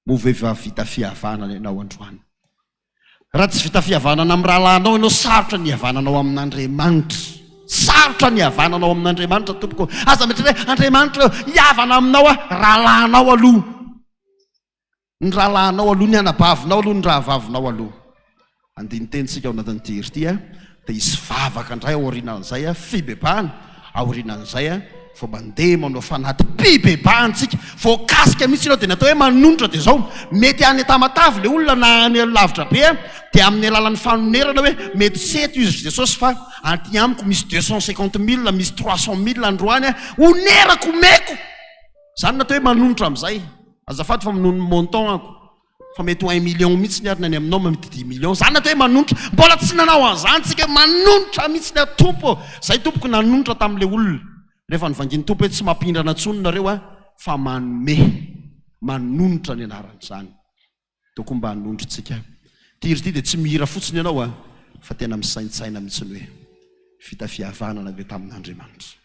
moveva vita fihavanana ianao androany. Raha tsy vita fihavanana amin'ny rahalahinao ianao, sarotra ny havananao amin'Andriamanitra. Sarotra ny havananao amin'Andriamanitra tompoko. Aza mitrany Andriamanitra hiavana aminao rahalahinao aloha. Ny rahalahinao aloha, ny anabavinao aloha, ny rahavavinao aloha. Andiny tenitsika ao anatin'ity hery ity dia hisy vavaka indray aorianan'izay fibebahana, aorianan'izay vao mandeha manao fanatim-pibebahanatsika, voakasika mihitsy ianao dia natao hoe manondratra dia zao. Mety any Tamatavy le olona na any lavitra be dia amin'ny alalan'ny fanonerana hoe mety seto izy Jesosy fa aty amiko misy 250 000, misy 300 000 androany onerako meko. Zany natao hoe manondratra amin'izay. Azafady fa minono montant ako. Fa mety 1 million mihitsy ny arina any aminao mety 10 millions. Zany natao hoe manondratra. Mbola tsy nanao an'izany tsika, manondratra mihitsy ny tompo. Zay tompoko nanondratra tamin'le olona. Rehefa nivanginy tompo hoe tsy mampindrana tsony nareo fa manome, manondratra ny anaran'izany. Tokony mba hanondratsika. Tiry ity dia tsy mihira fotsiny ianao fa tena misaintsaina mihitsy ny hoe vita fihavanana avy tamin'Andriamanitra.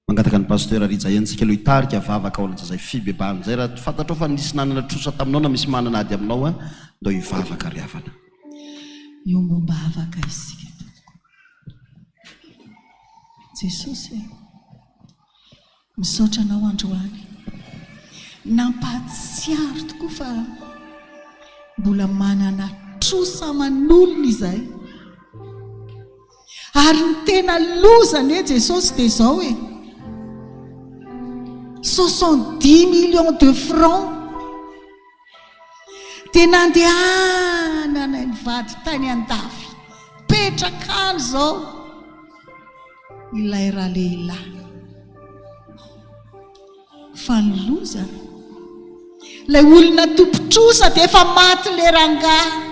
Mangataka ny pasteur Rijayantsika aloha hitarika vavaka ao zay fibebahana zay raha fantatrao fa nisy nanana trosa taminao na misy manana ady aminao ndao hivavaka ry havana. Io momba havaka isika Jesosy misaotra anao androany, nampahatsiaro tokoa fa mbola manana trosa manolona izay ary ny tena lozany e Jesosy dia izao hoe 70 millions de francs dia nandehanana ny vady tany an-davy petrakany izao ilay raha lehilahy fa ny loza ilay olona tompotrosa dia efa maty le rangahy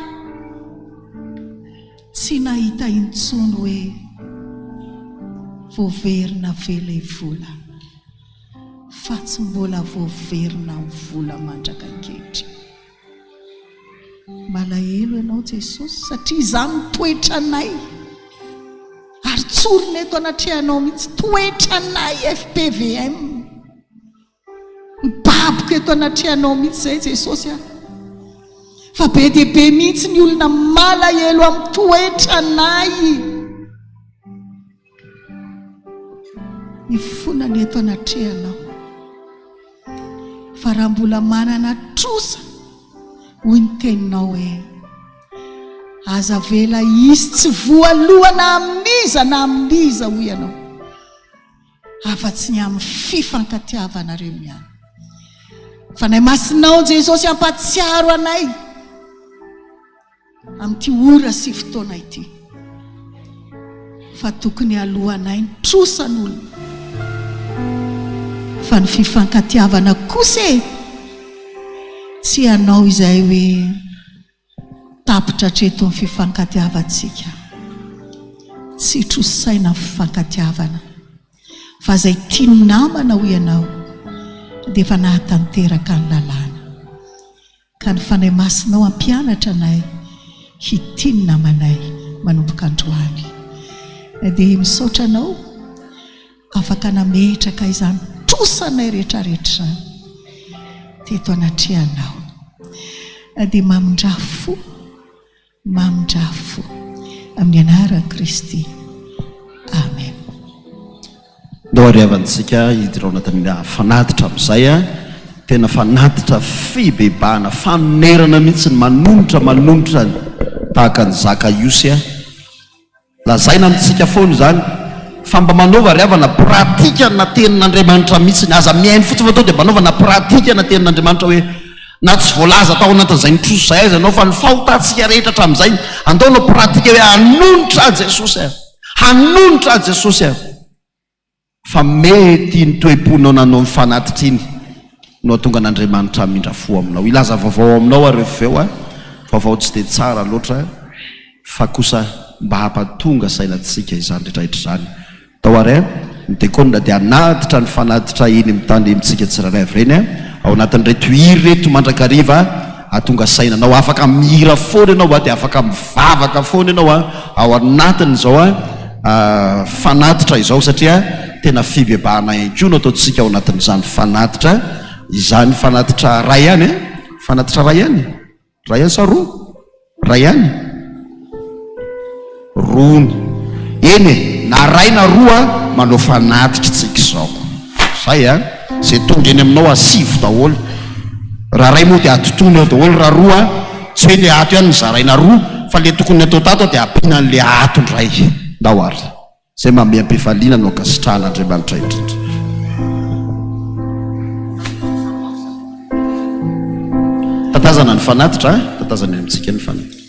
tsy nahita intsony hoe voaverina ve ilay vola fa tsy mbola voaverina ny vola mandraka ankehitriny. Malahelo ianao Jesosy satria izaho mitoetra anay ary tsorina eto anatrehanao mihitsy toetra anay FPVM mibaboka eto anatrehanao mihitsy izay Jesosy a fa be dia be mihitsy ny olona malahelo amin'ny toetra anay ny fonany eto anatrehanao fa raha mbola manana trosa hoy ny teninao hoe aza vela izy tsy voalohana aminiza na aminiza hoy ianao afa-tsy ny amin'ny fifankatiavanareo ihany fa nay masinao Jesosy ampatsiaro anay amin'ity ora sy fotoana ity fa tokony alohanay ny trosan'olona fa ny fifankatiavana kosa tsy anao izay hoe tapitra hatreto ny fifankatiavantsika tsy trosaina ny fifankatiavana fa izay tia namana ho ianao dia efa nahatanteraka ny lalàna ka ny fanay masinao ampianatra anay hitia ny namanay manomboka androany dia misaotra anao afaka nametraka izany trosanay rehetrarehetra teto anatrehanao dia mamindrafo amin'ny anaran'i Kristy amen. Ndao ariavantsika hidirao anatin'ny fanatitra amin'izay tena fanatitra fibebahana fanerana mihitsy ny manolotra tahaka ny zaka iosy lazaina amintsika foana izany fa mba manaova riavana pratika na tenin'Andriamanitra mihitsy aza mihainy fotsiny fa tao dia manaovana pratika na tenin'Andriamanitra hoe na tsy voalaza tao anatin'izay ny troso izay azy ianao fa ny fahotantsika rehetra hatramin'izay andaonao pratika hoe hanonitra Jesosy fa mety ny toe-ponao nanao ny fanatitra iny no tonga an'Andriamanitra mindra fo aminao ilaza vaovao aminao areveo vaovao tsy dia tsara loatra fa kosa mba hampatonga sainantsika izany rehetrarehetra izany tao ary ny dekona dia anatitra ny fanatitra iny mitany mitsika tsirairay avy reny ao anatin'reto hiry reto mandrakariva atonga sainanao afaka mihira foana ianao dia afaka mivavaka foana ianao ao anatin' izao fanatitra izao satria tena fibebahana ihany no ataontsika ao anatin'izany fanatitra izany fanatitra ray ihany fanatitra ray ihany sa ray ihany rony eny na ray na roa manao fanatitra tsika izao zay zay tonga eny aminao asivy daholo raha ray moa dia atotony ao daholo raha roa tsy hoe le ato ihany nizaray na roa fa le tokony atao tato dia ampina n'le atondray ndao ary zay mame am-pifaliana no akasitrahan'Andriamanitra indrindra tatazana ny fanatitra tatazana eny amintsika ny fanatitra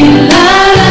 La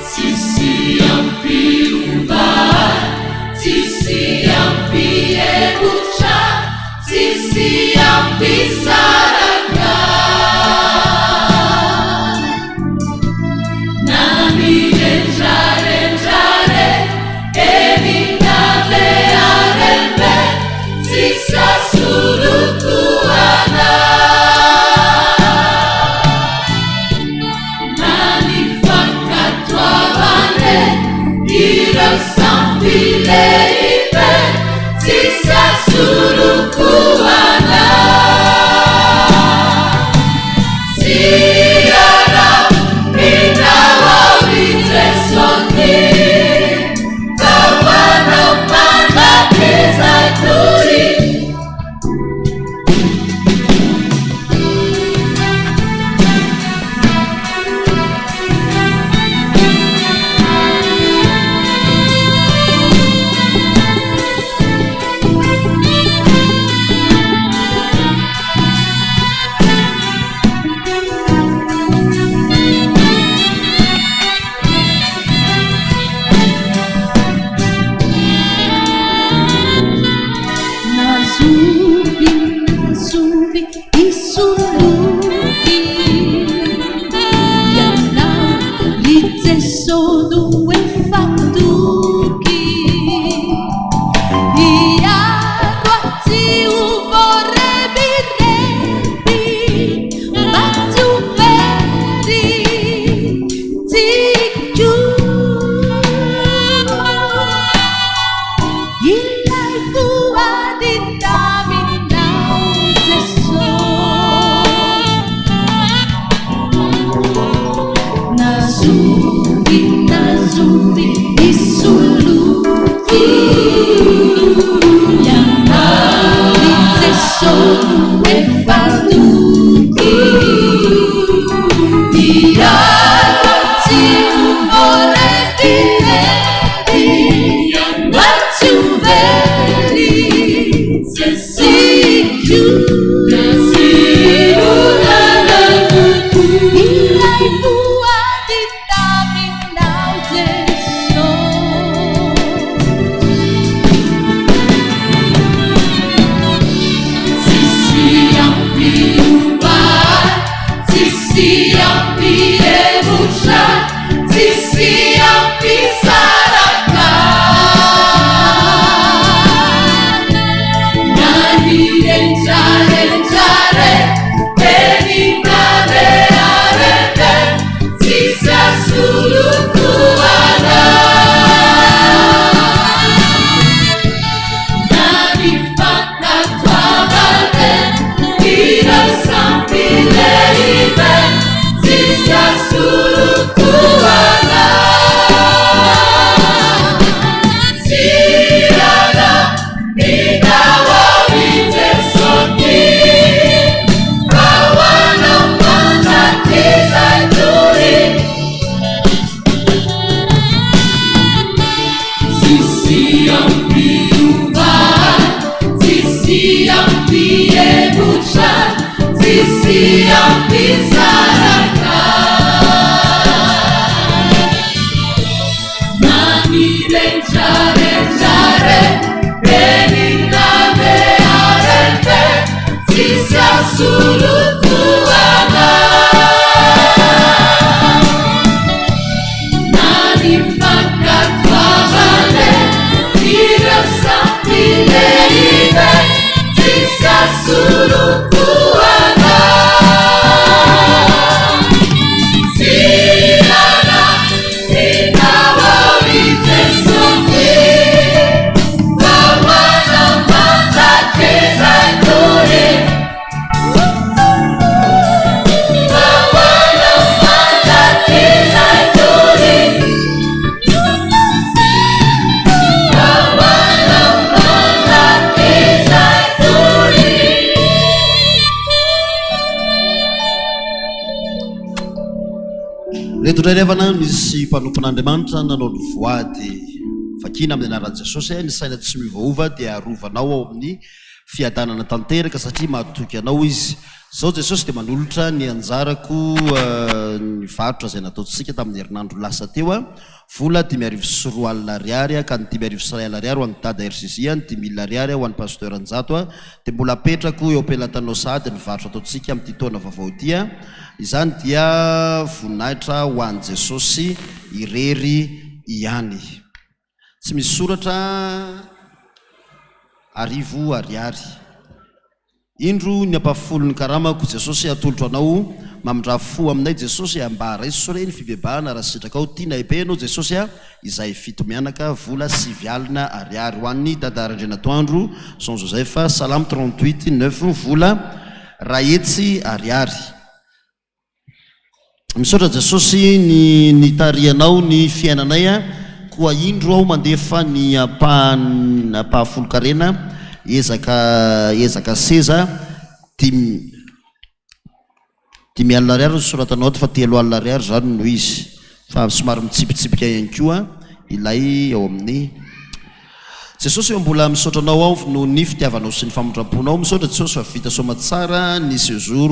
Sisi yang piuba, sisi yang Revana misy mpanompon'Andriamanitra nanao ny voady vakina amin'ny anaran'i Jesosy ny saina tsy mivoova dia arovanao ao amin'ny fiadanana tanteraka satria mahatoky anao izy zao jesosy dia manolotra ny anjarako ny varotra izay nataontsika tamin'ny herinandro lasa teo a vola 5,4 ariary ka ny 5,1 ariary ho an'ny dada RCC ny 10,000 ariary ho an'ny pasteur Anjato a dia mbola apetrako eo ampelantanao sady ny varotra ataontsika amin'ity taona vaovao ity a izany dia voninahitra ho an'i Jesosy irery ihany tsy misy soratra 10 ariary indro ny ampafolony karamako Jesosy atolotra anao mamindra fo aminay Jesosy mba raiso reny fibebahana raha sitraka ao tiana epenao Jesosy a izay fito mianaka vola 9 ariary ho an'ny dada Randrenatoandro Jean Joseph Salamo 38 9 vola rahetsy ariary misaotra Jesosy ny tarianao ny fiainanay a koa indro aho mandefa ny apahafolo-karena ezaka seza 10,000 ariary ny soratanao fa 3 ariary zany no izy fa somary mitsipitsipika ihany koa ilay ao amin'ny Jesosy eo mbola misaotra anao ao no ny fitiavanao sy ny famondram-ponao misaotra Jesosy fa vita soma tsara ny séjour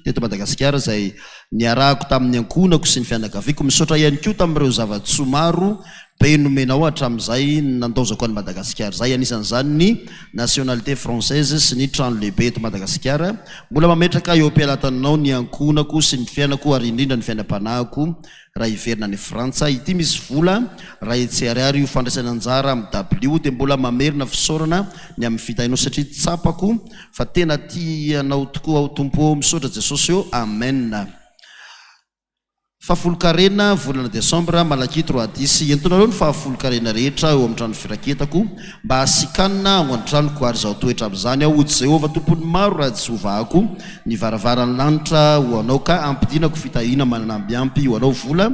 teto Madagasikara izay niarahako tamin'ny ankonako sy ny fianakaviako misaotra ihany koa tamin'ireo zava-tsoa maro be nomenao hatramin'izay nandaozako any Madagasikara zay anisan'izany ny nationalité française sy ny trano lehibe eto Madagasikara mbola mametraka eo ampialatananao ny ankonako sy ny fiainako ary indrindra ny fiainam-panahiko raha iverina ny Frantsa ity misy vola raha etsy ariary io fandraisana anjara amin'ny W dia mbola mamerina fisaorana ny amin'ny fitahinao satria tsapako fa tena tianao tokoa ao tompo ao misaotra Jesosy eo amen fahafolo-karena volana Desambra malaky 3 entonareo ny fahafolo-karena rehetra eo amin'ny trano firaketako mba hasikanina ao an-tranoko ary zao toetra amin'izany aho hoy Jehova tompony maro raha tsy hovahako ny varavarany lanitra ho anao ka ampidinako fitahina mananambiampy ho anao vola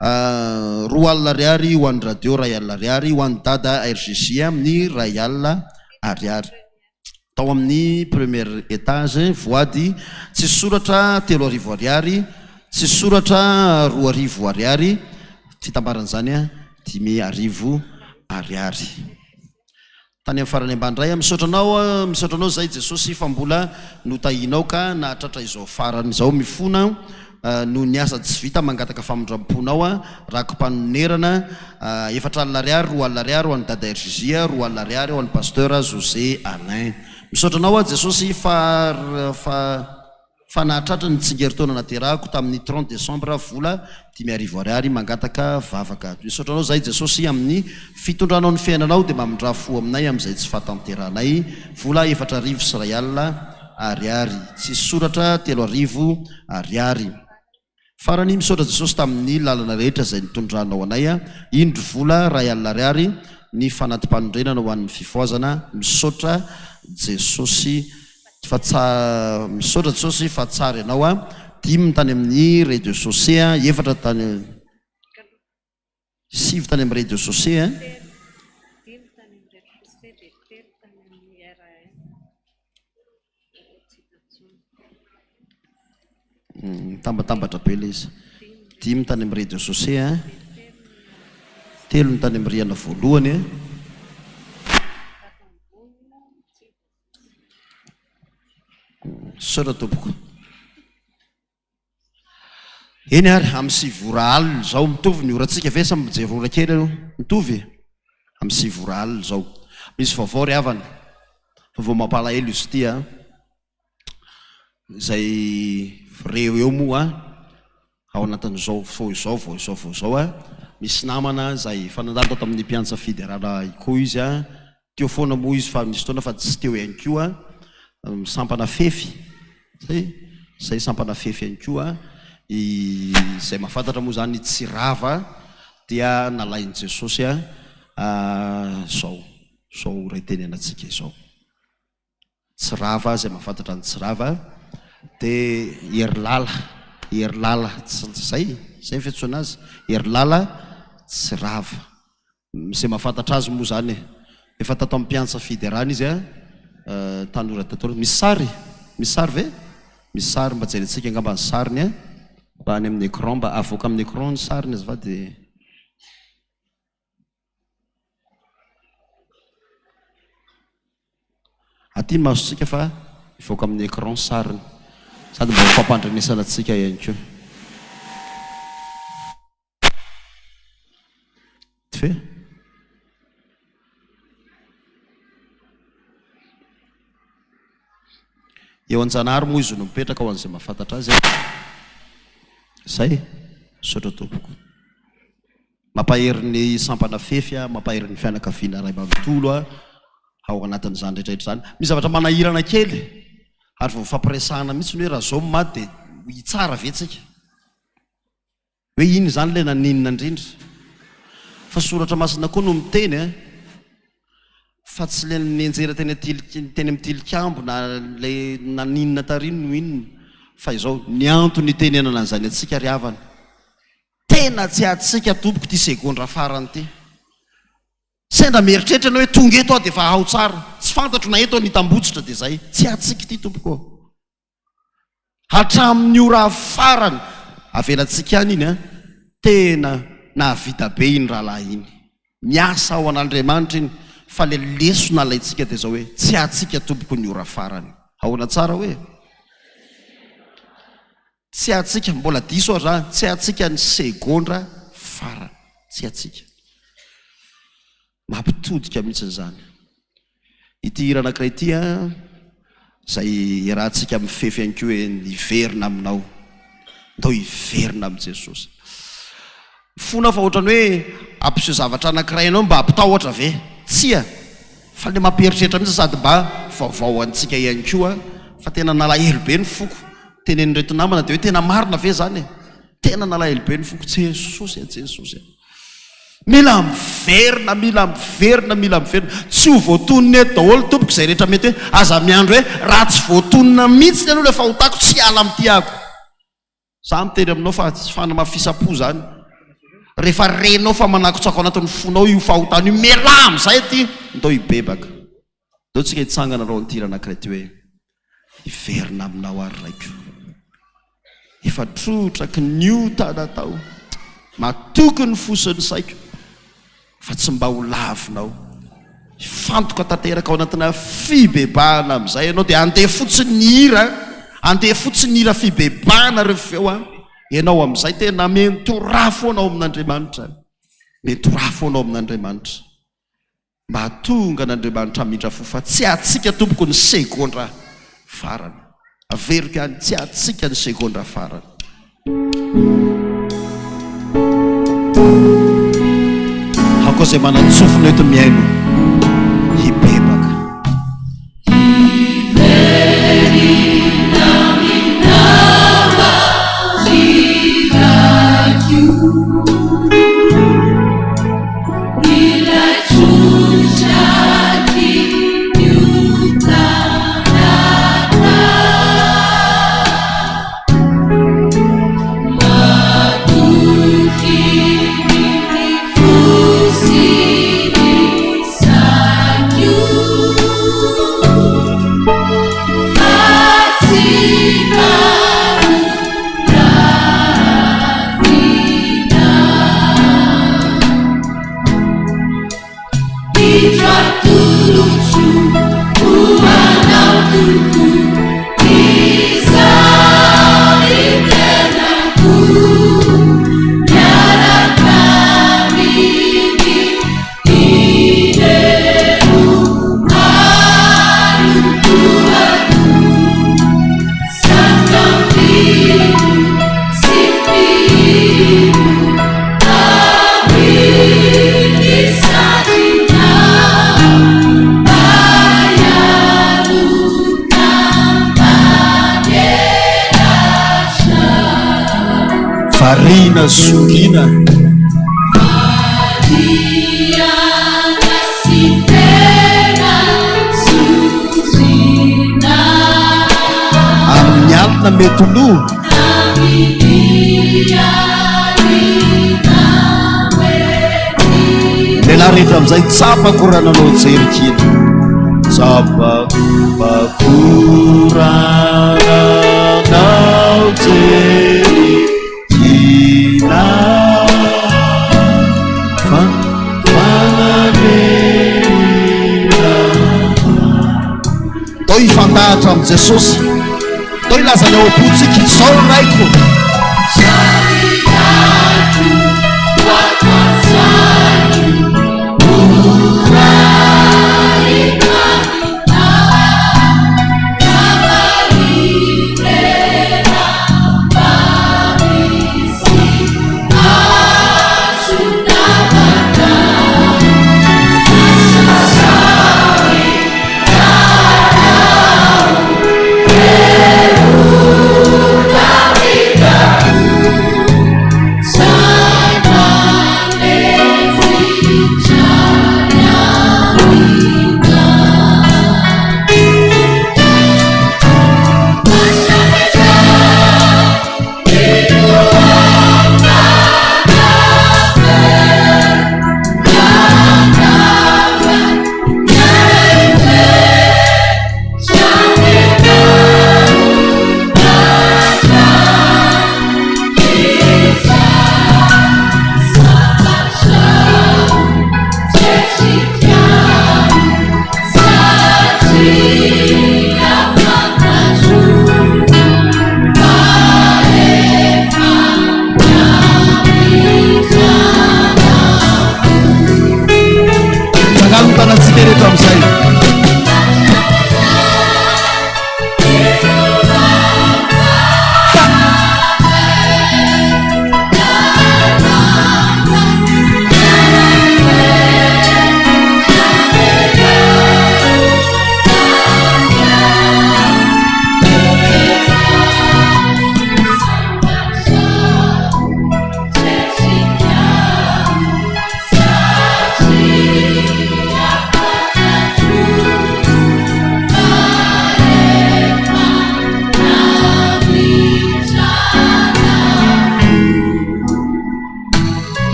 2 ariary ho an'ny radio 1 ariary ho an'ny dada RGC amin'ny 1 ariary tao amin'ny premier étage voady tsy soratra 3 ariary tsy soratra 2 ariary fitambaran'izany a 10 ariary tany amin'ny farany ambandray misaotranao zay Jesosy fa mbola notahinao ka nahatratra izao farany izao mifona no niasa tsy vita mangataka famondram-ponao a rakom-panonerana 4 ariary 2 ariary ho an'ny dada RGZ 2 ariary ho an'ny pasteur José Alain misaotranao a Jesosy fa nahatratra ny tsingeritaona naterahako tamin'ny 30 décembre vola 10 ariary mangataka vavaka misaotranao zay Jesosy amin'ny fitondranao ny fiainanao dia mamindra fo aminay amin'izay tsy fahatanteranay vola 4 sy 1 ariary tsy soratra 3 ariary farany misaotra Jesosy tamin'ny lalana rehetra izay nitondranao anay a indro vola 1 ariary ny fanatim-panondrenana ho an'ny fifoazana misaotra Jesosy misaotra Jesosy fa tsara ianao a 5 tany amin'ny radio sosé a 4 tany 5 tany amin'ny radio sosé a tambatambatra be ilay izy 5 tany amin'ny radio sosé a 3 tany amin'ny riana voalohany a saotra tompoko eny ary amin'ny 7 alina zao mitovy ny orantsika ve samy mijery ora kely mitovy amin'ny 7 alina zao misy vaovao ry havana vaovao mampalahelo izy ity a izay reo eo moa ao anatin'izao vao izao a misy namana izay fanandalo tao tamin'ny mpianatra federala koa izy a teo foana moa izy fa misy fotoana fa tsy teo ihany koa sampana fefy zay sampana fefy ihany koa izay mahafantatra moa zany tsy rava dia nalain'i Jesosy a zao retenenantsika izao tsy rava zay mahafantatra ny tsy rava dia herilala zay fetsoana azy herilala tsy rava zay mahafantatra azy moa zany efa tato amin'ny mpianatra federala izy a tanora tatoro misy sary ve misy sary mba jerentsika angamba ny sariny a mba any amin'ny écran mba avoaka amin'ny écran ny sariny azy va dia aty ny masontsika fa ivoaka amin'ny écran sariny sady mba fampandrenesana antsika ihany koa. Fe eo an-janahary moa izy no mipetraka ho an'izay mahafantatra azy zay sotra tompoko mampahery ny sampana fefy a, mampahery ny fianakaviana ray manontolo a ao anatin'izany rehetrarehetra zany. Misy zavatra manahirana kely ary vao fampiresahana mihitsy ny hoe raha zao maty dia hitsara vetsika hoe iny zany le naninona indrindra fa soratra masina koa no miteny a fa tsy le nienjera teny amin'ny tilikambo na le naninona tarino no inona fa izao ny antony tenenana an'izany atsika ry havana tena tsy atsika tompoko ty segondra farany ty sendra mieritreritra ny hoe tonga eto aho dia efa ao tsara tsy fantatro na eto aho nitambotsitra dia zay tsy atsika ty tompoko hatramin'ny ora farany avelantsika any iny a tena nahavita be iny rahalahy iny miasa ao an'Andriamanitra iny fa le leso nalaitsika dia zao hoe tsy atsika tompoko ny ora farany ahoana tsara hoe tsy atsika mbola diso aho zany tsy atsika ny segondra farany tsy atsika mampitodika mihitsy zany ity hira anankiray ity a zay rahantsika mifefy ihany koa hoe hiverina aminao ndao hiverina amin'i Jesosy fona fa ohatrany hoe ampiseho zavatra anankiray ianao mba hampitahotra ve tsia fa le mampieritreritra mihitsy sady mba vaovao antsika ihany koa fa tena nalahelo be ny foko tenen'ireto namana dia hoe tena marina ve zany tena nalahelo be ny foko Jesosy Jesosy mila miverina mila miverina mila miverina tsy ho voatonina eto daholo tompoko izay rehetra mety hoe aza miandro hoe raha tsy voatonina mihitsy ny aloha le fahotako tsy ala amitiako za miteny aminao fa tsy fanamafisa-po zany rehefa renao fa manakotsako anatin'ny fonao io fahotana io miala am'izay ty ndao hibebaka ndao tsika hitsangana rao nytira anankiray ty hoe hiverina aminao ary raiko efa trotraky nio tanatao matoky ny fosiny saiko fa tsy mba ho lavinao fantoka tanteraka ao anatina fibebahana amin'izay ianao dia andeha fotsiny ny hira andeha fotsiny ny hira fibebahana reveo a ianao amin'izay tena mentora foanao amin'Andriamanitra mentora foanao amin'Andriamanitra mba hatonga an'Andriamanitra mindra fo fa tsy atsika tompoko ny segondra farany averika any tsy atsika ny segondra farany hako zay manantsofina eto miaino hibebaka Farina Sulina amin'ny alina mety lo lehilahy rehetra amin'izay tsapa korananao jerikina tsapa korananao jerikina fanamena tao hifantahatra amin'i Jesosy tao ilazana opotsika izao raiko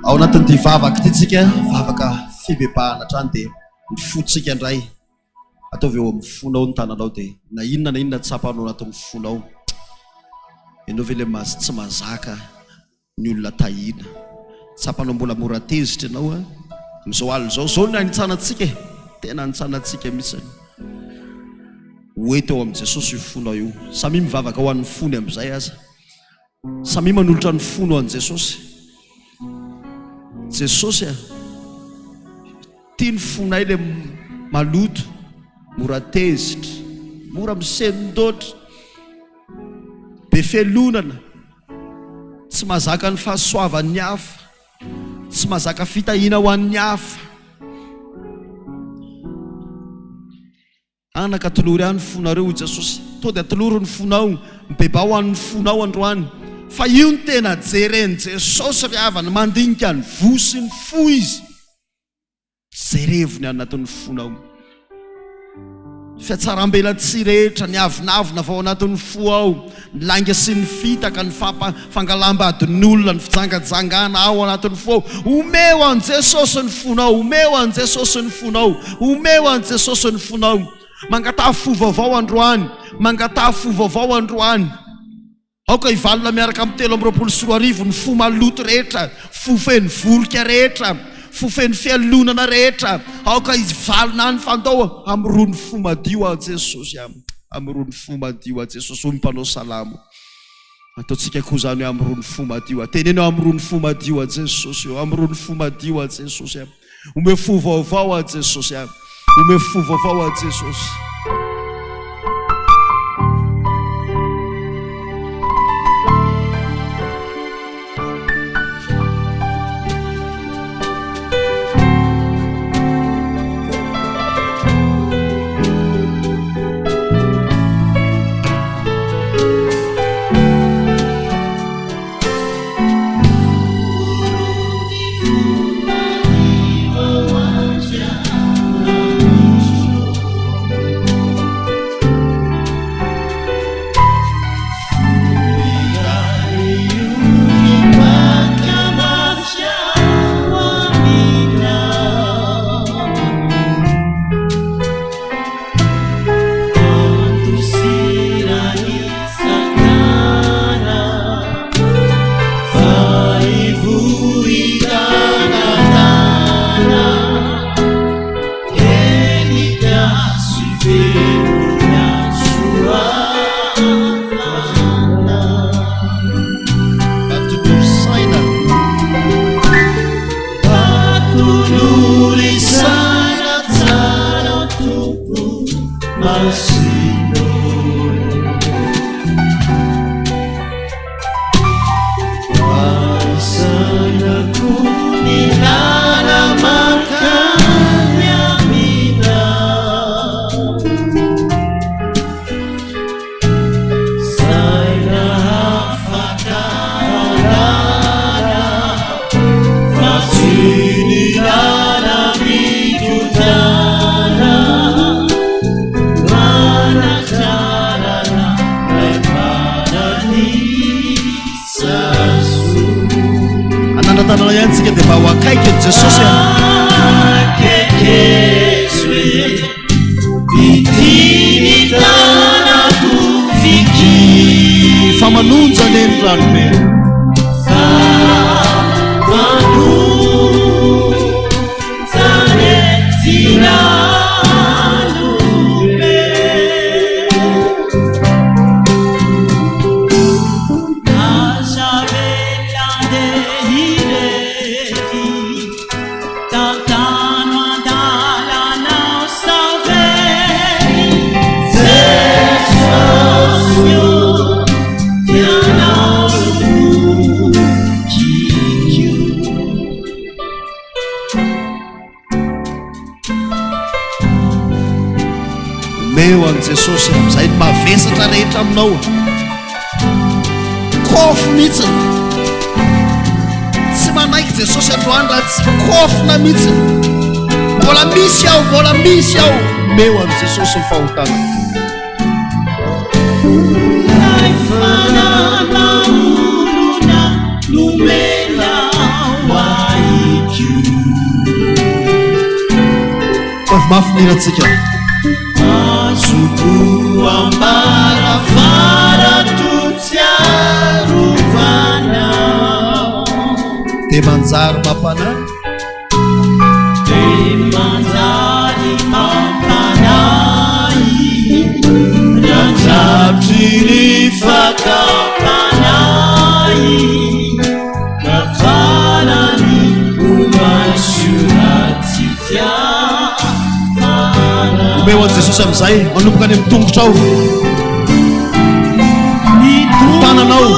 ao anatin'ity vavaka ty tsika vavaka fibebahana trany dia mifotsika indray ataovy eo amin'ny fonao ny tananao dia na inona tsapanao anatin'ny fonao ianao ve le tsy mazaka ny olona tahina tsapanao mbola mora tezitra ianao a amin'izao alina zao ny anitsanantsika tena anitsanantsika mihitsy hoeto eo amin'i Jesosy io fonao io samy mivavaka ho an'ny fony amin'izay aza samy manolotra ny fono ho an'i Jesosy a tia ny fonay le maloto mora tezitra mora misenondoatra be felonana tsy mazaka ny fahasoavan'ny hafa tsy mazaka fitahina ho an'ny hafa anaka tolory any fonareo Jesosy to dia tolory ny fonao mibeba ho an'ny fonao androany fa io ny tena jereny Jesosy ry havana mandinika ny vo sy ny fo izy jerevony anatin'ny fonao fiatsaram-bela tsy rehetra ny avinavina vao anatin'ny fo ao ny langa sy ny fitaka ny fangalambadin'olona ny fijangajangana ao anatin'ny fo ao omeo an Jesosy ny fonao omeo an Jesosy ny fonao omeo an Jesosy ny fonao mangatah fo vaovao androany mangatah fo vaovao androany aoka ivalona miaraka amin'ny 3 ny fo maloto rehetra fo feny voroka rehetra fo feny fialonana rehetra aoka ivalona any fandao amrony fo madio a Jesosy amrony fo madio a Jesosy ho mpanao salamo ataontsika koa zany hoe amrony fo madio teneno amrony fo madio a Jesosy amrony fo madio a Jesosy ome fo vaovao a Jesosy ome fo vaovao a Jesosy tanana iantsika dia mba ho akaiky ny Jesosy fa manonja neny ranobe eo an' Jesosy amin'izay ny mavesatra rehetra aminao kofo mihitsiny tsy manaiky Jesosy androany raha tsy kofona mihitsiny mbola misy aho meo an' Jesosy ny fahotana mafiniratsika Suku ambara fara tutsiaruvana Temanzari mampanai Rajabjiri fakapanai Kafarani umashuratitya Meu an Jesosy amin'izay manomboka any amin'ny tongotra ao tananao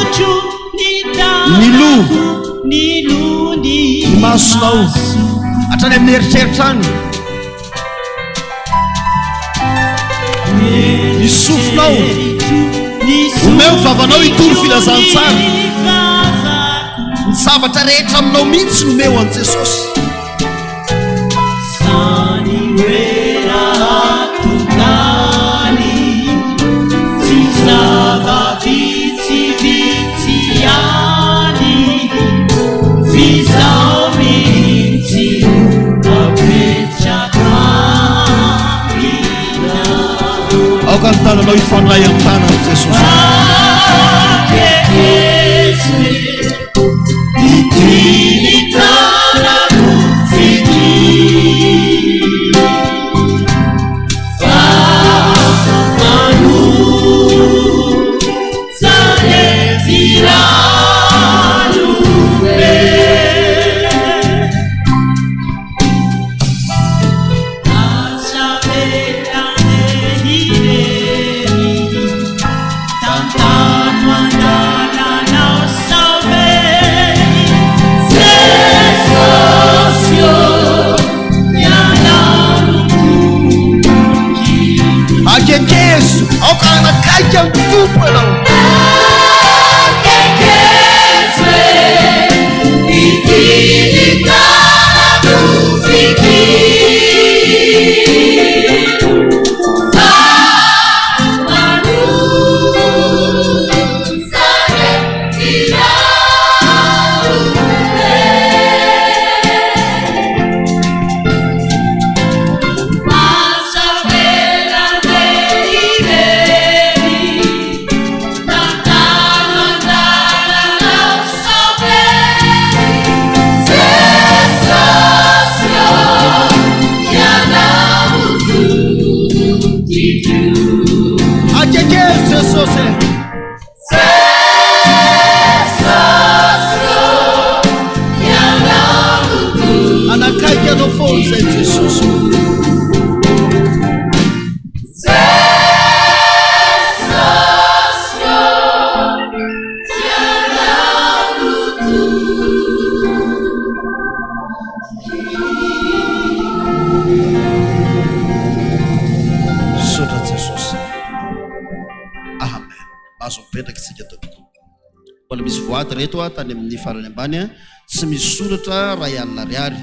ny loha ny masonao hatrany amin'ny eritreritra any ny sofinao omeo vavanao hitory filazantsara ny zavatra rehetra aminao mihitsy nomeo an Jesosy ao ka ny tananao hifandray amin'ny tanany Jesosy reto tany amin'ny farany ambany tsy misy soratra ray alina ariary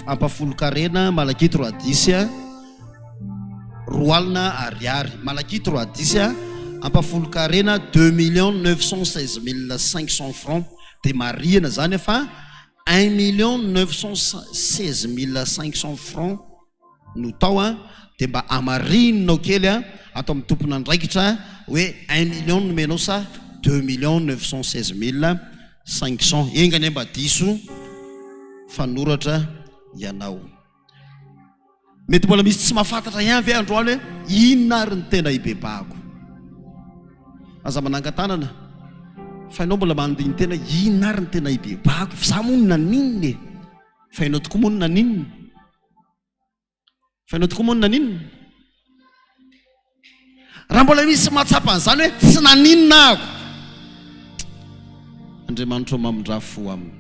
ampafolo-karena malaky 310 roalina ariary malaky 310 ampafolo-karena 2 916 500 francs de mariana zany fa 1 916 500 francs no tao a dia mba amarinonao kely a atao amin'ny tompona andraikitra hoe 1 million nomenao sa 2 916 500 engany mba diso fanoratra ianao. Mety mbola misy tsy mahafantatra ihany ve androany hoe inona ary ny tena ibebahako. Aza manangan-tanana fa ianao mbola mandiny tena inona ary ny tena ibebahako. Fa za mono naninona e. Fa ianao tokoa mono naninona. Fa ianao tokoa mono naninona. Raha mbola misy mahatsapa an'izany hoe tsy naninona ako, Andriamanitra mamindra fo aminy.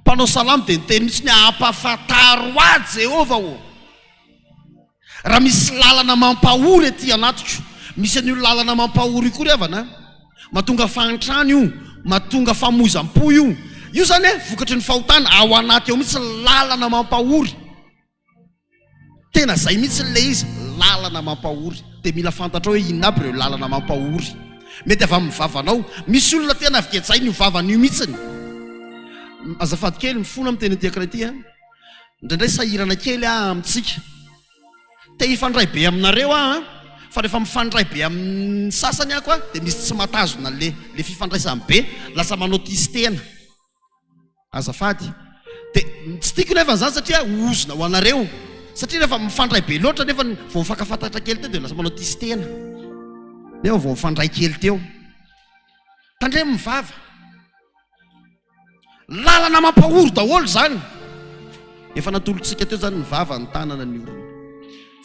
Mpanao salamo dia niteny mitsy ny ampafantaro azy Jehova o. Raha misy lalana mampahory ety anatiko, misy an'io lalana mampahory kory avana, mahatonga fantrany io, mahatonga famozam-po io zany vokatry ny fahotana ao anaty eo mitsy lalana mampahory. Tena zay mitsy le izy, lalana mampahory. Dia mila fantatra hoe inona aby ireo lalana mampahory. Mety avy amin'ny vavanao, misy olona tena viketsay ny vavan'io mitsiny. Azafady kely mifona amin'ny teny tiakray ty a, indraindray sahirana kely amintsika. Te hifandray be aminareo fa rehefa mifandray be amin'ny sasany ako dia misy tsy matazona le fifandraisany be, lasa manao tistena. Azafady. Dia tsy tiako nefa zany satria ozona ho anareo. Satria rehefa mifandray be loatra nefa vao mifankafantatra kely teo dia lasa manao tistena. Nefa vao mifandray kely teo. Tandremo mivava. Lalana mampahory daholo zany. Efa natolotsika teo zany mivava ny tanana ny olona.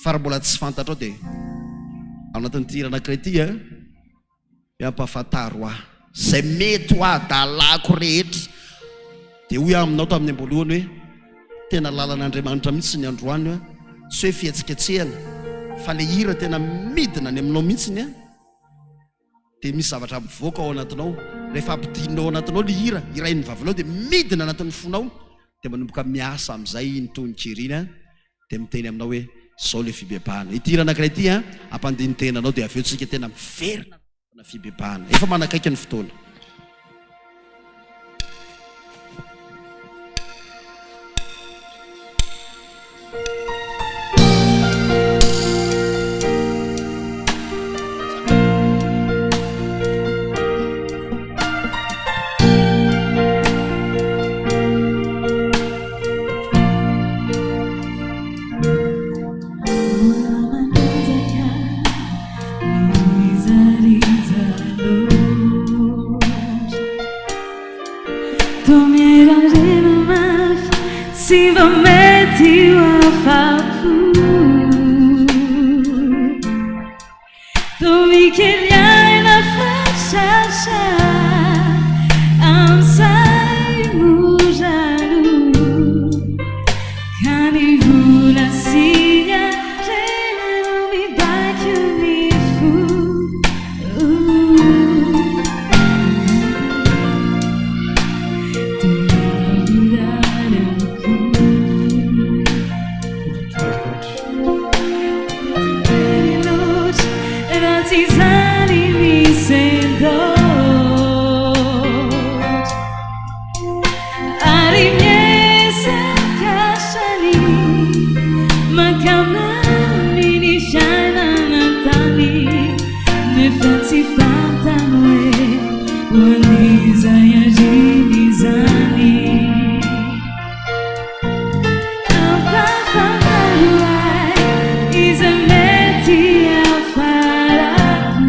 Fa raha mbola tsy fantatra ao dia ao anatin'ny tirana anankiray ty ampafantaro aho zay mety ho adalako rehetra. Dia hoy aminao tamin'ny amboalohany hoe tena lalan'Andriamanitra mihitsy ny androany tsy hoe fihetsiketsehana fa le hira tena midina ny aminao mihitsiny dia misy zavatra mivoaka ao anatinao. Rehefa ampidinao ao anatinao le hira irain'ny vavanao dia midina anatin'ny fonao, dia manomboka miasa amin'izay ny tononkirina dia miteny aminao hoe zao le fibebahana. Ity hira anankiray ity ampandiny tenanao dia aveo tsika tena miverina na fibebahana. Efa manakaiky ny fotoana. Is a meti a faraku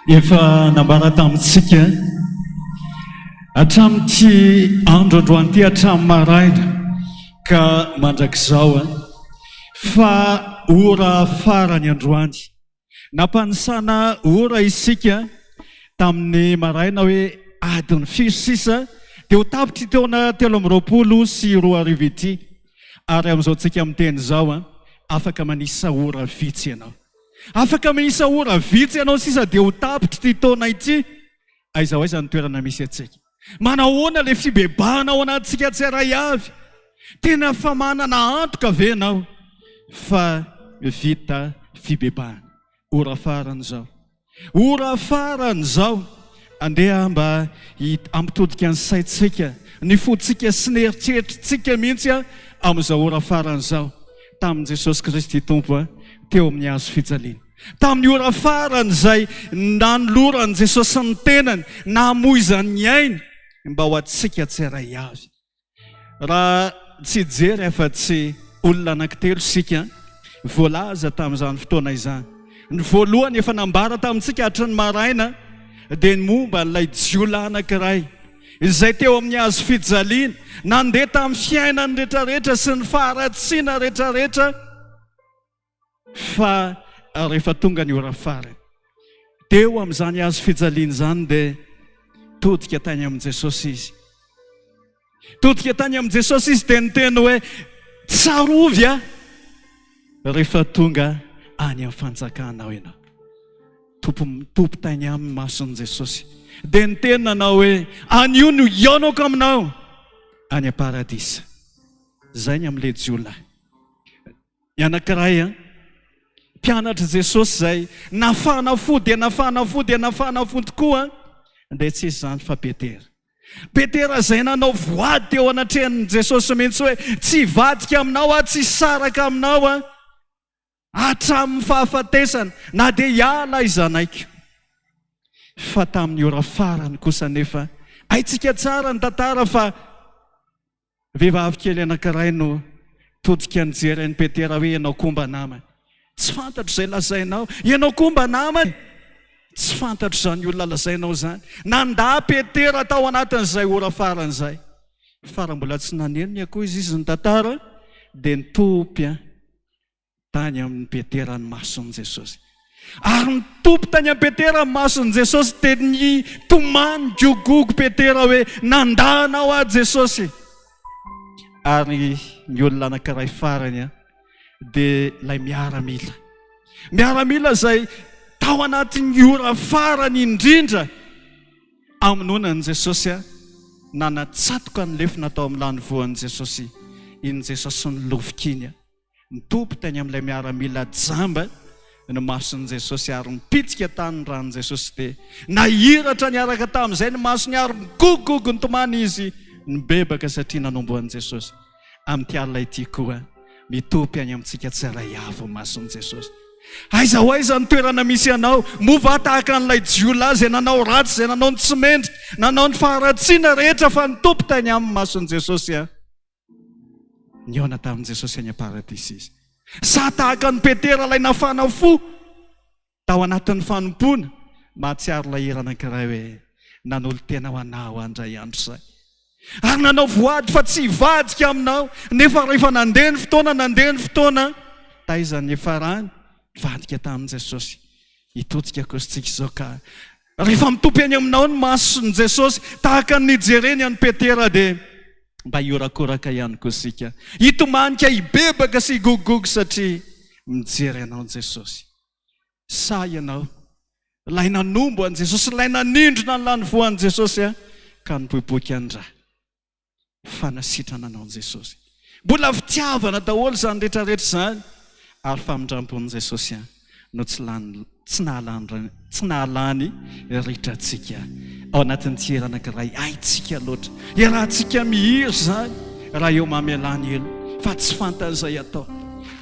efa nambara tamintsika hatramin'ity androandroany ty hatramin'ny maraina ka mandrakizao fa ora farany androany nampanisana ora isika tamin'ny maraina hoe adiny fisisa dia ho tapitra taona 13:20 ity ary amin'izao tsika amin'ny teny zao afaka manisa ora vitsy ianao afaka manisa ora vitsy ianao sisa dia ho tapitra ty taona ity aiza ho aiza ny toerana misy atsika manahoana le fibebahana ao anatsika tsiray avy tena fa manana antoka ve ianao fa vita fibebahana ora farany zao andeha mba ampitodika ny saitsika ny fotsika sy ny eritreritrytsika mihitsy amin'izao ora farany zao tamin'i Jesosy Kristy tompo teo amin'ny hazo fijaliana tamin'ny ora farany zay nanolorany Jesosy ny tenany namoizany ny ainy mba ho atsika tsiray avy raha tsy jery efa tsy olona anankitelo sika voalaza tamin'izany fotoana izany ny voalohany efa nambara tamintsika hatrany maraina dia ny momba n'ilay jiolahy anankiray izay teo amin'ny hazo fijaliana nandeha tamin'ny fiainany rehetrarehetra sy ny faharatsiana rehetrarehetra fa rehefa tonga ny ora farany teo amin'izany hazo fijaliana zany dia todika tany amin'i Jesosy izy todika tany amin'i Jesosy izy dia niteny hoe tsarovy rehefa tonga any amin'ny fanjakana ianao tompo tany amin'ny mason'i Jesosy dia niteny nanao hoe anio no ionako aminao any paradisa zay ny amin'ilay jiolahy ny anankiray mpianatra Jesosy zay nafana fo tokoa dia tsy izy zany fa Petera zay nanao voady teo anatrehan'i Jesosy mihitsy hoe tsy vadika aminao tsy saraka aminao hatramin'ny fahafatesana na dia hiala izanaiko fa tamin'ny ora farany kosa nefa aitsika tsara ny tantara fa vehivavy kely anankiray no todika nijery an'i Petera hoe ianao komba namany tsy fantatro zay lazainao ianao komba namany tsy fantatro zany olona lazainao zany nandà Petera tao anatin'izay ora farany zay fara mbola tsy nanenony akoho izy ny tantara dia nitopy tany amin'ny Petera ny mason'i Jesosy ary nitopy tany amin'ny Petera ny mason'i Jesosy dia ny tomany gogogo Petera hoe nandanao a Jesosy ary ny olona anankiray farany dia ilay miaramila zay tao anatin'ny ora farany indrindra amin'onan'i Jesosy nanatsatoka ny lefy natao amin'ny lany voan'i Jesosy iny Jesosy ny lovikiny nitopy tany amin'ilay miaramila jamba ny mason'i Jesosy ary nipitsika tany ny ranon'i Jesosy dia nahiratra niaraka tamin'izay ny masony ary migogogo ny tomany izy nibebaka satria nanomboan'i Jesosy amin'ity alina ity koa mitopy any amintsika tsiray avy mason'i Jesosy aiza ho aiza ny toerana misy ianao mova tahaka n'ilay jiolahy zay nanao ratsy zay nanao ny tsy mendry nanao ny faharatsiana rehetra fa nitopy tany amin'ny mason'i Jesosy niona tamin'i Jesosy any paradisa izy sa tahaka ny Petera ilay nafana fo tao anatin'ny fanompona mahatsiaro ilay hira anankiray hoe nanolo tena ho anao andray andro zay ary nanao voady fa tsy vadika aminao nefa rehefa nandeha ny fotoana taizany efarany vadika tamin'i Jesosy hitodika kositsika izao ka rehefa mitopy any aminao ny mason'i Jesosy tahaka ny nijereny an'i Petera dia mba hiorakoraka ihany kosika hitomanika hibebaka sy higogogo satria mijery anao Jesosy sa ianao lay nanombo an'i Jesosy lay nanindrona ny lany voan'i Jesosy ka nipoipoiky andra fanasitrana anao Jesosy mbola fitiavana daholo zany rehetrarehetra zany ary famindrampon'i Jesosy no tsy nahalany ritratsika ao anatin'ny tihera anankiray aitsika loatra iarahantsika mihiry zany raha eo mamelany elo fa tsy fantan'izay atao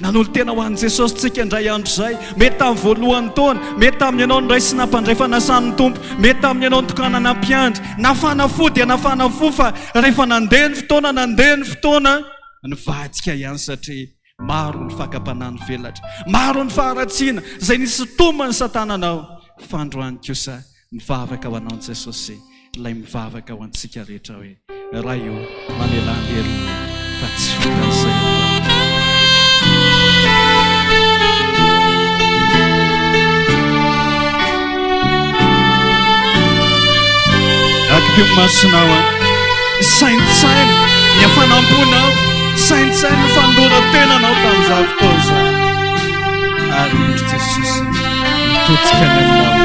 nanolo tena ho an'i Jesosy tsika indray andro zay mety tamin'ny voalohany taona mety tamin'ny ianao ndray sy nampandray fanasan'ny tompo mety tamin'ny ianao nitokanana mpiandry nafana fo dia nafana fo fa rehefa nandeha ny fotoana nivadika ihany satria maro ny fakapanany velatra maro ny faharatsiana zay nisy tomany satananao fandroany kosa mivavaka ho anao Jesosy ilay mivavaka ho antsika rehetra hoe raha io mamelany heriny fa tsy fikazay akdio masinao saintsainy ny afanamponao saintsainy ny fandoran-tenanao tamin'izao fotoana izao ary indro Jesosy mitotsika ny aminao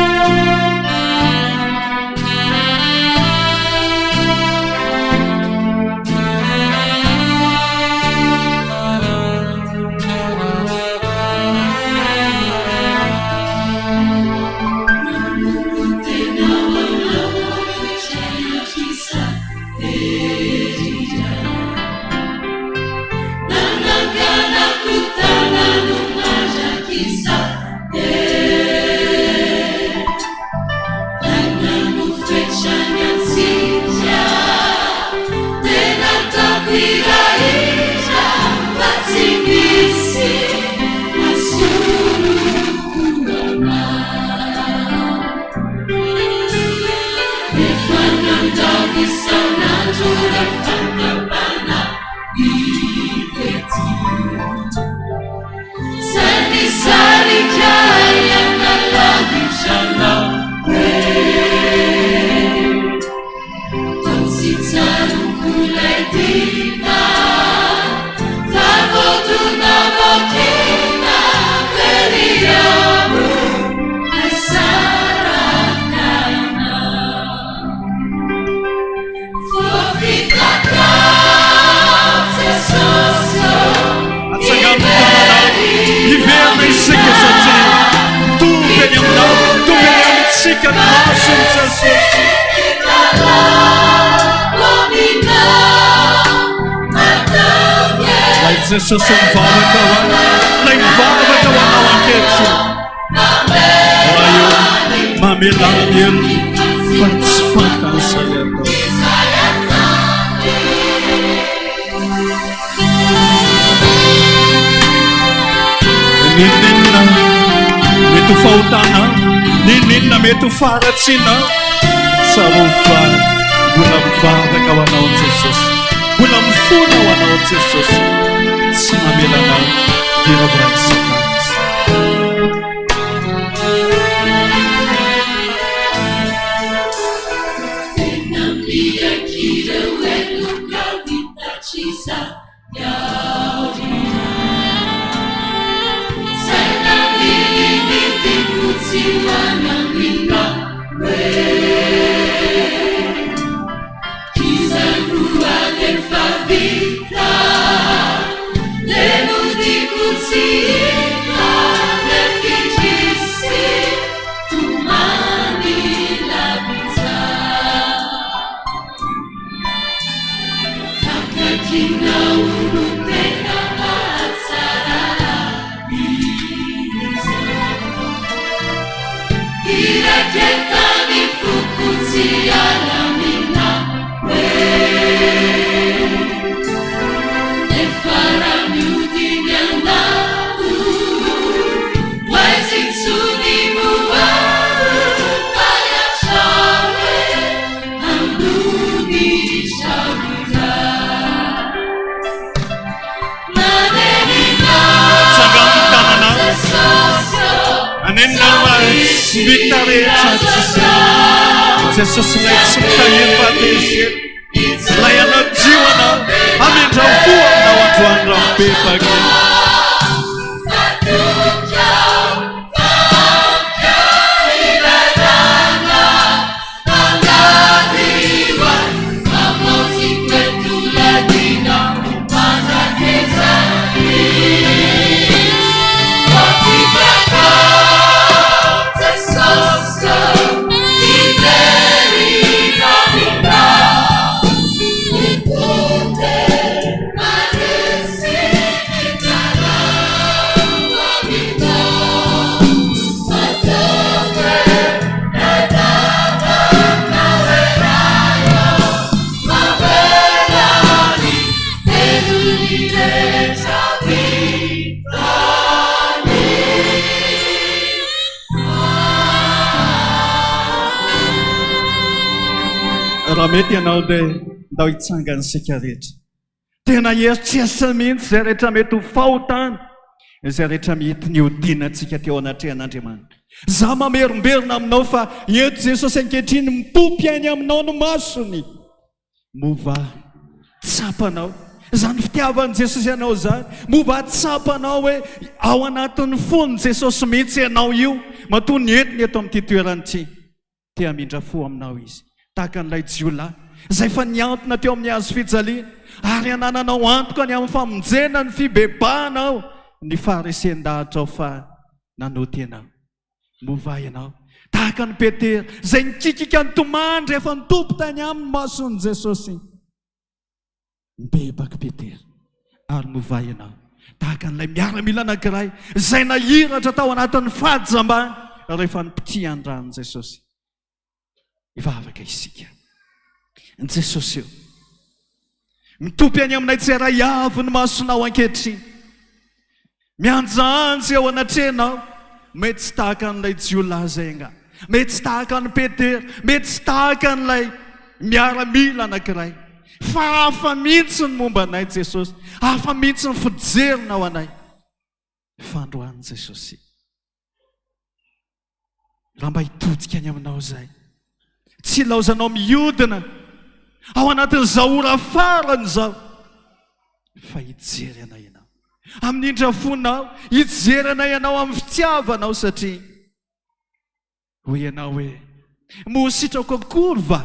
Jesosy mivavaka ho ilay mivavaka ho anao ankehitriny raha io mamelany heriny fa tsy fakazay atao ninninona mety ho fahotana ninninona mety ho faratsiana tsara ho fa mbola mivavaka ho anao Jesosy mbola mifona ho anao Jesosy tsy mamelanao diravrany sakanazy tenambiakira weluka vitachiza yaurina sanabilinitikutsiwana minga we kizaruade favita Jesosy lay tsy mitahery lay anao jio anao amindram-po aminao androany rampepaka raha mety ianao dia ndao hitsangany sika rehetra tena eritreritra mihitsy izay rehetra mety ho fahotana izay rehetra mety ny odinantsika teo anatrehan'Andriamanitra. Za mameromberona aminao fa eto Jesosy ankehitriny mitompy ainy aminao no masony mova tsapanao zany fitiavan'i Jesosy ianao zany mova tsapanao hoe ao anatin'ny fon'ny Jesosy mihitsy ianao io matoa ny entiny eto amin'ity toerany ity te hamindra fo aminao izy tahaka n'ilay jiolahy izay fa niantona teo amin'ny hazo fijaliana ary anananao antoka ny amin'ny famonjena ny fibebahana ao ny faharesen-dahatra ao fa nanoty ianao mova ianao tahaka ny Petera izay nikikika ny tomandry efa nitompo tany amin'ny mason'i Jesosy mibebaka Petera ary mova ianao tahaka n'ilay miaramila anankiray izay nahiratra tao anatin'ny fahajambany rehefa nipiti andran'i Jesosy ivavaka isika ny Jesosy io mitopy any aminay tsy ara iavo ny masonao ankehitriny mianjaanjy ao anatrenao mety tsy tahaka n'ilay jiolahy zay nga mety tsy tahaka ny Petera mety tsy tahaka n'ilay miaramila anankiray fa hafa mihitsy ny momba anay Jesosy hafa mihitsy ny fijerina ao anay fandroan'i Jesosy raha mba hitodika any aminao zay tsy laozanao miodina ao anatin'izao ora farany zao fa hijery anay ianao amin'indra fonao hijery anay ianao amin'ny fitiavanao satria hoy ianao hoe mositrako akory va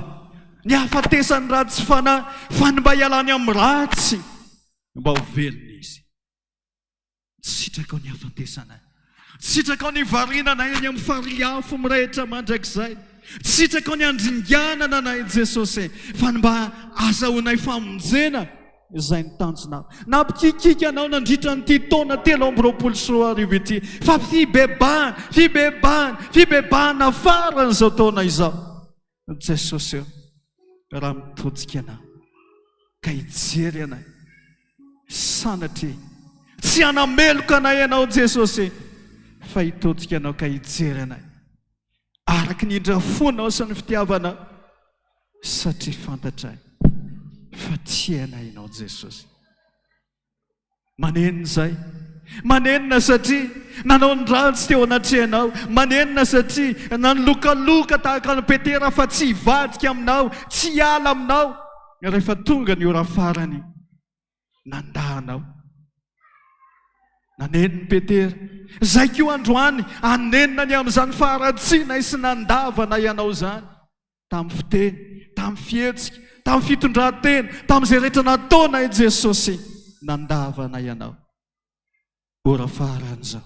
ny hafatesany ratsy fanahy fa ny mba hialany amin'ny ratsy mba ho velona izy sitraka ao ny hafatesana sitraka ao ny varinana eny amin'ny fariafo mirehitra mandrakizay sitraka ao ny andringanana nay Jesosy fa ny mba azahoanay famonjena izay nitanjonao nampikikika anao nandritra nyity taona 320 ity fa fibebahana farany izao taona izao Jesosy eo raha mitodika anao ka hijery anay sanatria tsy anameloka anay ianao Jesosy fa hitodika anao ka hijery anay araky ny indrafonao sy ny fitiavanao satria fantatray fa tianay ianao Jesosy manenina zay manenina satria nanao ny ratsy teo anatrehanao manenina satria nanolokaloka tahaka ny Petera fa tsy hivadika aminao tsy hiala aminao rehefa tonga ny ora farany nandahanao naneniny Petera zay ko androany anenina ny amin'izany faharatsiana sy nandavana ianao zany tamin'ny fiteny tamin'ny fihetsika tamin'ny fitondran-tena tamin'izay rehetra nataona i Jesosy nandavana ianao ora farany zao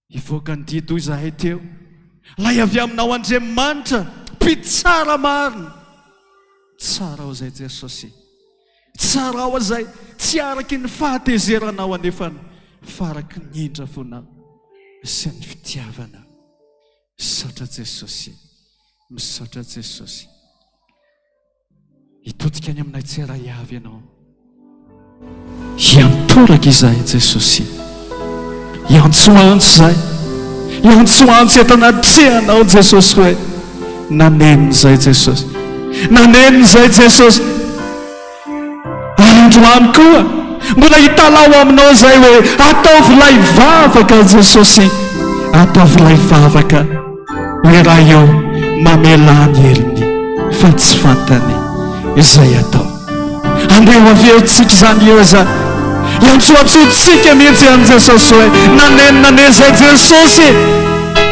ivoaka ny dido izahay teo lay avy aminao Andriamanitra mpitsara marina tsara ao zay Jesosy tsara ao zay tsy araky ny fahatezeranao anefany faraky ny indra fonao sy ny fitiavana misaotra Jesosy misaotra Jesosy hitodika any aminay tsy ara iavy ianao hiantoraka izahay Jesosy iantsoantso zay iantsoantso eto anatrehanao Jesosy hoe naneniny zay Jesosy naneniny zay Jesosy androany koa mbola hitalao aminao zay hoe ataovylay vavaka Jesosy ataovylay vavaka hoe raha eo mamelany heriny fa tsy fantany izay atao andeha averitsika zany eo zany iantsoantsotsika mihitsy an Jesosy hoe nanenina zay Jesosy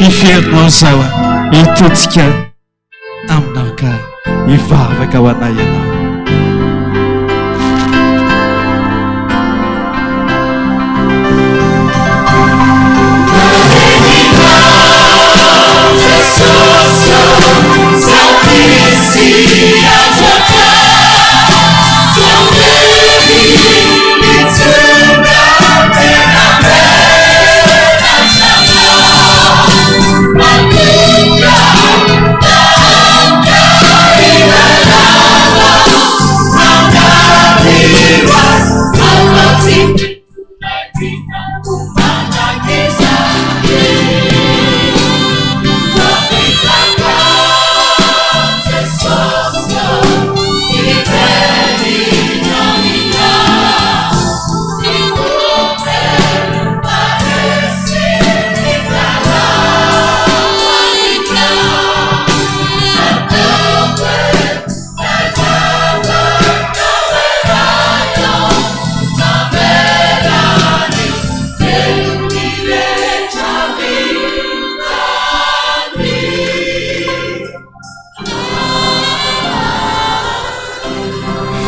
iverinao zao hitodika aminao ka hivavaka ho anay ianao Love.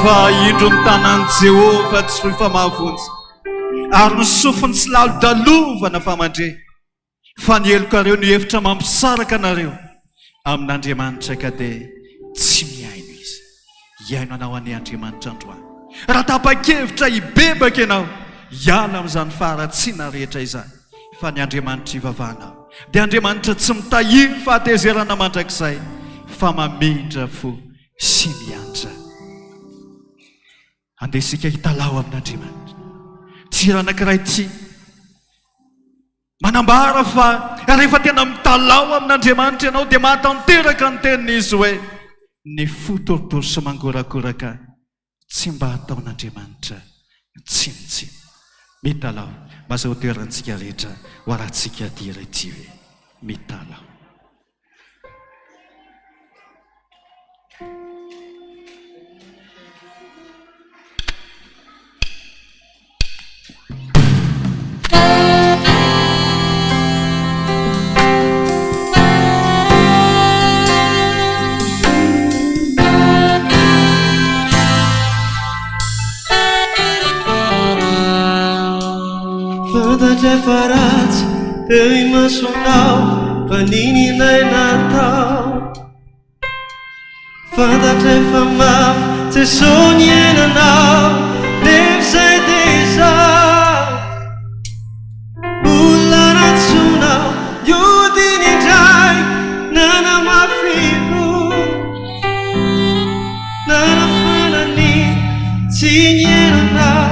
fa indro ny tanany Jehova tsy foy fa mahavonjy ary ny sofiny tsy lalo-dalovana famandre fa ny helokareo ny hevitra mampisaraka anareo amin'Andriamanitra ka dia tsy miaino izy. Iaino anao any Andriamanitra androany. Raha tapa-kevitra hibebaka ianao, hiala amin'izany faharatsiana rehetra izany, fa ny Andriamanitra ivavahanao. Dia Andriamanitra tsy mitahiry fahatezerana mandrakizay fa mamindra fo sy miantra. Andesika hitalao amin'Andriamanitra. Tsy raha anankiray tsy manambara fa rehefa tena mitalao amin'Andriamanitra ianao dia mahatanteraka ny tenin'izy hoe ny fotorotoro sy mangorakoraka tsy mba ataon'Andriamanitra tsinontsino. Mitalao mazao toerantsika rehetra ho arahantsika direktive. Mitalao. Fantatry fa ratsy teo imasonao fa nininay natao. Fantatry fa mafy tsy soa ny iainanao nevizay dia izao. Olona natsonao iodiny indray nanamafiro nanafanany tsy ny iainanao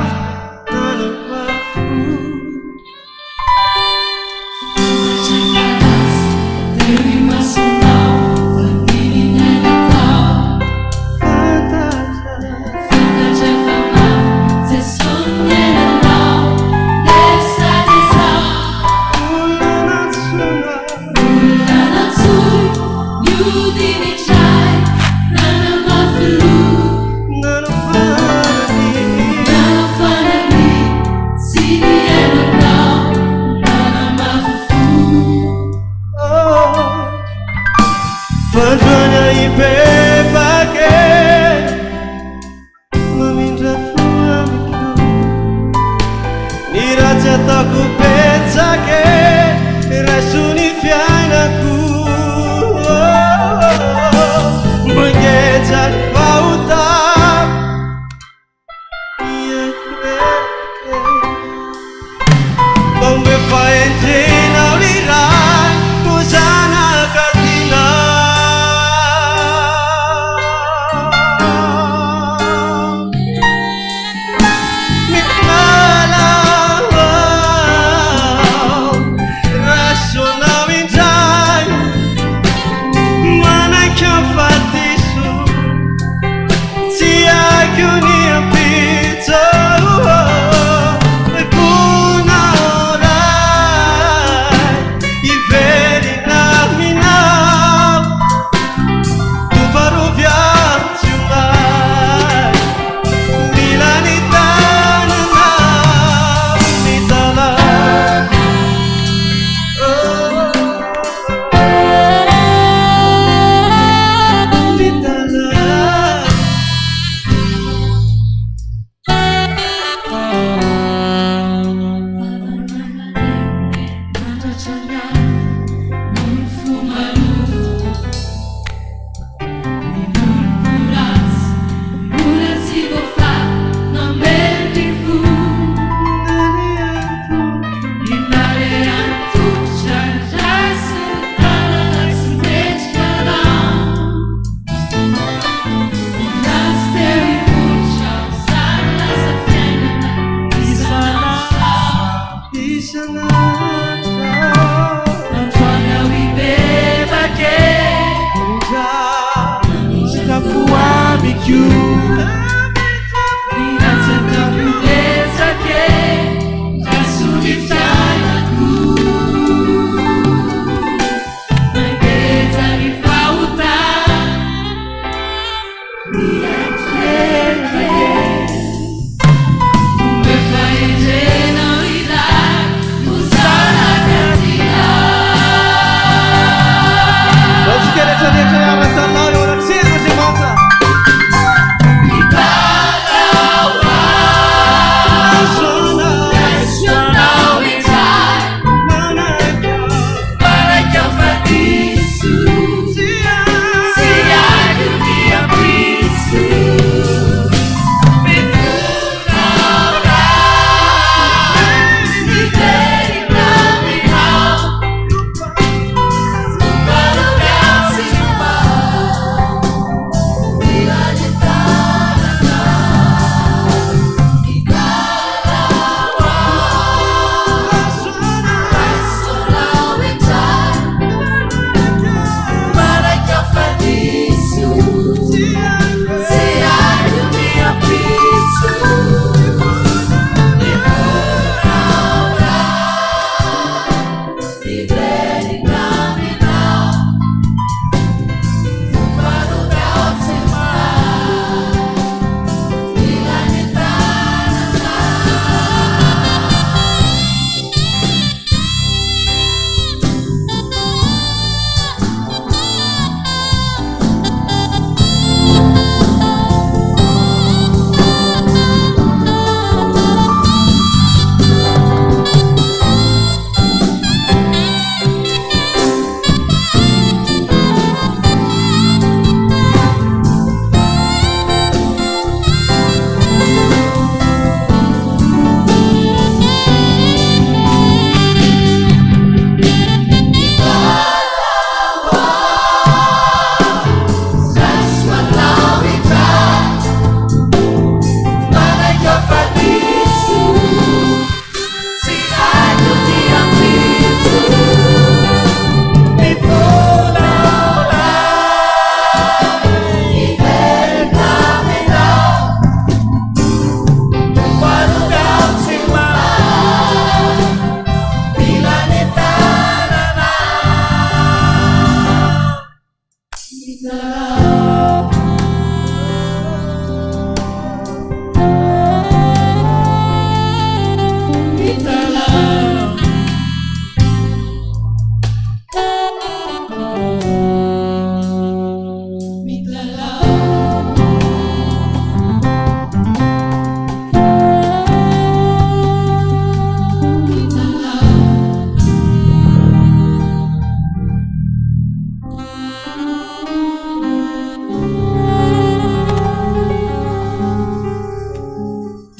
Fantasy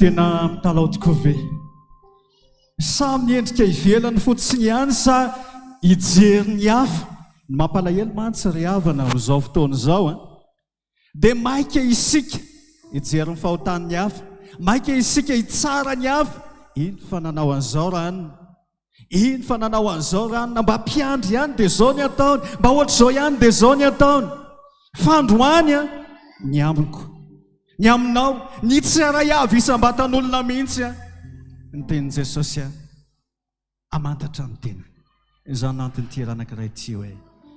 tena mitalao tokoa ve sa miendrika ivelany fotsiny ihany sa ijery ny hafa ny mampalahelo mantsy ry havana amin'izao fotoana izao a dia maika isika ijery ny fahotan'ny hafa maika isika hitsara ny hafa iny fa nanao an'izao ranony iny fa nanao an'izao ranona mba mpiandry ihany dia zao ny ataony mba ohatr'izao ihany dia zao ny ataony fandroany a ny amiko ny aminao ny tsy ara-havy isam-batan'olona mihitsy a ny tenin' Jesosy a amantatra ny tena izany antony ty ranankiray ty hoe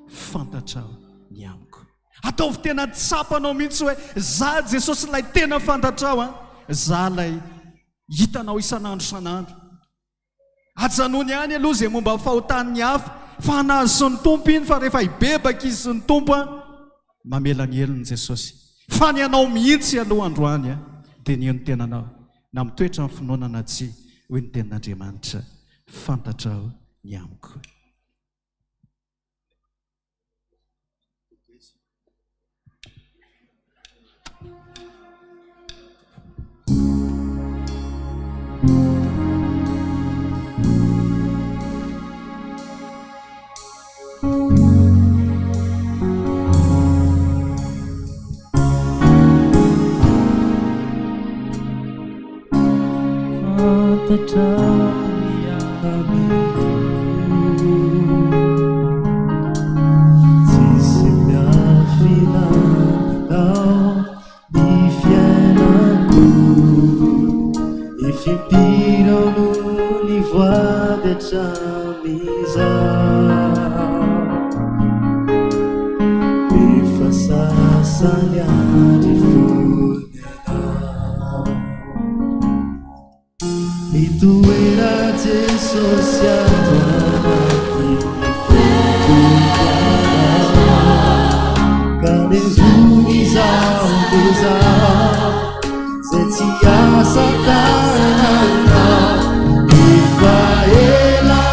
fantatra ny amiko ataovy tena tsapanao mihitsy hoe za Jesosy lay tena fantatrao a za lay hitanao isan'andro san'andro ajanony ihany aloha zay momba fahotan'ny hafa fa hanazy sy ny tompo iny fa rehefa hibebaka izy sy ny tompo a mamela ny helony Jesosy fa ny anao mihitsy aloha androany a dia ny eo ny tenanao na mitoetra amin'ny finoanana tsy hoy ny tenin'Andriamanitra fantatrao ny amiko Tsisy miafilanao ny fiainako ifipirano ny voady hatramizao efa sasany andry Mitoera Jesosy ato anaty fotokana ka mezony izao izao zay tsy asa tanana efa ela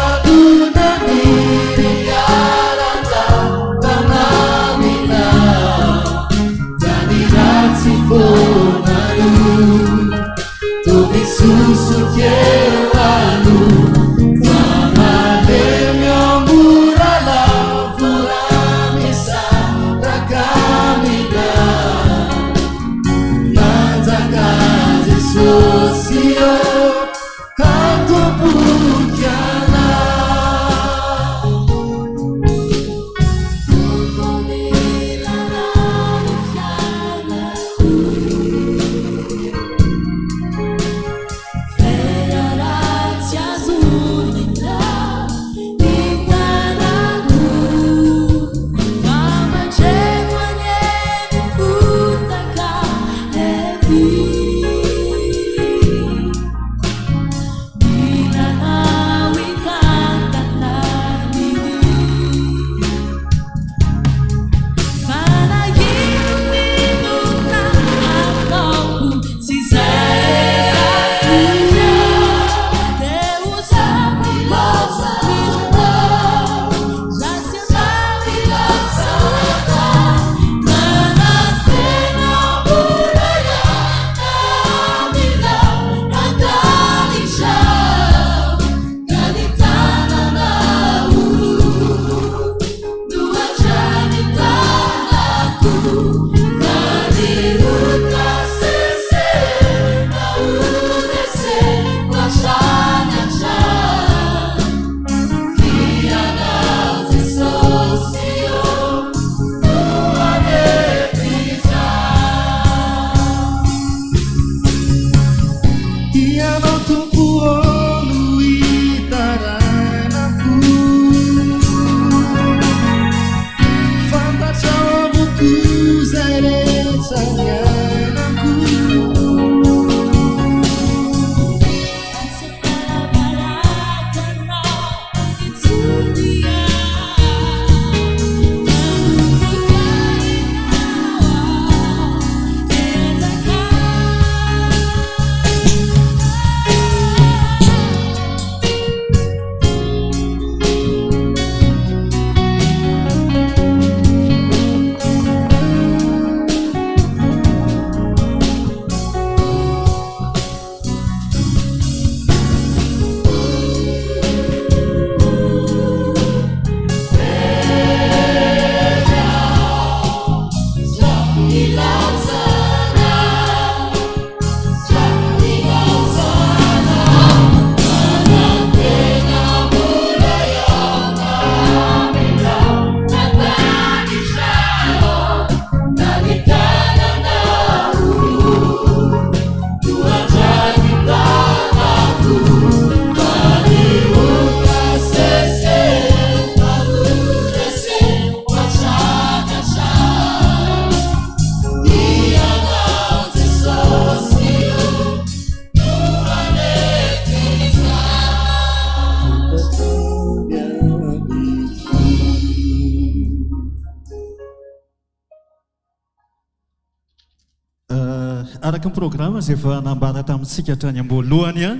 araka ny programa zay efa nambara tamintsika hatrany amboalohany a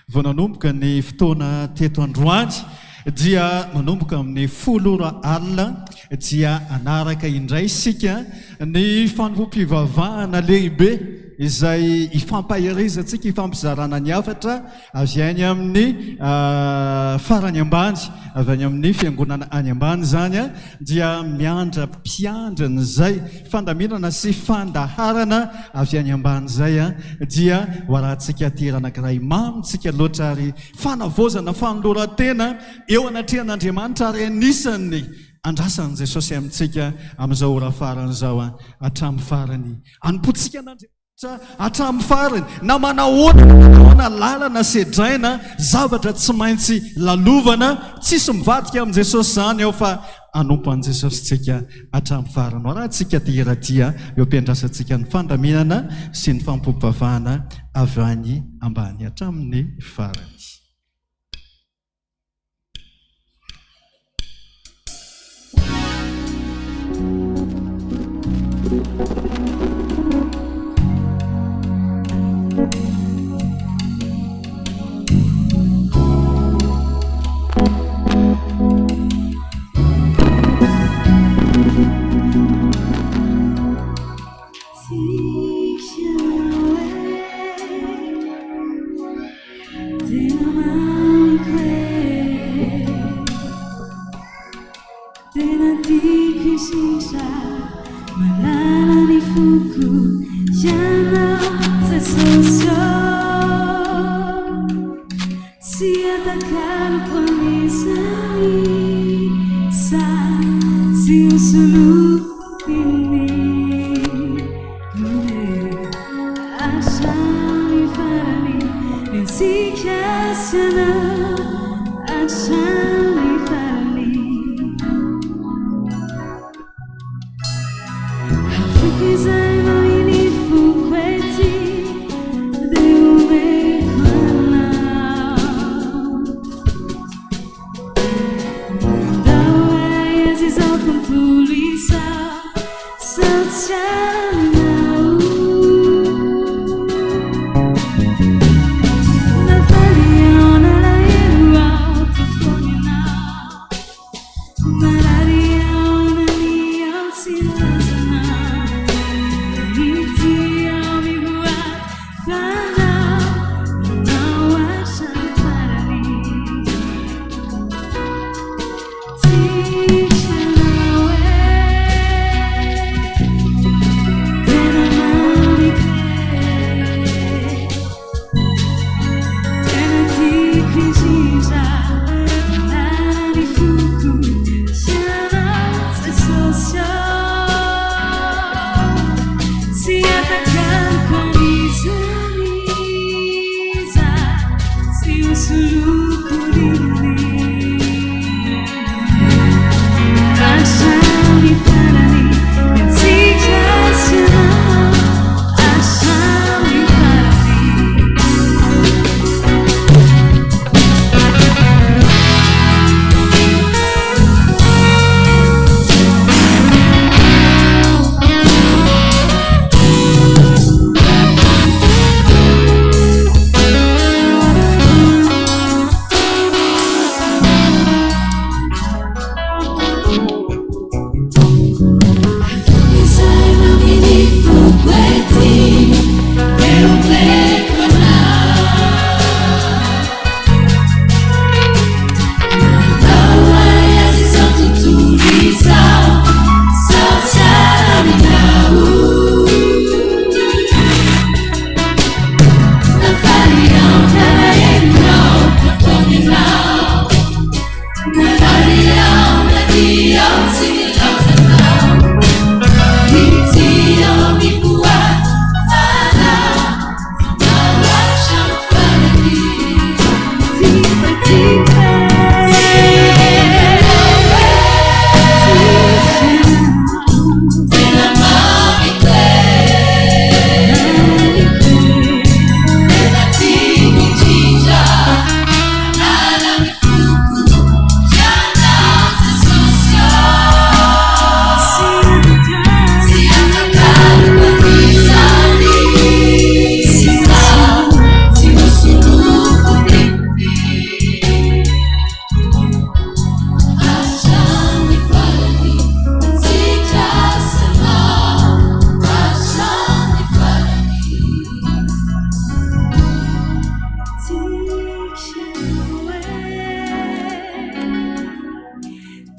vao nanomboka ny fotoana teto androany dia manomboka amin'ny 10 alina dia anaraka indray isika ny fanompo-pivavahana lehibe izay ifampahirizantsika ifampizarana ny hafatra avy any amin'ny farany ambany avy any amin'ny fiangonana any ambany zany a dia miandra mpiandrana zay fandaminana sy fandaharana avy any ambany zay a dia hoarantsika tera anankiray mamitsika loatra ary fanavozana fanolorantena eo anatrehan'Andriamanitra ary anisan'ny andrasan'i Jesosy amintsika amin'izao ora farany zao a hatramin'ny farany anompotsika an'Andriamanitra hatramin'ny farany na manahoana lalana sedraina zavatra tsy maintsy lalovana tsisy mivadika amin'i Jesosy zany ao fa anompo an'i Jesosy tsika hatramin'ny farany hoarantsika teratia eo ampiandrasantsika ny fandaminana sy ny fampopavahana avy any ambany hatramin'ny farany. Yeah.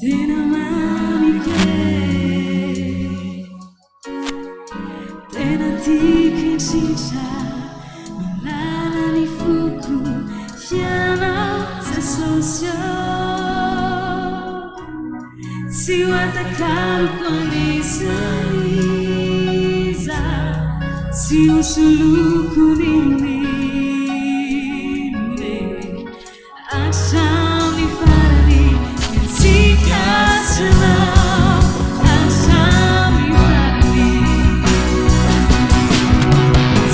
tena mamike tena tiako indrindra milala ny foko fianatra sosio tsy hoatakaloko anisaniza tsy hosoloko ninine atramy farany mitsikatranao atramy farany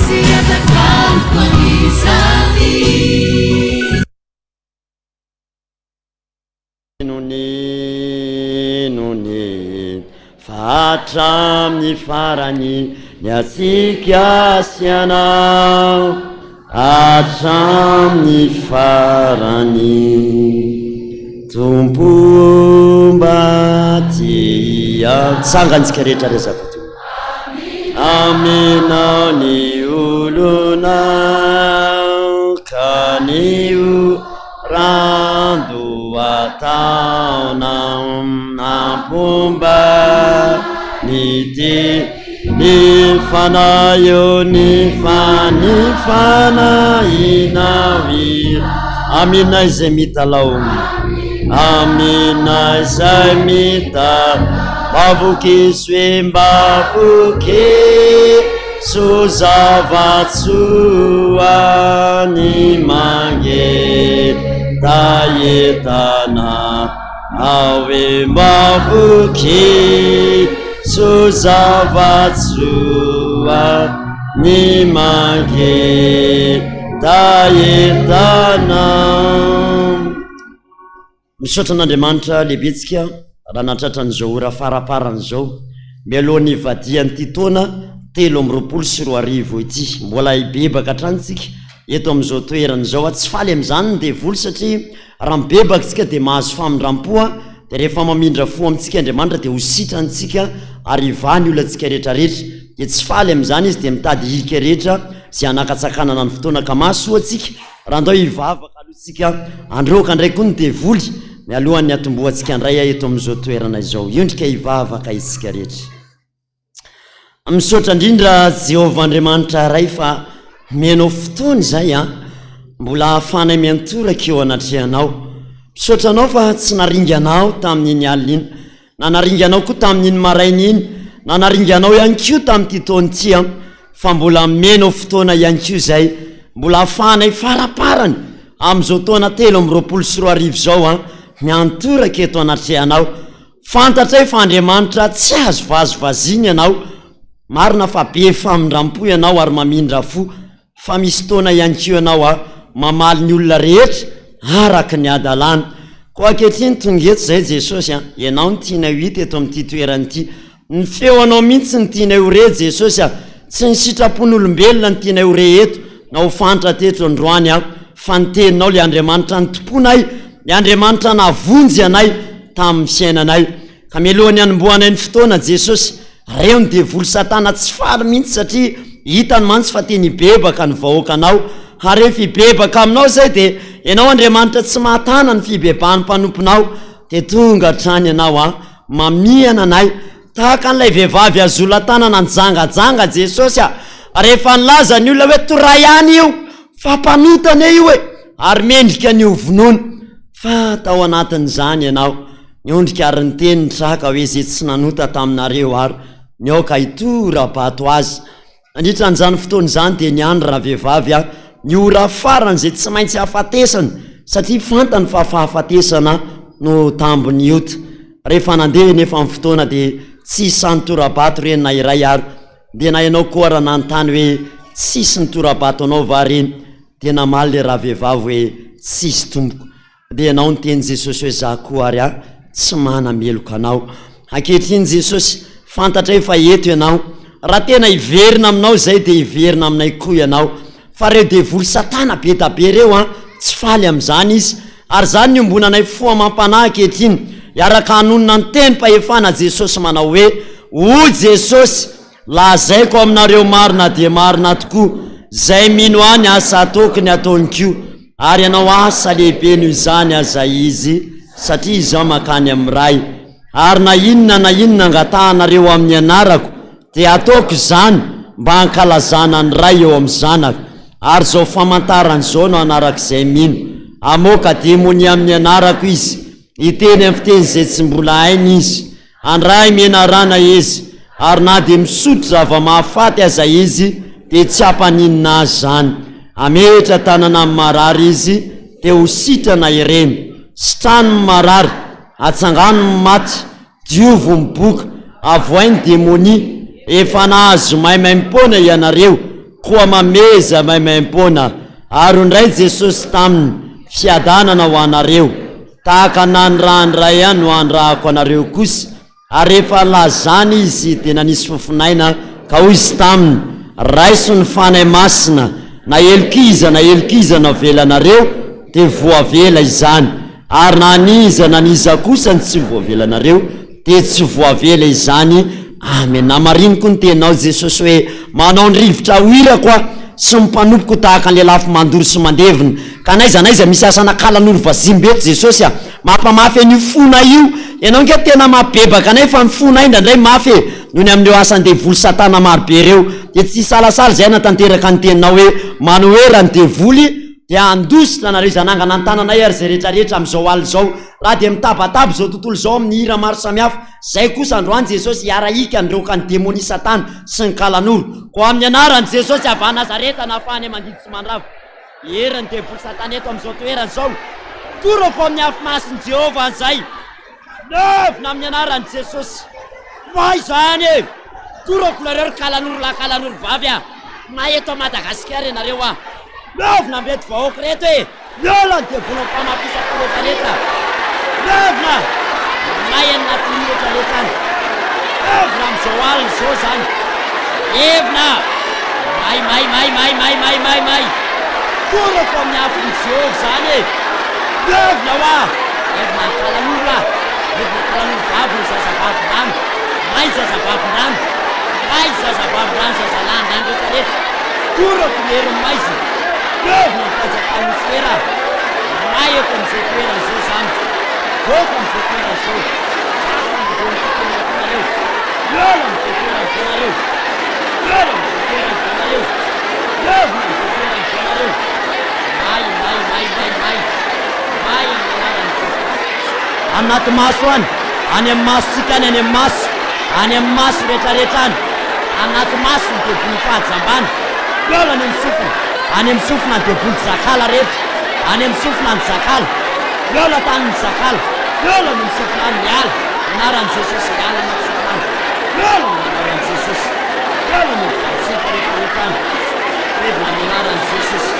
tsy hoatakaloko anisaniza noni fatramny farany ny atsikasianao atramny farany tompomba tia sangantsika rehetra rezafato aminao ny olonao ka nio rando ataonao nampomba ny fanayo ny fanifanainao amina izay mitalao amina izay mita mbavoky soe mbavoky sozavatsoa ny mangetayetana awe mbavoky sozavatsoa ny mangetayetana. Misaotra an'Andriamanitra lehibetsika raha natratran'izao ora faraparan'izao mialohan'ny vadian'ity taona 2024 ity mbola hibebaka hatransika eto amin'izao toeran'izao tsy faly amin'izany ny devoly satria raha mibebaka tsika dia mahazo famindram-poa dia rehefa mamindra fo amintsika Andriamanitra dia ho sitrantsika ary ivany olantsika rehetrarehetra dia tsy faly amin'izany izy dia mitady hika rehetra zay anakatsakanana ny fotoana ka mahasoa atsika raha andao hivavaka alohantsika androaka ndraiky koa ny devoly mialohan'ny atombohantsika andray eto amin'izao toerana izao iondrika hivavaka isika rehetra. Misaotra indrindra Jehovah Andriamanitra ray fa menao fotoana zay mbola hafanay miantoraka eo anatrehanao. Misaotra anao fa tsy naringanao tamin'iny alina iny na naringanao koa tamin'iny maraina iny na naringanao ihany koa tamin'ity taona ity fa mbola menao fotoana ihany koa zay mbola hafanay faraparany amin'izao taona 2024 zao miantoraka eto anatrehanao. Fantatray fa Andriamanitra tsy azo vazovaziny ianao marina fa be famindram-po ianao ary mamindra fo fa misy taona ihany koa ianao mamaly ny olona rehetra araka ny adalana koa ankehitriny tonga eto zay Jesosy ianao ny tianao hita eto amin'ity toerana ity ny feonao mihitsy ny tianao hore Jesosy tsy ny sitrapon'olombelona ny tianao hore eto na ho fantatra teto androany fa ny teninao le Andriamanitra ny tomponay ny Andriamanitra navonjy anay tamin'ny fiainanay ka mialohan'ny hanombohanay ny fotoana Jesosy reo ny devoly Satana tsy faly mihitsy satria hitany mantsy fa teny hibebaka ny vahoakanao ary rehefa hibebaka aminao zay dia ianao Andriamanitra tsy mahatana ny fibebahany mpanomponao dia tonga hatrany ianao mamihana anay tahaka an'ilay vehivavy azola tanana ny jangajanga Jesosy rehefa nilaza ny olona hoe toray ihany io fa mpanotana io ary mendrika ny ovonony fa tao anatin'izany ianao niondrika ary ny teny ny traka hoe zay tsy nanota taminareo ary nioka itorabato azy nandritra n'izany fotoana izany dia niandry raha vehivavy ny ora farany zay tsy maintsy hafatesana satria fantany fa fahafatesana no tambony ota rehefa nandeha nefa amin'ny fotoana dia tsisy nytorabato reny na iray ary dia na ianao koa raha nanontany hoe tsisy nytorabato anao va reny dia namaly le raha vehivavy hoe tsisy tomboko dia ianao ny teny Jesosy hoe za koa ary tsy manameloka anao ankehitriny Jesosy fantatray fa eto ianao raha tena hiverina aminao zay dia hiverina aminay koa ianao fa reo devoly Satana be tabe reo tsy faly amin'izany izy ary zany ny ombonanay foa mampanahy ankehitriny iaraka hanonona ny teny mpahefana Jesosy manao hoe o Jesosy lazaiko aminareo marina dia marina tokoa zay mino any asa tokony ataony koa ary ianao asa lehibe noho izany aza izy satria izaho makany ami'ray ary na inona angatahanareo amin'ny anarako dia ataoko izany mba hankalazana ny ray eo amin'ny zanaka ary zao famantaran'izao no anarak'izay mino amoka demoni amin'ny anarako izy iteny amin'ny fiteny izay tsy mbola hainy izy andray menarana izy ary na dia misotro zava-mahafaty aza izy dia tsy hampaninina azy zany ametra tanana amin'ny marary izy dia ho sitrana ireny sitrany ny marary atsangano ny maty diovo miboka avoainy demoni efa nahazo maimaim-pona ianareo koa mameza maimaim-pona ary indray Jesosy taminy fiadanana ho anareo tahaka nandrahandray ihany no andrahako anareo kosa ary efa lazany izy dia nanisy fofinaina ka hoy izy taminy raiso ny fanay masina na elikiza na velanareo dia voavela izany ary naniza kosa ny tsy voavelanareo dia tsy voavela izany amen namariniko ny tenao Jesosy hoe manao ny rivotra hoirako a sy mimpanompoka tahaka ny lelafy mandoro sy mandevina ka naiza misy asanakalan'olo vazimbeto Jesosy a mampamafy an'io fona io ianao nge tena mapebaka anay fa mifona indray mafy noho ny amin'ireo asan-devoly satana marobe reo dia tsy salasala zay natanteraka ny tenao hoe manao hoe raha ny devoly dia andositra nareo zanangana ny tananay ary zay rehetrarehetra amin'izao aly zao raha dia mitabataba zao tontolo zao amin'ny hira maro samihafa zay kosa androany Jesosy hiara-ika nireo ny demoni satana sy ny kalan'olo ko amin'ny anarany Jesosy avy Nazareta nafahany mandidy sy mandrava heriny devoly satana eto amin'izao toerana zao torako amin'ny afo-masiny Jehovah an'izay nevina amin'ny anarany Jesosy may zany torako lareo kalan'olo vavy a na eto a Madagasikara ianareo a nevina mety vahoaka reto e miala ny devoly mpamafisako rehetrarehetra nevina may anatin'ny rehetrarehetrany nevina amin'izao aliny zao zany nevina may torako amin'ny afony Jehovah zany e nevina hoa nevina ny kalan'olo a nevina kalan'olo vavy ny zazavavy-drano may zazavavy-drano zazalandany rehetrarehetra torako mieriny maizy nevina mipanjakamisera may eto amin'izao toerana zao zany voaka amin'izao toerana zao miala amin'izao toerana zonareo miala amin'izao toerana zonareo nevina amin'izao toerana zonareo may anaty maso any any amin'ny masontsika any any amin'ny maso rehetrarehetrany anaty maso ny devoly fahajambana miala any amin'ny sofina any amin'ny sofina ny devoly zakala rehetra any amin'ny sofina ny zakala miala tany ny zakala miala ny sofina any miala anaran'i Jesosy miala anaty sofina miala ny anaran'i Jesosy miala ny vasika rehetrarehetrany evina ny anaran'i Jesosy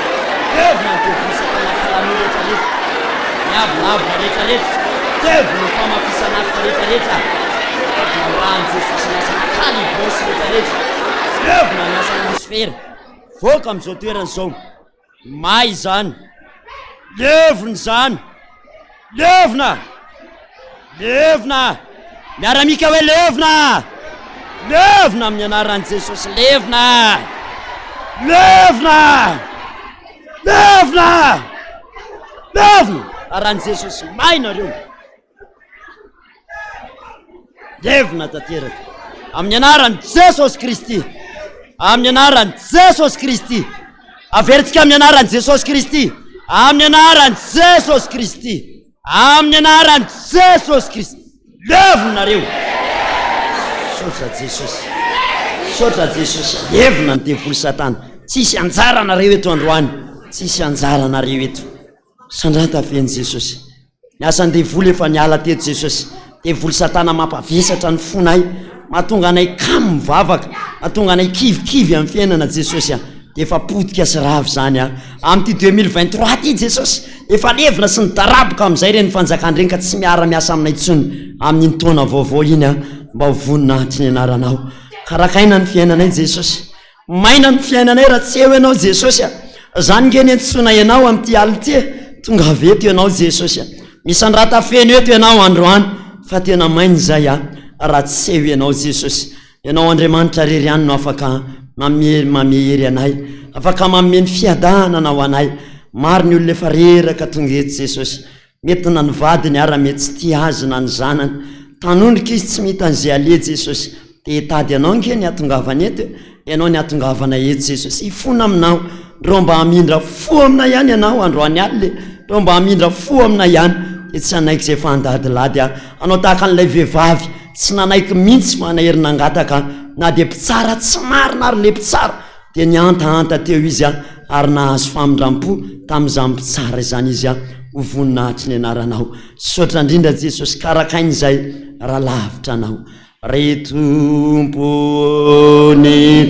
evina ny devoly satanakalan'olo rehetrarehetra miavolavona rehetrarehetra devina ny famafisanafika rehetrarehetra evina mirahan'i Jesosy nasanakaly bosy rehetrarehetra evina ny asan'atmosfera voaka amin'izao toerana zao may zany levina zany levina miaramika hoe levina amin'ny anaran'i Jesosy levina aran'i Jesosy may nareo levina tanteraka amin'ny anaran'i Jesosy Kristy amin'ny anaran'i Jesosy Kristy averitsika amin'ny anaran'i Jesosy Kristy amin'ny anaran'i Jesosy Kristy amin'ny anaran'i Jesosy Kristy levina nareo sotra Jesosy levina ny devoly satana tsisy anjara nareo eto androany tsisy anjara nareo eto sandrata feny Jesosy ny asan'ny devoly efa niala teto Jesosy devoly satana mampavesatra ny fonay mahatonga anay kamo mivavaka mahatonga anay kivikivy amin'ny fiainana Jesosy a dia efa potika sy ravy zany a amin'ity 2023 ty Jesosy efa levina sy ny daraboka amin'izay reny fanjakany reny ka tsy miara-miasa aminay tsony amin'ny taona vaovao iny a mba ho vonina hatry ny anaranao karakaina ny fiainanay Jesosy maina ny fiainanay raha tsy eo ianao Jesosy a zany nge ny antsoina ianao amin'ity aly ty tonga veto ianao Jesosy a misandrata feno eto ianao androany fa tena mainy zay a raha tsy eo ianao Jesosy ianao Andriamanitra rery any no afaka mamehery anay afaka mameny fiadanana ho anay maro ny olona efa reraka tonga eto Jesosy mety na ny vadiny ara mety tsy tia azy na ny zanany tanondrika izy tsy mita an'izay ale Jesosy de tady anao nge ny atongavana eto ianao ny atongavana eto Jesosy ifona aminao ndreo mba hamindra fo amina ihany ianao androany aly ndreo mba hamindra fo amina ihany de tsy anaiky izay fandadilady anao tahaka an'ilay vehivavy tsy nanaiky mihitsy fa naherinà angataka na de mpitsara tsy marina ary le mpitsara de niantaanta teo izy ary nahazo famindram-po tamin'izany mpitsara izany izy ho voninahitry ny anaranao sotra indrindra Jesosy karakain'izay raha lavitra anao Retompony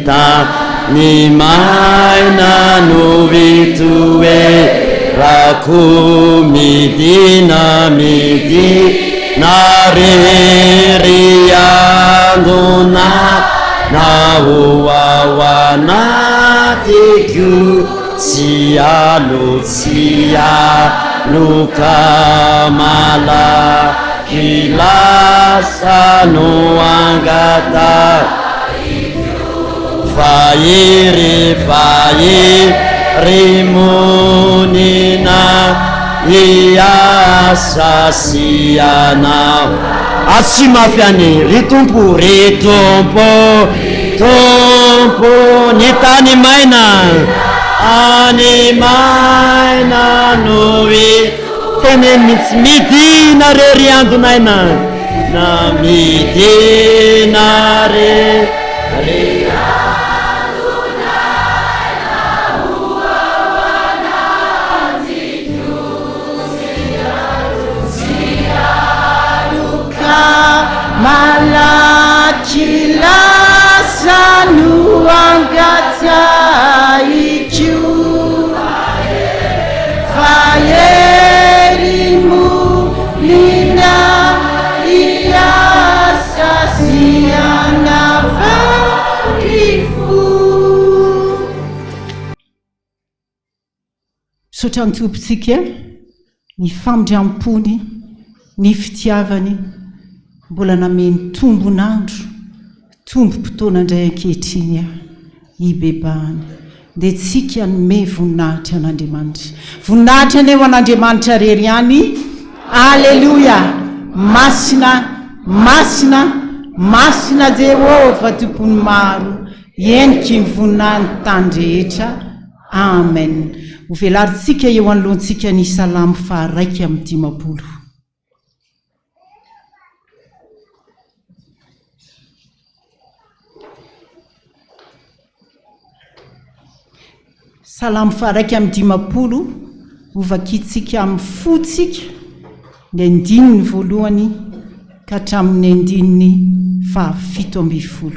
tany maina no vitoe rako midina rery andona na ho ao anatiko tsy aloka malaky lasa no angata fahiry monina iasa sianao atsy mafyany ritompo ny tany maina no teny mitsy midina rery andonaina na midina rery malaky lasa no angata ikio fahery monina iasa siana varifo misaotra ny tompontsika ny famindram-pony ny fitiavany mbola nameny tombonandro tombo-potoana indray ankehitriny ibebahana dia tsika nome voninahitra an'Andriamanitra voninahitra ny eo an'Andriamanitra rery ihany aleloia masina Jehova tompony maro eniky mivoninahiny tany rehetra amen ho velarintsika eo anoloantsika ny salamo 150 salamo 150 ovakitsika amin'ny fotsika ny andininy voalohany ka hatramin'ny andininy 17.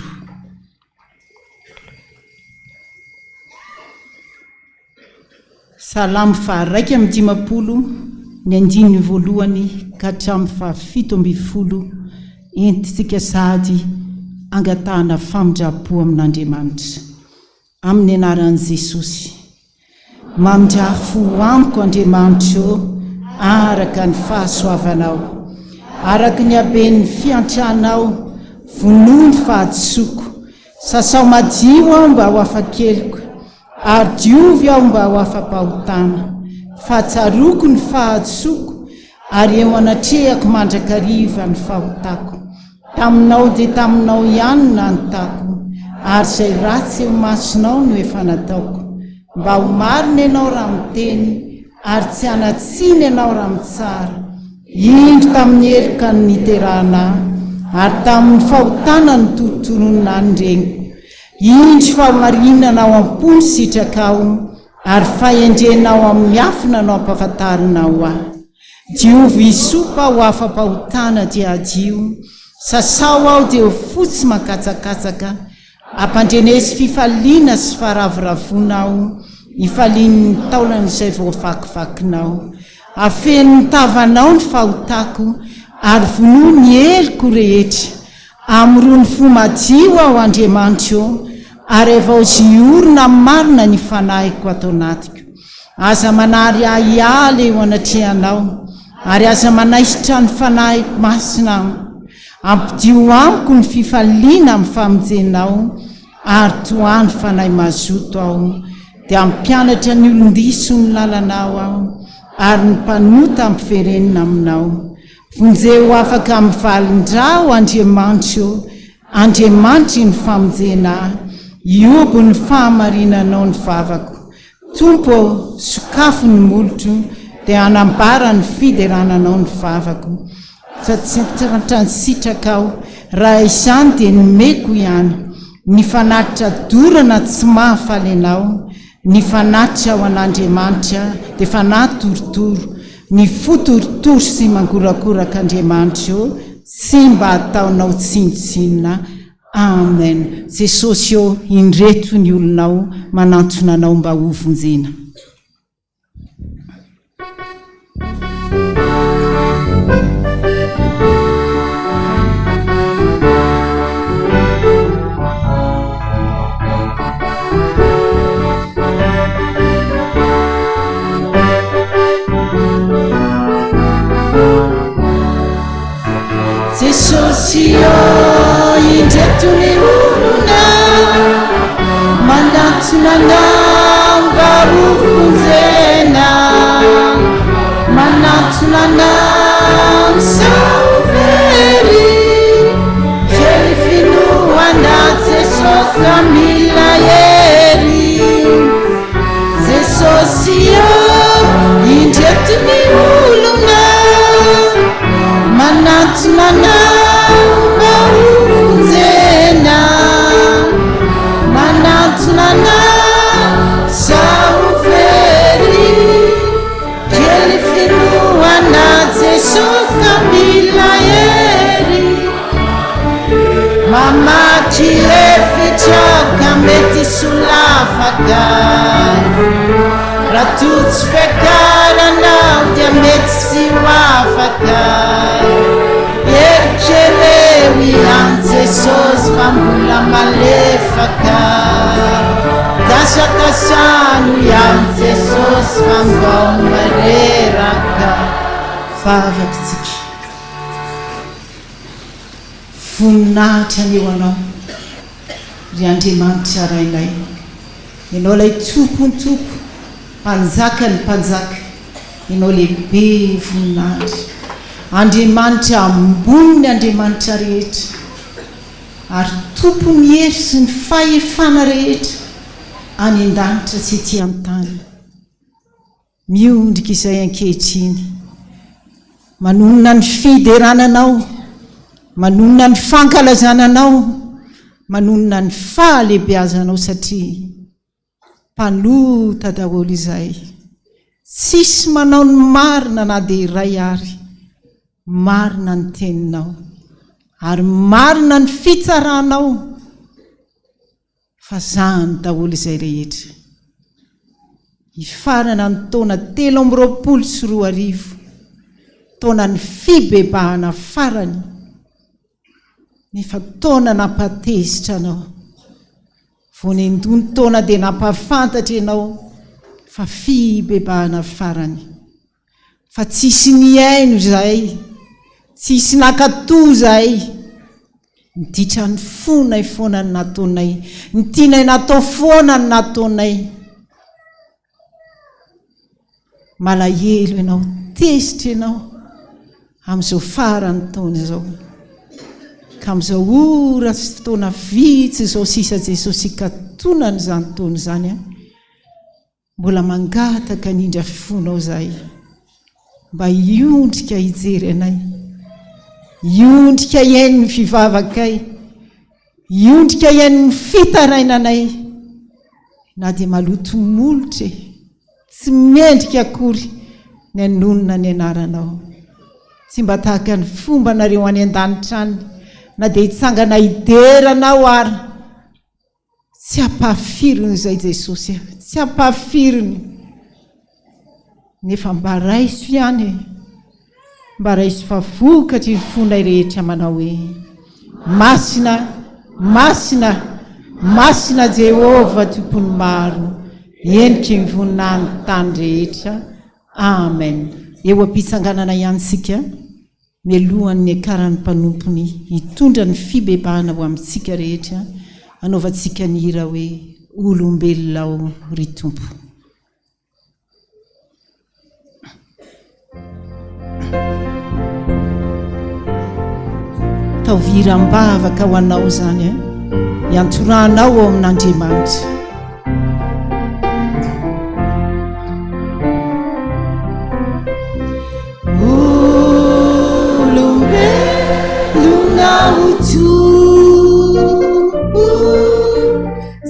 salamo 150 ny andininy voalohany ka hatramin'ny 17 entintsika sady angatahana famindram-po amin'Andriamanitra amin'ny anaran'i Jesosy mamindra-fo amiko Andriamanitra araka ny fahasoavanao araka ny haben'ny fiantranao vonoa ny fahatsoko sasao madio aho mba ho afa-keliko ary diovy aho mba ho afa-pahotana fahatsaroko ny fahatsoko ary eo anatrehako mandrakariva ny fahotako taminao dia taminao ihany nanontako ary izay ratsy eo masonao no efa nataoko mba ho marina ianao raha miteny ary tsy hanatsiny ianao raha mitsara indro tamin'ny erika ny niterana ary tamin'ny fahotana ny torotoroana ny reniko indro fahamarinanao ampony sitrakao ary fahendrenao amin'ny afinanao ampafantarinao aho diovy isopa ho afa-pahotana dia adio sasao aho dia ho fotsy makatsakatsaka ampandrenesy fifaliana sy faravoravoanao ifalian'ny taonan'izay voafakivakinao afen'ny tavanao ny fahotako ary vonoa ny heliko rehetra amorony fo madio aho Andriamanitra ary efa ho ziorina marina ny fanahiko ato anatiko aza manary ahialy eo anatrehanao ary aza manaisitra ny fanahiko masina ampidio amiko ny fifaliana amin'ny famonjenao ary toany fanahy mazoto aho dia ampianatra ny olondiso ny lalanao aho ary ny mpanota ampiverenina aminao vonjeo ho afaka amin'ny valin-drao andriamanitra ny famonjena iobo ny fahamarinanao ny vavako tompo sokafo ny molotro dia anambara ny fiderananao ny vavako fa tsy transitraka aho raha izany dia nomeko ihany ny fanatitra dorana tsy mahafaly anao ny fanatitra ho an'andriamanitra dia fanahy torotoro ny fotorotoro sy mangorakoraka andriamanitra eo sy mba ataonao tsinotsinona amen jesosy eo indreto ny olonao manantona anao mba ho vonjena Jesosy eo indreto ny olona manantona anao mba ho vonjena manantona anao sao very kely finoana Jesosy kamila hery Jesosy eo indreto ny olona manantona anao mba ho vonjena manantona anao sao very kely finoana Jesosy kamila hery mamaky efitra mety solafaka raha totsy fiakaranao dia mety sy ho afaka eritrereo ihany Jesosy fa mbola malefaka dasakasano ihany Jesosy fa mbao mareraka vavakytsika voninahitra aneo anao ry Andriamanitra rainay ianao lay tompony tompo mpanjaka ny mpanjaka ianao lehibe voninahitra Andriamanitra ambony ny Andriamanitra rehetra ary tompony hery sy ny fahefana rehetra any an-danitra sy ety amin'ny tany miondrika izay ankehitriny manonona ny fiderananao manonona ny fankalazananao manonona ny fahalehibeazanao satria mpanota daholo izay tsisy manao ny marina na dia iray ary marina ny teninao ary marina ny fitsaranao fa zany daholo izay rehetra hifarana ny taona 324 taona ny fibebahana farany nefa taona nampatezitra anao vonendony taona dia nampafantatra ianao fa fibebahana farany fa tsisy ny aino izay tsisy nakatoa zay niditra ny fonay foana ny nataonay ny tianay natao foana ny nataonay malahelo ianao tezitra ianao amin'izao farany taona izao ka amin'izao ora sy fotoana vitsy izao sisa Jesosy katonany izany taona izany mbola mangataka nindra fifonao zay mba hiondrika hijery anay hiondrika iainy ny fivavakay hiondrika iainy ny fitarainanay na dia maloto molotra tsy mendrika akory ny anonona ny anaranao tsy mba tahaka ny fomba nareo any an-danitra any na dia hitsangana hideranao ary tsy ampahafirony izay Jesosy tsy ampahafirony nefa mba raiso ihany mba raiso fa vokatry ny fonay rehetra manao hoe masina masina masina Jehova tompony maro endriky ny voninahiny tany rehetra amen eo am-pitsanganana ihany sika mialohan'ny akaran'ny mpanompony hitondra ny fibebahana ho amintsika rehetra anaovantsika ny hira hoe olombelona ry tompo taoviram-bavaka ho anao zany iantoranao ao amin'Andriamanitra. Olombelona ho tompo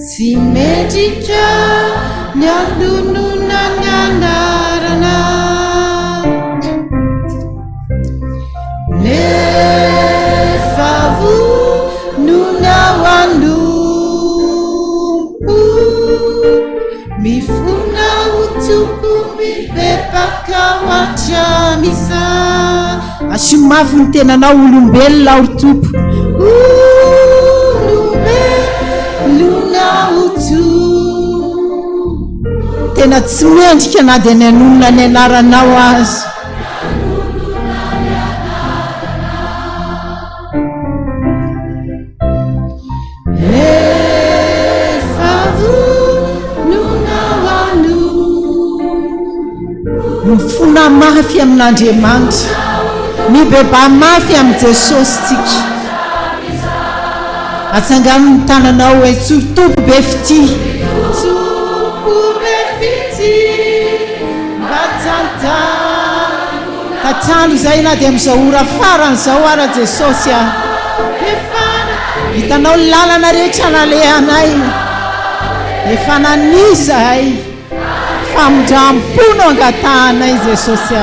sy mendrika ny andonona ny andarana nefa vonona ho andompo mifona ho tompo mipepaka ho atramisa asomafy ny tenanao olombelona ho tompo olombelona ho tompo tena tsy mendrika na dia ny anonona ny anaranao azy nefa vonona ho andompo mifona mafy amin'Andriamanitra mibeba mafy amin'ny Jesosy tsika atsangan'ny tananao hoe tompo be fity tompo be fity mbatantano katano zay na dia amin'izao ora faran'izao ara Jesosy hitanao ny lalana rehetra nalehanay efa nanizahay famondram-pono angatahanay Jesosy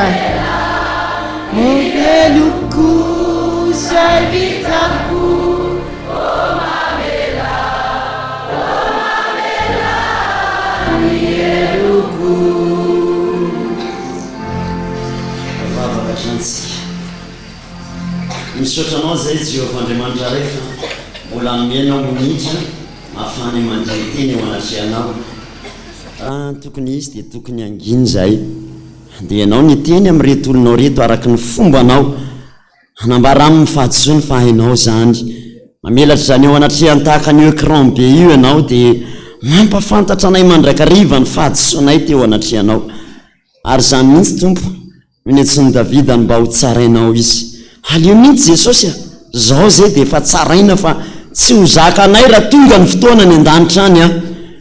Obeloko zay vitako mieloko vavaka trantsika misotranao zay Jehovah Andriamanitra rehefa mbola mienao minitra mafany mandriteny eo anatrehanao raha tokony izy dia tokony anginy zay dia ianao ny teny amin'reto olonao reto araka ny fombanao hanambara amin'ny fahadiso ny fahainao zany mamelatra zany eo anatrehan-tahaka ny écran be io ianao dia mampafantatra anay mandrakariva ny fahadisonay teo anatrehanao ary zany mihitsy tompo minetsiny Davida mba ho tsarainao izy aleo mihitsy Jesosy zao zay dia efa tsaraina fa tsy ho zaka anay raha tonga ny fotoana ny an-danitra any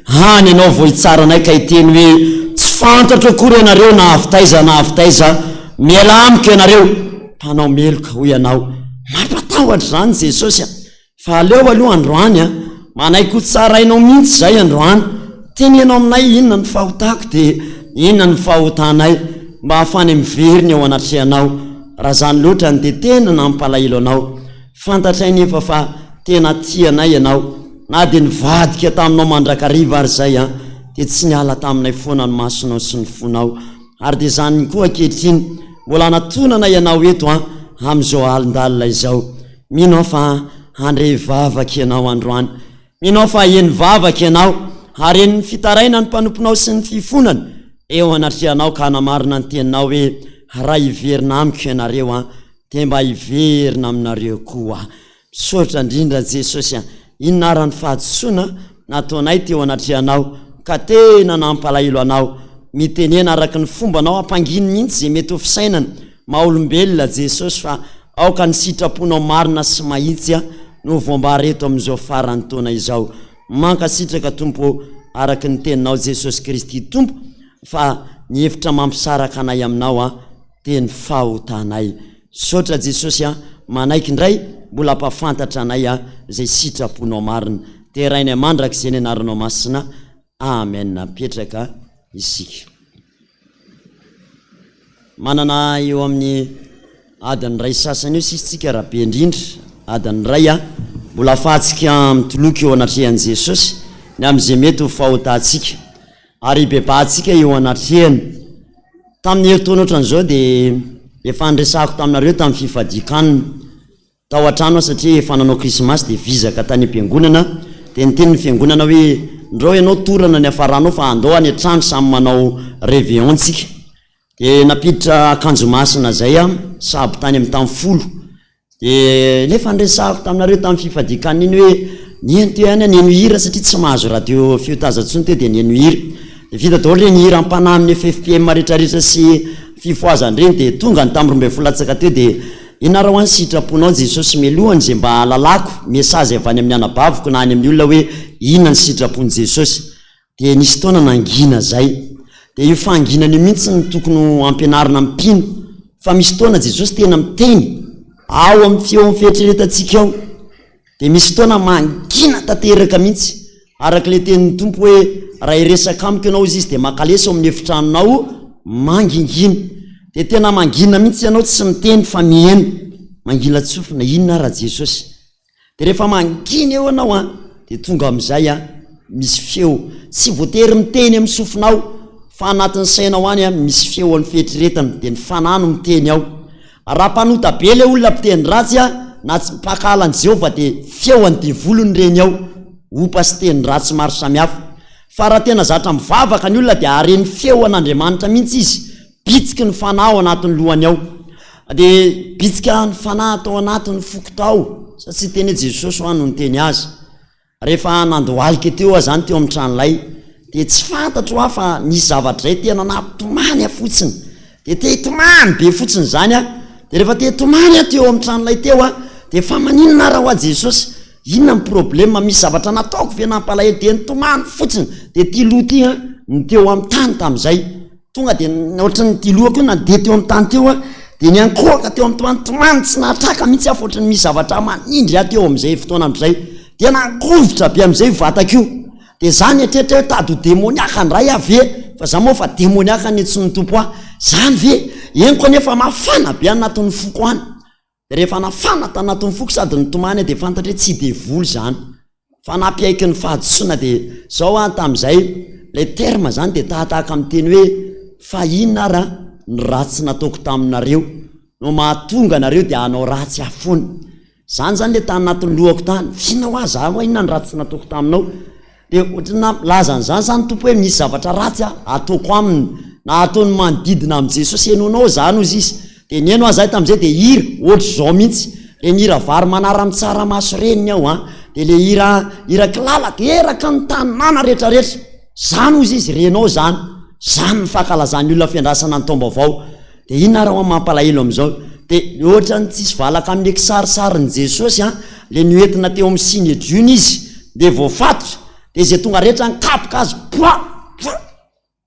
hany ianao vo hitsaranay ka hiteny hoe tsy fantatra akory ianareo na avitaiza miala amiko ianareo mpanao meloka ho ianao mampatahotra zany Jesosy fa aleo aloha androany manaiky ho tsarainao mihitsy zay androany tenenao aminay inona ny fahotako dia inona ny fahotanay mba hafany miveriny ao anatrehanao raha zany loatra ny dia tena nampalahelo anao fantatray nefa fa tena tianay ianao na dia nivadika taminao mandrakariva ary zay dia tsy niala taminay foana ny masonao sy ny fonao ary dia zany koa ankehitriny mbola natonana ianao eto amin'izao alindalina izao minao fa handre vavaka ianao androany minao fa eny vavaka ianao ary eny ny fitaraina ny mpanomponao sy ny fifonany eo anatrehanao ka hanamarina ny teninao hoe raha hiverina amiko ianareo dia mba hiverina aminareo koa misaotra indrindra Jesosy inona ara ny fahadisoana nataonay teo anatrehanao ka tena nampalahelo anao mitenena araka ny fombanao ampanginy mihitsy zay mety ho fisainana maha-olombelona Jesosy fa aoka ny sitraponao marina sy mahitsy no voamba reto amin'izao farany taona izao mankasitraka tompo araka ny teninao Jesosy Kristy tompo fa ny hevitra mampisaraka anay aminao teny fahotanay saotra Jesosy manaiky indray mbola ampafantatra anay zay sitraponao marina terainy amandraka izay ny anaranao masina amen napetraka isika manana eo amin'ny adiny ray sasany io sisitsika raha be indrindra adiny ray mbola afahantsika mitoloky eo anatrehany Jesosy ny amin'izay mety ho fahotantsika ary hibebahantsika eo anatrehany tamin'ny herintaona ohatran'izao dia efa andresahako taminareo tamin'ny fifadikanina tao an-trano satria efa nanao krismasy dia vizaka tany am-piangonana dia niteny ny fiangonana hoe ndreo ianao torana ny afaranao fa andao any an-trano samy manao Réveillon tsika dia napiditra akanjo masina zay sabo tany amin'ny tany folo dia nefa andresahako taminareo tamin'ny fifadikanina iny hoe nieny teo ihany nieno hira satria tsy mahazo radio fiotazatsony teo dia nieno hira dia vita daholo ny hira ampanahy amin'ny FPVM rehetrarehetra sy fifoazany reny dia tonga ny tamin'ny 12 latsaka teo dia inara ho any sitraponao Jesosy mialohany zay mba lalako mesazy avy any amin'ny anabaviko na any amin'ny olona hoe inona ny sitrapony Jesosy dia nisy taona nangina zay dia io fanginany mihitsy ny tokony ampianarina mpino fa misy taona Jesosy tena miteny ao amin'ny feo amin'ny fieritreretantsika ao dia misy taona mangina tanteraka mihitsy arak'ilay tenin'ny tompo hoe raha iresaka amiko ianao izy dia makalesa ao amin'ny efitranonao mangingina dia tena mangina mihitsy ianao tsy miteny fa mihaino mangila tsofina inona raha Jesosy dia rehefa mangina eo anao dia tonga amin'izay misy feo tsy voatery miteny amin'ny sofinao fa anatin'ny sainao any misy feo amin'ny fieritriretana dia ny fanano miteny ao raha mpanota be le olona mpiteny ratsy na tsy mpakalan Jehovah dia feo any devolony reny ao opa sy teny ratsy maro samihafa fa raha tena zatra mivavaka ny olona dia areny feo an'Andriamanitra mihitsy izy bitsiky ny fanahy anatin'ny lohany ao dia bitsika ny fanahy atao anatin'ny foko tao satria teny Jesosy ho any ny teny azy rehefa nandohalika teo zany teo amin'ny tranolay dia tsy fantatro fa nisy zavatra zay tena nampitomany fotsiny dia te hitomany be fotsiny zany dia rehefa te hitomany teo amin'ny tranolay teo dia fa maninona raha ho Jesosy inona ny problema misy zavatra nataoko ve nampalahelo dia nitomany fotsiny dia ty loha ty ny teo amin'ny tany tamin'izay tonga dia ohatrany ty lohako io nandeha teo amin'ny tany teo dia niankoaka teo amin'ny tomany tsy nahatraka mihitsy ohatrany misy zavatra manindry teo amin'izay fotoana amin'izay dia nangovotra be amin'izay vatak'io dia zany etrehitra hoe tady ho demoniaka ny ray ave fa za moa fa demoniaka ny tsy ny tompo zany ve eniko nefa mafana be anatin'ny foko any dia rehefa nafana tanatin'ny foko sady nitomany dia fantatra hoe tsy devoly zany fa nampiaiky ny fahadisoana dia zao tamin'izay le terme zany dia tahatahaka amin'ny teny hoe fa inona raha ny ratsy nataoko taminareo no mahatonga nareo dia hanao ratsy afony zany le tany anatin'ny lohako tany finao aza hoe inona ny ratsy nataoko taminao dia ohatrana laza zany tompo hoe misy zavatra ratsy ataoko aminy na ataony manodidina amin'ny Jesosy enonao zany ozy izy dia nieno azahay tamin'izay dia hira ohatra zao mihitsy reny hira vary manara mitsara maso reniny ao dia le hira kilalaka eraka ny tanàna rehetrarehetra zany ozy izy renao zany ny fankalazany olona fiandrasana ny taom-baovao dia inona raha mampalahelo amin'izao dia ohatra ny tsisy valaka amin'ny kisarisariny Jesosy le noentina teo amin'ny signe Diony izy dia voafatotra dia zay tonga rehetra nikapoka azy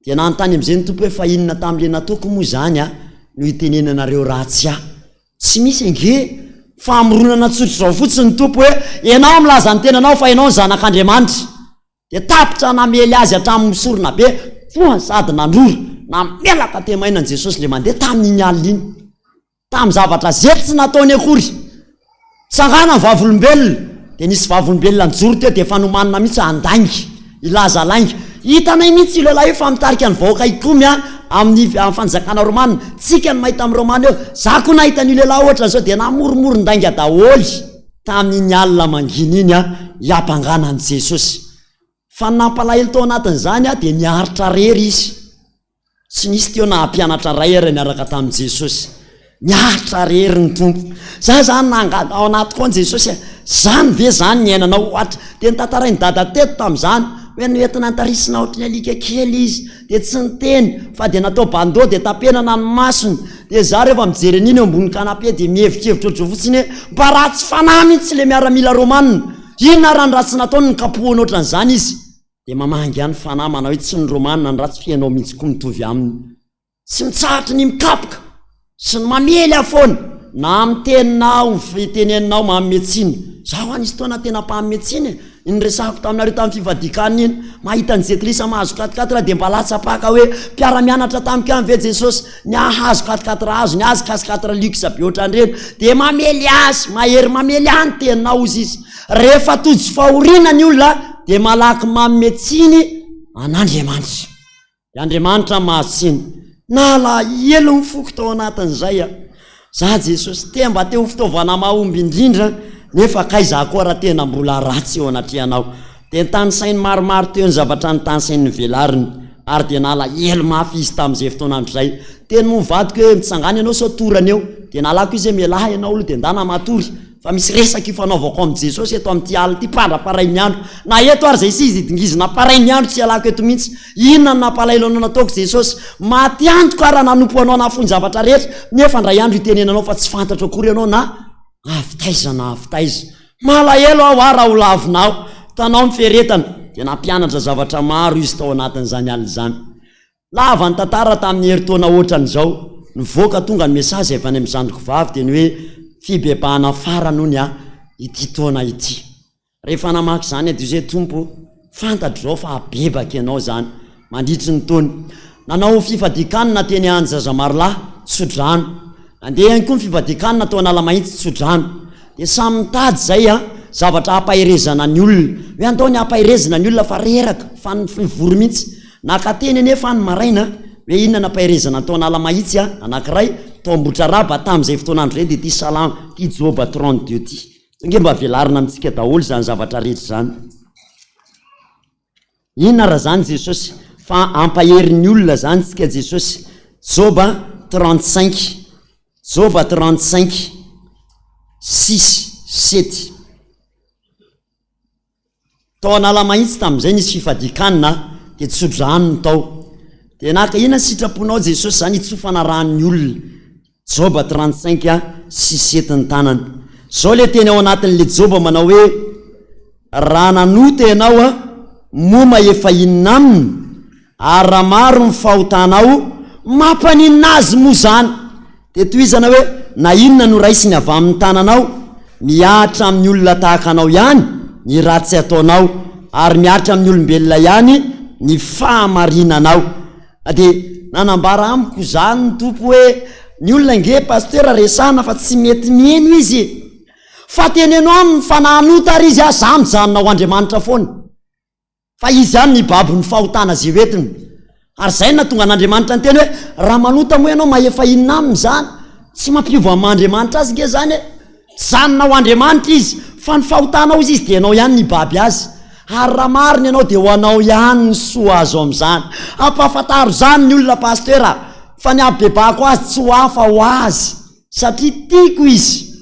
dia nanontany amin'izay ny tompo hoe fa inona tamin'le nataoko moa zany no hitenenanareo ratsy tsy misy ange famoronana tsotra zao fotsiny ny tompo hoe ianao milaza ny tenanao fa ianao ny zanak'Andriamanitra dia tapitra namely azy hatramin'ny misorona be sady nandrora na melaka temaina ny Jesosy le mandeha tamin'iny alina iny tamin'ny zavatra zety tsy nataony akory sangana ny vavolombelona dia nisy vavolombelona nijoro teo dia efa nomanina mihitsy andainga ilaza lainga hitanay mihitsy io lehilahy io fa mitarika ny vahoaka ikomy amin'ny fanjakana romanina tsika ny mahita amin'ny romana eo za koa nahita ny lehilahy ohatra zao dia namoromoro ndainga daholy tamin'iny alina mangina iny hiampanganany Jesosy fa nampalahelo tao anatin'izany dia niaritra rery izy tsy nisy teo na hampianatra ray ary niaraka tamin'i Jesosy niaritra rery ny tompo za zany nangady ao anaty koa ny Jesosy zany ve zany ny ainanao ohatra dia nitantarainy dada teto tamin'izany hoe noentina ntarisina ohatry ny alika kely izy dia tsy niteny fa dia natao bandô dia tapenana ny masony dia za rehefa mijery an'iny eo ambony kanapé dia mihevitrevitra ohatry fotsiny hoe mba ratsy fanahy mihitsy le miaramila romanina inona raha ny ratsy nataony nikapohana ohatran'izany izy dia mamangy ihany fanahy manao hoe tsy ny romanina ny ratsy fiainao mihitsy koa mitovy aminy tsy mitsahatra ny mikapoka sy ny mamely afoana na miteninao fiteneninao mametsiny zaho anisy toana tena mpametsiny iny resahako taminareo tamin'ny fivadikana iny mahita ny jetlisa mahazo 4-4 dia mba latsapaka hoe mpiara-mianatra tamiko any ve Jesosy ny ahazo 4-4 azo ny azy 4-4 luxe be ohatrandreny dia mamely azy mahery mamely any teninao izy izy rehefa tojo fahoriana ny olona dia malaky mametsiny an'Andriamanitra Andriamanitra mahatsiny nala elo ny foko tao anatin'izay za Jesosy te mba teo fitaovana mahomby indrindra nefa kaiza koa raha tena mbola ratsy eo anatrehanao dia nytany sainy maromaro teo ny zavatra ny tany sainy velariny ary dia nala elo mafy izy tamin'izay fotoana andrizay teny movadiko hoe mitsangana ianao sao torana eo dia nalako izy mialaha ianao aloha dia ndana matory fa misy resaka ifanaovako am' jesosy eto am'ty aly ty pandraparainy andro na eto ary zay sy izy idingizina parainy andro tsy alako eto mihitsy inona no nampalailonao nataoko jesosy maty andro ka raha nanompo anao nahafony zavatra rehetra nefa ndray andro itenenanao fa tsy fantatra akory ianao na avitaiza na avitaiza malahelo aho a raha olavinao tanao miferetana de nampianatra zavatra maro izy tao anatin'izany alina zany lava ny tantara tamin'ny heritaona ohatran'izao nivoaka tonga ny mesazy efa any am'zandriko vavy de ny hoe fibebahana farany ony a ity taona ity rehefa namaky zany ady zay tompo fantatro zao fa abebaka ianao zany mandritry ny taony nanao fifadikanina teny anjazamarilahy tsodrano andeha ihany koa ny fifadikanina tao analamahitsy tsodrano de samy mitady zay a zavatra hampahirezana ny olona hoe andao ny hampahirezana ny olona fa reraka fa nivory mihitsy nakateny nefa ny maraina hoe inona nampahirezana tao analamahitsy a anankiray tombotra raba tam'izay fotoanandro rey de ty salama ty joba 32 ty tonge mba velarina amitsika daholo zany zavatra rehetra zany inona raha zany jesosy fa ampaherin'ny olona zany tsika jesosy joba 35 joba 35 6 7 tao analamahitsy tam'izay nisy fifadikanina de tsodrano ny tao de naka inona sitraponao jesosy zany itsofana rahan'ny olona joba 35 a 6 ny tanany zao le teny ao anatin'le joba manao hoe raha nanota ianao a moma efa inona aminy ary raha maro ny fahotanao mampaninina azy moa zany de toizana hoe na inona no raisiny avy amin'ny tananao miatra amin'ny olona tahaka anao ihany ny ratsy ataonao ary miatra amin'ny olombelona ihany ny fahamarinanao de nanambara amiko zany ny tompo hoe ny olona nge paster resana fa tsy mety mieno izy fa tenenao aminy fa nanota ary izy a za mijanonao Andriamanitra foana fa izy any ny baby ny fahotana zay hoetiny ary zay na tonga an'Andriamanitra ny teny hoe raha manota moa ianao maefa inona aminy zany tsy mampiova amin'Andriamanitra azy nge zany janonao Andriamanitra izy fa ny fahotanao izy de anao ihany ny baby azy ary raha mariny ianao de ho anao ihany ny soa azo am'zany ampahafantaro zany ny olona pastera fa ny abebako azy tsy ho hafa ho azy satria tiako izy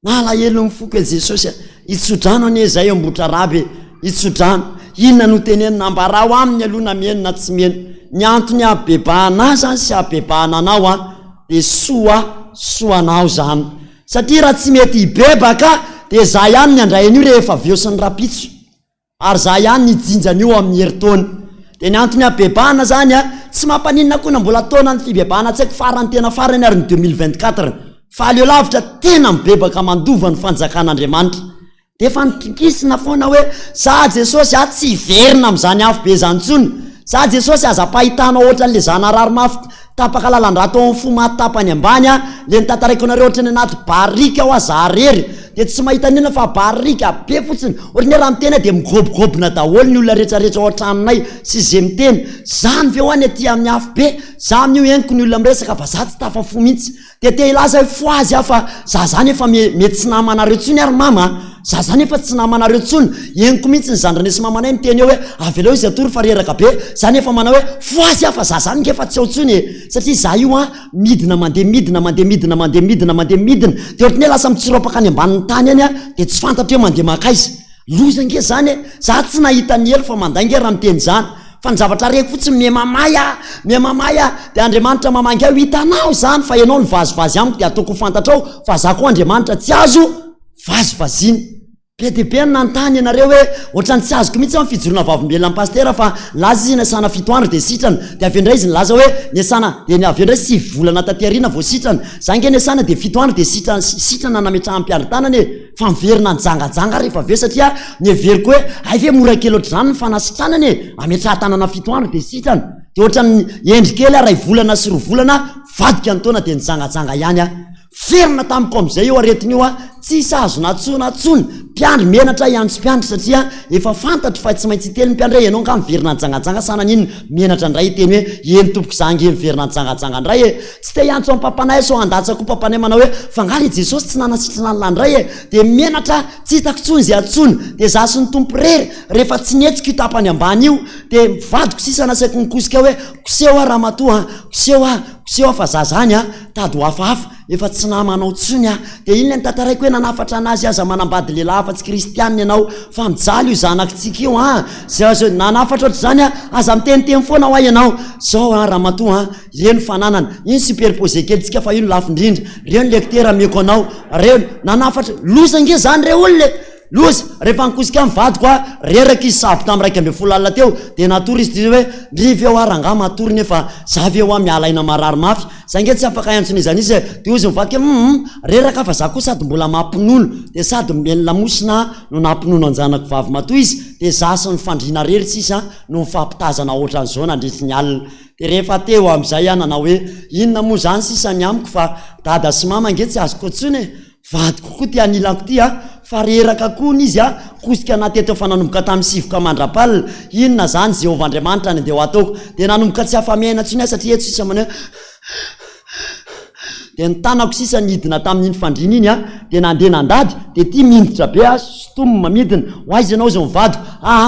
malahelo mifoko e jesosy itsodrano anie zay ambotra rabe itsodrano inona no tenenina ambarao aminy aloha na mieno na tsy mieno ny antony abebahana zany sy abebahana anao a de soanao zany satria raha tsy mety hibebaka de za ihany ny andrayan'io rehefa aveo sy ny rapitso ary za ihany ny jinjan'io amin'ny heritaona de ny antony abebahana zany a tsy mampaninina koa na mbola taona ny fibebahana tsy haiko farany tena farany ary ny 2024 fa aleo lavitra tena mibebaka mandova ny fanjakan'Andriamanitra de efa nikinkisina foana hoe za jesosy a tsy hiverina am'zany afo be zany tsony za jesosy aza pahitanao ohatran'le zanarary mafy tapaka lalandrato amin'ny fo maty tapany ambany a le nitantaraiko anareo ohatrany anaty barika aho aza rery de tsy mahita nina fa barika be fotsiny ohatrany raha miteny de migobigobina daholo ny olona rehetrarehetra ohatranonay sy zay miteny zany ve hoany aty amin'ny afo be za amin'io eniko ny olona miresaka fa za tsy tafafo mihitsy de te ilaza fo azy a fa za zany efa mety tsy namanareo tsony ary mama za zany efa tsy namanareo tsony eniko mihitsy ny zandranesy mamanay miteny eo hoe aveleo izy atory fa reraka be zany efa manao hoe fo azy a fa za zany ngefa tsy ao tsony satria za io a midina mandeha de ohatrany hoe lasa mitsiropaka any ambanin'ny tany any a de tsy fantatra hoe mandeha makaiza loza nge zany za tsy nahita ny helo fa mandainge raha miteny zany fa ny zavatra reko fotsiny miamamay a de Andriamanitra mamangy ao hitanao zany fa ianao ny vazivazy amiko de ataoko fantatrao fa za koa Andriamanitra tsy azo vazivaziny be de be nantany ianareo hoe ohatrany tsy azoko mihitsy amin'ny fijorona vavimbelona amin'ny pastera fa laza izy nasana 7 andro de sitrana de avendray izy nilaza hoe niasana de avendray 9 volana tatyarina vao sitrana za nge niasana de 7 andro de sitrana nametraha mpiaritanany fa miverina njangajanga rehefa aveo satria ny everiko hoe ay ve mora kely ohatr' zany ny fanasitranany ametraha tanana 7 andro de sitrana de ohatrany endrikely ray volana sy 2 volana vadika ny taona de njangajanga ihany a ferina tamiko am'izay eo aretiny io a tsy sazo natsonatsony mpiandry menatra ihany tsy mpiandry satria efa fantatry fa tsy maintsy tely mpiandry ianao nga miverina njangajanga sanany iny menatra indray teny hoe eny tompoko zangy miverina njangajanga indray tsy te hiantso amin'ny papanay so andatsako papanay manao hoe fa ngaly jesosy tsy nanasitrana ny landray de menatra tsy hitako tsony zay atsony de za sy ny tompo rery rehefa tsy nietsika io tapany ambany io de mivadiko sisa nasaiko nikosika hoe koseho a raha matoa koseho fa za zany a tady ho hafahafa efa tsy namanao tsony a dia inona ny tantaraiko hoe nanafatra anazy aza manambady lehilahy afa tsy kristianina ianao fa mijaly io zanakitsika io a zay nanafatra ohatr' zany a aza miteniteny foana ho a ianao zao a raha matoa a reno fananana iny superposé kelitsika fa io no lafindrindra reo ny lectera meko anao reo nanafatra loza nge zany reo olona loza rehefa nikosika mivadiko a reraka izy sabo tamin'ny 1 teo dia natory izy hoe ndrivy eo a ranga matory nefa zavy eo a mialaina marary mafy za nge tsy afaka iantsona izany izy dia ozy mivadika reraka fa za koa sady mbola mampinono dia sady milamosina no nampinono anjanako vavy matoa izy dia za sy ny fandriana rery tsisa no mifampitazana ohatran'izao nandrisy ny alina dia rehefa teo amin'izay a nanao hoe inona moa zany sisa ny amiko fa dada sy mama nge tsy azoko tsony vadiko koa ty anilako ty a fa reraka koa n izy a kosika nateto efa nanomboka tamin'ny sivoka mandrapalina inona zany Jehovah Andriamanitra ny dia ho ataoko dia nanomboka tsy afamiaina tsony a satria eto sisa manao dia ny tanako sisa nidina tamin'iny fandrina iny a dia nandeha nandady dia ty minditra be a stomy mamidina ho aizy ianao zao mivadiko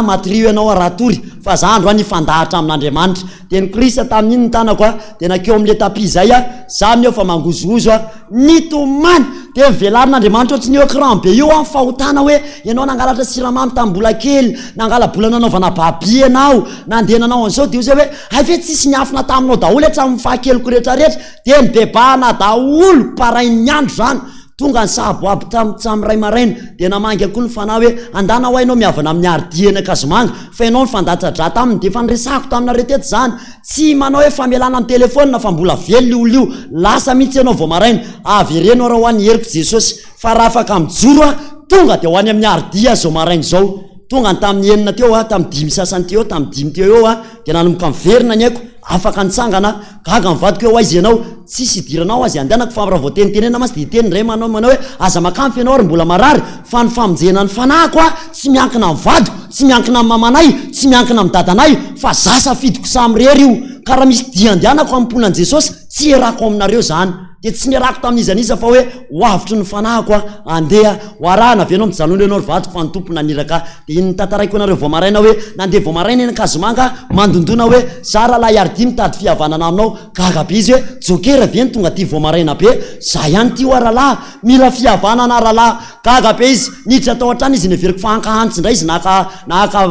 matorio ianao a raha tory fa za andro a nifandahatra amin'Andriamanitra dia nikrisa tamin'iny ny tanako a dia nakeo amin'le tapi zay a za mineo fa mangozogozo a nitomany dia velarin'Andriamanitra ohatry ny écran be io a fahotana hoe ianao nangalatra siramamy tamin'ny mbola kely nangala-bola nanaovana babi ianao nandeha nanao an'izao dia ozy hoe ave tsisy niafina taminao daholo hatramin'ny fahakeloko rehetrarehetra dia nibebahana daholo parain'ny andro zany tonga ny sahaboaby tamin'ny ray maraina dia namangy akoa ny fanahy hoe andana ho hainao miavana amin'ny ardiena kazomanga fa ianao ny fandatsadra taminy dia fa niresako taminareo teto zany tsy manao hoe famelana amin'ny telefônina fa mbola vely olo io lasa mihitsy ianao vao maraina avereno raha ho an'ny heriko Jesosy fa raha afaka mijoro a tonga dia ho any amin'ny ardia zao maraina zao tonga ny tamin'ny enina teo a tamin'ny 5 sasany teo tamin'ny 5 teo eo a dia nanomboka miverina ny aiko afaka nitsangana gaga mivadiko eo aizy ianao tsisy idiranao azy andehanako fa raha vao tenitenena masy dia teny ray manao hoe aza makampy ianao ary mbola marary fa ny famonjena ny fanahiko a tsy miankina amin'ny vadiko tsy miankina amin'ny mamanay tsy miankina amin'ny dadanay fa za safidiko samy rery io ka raha misy dia andehanako amponan'i Jesosy tsy erako aminareo zany dia tsy nirako tamin'izaniza fa hoe hoavitry ny fanahiko a andeha hoarahana avy ianao mijanona ianao ry vadiko fa ny tompo naniraka dia iny tantaraiko anareo vao maraina hoe nandeha vao maraina eny Kazomanga mandondona hoe za rahalahy ardia mitady fihavanana aminao gaga be izy hoe jokera ve ny tonga ty vao maraina be za ihany ty ho rahalahy mila fihavanana rahalahy gaga be izy niditra tao an-trano izy neveriko fa ankahantsy indray izy naka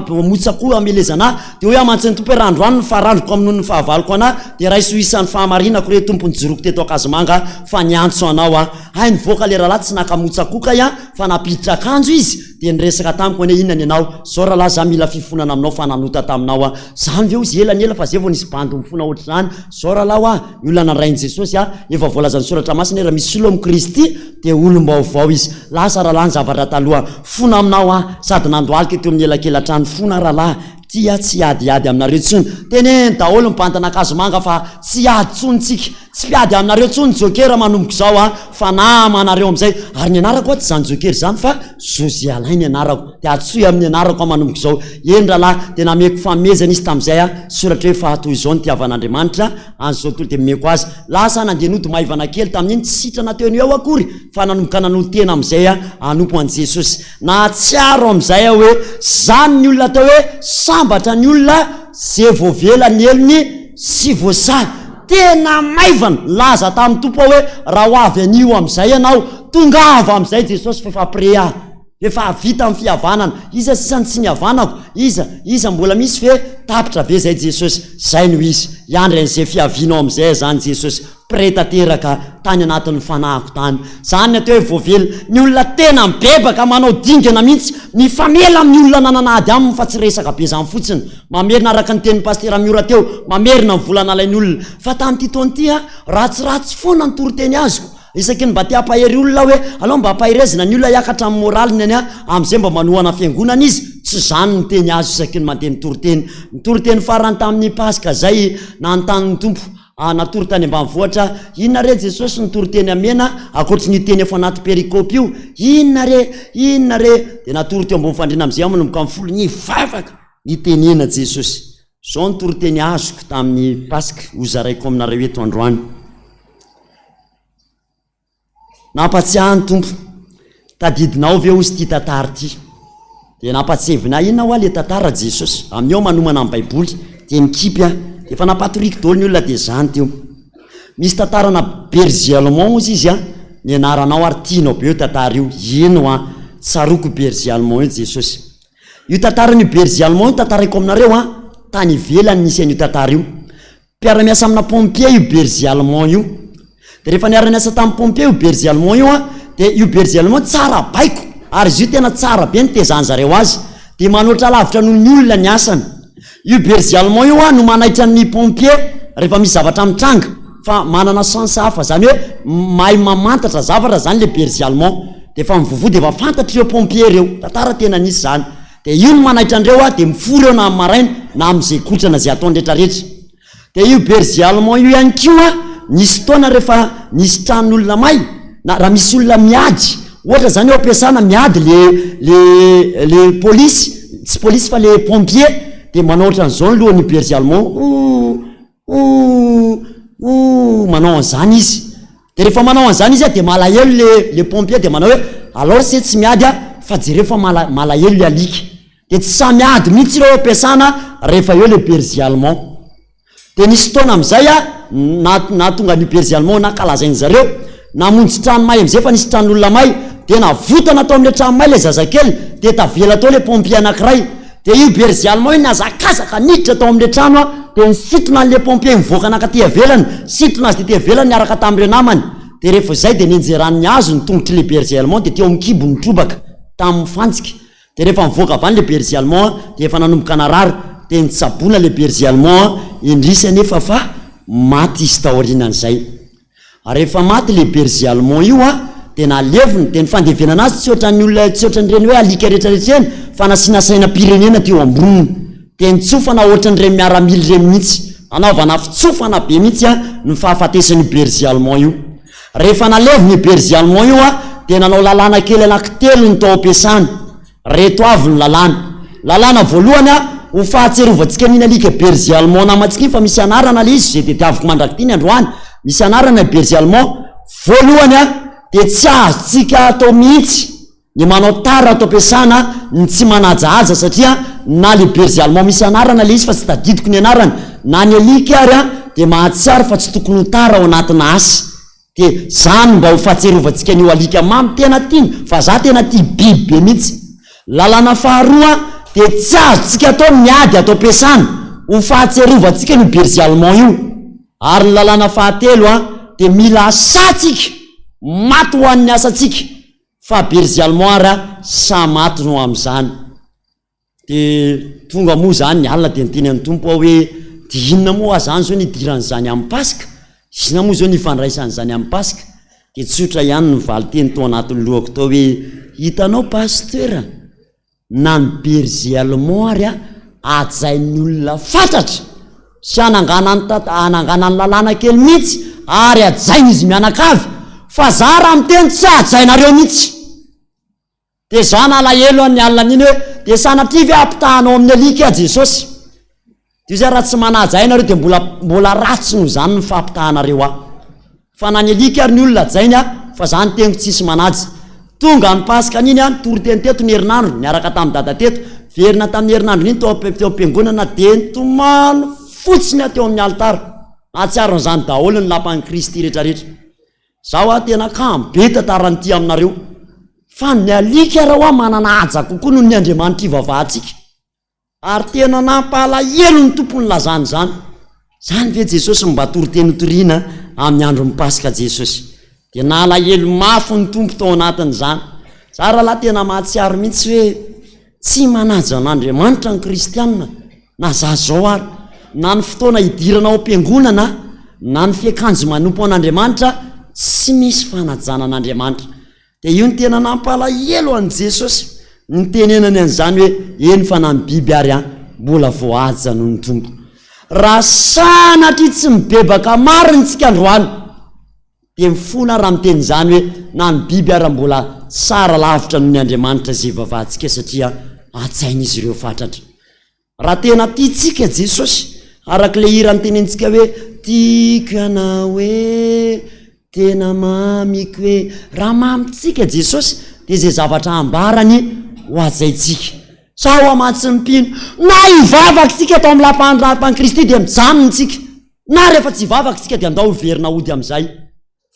motsako amelezana dia hoe amantsy ny tompo hoe randroany ny farandroko amin'ny ny fahavaloko ana dia raha isoisan'ny fahamarinako hoe tompony joroko teto Kazomanga fa niantso anao a hay nivoaka le rahalahy tsy nakamotsakoka ya fa napiditra akanjo izy dia niresaka tamiko hoe inona ny anao zao rahalahy za mila fifonana aminao fa nanota taminao a zany ve ozy elanyela fa zay vao nisy bandy mifona ohatr' zany zao rahalahy a ny olona nandrainy Jesosy a efa voalazany soratra masina raha misy olo amin'ny Kristy dia olom-baovao izy lasa rahalahy ny zavatra taloha fona aminao a sady nandoalika teo amin'ny elakelan-trano fona rahalahy tia tsy adiady aminareo tsony teneny daholo mibantana Kazomanga fa tsy ady tsonytsika tsy mpiady aminareo tsony jokera manomboka zao a fa namanareo amin'izay ary ny anarako a tsy zany jokery zany fa Jozy Alain ny anarako dia atsoy amin'ny anarako a manomboka zao eny rahalahy dia nameko famezana izy tamin'izay a soratra hoe fahatoy izao ny tiavan'Andriamanitra an'izao tontolo dia meko azy lasa nandeha nody maivana kely tamin'iny tsy sitrana teo ny eo akory fa nanomboka nanolo tena amin'izay a anompo an'i Jesosy nahatsiaro amin'izay a hoe zany ny olona tao hoe sambatra ny olona zay voavela ny elony sy voasary tena maivana laza tamin'ny tompo hoe raha ho avy anio amin'izay ianao tongava amin'izay Jesosy fa prea efa vita amin'ny fihavanana iza sisany tsy nihavanako iza mbola misy ve tapitra ve zay Jesosy zay no izy iandry an'izay fihavinao amin'izay zany Jesosy pretateraka tany anatin'ny fanahiko tany zany atao hoe voavely ny olona tena mibebaka manao dingana mihitsy mifamela amin'ny olona nananady aminy fa tsy resaka be zany fotsiny mamerina araka ny tenin'ny pastera miora teo mamerina ny volana alainy olona fa tamin'ity taona ity a ratsiratsy foana ny toroteny azoko isaky ny mba te hampahery olona hoe aloha mba hampahirezina ny olona hiakatra amin'ny moraliny any a amin'izay mba manohana fiangonana izy tsy zany ny teny azo isaky ny mandeha nitoroteny farany tamin'ny paska zay nanontany ny tompo natory tany ambanivohitra inona re Jesosy nitoroteny amena akoatry ny teny efa anaty perikopy io inona re dia natory teo ambony fandriana amin'izay manomboka amin'ny folo nivavaka nitenena Jesosy zao nitoroteny azoko tamin'ny paska hozaraiko aminareo eto androany nampatsiahany tompo tadidinao ve ozy ty tantara ty dia nampatsevina inona ho a le tantara Jesosy amin'eo manomana amin'ny baiboly dia mikipy a efa napatorika daholo ny olona dia zany teo misy tantarana berger allemand izy izy a ny anaranao ary tianao be io tantara io ino a tsaroko berger allemand io jesosy io tantarany berger allemand io tantaraiko aminareo a tany ivelany nisy an'io tantara io mpiara-miasa amina pompier io berger allemand io de rehefa niara-miasa tamin'ny pompier io berger allemand io a de io berger allemand tsara baiko ary izy io tena tsara be ny tezany zareo azy de manoatra lavitra noho ny olona ny asany io berger allemand io a no manaitra ny pompier rehefa misy zavatra mitranga fa manana sens hafa zany hoe mahay mamantatra zavatra zany le berger allemand de fa mivovo de efa fantatra ireo pompier reo tantara tena nisy zany de io no manaitra andreo a de mifory eo na amin'ny maraina na amin'izay kotrana zay ataony rehetrarehetra de io berger allemand io ihany kio a nisy fotoana rehefa nisy tranon'olona may na raha misy olona miady ohatra zany eo ampiasana miady le polisy tsy polisy fa le pompier de manao ohatran'izao ny lohan'ny berger allemand manao an'izany izy de rehefa manao an'izany izy a de malahelo le pompier de manao hoe alors se tsy miady a fa jereo fa malahelo le alika de tsy sa miady mihitsy ireo ampiasana rehefa eo le berger allemand de nisy fotoana am'izay a na tonga ny berger allemand na kalazainy zareo namonjy trano may am'izay fa nisy tranon'olona may de navotana atao am'le trano may le zazakely de tavela atao le pompier anankiray de io berger allemand io nazakazaka niditra atao am'le trano a de nisitona an'le pompier mivoaka anakaty avelany sitona azy de ty avelany niaraka tam'ireo namany de rehefa zay de nenjeran'ny azo ny tongotry le berger allemand de teo am'kibo ny trobaka tamin'ny fantsika de rehefa mivoaka avany le berger allemand de efa nanomboka narary de nitsabona le berger allemand indrisy nefa fa maty izy taorinan'izay rehefa maty le berger allemand io a de nalevony de ny fandevenana azy tsy ohatran'ny olona tsy ohatran'ireny hoe alika rehetrarehetra eny fa nasiana sainam-pirenena teo amboniny de nitsofana ohatran'ireny miaramily reny mihitsy anaovana fitsofana be mihitsy a ny fahafatesan'ny berger allemand io rehefa nalevony berger allemand io a de nanao lalàna kely anankitelo ny tao ampiasany reto avy ny lalàna voalohany a ho fahatserovantsika niny alika berger allemand namatsika iny fa misy anarana le izy zay de tiaviko mandraky ny androany misy anarana berger allemand voalohany a de tsy azotsika atao mihitsy ny manao tara atao ampiasana ny tsy manajahaja satria na le berger allemand misy anarana le izy fa tsy tadidiko ny anarana na ny alika ary a de mahatsiary fa tsy tokony ho tara ao anatina asy de zany mba ho fahatserovantsika nio alika mamy tena tiany fa za tena tia biby be mihitsy lalàna faharoa de tsy azotsika atao miady atao ampiasana ho fahatserovantsika nio berger allemand io ary ny lalàna fahatelo a de mila asatsika maty ho an'ny asatsika fa berger allemand ary a sa maty no am'izany de tonga moa zany ny alina de niteny amin'ny tompo ao hoe de inona moa azany zao nidiran'izany amin'ny pasika inona moa zao nifandraisan'izany amin'ny pasika de tsotra ihany ny valiteny tao anatin'ny lohako tao hoe hitanao pasteur na ny berger allemand ary a ajain'ny olona fatratra sy ananganany lalàna kely mihitsy ary ajainy izy mianakavy fa za raha miteny tsy ajainareo mihitsy de za nalahelo ny alina an'iny hoe de sanatrivy ampitahanao amin'ny alika jesosy de zay raha tsy manajainareo de mbola ratsy no zany ny fampitahanareo fa na ny alika ary ny olona ajainy a fa za ny teniko tsisy manaja tonga ny pasika an'iny a nitory teny teto ny herinandro niaraka tamin'ny dada teto verina tamin'ny herinandro iny teo am-piangonana de nitomano fotsiny ateo amin'ny altara atsiaron'izany daholo ny lapan'ny kristy rehetrarehetra zaho a tena kambe tantaranyity aminareo fa ny alika raha hoa manana aja kokoa noho ny andriamanitra ivavahantsika ary tena nampalahelo ny tompony lazany zany ve jesosy mba tory-teny toriana amin'ny andro mipasika jesosy de nalahelo mafy ny tompo tao anatin'izany za raha laha tena mahatsiaro mihitsy hoe tsy manaja an'andriamanitra ny kristianina na za zao ary na ny fotoana hidirana ao am-piangonana na ny fiakanjo manompo an'andriamanitra tsy misy fanajana an'andriamanitra de io ny tena nampalahelo an' jesosy ny tenenany an'izany hoe eny fa na ny biby ary a mbola voaja noho ny tompo raha sanatry tsy mibebaka mariny tsika androany de mifona raha miteny zany hoe na ny biby ary mbola tsara lavitra noho ny andriamanitra zay vavahantsika satria atsain'izy ireo fatratra raha tena tiatsika jesosy arak'le hira ny tenentsika hoe tiako ianao hoe tena mamiko hoe raha mamitsika jesosy de zay zavatra ambarany ho azaitsika sa ho amatsy mipino na ivavaky tsika atao amin'ny lapan'ny kristy de mijanony tsika na rehefa tsy vavaka tsika dia andao verina ody amin'izay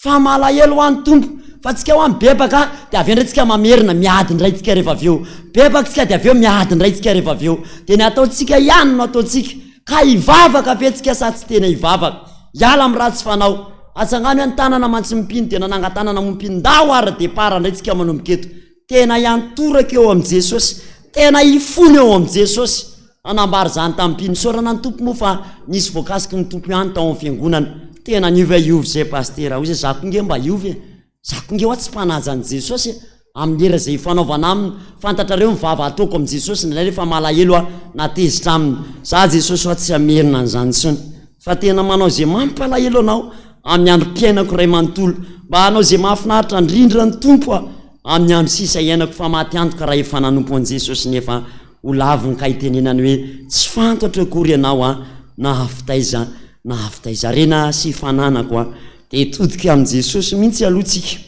fa malahelo ho an'ny tompo fa tsika ho amin'ny bebaka dia avy endray tsika mamerina miady indray tsika rehefa avy eo bebaka tsika dia avy eo miady indray tsika rehefa avy eo dia ny ataontsika ihany no ataontsika ka hivavaka fetsika sa tsy tena hivavaka hiala amin'ny ratsy fanao atsangano hoe ny tanana mantsy mipino tena nangatanana mompindao ara depara indray tsika manomboka eto tena iantoraka eo amin'i Jesosy tena hifony eo amin'i Jesosy anambary zany tamin'ny mpino sorana ny tompo moa fa nisy voakasiky ny tompo ihany tao amin'ny fiangonana tena niova iovy zay pastera hoy zay zakonge mba iovy zakonge hoa tsy mpanaja ny Jesosy amin'ny era zay fanaovana aminy fantatrareo mivava ataoko amin'i Jesosy nalay rehefa malahelo na tezitra aminy za Jesosy hoa tsy amerina an'izany tsony fa tena manao zay mampalahelo anao amin'ny andro mpiainako ray manontolo mba hanao zay mahafinaritra indrindra ny tompo amin'ny andro sisa iainako fa maty antoka raha efa nanompo an'i Jesosy nefa ho laviny ka hitenenany hoe tsy fantatra akory ianao na hafitaiza rena sy fananako dia hitodika amin'i Jesosy mihitsy alohantsika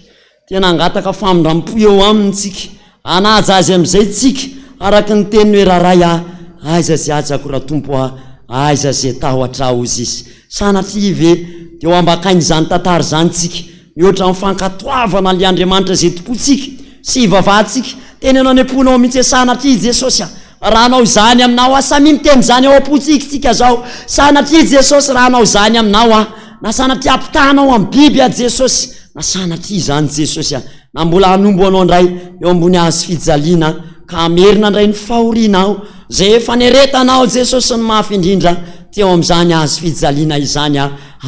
tena angataka famindram-po eo aminy tsika anaja azy amin'izay tsika araka ny teniny hoe raharay aiza zay ajako raha tompo aiza zay tahotra ozy izy sanatria ve dia ho ambakainy zany tantara zany tsika mihoatra mifankatoavana le Andriamanitra zay tompontsika sy hivavahantsika tena ianao any amponao mihitsy sanatria Jesosy raha anao zany aminao samy miteny zany ao am-potsika tsika zao sanatria Jesosy raha anao zany aminao na sanatria ampitanao amin'ny biby Jesosy na sanatria zany Jesosy na mbola hanombo anao indray eo ambony hazo fijaliana ka amerina indray ny fahorianao zay efa neretanao Jesosy ny mafy indrindra teo amin'izany hazo fijaliana izany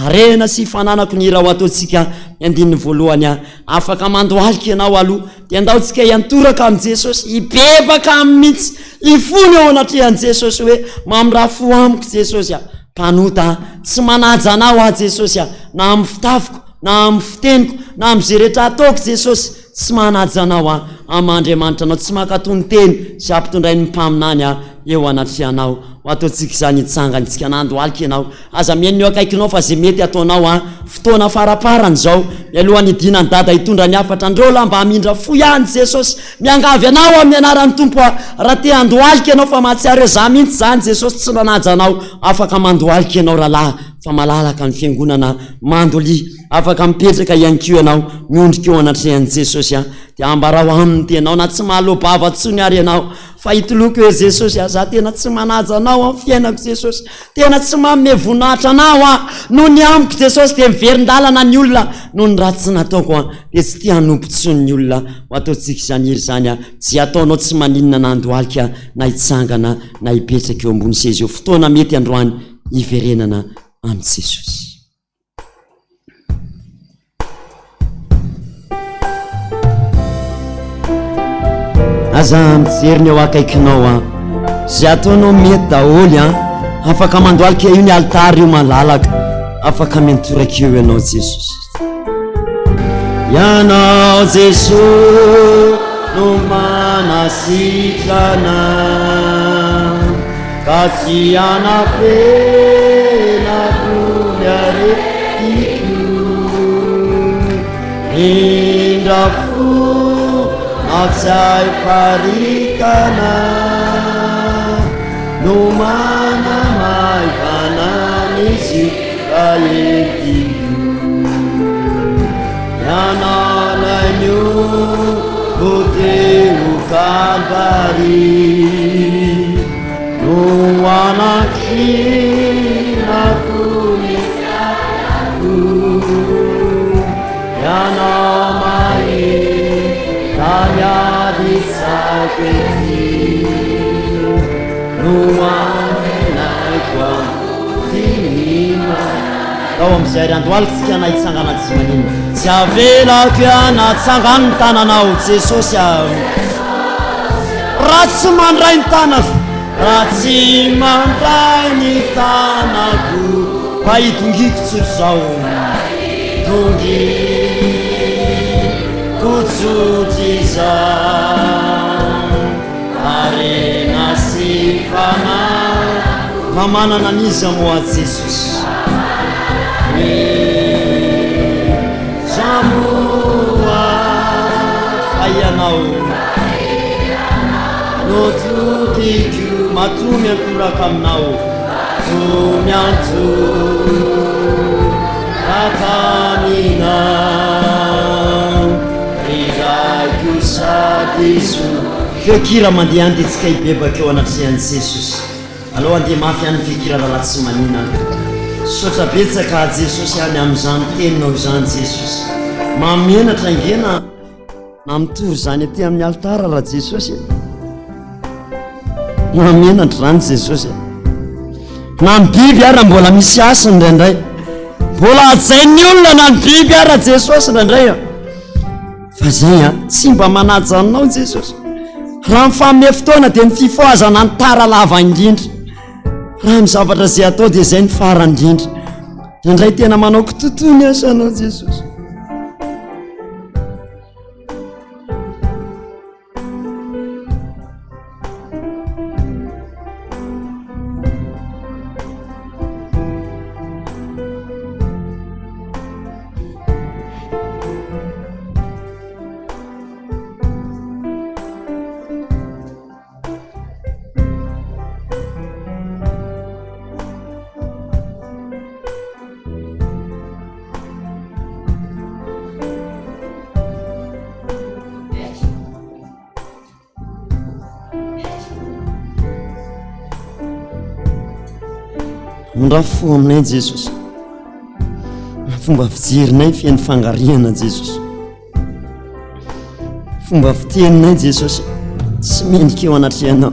arena sy fananako ny raha ho ataontsika andininy voalohany afaka mandoalika ianao aloha dia andaontsika hiantoraka amin'i Jesosy hibebaka amin'ny mihitsy hifony eo anatrehan'i Jesosy hoe mamiraha fo amiko Jesosy mpanota tsy manaja anao Jesosy na amin'ny fitafiko na amin'ny fiteniko na amin'ny zay rehetra ataoko Jesosy tsy manaja anao Amandriamanitra anao tsy makatony teny sy ampitondray ny mpaminany eo anatrehanao ho ataontsika izany hitsanganytsika nandoalika ianao aza mihaino akaikinao fa zay mety ataonao fotoana faraparany zao mialohan'ny idinany dada hitondra ny afatra andreo mba hamindra fo ihany Jesosy miangavy anao amin'ny anaran'ny tompo raha te handoalika ianao fa mahatsiaro za mihitsy zany Jesosy tsy nanaja anao afaka mandoalika ianao rahalahy fa malalaka ny fiangonana mandolia afaka mipetraka ihany koa ianao miondrika eo anatrehan'i Jesosy dia ambarao aminy tenao na tsy mahalobava tsony ary ianao fa hitoloko hoe Jesosy za tena tsy manaja anao amin'ny fiainako Jesosy tena tsy manome voninahitra anao noho ny amiko Jesosy dia miverin-dalana ny olona noho ny raha tsy nataoko dia tsy tia hanompo tsony ny olona ho ataontsika izany hery zany zay ataonao tsy maninona nandoalika na hitsangana na hipetraka eo ambony seza eo fotoana mety androany hiverenana amin'ny Jesosy. Aza mijeriny eo akaikinao zay ataonao mety daholy afaka mandoalika io ny altara io malalaka afaka mentoraka eo ianao Jesosy ianao Jesosy no manasitrana ka tsy anapena toly aretiko indra fo atsay farikana no manamaivana nisy kaetio yanalainio boteo Kalvari no anakrinako misako yanamai Tanyadi saketi nuanai kwa tinima tao amizay andoalika tsika na hitsangana tsy manino tsy avelako na tsangano ny tananao Jesosy raha tsy mandray ny tanako raha tsy mandray ny tanako fa hitongiko tsotro zao tongi kutsujiza arena sifana pamanana niza moa Jesus jamua fayanao notukiku matumi aturaka aminao feokira mandeha any de tsika hibebakeo anatry an jesosy aloha andeha mafy any feokira raha tsy maninana sotra betsaka jesosy any amin'izany teninao zany jesosy mamenatra ingena na mitory zany aty amin'ny altara raha jesosy mamenatra zany jesosy na ny biby ara mbola misy asy ndraindray mbola ajain'ny olona na ny biby ara jesosy ndraindray fa zay tsy mba manajanonao jesosy raha mifamme fotoana dia ny fifoazana ny tara lava indrindra raha mizavatra zay atao dia zay ny fara indrindra ndraindray tena manao kitontony asanao jesosy raha fo aminay jesosy fomba fijerinay fiany fangariana jesosy fomba fiteninay jesosy tsy mendrika eo anatrehanao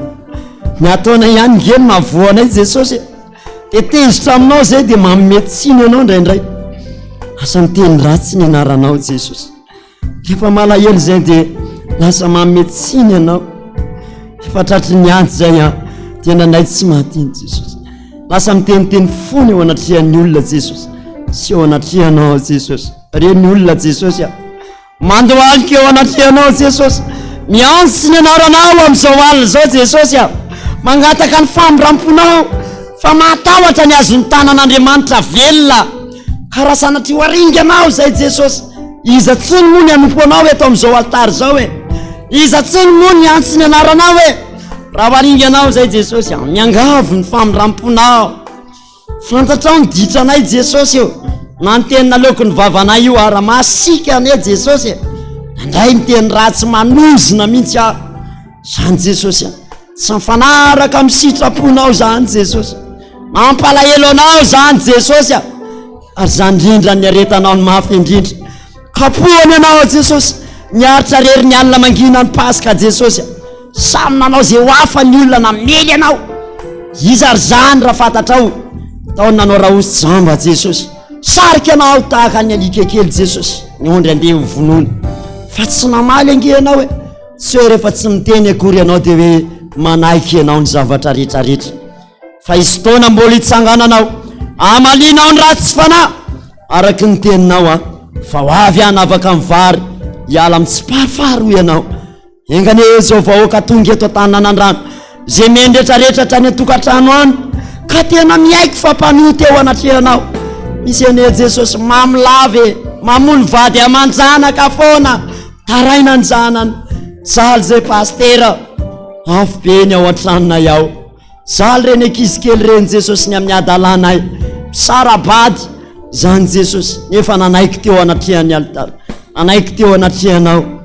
ny ataonay ihany ngeny mavoanay jesosy dia tezitra aminao zay dia mametsiny anao ndraindray asa miteny ratsy ny anaranao jesosy rehefa malahelo zay dia lasa mametsiny anao efa tratry ny anty zay dia nanay tsy mahatiny jesosy lasa miteniteny fony eo anatrehan'ny olona jesosy sy eo anatrehanao jesosy reny olona jesosy mandohalika eo anatrehanao jesosy miantsy ny anaranao amin'izao alina zao jesosy mangataka ny famindramponao fa mahatahotra ny azony tanan'Andriamanitra velona ka raha sanatria hoaringanao zay jesosy iza tsy ny moa ny anompo anao eto amin'izao altary zao iza tsy ny moa ny antsy ny anaranao raha hoaringanao zay jesosy miangavo ny famindramponao fantatrao ny ditranay jesosy io na ny tenina leoko ny vavanay io raha masika ane jesosy andray miteny ratsy manozina mihitsy zany jesosy tsy mifanaraka amin'ny sitraponao zany jesosy mampalahelo anao zany jesosy ary zany indrindra ny aretanao ny mafy indrindra kapohany anao jesosy niaritra rery ny alina mangina ny pasika jesosy samy nanao zay hoafa ny olona namely anao izy ary zany raha fantatrao taony nanao raha osy jamba jesosy sarika anao tahaka ny alika kely jesosy ny ondry andeha hovonona fa tsy namaly angehanao tsy hoe rehefa tsy miteny akory anao dia hoe manaiky anao ny zavatra rehetrarehetra fa izy taona mbola hitsangananao amalinao ny ratsy fanahy araky ny teninao fa ho avy any avaka amin'ny vary hiala amin'ny tsy parifary ho ianao engane zao vahoaka tonga eto Taninanandrano zay mendretrarehetra trany atokantrano any ka tena miaiky fampanohy teo anatrehanao misy ane jesosy mamilave mamono vady amanjanaka foana taraina ny zanany zaly zay pastera afo be ny ao an-tranonay ao zaly reny ankizy kely reny jesosy ny amin'ny adalanay sarabady zany jesosy nefa nanaiky teo anatrehan'ny altara nanaiky teo anatrehanao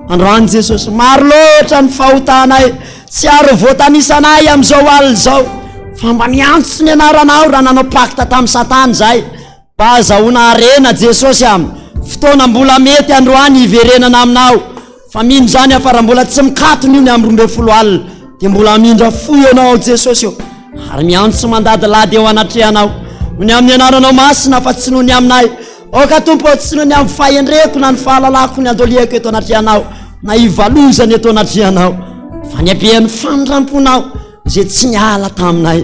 androany jesosy maro loatra ny fahotanay tsy aro voatanisanay amin'izao alina zao fa mba miantso ny anaranao raha nanao pakta tamin'ny satana zay mba azahoana arena jesosy fotoana mbola mety androany hiverenana aminao fa mino zany afara mbola tsy mikatony io ny amin'ny 12 alina dia mbola mindra foy anao jesosy ary miantso mandadilady eo anatrehanao ny amin'ny anaranao masina fa tsy noho ny aminay oka tompo tsy noho ny amin'ny fahendreko na ny fahalalako ny andoliako eto anatrehanao na ivalozany eto anatrehanao fa ny abehan'ny famindramponao zay tsy niala taminay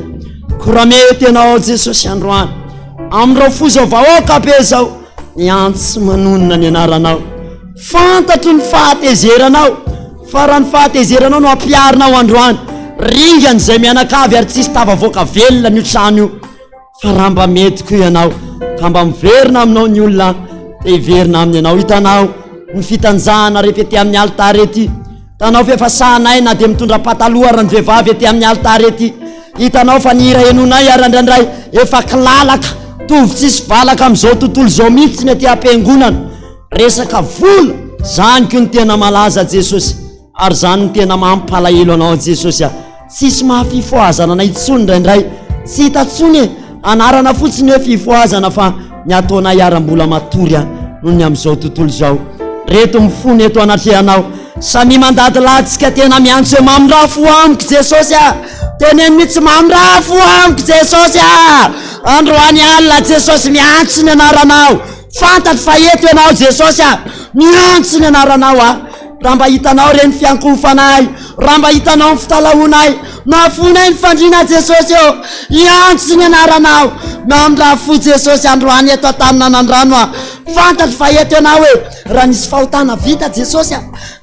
koraha mety anao jesosy androany amin'ireo fo zao vahoaka be zao niantsy manonona ny anaranao fantatro ny fahatezeranao fa raha ny fahatezeranao no ampiarinao androany ringany zay mianakavy ary tsisy tavavoaka velona ny trano io fa raha mba mety ko ianao ka mba miverina aminao ny olona dia hiverina amin'ny anao hitanao ny fitanjahana rehefa ety amin'ny altara ety tanao fefa sahanay na dia mitondra pataloha raha ny vehivavy ety amin'ny altara ety hitanao fa ny hira enonay arandrandray efa kilalaka tovy tsisy valaka am'izao tontolo zao mihitsy ny aty ampiangonana resaka vola zany ko ny tena malaza Jesosy ary zany ny tena mampalahelo anao Jesosy tsisy mahafifoazana na itsony ndraindray tsy hitatsony anarana fotsiny hoe fifoazana fa ny ataona iaram-bola matory noho ny am'izao tontolo zao reto mifony eto anatrehanao samy mandady latsika tena miantso hoe mamindrafo amiko Jesosy teneny mihitsy mamindrafo amiko Jesosy androany alina Jesosy miantso ny anaranao fantatry fa eto ianao Jesosy miantso ny anaranao raha mba hitanao reny fiankofanay raha mba hitanao ny fitalaonay nafonay ny fandrina Jesosy iantso ny anaranao mamindrafo Jesosy androany eto Taninanandrano fantatry fa eto ianao hoe raha nisy fahotana vita Jesosy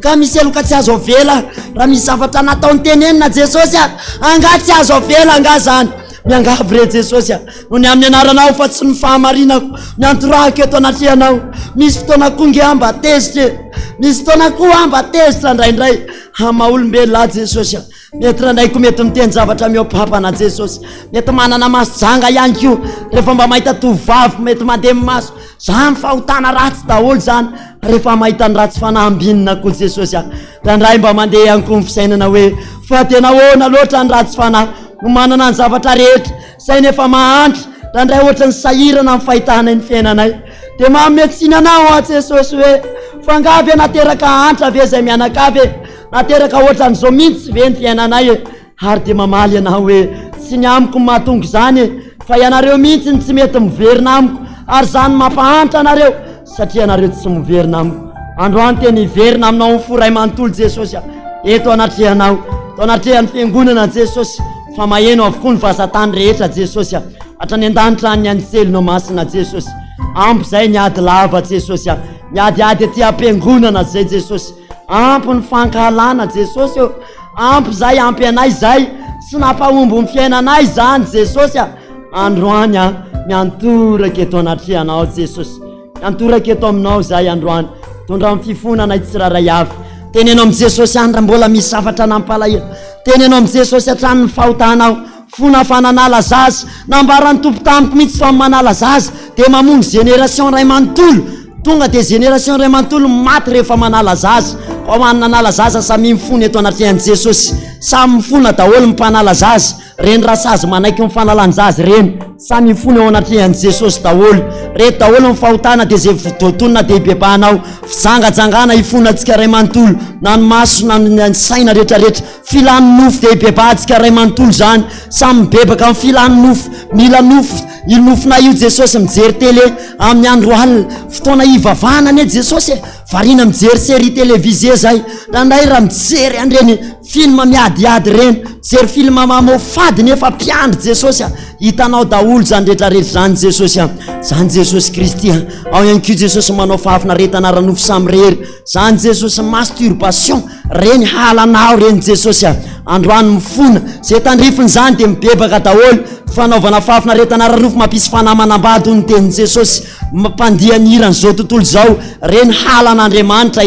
ka misy eloka tsy azo avela raha misy zavatra nataony tenenina Jesosy anga tsy azo avela anga zany miangavy re Jesosy no ny amin'ny anaranao fa tsy ny fahamarinako miantorahako eto anatrehanao misy fotoana konge amba tezitra misy fotoana koa amba tezitra ndraindray maha-olombelona Jesosy mety randrayko mety miteny zavatra miopapana Jesosy mety manana maso janga ihany ko rehefa mba mahita tovavy mety mandeha maso zany fahotana ratsy daholo zany rehefa mahita ny ratsy fanahambinina koa Jesosy randray mba mandeha ihany koa fisainana hoe fa tena hoana loatra ny ratsy fanahy no manana ny zavatra rehetra saina efa mahantra randray ohatra ny sahirana amin'ny fahitana ny fiainanay dia mametsiny anao Jesosy hoe fangavy nateraka hantra ve zay mianakavy nateraka ohatra n'izao mihitsy ve ny fiainanay ary dia mamaly ianao hoe tsy ny amiko mahatonga zany fa ianareo mihitsy ny tsy mety miverina amiko ary zany mampahantra anareo satria anareo tsy miverina amiko androany tena hiverina aminao ny foray manontolo Jesosy eto anatrehanao to anatrehan'ny fiangonana Jesosy fa maheno avokoa ny vazatany rehetra Jesosy hatrany an-danitra ny antselonao masina Jesosy ampy zay ny ady lava Jesosy miadiady aty ampiangonana zay Jesosy ampy ny fankahalana Jesosy ampy zay ampy anay zay sy nampahombo ny fiainanay zany Jesosy androany miantoraka eto anatrehanao Jesosy miantoraka eto aminao zay androany tondra amin'ny fifonanay tsiraray avy tenenao amin'ny Jesosy andra mbola misy zavatra nampalahelo tenenao amin'ny Jesosy hatrany ny fahotanao fona fananala zaza nambarany tompo tamiko mihitsy fa manala zaza dia mamongo génération ray manontolo tonga dia génération ray manontolo maty rehefa manala zaza fa mananala zaza samy mifony eto anatrehan'i Jesosy samy mifona daholo mimpanala zaza reny rasazy manaiky mifanalany zaza reny samy mifony ao anatrehan'i Jesosy daholo reto daholo mifahotana dia zay votonina dia hibebahanao fizangajangana hifona antsika ray manontolo na ny maso na ny saina rehetrarehetra filany nofo dia hibebahantsika ray manontolo zany samy mibebaka amin'ny filany nofo mila nofo io nofona io Jesosy mijery tele amin'ny andro alina fotoana ivavahana Jesosy varina mijery série télévisée zay randray raha mijery andreny film miadiady reny mijery film mamofady nefa mpiandry Jesosy hitanao daholo zany rehetrarehetra zany Jesosy zany Jesosy Kristy ao ihany koa Jesosy manao fahafinaretana ranofo samy rery zany Jesosy masturbation reny halanao reny Jesosy androany mifona zay tandrifiny zany dia mibebaka daholo fanaovana fahafinaretana ranofo mampisy fanamanambady ny tenin Jesosy mampandiany hiran'izao tontolo zao reny halan'Andriamanitra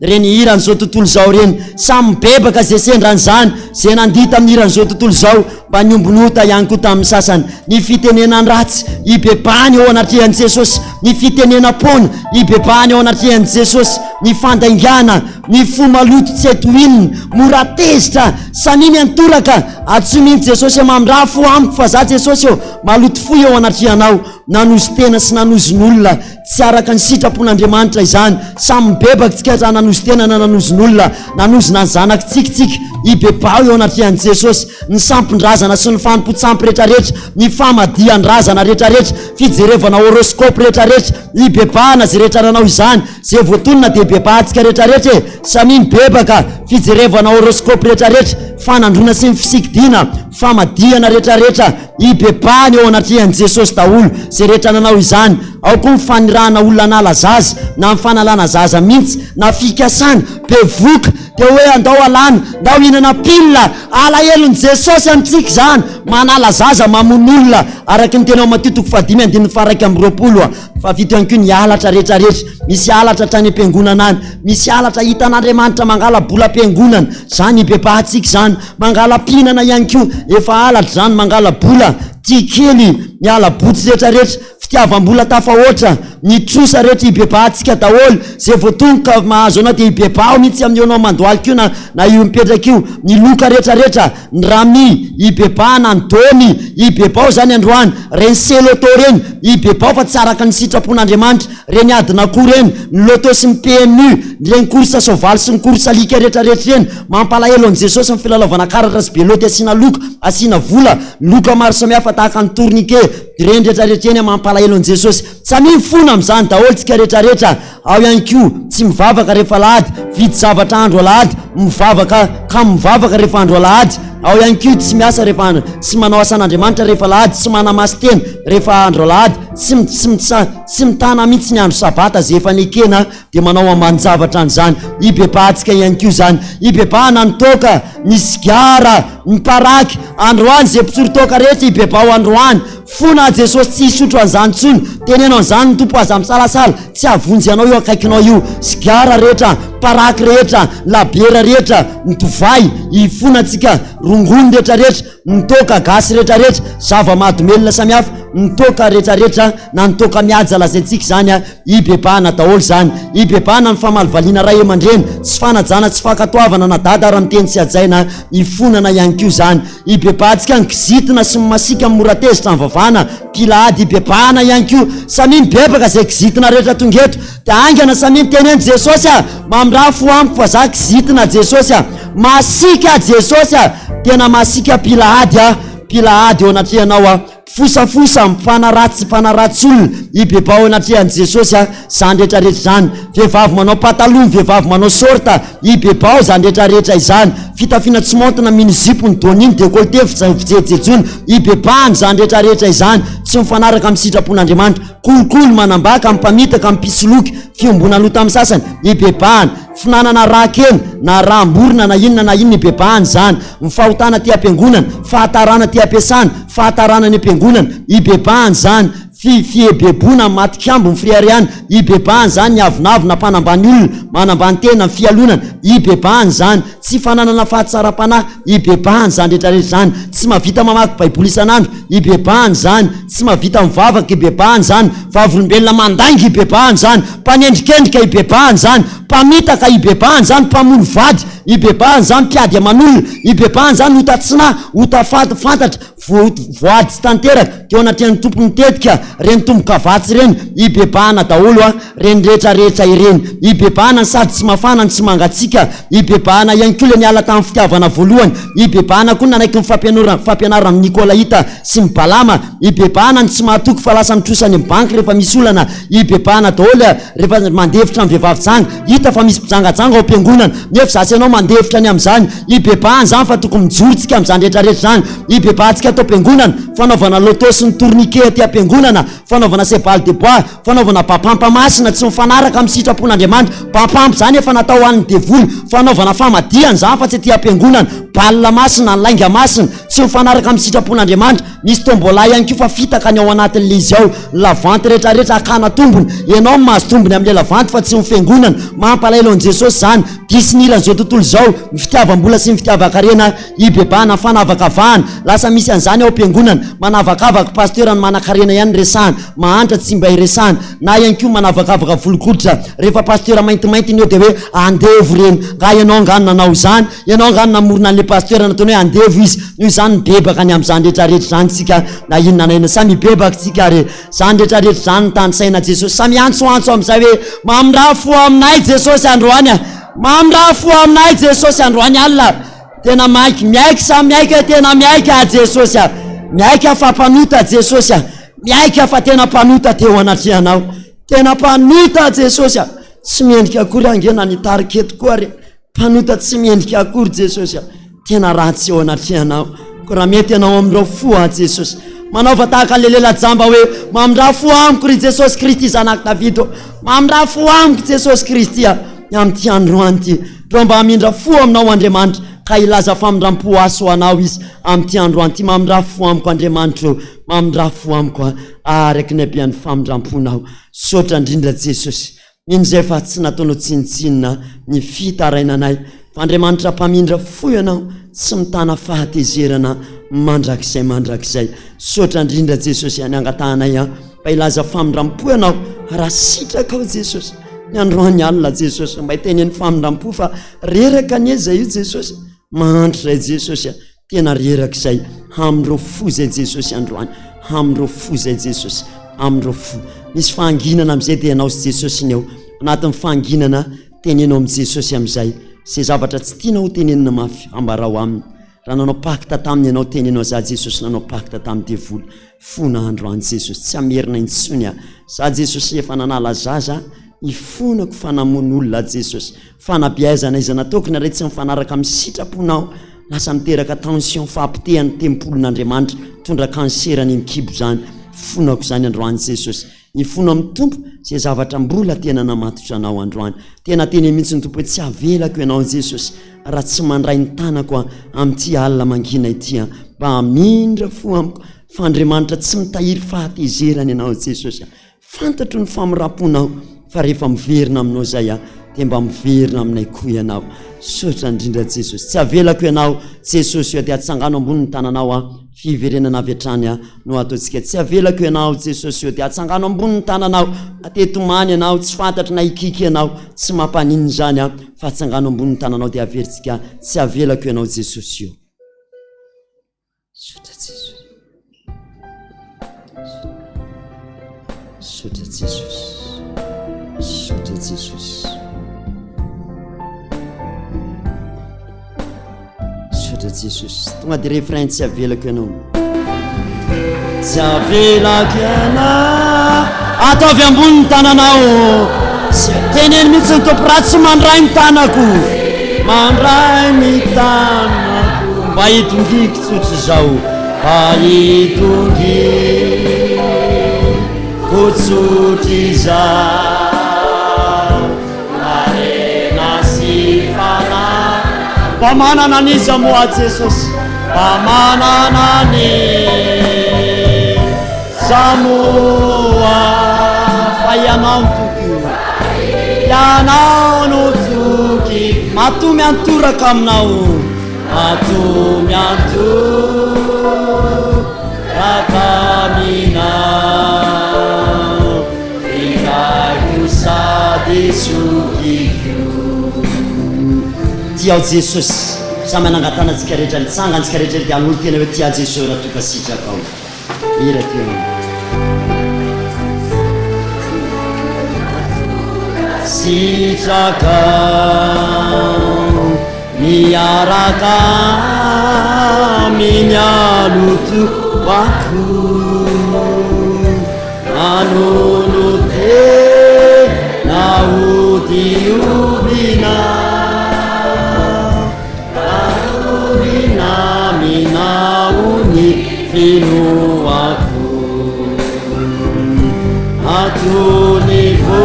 reny hiran'izao tontolo zao reny samy mibebaka zay sendran'izany zay nandita amin'ny hiran'izao tontolo zao mba niombonota ihany koa tamin'ny sasany ny fitenenany ratsy hibebahany ao anatrehan'i Jesosy ny fitenenam-pona hibebahany ao anatrehan'i Jesosy ny fandaingana ny fo maloto tsy etoininy mora tezitra samy miantoraka atsomin'ny Jesosy mamindrafo amiko fa za Jesosy maloto fo eo anatrehanao nanozy tena sy nanozon'olona tsy araka ny sitrapon'Andriamanitra izany samy mibebaka tsika raha nanozy tena na nanozon'olona nanozona ny zanakitsikitsika hibebao eo anatrehan'i Jesosy ny sampindrazana sy ny fanompo-tsampy rehetrarehetra ny famadian-drazana rehetrarehetra fijerevana horoscope rehetrarehetra hibebahana zay rehetra ranao izany zay voatonina dia hibebahantsika rehetrarehetra samy mibebaka fijerevana horoscope rehetrarehetra fanandrona sy ny fisikidina famadiana rehetrarehetra hibebahany eo anatrehan'i Jesosy daholo zay rehetra nanao izany ao koa mifanirahana olona nala zaza na mifanalana zaza mihitsy na fikasana bevoka dia hoe andao alana ndao hinana pilina alahelony Jesosy amintsika zany manala zaza mamon'olona araky ny tena matitoko 5:20 fa vito ihany koa ny alatra rehetrarehetra misy alatra trany am-piangonana any misy alatra hitan'Andriamanitra mangala bola am-piangonana zany ibebahantsika zany mangala pinana ihany koa efa alatra zany mangala bola tia kely miala botsy rehetrarehetra fitiavam-bola tafahoatra ny trosa rehetra ibebahantsika daholo zay voatongoka mahazo anao dia ibebaho mihitsy amin'io mandoaly kio na io mipetraka io ny loka rehetrarehetra ny rami ibebahana ny dony ibebaho zany androany reny seloto reny ibebaho fa tsy araka ny sitrapon'Andriamanitra reny adina koa reny ny loto sy ny PMU reny korsa sovaly sy ny korsa lika rehetrarehetra reny mampalahelo an' Jesosy amin'ny filalaovana karatra sy beloty asiana loka asiana vola loka maro samihafa tahaka ny tournike reny rehetrarehetra eny mampalahelo an' Jesosy samy mifona amin'izany daholo tsika rehetrarehetra ao ihany koa tsy mivavaka rehefa lahady vidy zavatra andro alahady mivavaka ka mivavaka rehefa andro alahady ao ihany koa tsy miasa rehefa tsy manao asan'Andriamanitra rehefa lahady tsy manamaso tena rehefa andro alahady tsy mitana mihitsy ny andro sabata zay efa nekena dia manao amban-javatra an'izany ibebahantsika ihany koa zany ibebahana ny toka ny sigara ny paraky androany zay mpitsorotoka rehetra ibebaho androany fona Jesosy tsy hisotro an'izany tsony tenenao an'izany ny tompo aza misalasala tsy avonjy anao io akaikinao io sigara rehetra paraky rehetra labiera rehetra ny tovay ifonatsika rongony rehetrarehetra nitoka gasy rehetrarehetra zava-mahadomelona samihafa nitoka rehetrarehetra na nitoka mihaja lazaintsika zany a ibebahana daholo zany ibebahana ny famalivaliana ray aman-dreny tsy fanajana tsy fakatoavana na dada raha miteny tsy ajaina ifonana ihany koa zany ibebahantsika ny kizitina sy masika moratezitra mivavahana pilady ibebahana ihany koa samy mibebaka zay kizitina rehetra tongeto dia angana samy miteneny Jesosy a mamindra fo amiko fa za kizitina Jesosy a masika Jesosy a tena masika pilady eo anatrehanao a fosafosa mpanaratsy olona ibebaho anatrehan' Jesosy a zany rehetrarehetra zany vehivavy manao pataloha vehivavy manao sorta ibebaho zany rehetrarehetra izany fitafiana tsy montina minizipo ny doniny décolleté fijerijejony ibebahany zany rehetrarehetra izany tsy mifanaraka amin'ny sitrapon'Andriamanitra kolokolo manambaka amin'ny mpamitaka amin'ny pisoloky fiombona lota amin'ny sasany ibebahany finanana raha kely na raha amborina na inona ibebahany zany mifahotana ty am-piangonana fahatarana ty ampiasana fahatarana ny am-piangonana ibebahany zany fiebebona matikambo ny friariana ibebahany zany ny avinavina mpanambany olona manambany tena ny fialonana ibebahany zany tsy fananana fahatsara-panahy ibebahany zany rehetrarehetra zany tsy mavita mamaky baiboly isanandro ibebahany zany tsy mavita mivavaka ibebahany zany vavolombelona mandainga ibebahany zany mpanendrikendrika ibebahany zany mpamitaka ibebahany zany mpamono vady ibebahany zany mpiady aman'olona ibebahany zany hotatsina hotafantatra voady tsy tanteraka teo anatrehan'ny tompo mitetika reny tombo-kavatsy reny ibebahana daholo a reny rehetrarehetra ireny ibebahana sady tsy mafana ny tsy mangatsika ibebahana ihany koa le niala tamin'ny fitiavana voalohany ibebahana koa nanaiky ny fampianarana amin'ny Nikolaita sy mibalama ibebahana ny tsy mahatoky fa lasa mitrosany amin'ny banky rehefa misy olana ibebahana daholo rehefa mandevitra amin'ny vehivavy janga hita fa misy mpijangajanga ao am-piangonana nefa zasy ianao mandevitra ny amin'izany ibebahany zany fa tokony mijorotsika amin'izany rehetrarehetra zany ibebahantsika atao am-piangonana fanaovana loto sy ny tournike ty am-piangonana fanaovana sebal de bois fanaovana bapampa masina tsy mifanaraka amin'ny sitrapon'Andriamanitra bapampa zany efa natao an'ny devoly fanaovana famadiany zany fa tsy ty am-piangonana balina masina ny lainga masina tsy mifanaraka amin'ny sitrapon'Andriamanitra misy tombola ihany koa fa fitaka ny ao anatin'le izy ao lavanty rehetrarehetra akana tombony ianao mahazo tombony amin'le lavanty fa tsy mifiangonana mampalahelo an' Jesosy zany disinilan'izao tontolo zao ny fitiavam-bola sy ny fitiavakarena ibebahana fanavakavahana lasa misy an'izany ao am-piangonana manavakavaka pasteur ny manan-karena ihany resahana mahantra tsy mba iresahana na ihany koa manavakavaka volokoditra rehefa pasteur maintimainty ny eo dia hoe andevo reny nga ianao angano nanao zany ianao angano namorona an'le pasteur nataony hoe andevo izy io zany mibebaka ny amin'izany rehetrarehetra zany tsika na inona na inona samy mibebaka tsika re zany rehetrarehetra zany ny tany saina Jesosy samy antsoantso amin'izay hoe mamindra fo aminay Jesosy androany a mamindra fo aminay Jesosy androany alina tena miaiky sa miaiky tena miaiky a Jesosy a miaiky fa mpanota Jesosy a miaiky fa tena mpanota teo anatrehanao tena mpanota Jesosy a tsy miendrika akory angena nitarika eto koa re mpanota tsy miendrika akory Jesosy a tena ratsy eo anatrehanao ko raha mety ianao amindreo fo a Jesosy manaova tahaka an'le lela jamba hoe mamindra fo amiko ry Jesosy Kristy zanak'i Davido mamindra fo amiko Jesosy Kristy a am'ty androany ty ro mba hamindra fo aminao Andriamanitra ka ilaza famindram-po aso anao izy am'ty androany ty mamindra fo amiko Andriamanitra mamindra fo amiko araky ny abian'ny famindram-ponao sotra indrindra Jesosy inizay fa tsy nataonao tsinitsinina ny fitarainanay fa Andriamanitra mpamindra fo ianao tsy mitana fahatezerana mandrakizay sotra indrindra Jesosy any angatanay mba ilaza famindram-po ianao raha sitraka ao Jesosy ny androany alina Jesosy mba hiteneny famindram-po fa reraka anieza io Jesosy mahantra zay Jesosy tena reraka izay amindreo fo zay Jesosy androany amindreo fo zay Jesosy amindreo fo misy fahanginana am'izay dia ianao sy Jesosy ny eo anatin'ny fahanginana tenenao am' Jesosy am'izay se zavatra tsy tianao tenenina mafy ambarao aminy raha nanao pakta taminy ianao tenenao za Jesosy nanao pakta tamin'ny devoly fona androany Jesosy tsy amerina intsony za Jesosy efa nanala zaza ifonako fanamon'olona Jesosy fanabiazana izy nataoko naray tsy mifanaraka amin'ny sitraponao lasa miteraka tension fampitehan'ny tempolon'Andriamanitra tondra kanserany mikibo zany fonako zany androany Jesosy ifono amin'ny tompo zay zavatra mbola tena namatotra anao androany tena teny mihitsy ny tompo hoe tsy avelako ianao Jesosy raha tsy mandray ny tanako amin'ty alina mangina ity mba hamindra fo amiko fa Andriamanitra tsy mitahiry fahatezerany ianao Jesosy fantatro ny famiraponao fa rehefa miverina aminao zay dia mba miverina aminay koa ianao sotra indrindra Jesosy tsy avelako ianao Jesosy eo dia atsangano ambony ny tananao fiverenana avy hatrany no ataontsika tsy avelako ianao Jesosy eo dia atsangano ambony ny tananao atetomany ianao tsy fantatry na ikiky ianao tsy mampaniny zany fa atsangano ambony ny tananao dia averitsika tsy avelako ianao Jesosy eo sotra Jesosy sotra Jesosy sotra Jesosy sotra Jesosy tonga dia refrain tsy avelako ianao tsy avelako ianao ataovy ambony ny tananao sy teneny mihitsy ny tompo raha tsy mandray ny tanako mandray ny tanako mba hitongiko tsotry zao mba hitongiko tsotry zao mba manana niza moa Jesosy mba manana niza moa fa ianao toky ianao no toky matomy antoraka aminao matomy antoraka aminao ikaiko sady sokiko tia Jesosy samy anangatana antsika rehetra nitsanga antsika rehetra dia an'olo tena hoe tia Jesosy raha toka sitraka ao ira tena sitraka miaraka minyaloto wako anono tena odiobina fino ako atonivo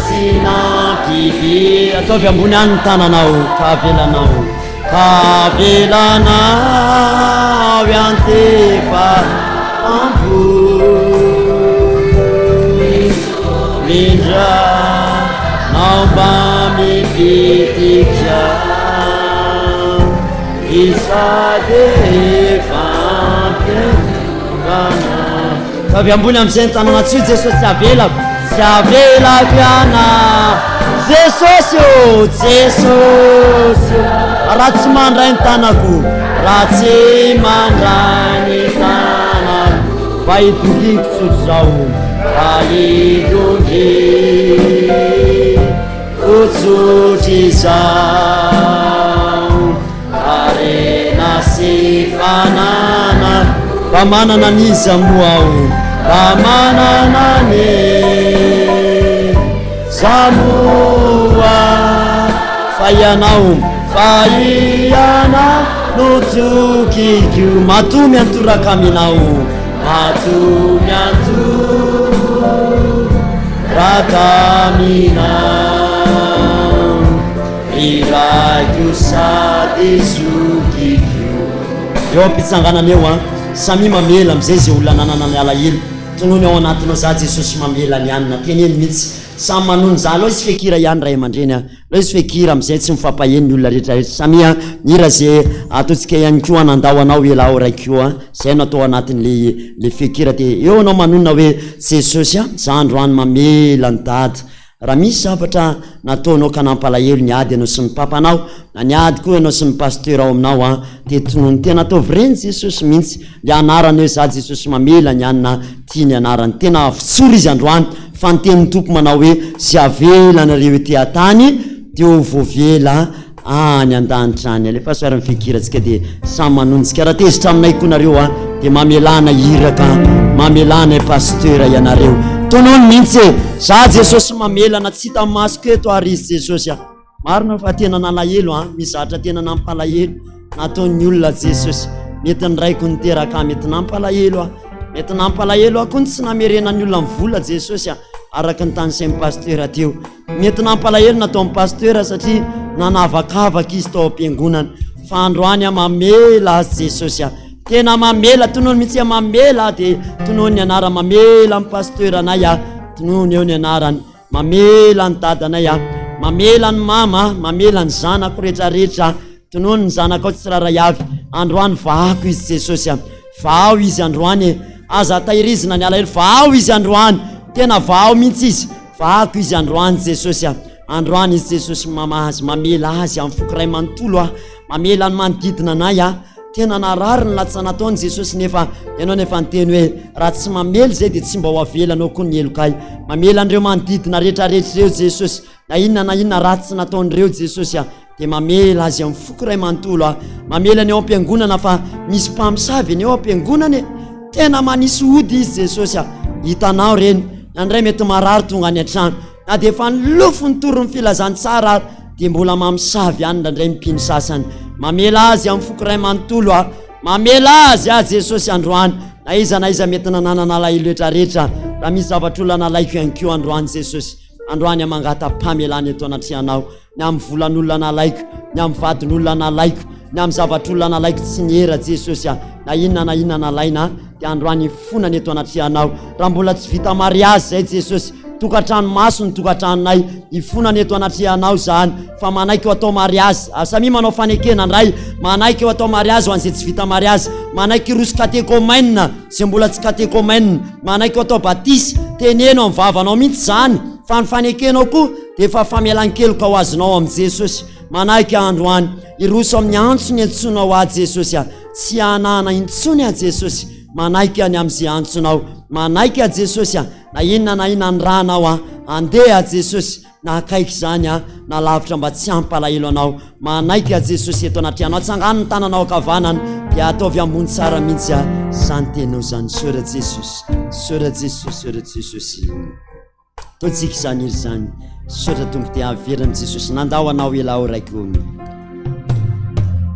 sinakibi ataovy ambony any ny tananao kavelanao antefa ambo mindra naomba mipitika isadefa avy ambony am'izay ny tanana tsy io Jesosy tsy avelako iana Jesosy o Jesosy raha tsy mandray ny tanako raha tsy mandray ny tanako mba hitongiko tsotry zao mba hitongiko tsotry zao arena sy fanana mba manana niza moa ao mba manana niza moa fa ianao no tokiko matomy antoraka aminao matomy antoraka aminao miraiko sady zokiko eo ampitsanganana eo a samy mamela amizay zay olona nananany alahelo tonony ao anatinao za jesosy mamela ny anina teneny mihitsy samy manony za aloha izy fekira ihany ray aman-dreny a loha izy fekira amizay tsy mifampaheny ny olona rehetrarehetra samia ira zay ataontsika ihany koa anandao anao ela ao raikio a zay no atao anatin'le fekira de eo anao manonona hoe jesosy a za androany mamela ny dada raha misy zavatra nataonao ka nampalahelo ny ady anao sy ny papanao na ny ady koa anao sy ny pasteur ao aminao a de tonony tena ataovy reny jesosy mihitsy le anarany hoe za jesosy mamela ny anina tia ny anarany tena fitsoro izy androany fa nytenin'ny tompo manao hoe sy avelanareo ety atany teo voavela any an-danitra any alefa soarany fikirantsika de samy manontsika raha tezitra aminay koa nareo a de mamelana iraka mamelana pasteur ianareo tonony mihitsy za jesosy mamelana tsy hita masoko eto ary izy jesosy a marina fa tena nalahelo a mizatra tena nampalahelo nataon'ny olona jesosy mety ny raiko niteraka mety nampalahelo a mety nampalahelo a koa tsy namerenany olona mivola jesosy a araka ny tany sain'ny pasteur teo mety nampalahelo nataon'ny pasteur satria nanavakavaka izy tao am-piangonana fa androany a mamela azy jesosy a tena mamela tonony mihitsy a mamela de tonony anara mamela amin'ny pasteur anay a tonony eo ny anarany mamela ny dadanay a mamela ny mama mamela ny zanako rehetrarehetra tonony ny zanako ao tsy raray avy androany vaako izy jesosy a vao izy androany aza tahirizina ny alahelo vao izy androany tena vao mihitsy izy vaako izy androany jesosy a androany izy jesosy mamazy mamela azy amin'ny fokiray manontolo a mamela ny manodidina anay a tena narary ny latsa nataony jesosy nefa ianao nefa nyteny hoe raha tsy mamely zay de tsy mba ho avelanao koa ny elokay mamela an'ireo manodidina rehetrarehetra reo jesosy na inona ratsy nataon'ireo jesosy a de mamela azy amin'ny fokiray manontolo a mamela ny eo am-piangonana fa misy mpamosavy ny eo am-piangonana tena manisy ody izy jesosy a hitanao reny andray mety marary tonga any an-trano na de efa nilofo ny toro ny filazany tsara de mbola mamosavy any ndray mipiny sasany mamela azy amin'ny fokiray manontolo a mamela azy a jesosy androany na iza mety nananana alahelo rehetrarehetra raha misy zavatr'olona nalaiko ihany keo androany jesosy androany mangata-pamelany eto anatrianao ny amin'ny volan'olona nalaiko ny amin'ny vadin'olona nalaiko ny amin'ny zavatr'olona nalaiko tsy niera jesosy a na inona nalaina de androany fonany eto anatrianao raha mbola tsy vita mariazy zay jesosy tokatrano maso ny tokatranonay ifonany eto anatrianao zany fa manaiky eo atao mariazy samy manao fanekena ndray manaiky eo atao mariazy ho an'izay tsy vita mariazy manaiky roso katekomaina zay mbola tsy katekomaina manaiky eo atao batisy tenenao amin'ny vavanao mihitsy zany fa ny fanekenao koa de efa famelan-keloka ho azonao amin'ny jesosy manaiky androany iroso amin'ny antso ny antsonao a jesosy a tsy anana intsony a jesosy manaiky any amin'izay antsonao manaiky a jesosy a na inona ny ranao a andeha a jesosy na akaiky zany a na lavitra mba tsy ampalahelo anao manaiky a jesosy eto anatrianao atsangano ny tananao akavanana de ataovy ambony tsara mihitsy a zany tenao zany sora jesosy sora jesosy sora jesosy totsika zany iry zany sora tonga de averany jesosy nandao anao ela ao raiky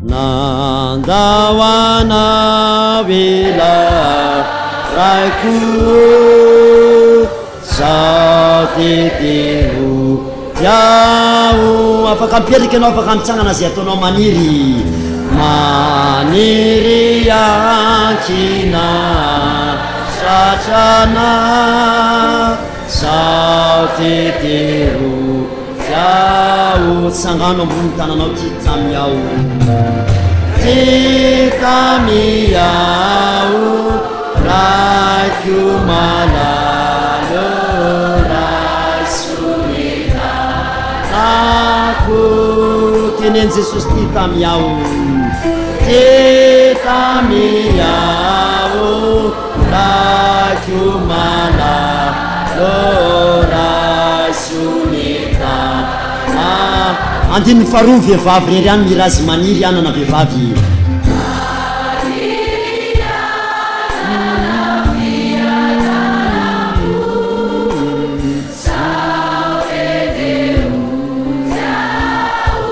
nandao anao ela raiko zao tetero diao afaka miperiky anao afaka mitsangana zay ataonao maniry ankina satrana zao tetero diao tsangano ambony tananao ty tamiao raiko malalo raisoneta ako teneny jesosy ty tamiao raiko malalo raisoneta andiny faroa vehivavy rery any mirazy maniry anana vehivavy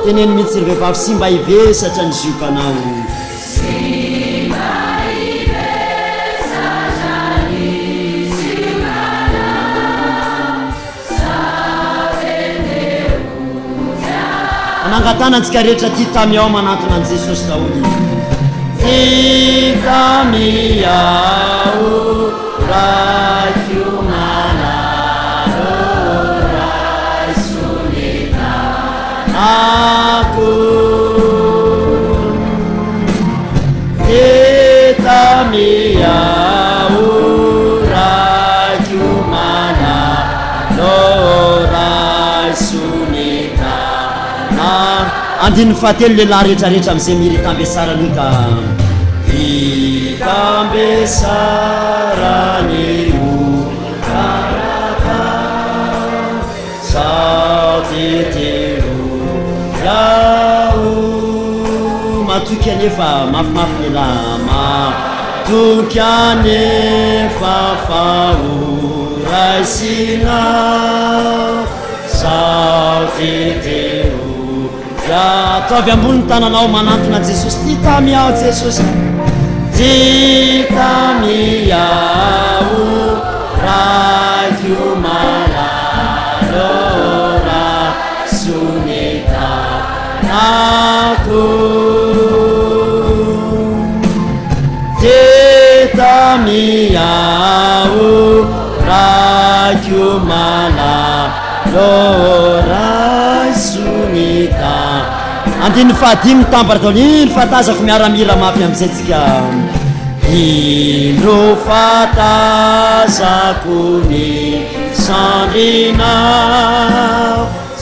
teneny mihitsy ry vehivavy sy mba hivesatra ny ziokanao nangatanantsika rehetra ty tamy ao manatona an' Jesosy daholo ty tamy ao rakiomana raisoneta ako ty tamy ao rakiomana raisoneta andiny fahatelo lehilahy rehetrarehetra am'izay mirita ambesara aloha ka itambesarany o karaka sao tetero yao matoky anefa mafimafy lehilahy matoky anefa fahoraisina sao tetero ataovy ambony tananao manantona Jesosy ty tamy ao Jesosy ty tamy ao rakiomana raisoneta ako ty tamy ao rakiomana raisoneta andiny fahadimy tambarataolo ino fatazako miaramira mafy am'izay tsika indro fatazako ny sandrina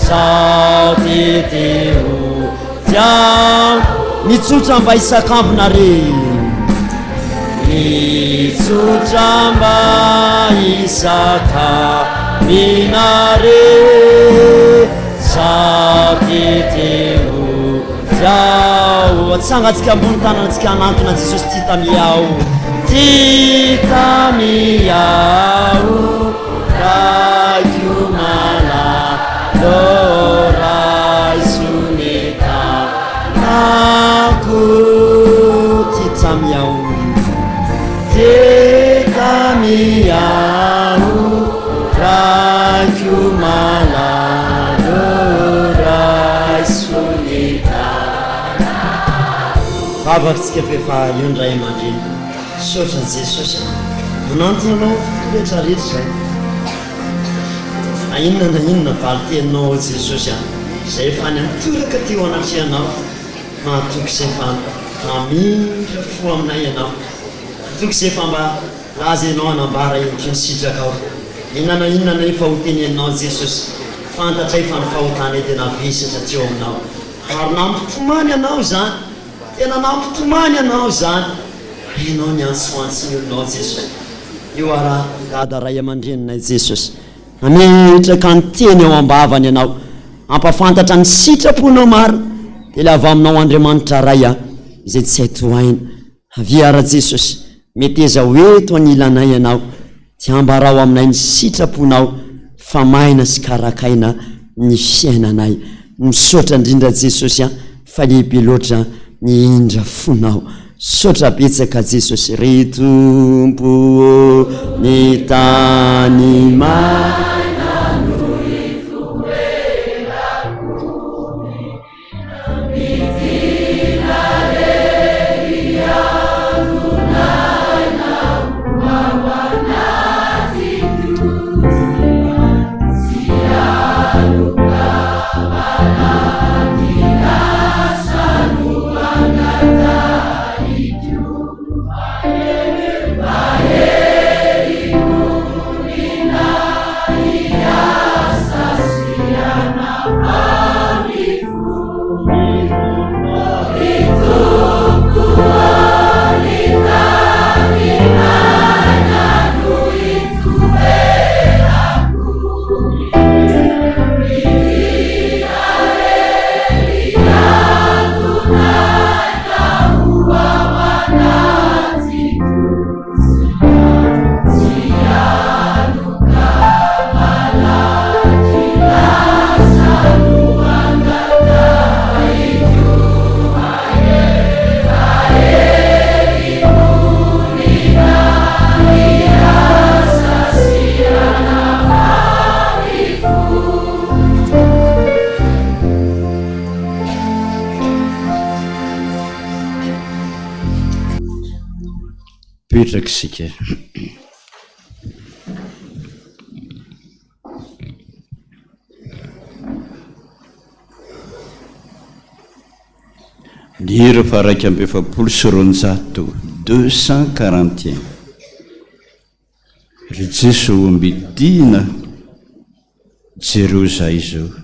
sao tetero tia mitsotra mba isakambonare mitsotra mba isakaminare sao tetero atsangatsika ambony tananatsika anantona Jesosy ty tamy ao ty tamy ao rakiomana raisoneta ako ty tamy ao ty tamy ao rakiomana vavatsika fefa iondray amandreny sotra Jesosy manantona anao rehetrarehetra zay inona na inona valitenao Jesosy zay efa any mitoraka teo anatry anao mahatoky zay fa mamindra fo aminay ianao toky zay fa mba aza ianao anambara endry ny sitraka ao inona na inona na efa hoteneninao Jesosy fantatray fa ny fahotany tena vesatra teo aminao ary nampitomany anao zany tena nampitomany anao zany enao ny ansoantsiny olonao Jesosy io ara gada ray aman-dreninay Jesosy ametraka ny teny eo ambavany ianao ampafantatra ny sitraponao maro de la avy aminao Andriamanitra ray izay tsy hay tohaina aviara Jesosy mety eza hoeto anilanay ianao ty ambarao aminay ny sitraponao fa maina sy karakaina ny fiainanay misaotra indrindra Jesosy fa lehibe loatra ny indra fonao sotra betsaka Jesosy ry tompo ny tany maina no ifoerako mitina revianunaina wawanazi sialuka manakirasanu angata Vai petraka isika. Ny hira fa raika amby efapolo sy roanjato 241 ry Jesosy ombidina jereo zay izao.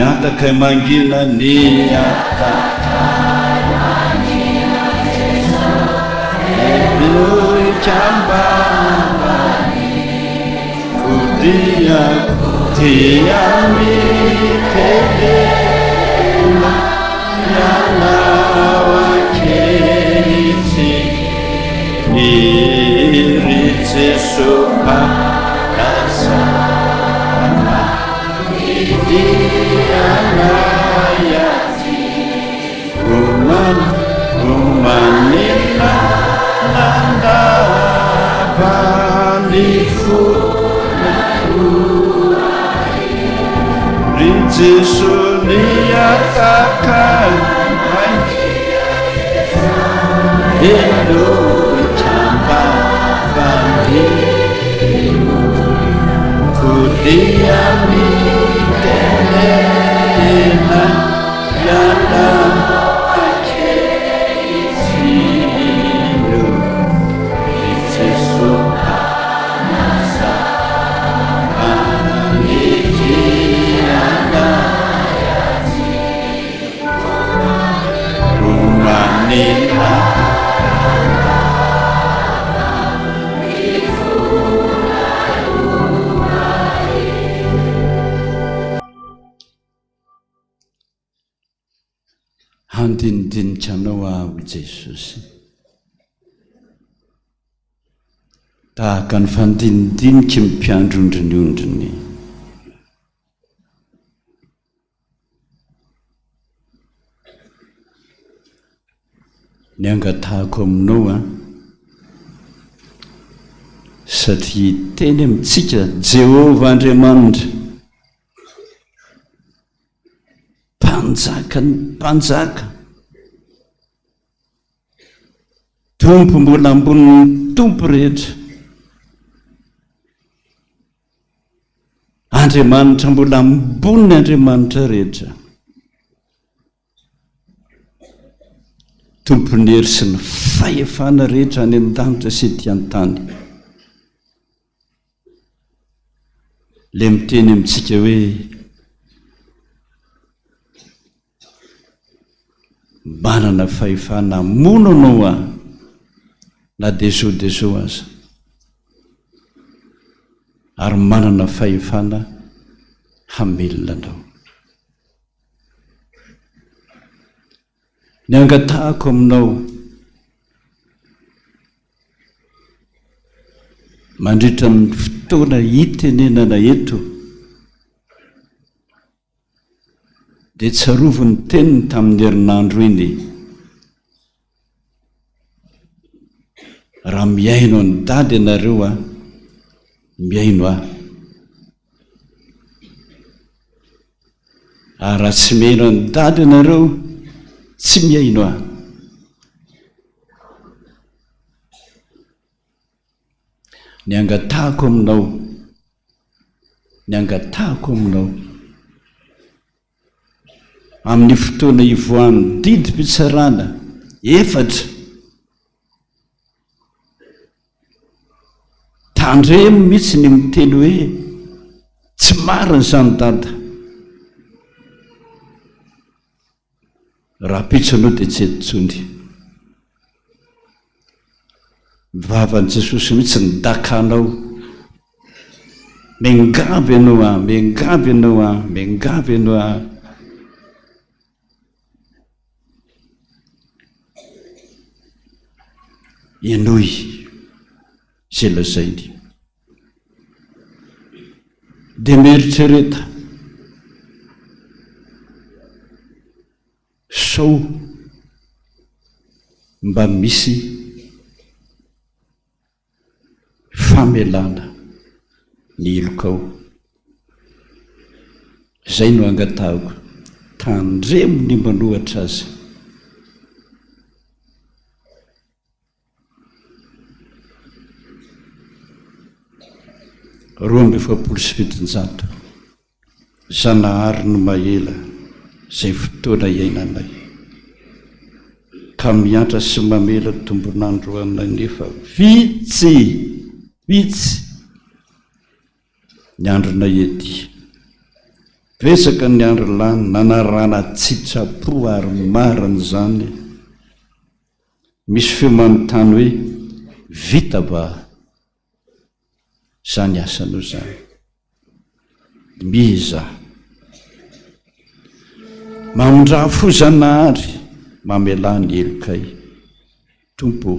Miataka mangina ni chamba diako dia mitelema yanao ankehitsy iry Jesu fanasana idianay aty omanina nandavany fonay ry Jesu ny atakany elotambavany kodia mitelena yana ankehitsino ry Jesu fanasany dianay aty omanina handinidinika anao aho Jesosy tahaka ny fandinidiniky mimpiandro ondriniondriny ny angatahako aminao a satria teny amintsika Jehova Andriamanitra mpanjaka ny mpanjaka tompo mbola ambonin'ny tompo rehetra Andriamanitra mbola amboniny Andriamanitra rehetra tompony hery sy ny fahefana rehetra any an-danitra sy ety an-tany le miteny amintsika hoe manana fahefana mono anao a na deso aza ary manana fahefana hamelona anao ny angatahako aminao mandritra amin'ny fotoana hitenenana eto dia tsarovony teniny tamin'ny herinandro iny raha miaino any dady ianareo a miaino aho ary raha tsy miaino any dady ianareo tsy miaino aho ny angatahako aminao amin'ny fotoana ivoan'ny didim-pitsarana efatra tandremo mihitsy ny miteny hoe tsy marina izany dada raha pitsanao dia tsy etsony vavan'i Jesosy mihitsy ny dakanao mengavy ianao a ianoy zay lazainy dia mieritrereta sao mba misy famelana ny ilokao zay no angatahako tandremo ny manohatra azy 27 zanahary no mahela zay fotoana iainanay ka miatra sy mamela tombonandro anay nefa vitsy ny andronay ety vesaka ny andro lany nanarana tsitrapo ary marina zany misy feo manontany hoe vita ba zany asanao zany miza mamondra fozanary mamelany elokay tompo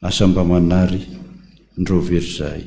asamba manary ndroverizay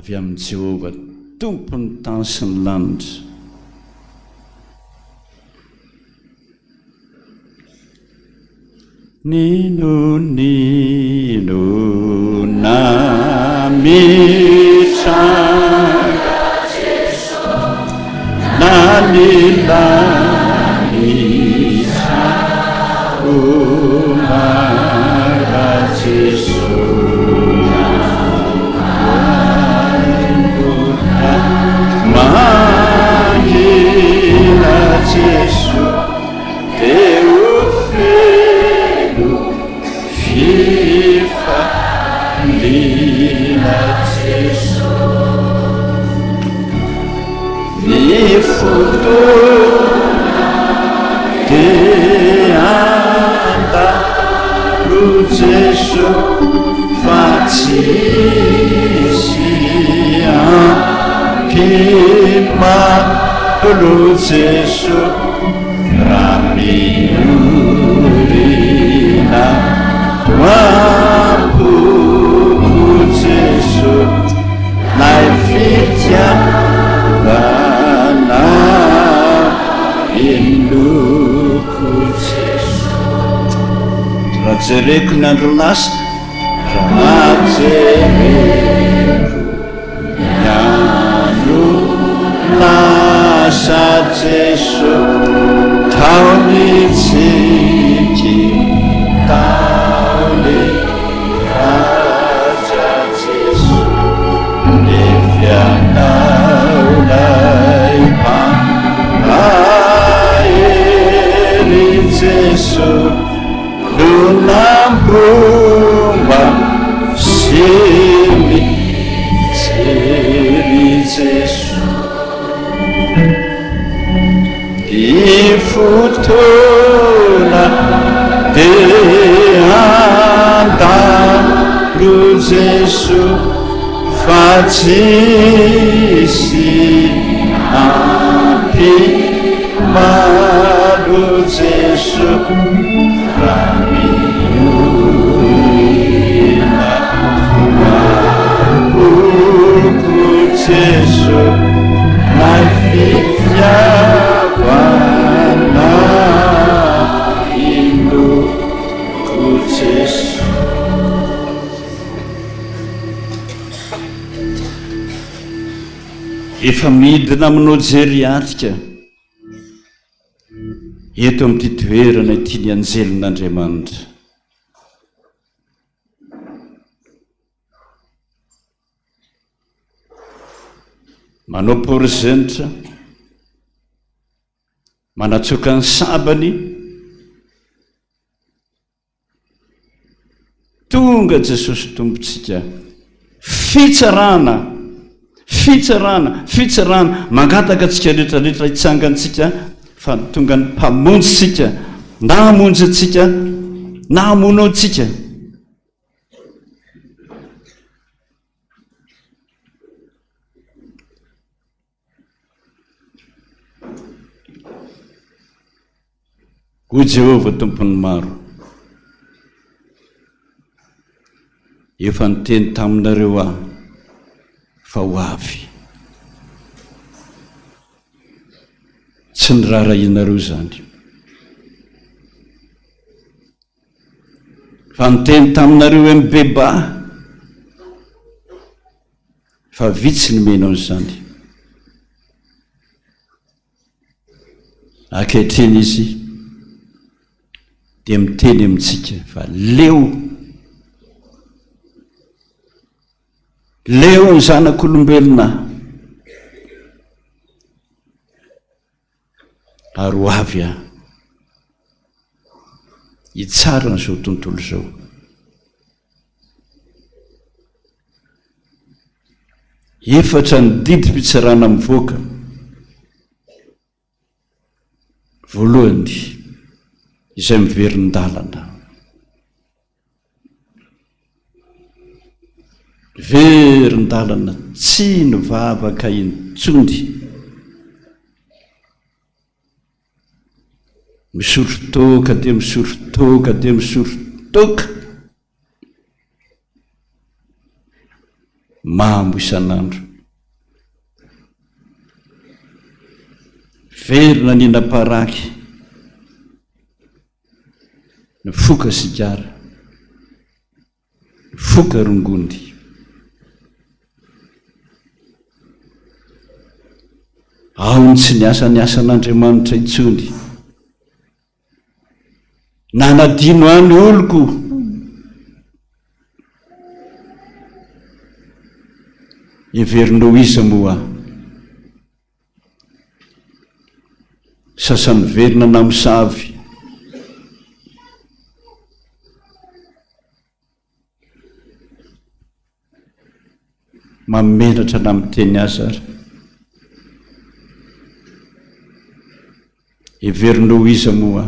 avy amin'ny Jehova tompony tany sy ny lanitra nino namitranga nanilahitra umaga Jesús Magina Jesús Teu Filho Fifa Lina Jesús Mi futuro Te anda Lu Jesús Fatisia Kima Lu Jesús Ramiurina Tua jereko ny andro lasa raha jereko ny andro lasa Jesu taonitsiki taone raja Jesu ny fianaolay ahery Jesu lunambomba simi jery Jesu ifotona de andalo Jesu fa tsisy ampy malo Jesu raha miorina mahoko Jesu my fitiavana inoko Jesu. Efa midina aminao jery atika eto amin'ity toerana ity ny anjelin'Andriamanitra. Manao porozenitra, manatsoka ny sabany, tonga Jesosy tompontsika, fitsarana, mangataka antsika rehetrarehetra hitsangantsika fa tonga ny mpamonjytsika na hamonjy antsika na hamono antsika. Ho Jehovah tompony maro, efa niteny taminareo aho fa ho avy, tsy ny rarahinareo zany. Fa niteny taminareo hoe mibebaha, fa vitsy ny menao zany. Ankehitriny izy dia miteny amintsika fa leo ny zanak'olombelona ary ho avy aho hitsara n'izao tontolo izao. Efatra ny didim-pitsarana mivoaka. Voalohany izay miverin-dalana, verin-dalana tsy nivavaka intsony, misorotoka dia misorotoka dia misorotoka, mambo isan'andro, verina ninaparaky, ny foka sigara, ny foka rongondy, ao tsy niasa niasan'Andriamanitra intsony, nanadino any oloko, iverinao iza moa sasany verina namusavy, mamenatra namiteny azy ary iverinao iza moa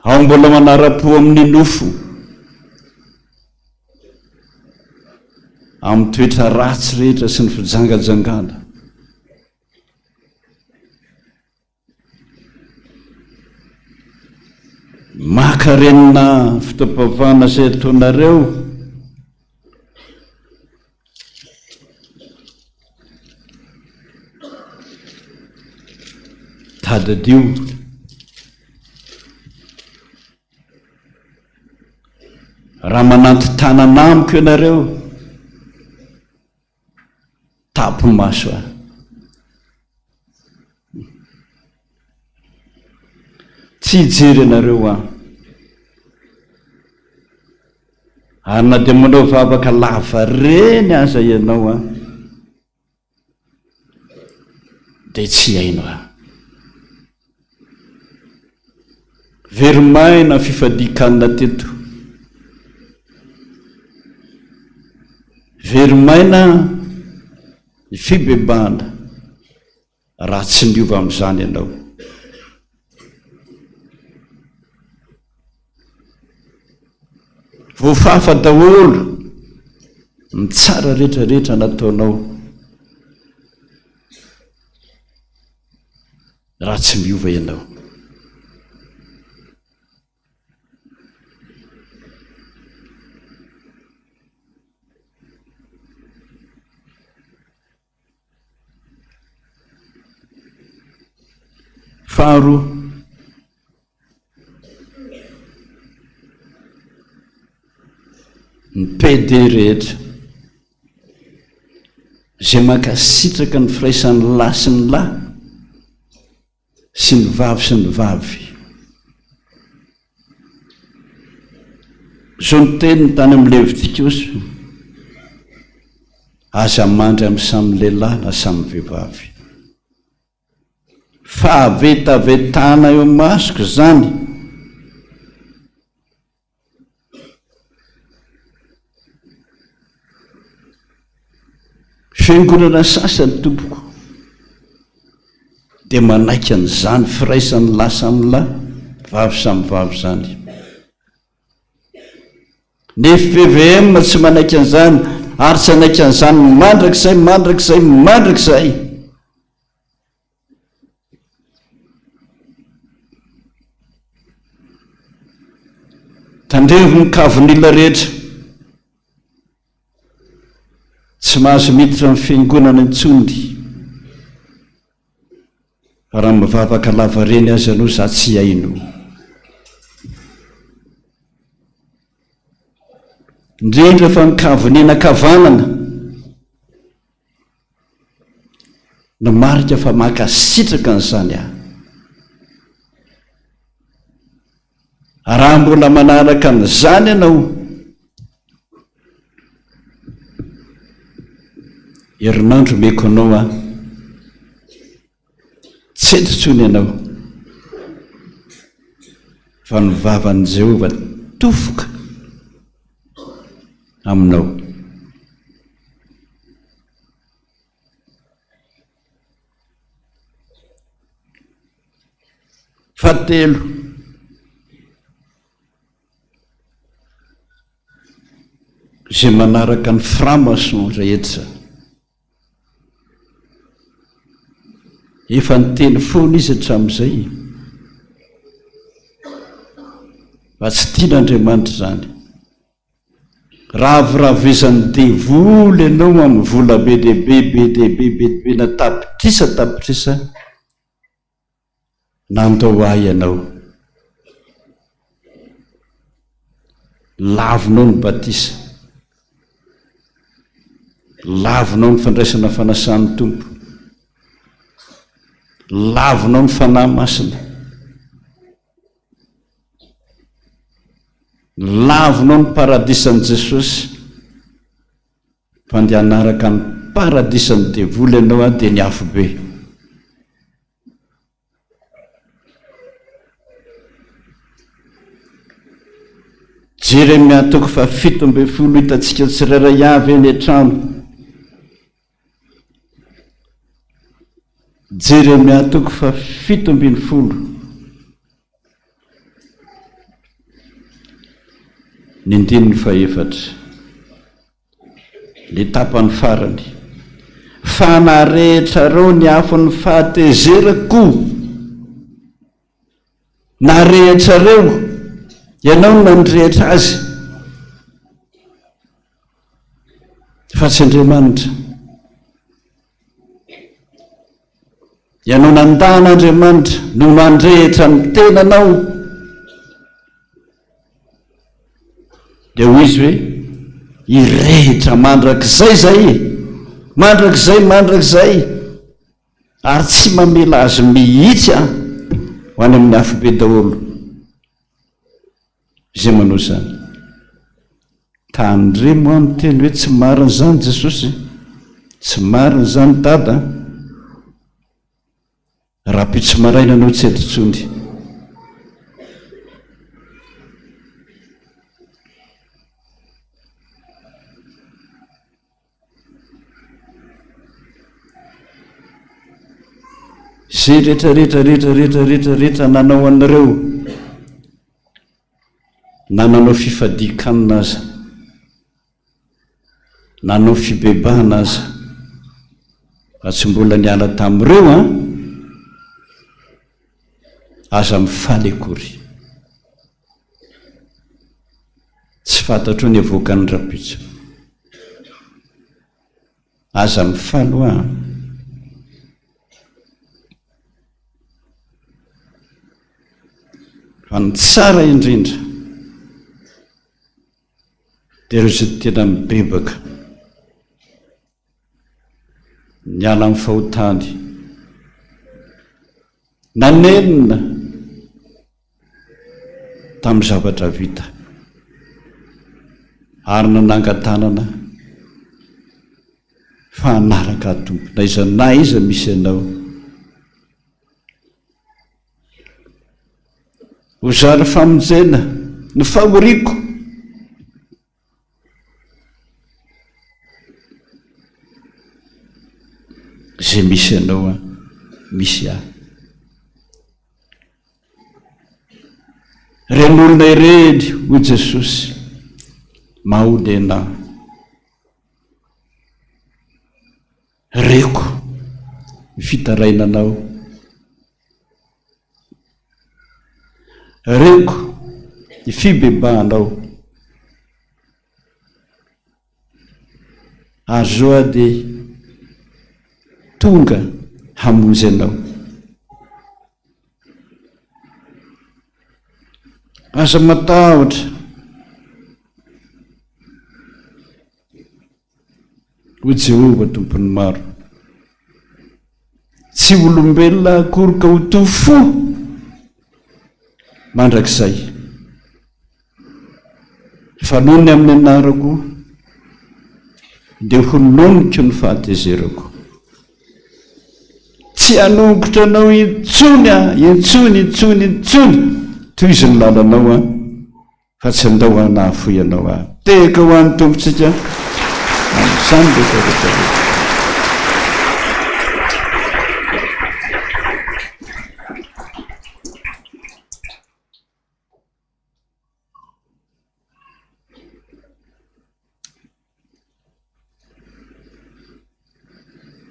ao mbola manara-po amin'ny nofo, amin'ny toetra ratsy rehetra sy ny fijangajangana, maka-renina fitapavana izay ataonareo, hadadio raha mananty tanana amiko ianareo tapo maso a tsy hijery ianareo a ary na dia manao vavaka lava reny aza ianao a dia tsy haino a verimaina fifadikanina teto verimaina ny fibebahana raha tsy miova amin'izany ianao voafafa daholo ny tsara rehetrarehetra nataonao raha tsy miova ianao faharoa ny pede rehetra zay mankasitraka ny firaisan'ny lahy sy ny lahy sy ny vavy zao ny teniny tany amin'ny levitikosy aza mandry amin'ny samy lehilahy na samy vehivavy fa avetavetana eo masoko zany fiangonana sasany tompoko dia manaiky an'izany firaisan'ny lahy samy lahy vavy samy vavy zany ny FPVM tsy manaiky an'izany ary tsy anaiky an'izany mandrakizay tandrevo ny kavon'ila rehetra tsy mahazo miditra amin'ny fiangonana intsony fa raha mivavaka lava reny azy anao za tsy haino indrindra fa ny kavonena-kavanana no marika fa makasitraka n'izany aho raha mbola manaraka n'izany ianao herinandro meko anao a tsy etotsony ianao fa ny vavan'i Jehova tofoka aminao fahatelo zay manaraka ny franc-maçon rehetra efa ny teny foana izy hatramin'izay fa tsy tian'Andriamanitra zany raha aviravezan'ny devoly ianao amin'ny vola be dehibe na tapitrisa nandao ahy ianao lavinao ny batisa lavinao ny fandraisana fanasan'ny tompo lavinao ny fanahy masina lavinao ny paradisan'i Jesosy fa ndia hanaraka ny paradisan'ny devoly ianao a dia ny afo be Jeremia 7:7 hitantsika tsirairay avy eny an-trano Jeremia 7:7 ny andininy faefatra le tapany farany fa narehetrareo ny afon'ny fahatezerako narehetrareo ianao nandrehetra azy fa tsy Andriamanitra ianao nandan'andriamanitra no mandrehitra ny tenanao dia hoy izy hoe irehitra mandrakizay zay mandrakizay ary tsy mamela azy mihitsy ho any amin'ny hafobe daholo izay manao zany tandremo amin'ny teny hoe tsy marina zany Jesosy, tsy marina zany dada raha pitso maraina anao tsy etritsony. Zay rehetra nanao anareo na nanao fifadikanina aza, nanao fibebahana aza, fa tsy mbola niala tamin'ireo aza mifaly akory, tsy fantatro ny avoakany rapitso, aza mifaly ho fa ny tsara indrindra dia ireo zay tena mibebaka niala amin'ny fahotany, nanenina tamin'ny zavatra vita ary nanangan-tanana fa hanaraka tompo na iza misy ianao. Ho zary famonjena ny fahoriako zay misy ianao misy ahy. Ren'olona ireny ho Jesosy mahody anahy, reko fitarainanao, reko ny fibebahanao, azoa dia tonga hamonjy anao. Aza matahotra ho Jehova tompony maro, tsy olombelona akory ka ho toy fo mandrakizay, fa noho ny amin'ny anarako dia ho noniko ny fahatezerako. Tsy hanongotra anao intsony toy izy ny lalanao fa tsy andao hanahafoy ianao teka ho an'ny tompontsika amin'izany rehetrarehetra.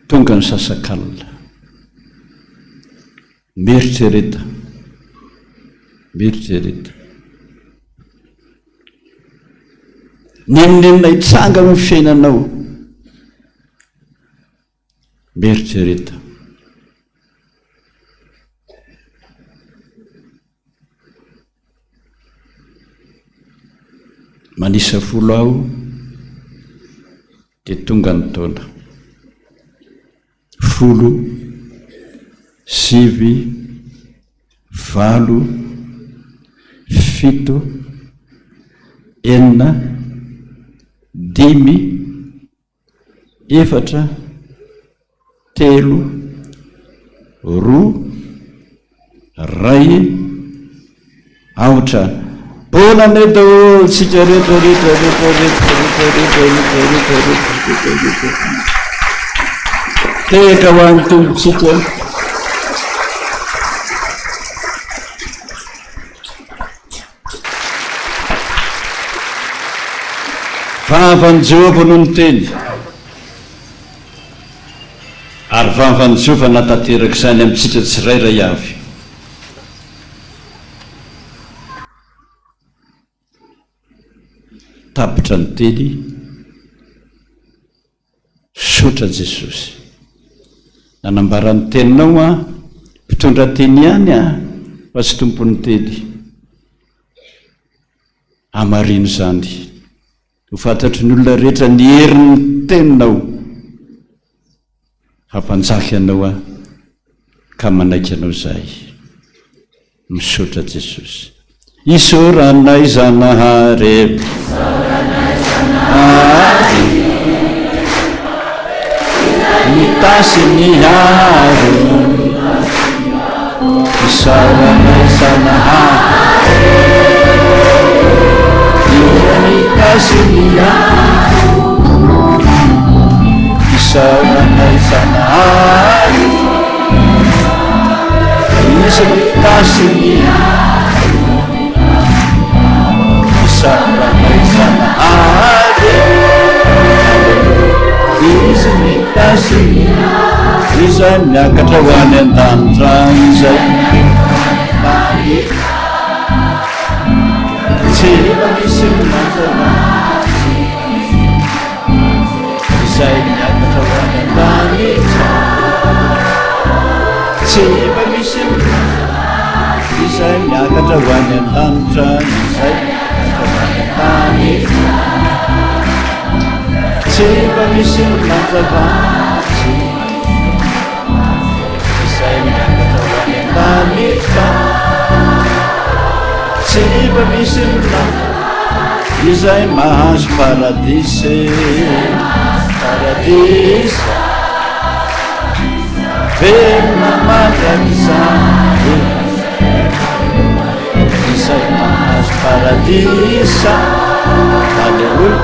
Tonga ny sasakalina mieritrereta nenina hitsanga amin'ny fiainanao, mieritrereta manisa folo aho dia tonga ny taona 10, 9, 8, 7, 9, 10, 4, 3, 2, 1 aotra. Bonane daholo tsika rehetra teka ho an'ny tompontsika. Vavan'i Jehova no niteny, ary vavan'i Jehova natateraka izany amintsika tsirairay avy. Tapitra ny teny, sotra Jesosy, nanambarany teninao a mpitondra teny ihany a fa tsy tompony teny amarino zany ho fantatry ny olona rehetra ny herin'ny teninao fampanjaka anao a ka manaiky anao zay misaotra Jesosy isoranay zanahary mitasy ny haro isoranay zanahary mitasy ny haro isoranay zanahary mitasy ny haro isoranay zanahary izy mitasy izay miakatra ho any an-danitra izay tsy misy minazana izay miakatra ho any an-danitra tsy misy izay miakatra ho any an-danitra izay miakatra ho any an-danitra tsy misy mazavatsy izay miakatra ho any an-danitra tsy misy izay mahazo paradisy velona mandrakizany izay mahazo paradisa aleluia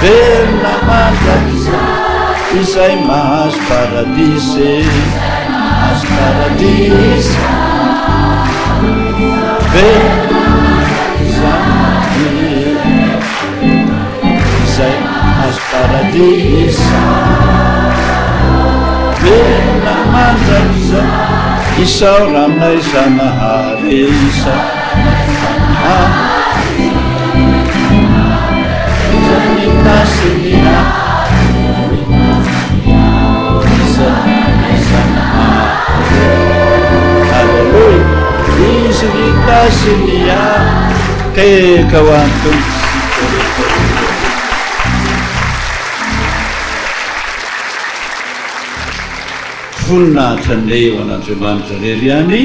velona mandrakizany izay mahazo paradisy mahazo paradisa izay mahazo paradisa velona mandrakizany isaoranay zanahary mitasy ny aleluia izy mitasy ny teka ho an'ny voninahitra ny eo an'Andriamanitra rery any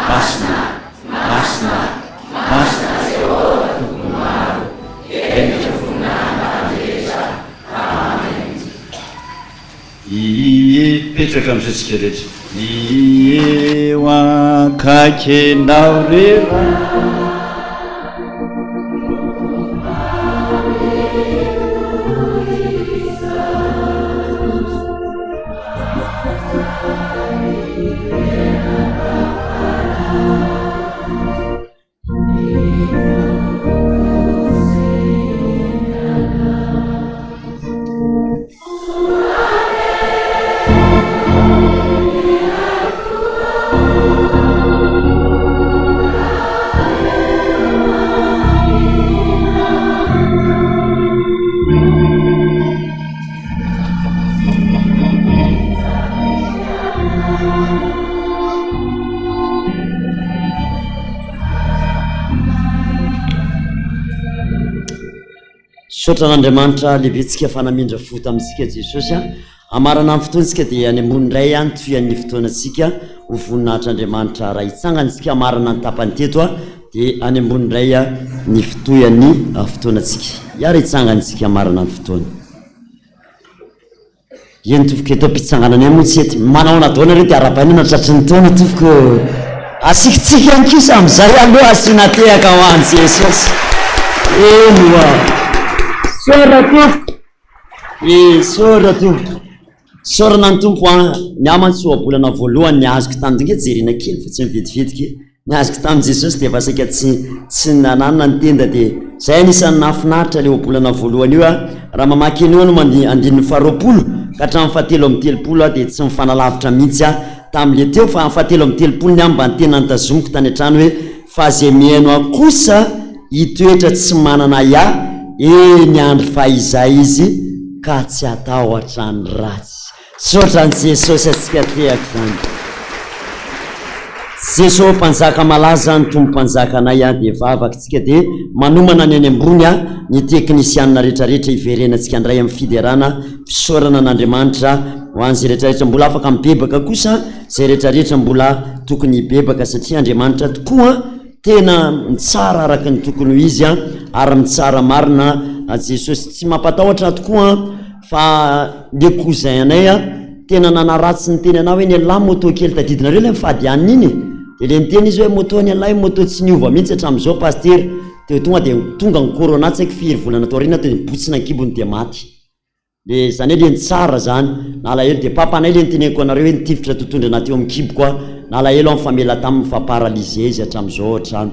masina petraka amin'izay rehetra eo akaikenao rehefa sotra n'Andriamanitra levitsika fanamindra fo tamintsika Jesosy amarana amin'ny fotoantsika dia any ambony ray any toyan'ny fotoanantsika ho voninahitr'Andriamanitra raha hitsangantsika amarana ny tapany teto dia any ambony ray ny fotoan'ny fotoanantsika iara hitsangantsika amarana ny fotoana eny tofoka eto mpitsanganana any moa tsy ety manao nadaona re dia ara-banina tratry ny taona tofoko asikitsika ankisa amin'izay aloha asiana tehaka ho any Jesosy eno sora tompoko sora tompoko sorana ny tompo ny aman-tsoabolana voalohany ny azoko taminy jerena kely fa tsy mivetivetiky ny azoko tamin'i Jesosy dia efa saika tsy nananina ny tenda dia zay anisan'ny nahafinaritra le oabolana voalohany io raha mamaky eny eo no andininy faharoapolo ka hatramin'ny fahatelo amin'ny telopolo dia tsy mifanalavitra mihitsy tamin'le teo fa amin'ny fahatelo amin'ny telopolo ny mba ny tena nitazomiko tany an-trano hoe fa zay mihaino kosa hitoetra tsy manana eny andro fa izay izy ka tsy atahotra ny ratsy sotrany jesosy atsika teako zany jesosy mpanjaka malaza ny tombo mpanjaka anay a de vavaka tsika de manomana ny any ambony a ny teknisianina rehetrarehetra iverenantsika andray amin'ny fiderana fisaorana n'Andriamanitra ho an'zay rehetrarehetra mbola afaka mibebaka kosa zay rehetrarehetra mbola tokony hibebaka satria Andriamanitra tokoa tena mitsara araka ny tokony ho izy a ary mitsara marina Jesosy tsy mampatahotra tokoa fa le cousin anay a tena nanaratsy ny teny anao hoe ny lahy moto kely tadidinareo le mifady anina iny de le niteny izy hoe moto ny lahy moto tsy niova mihitsy hatramin'izao paster teo tonga de tonga ny corona tsy haiko firy volana taorina teo de botsina ny kibony de maty de zany hoe le nitsara zany nalahelo de papa anay le niteneko anareo hoe nitifitra totondra anaty eo amin'ny kibo koa nalahelo amin'ny famela tamin'ny mifaparalize izy hatramin'izao hatrano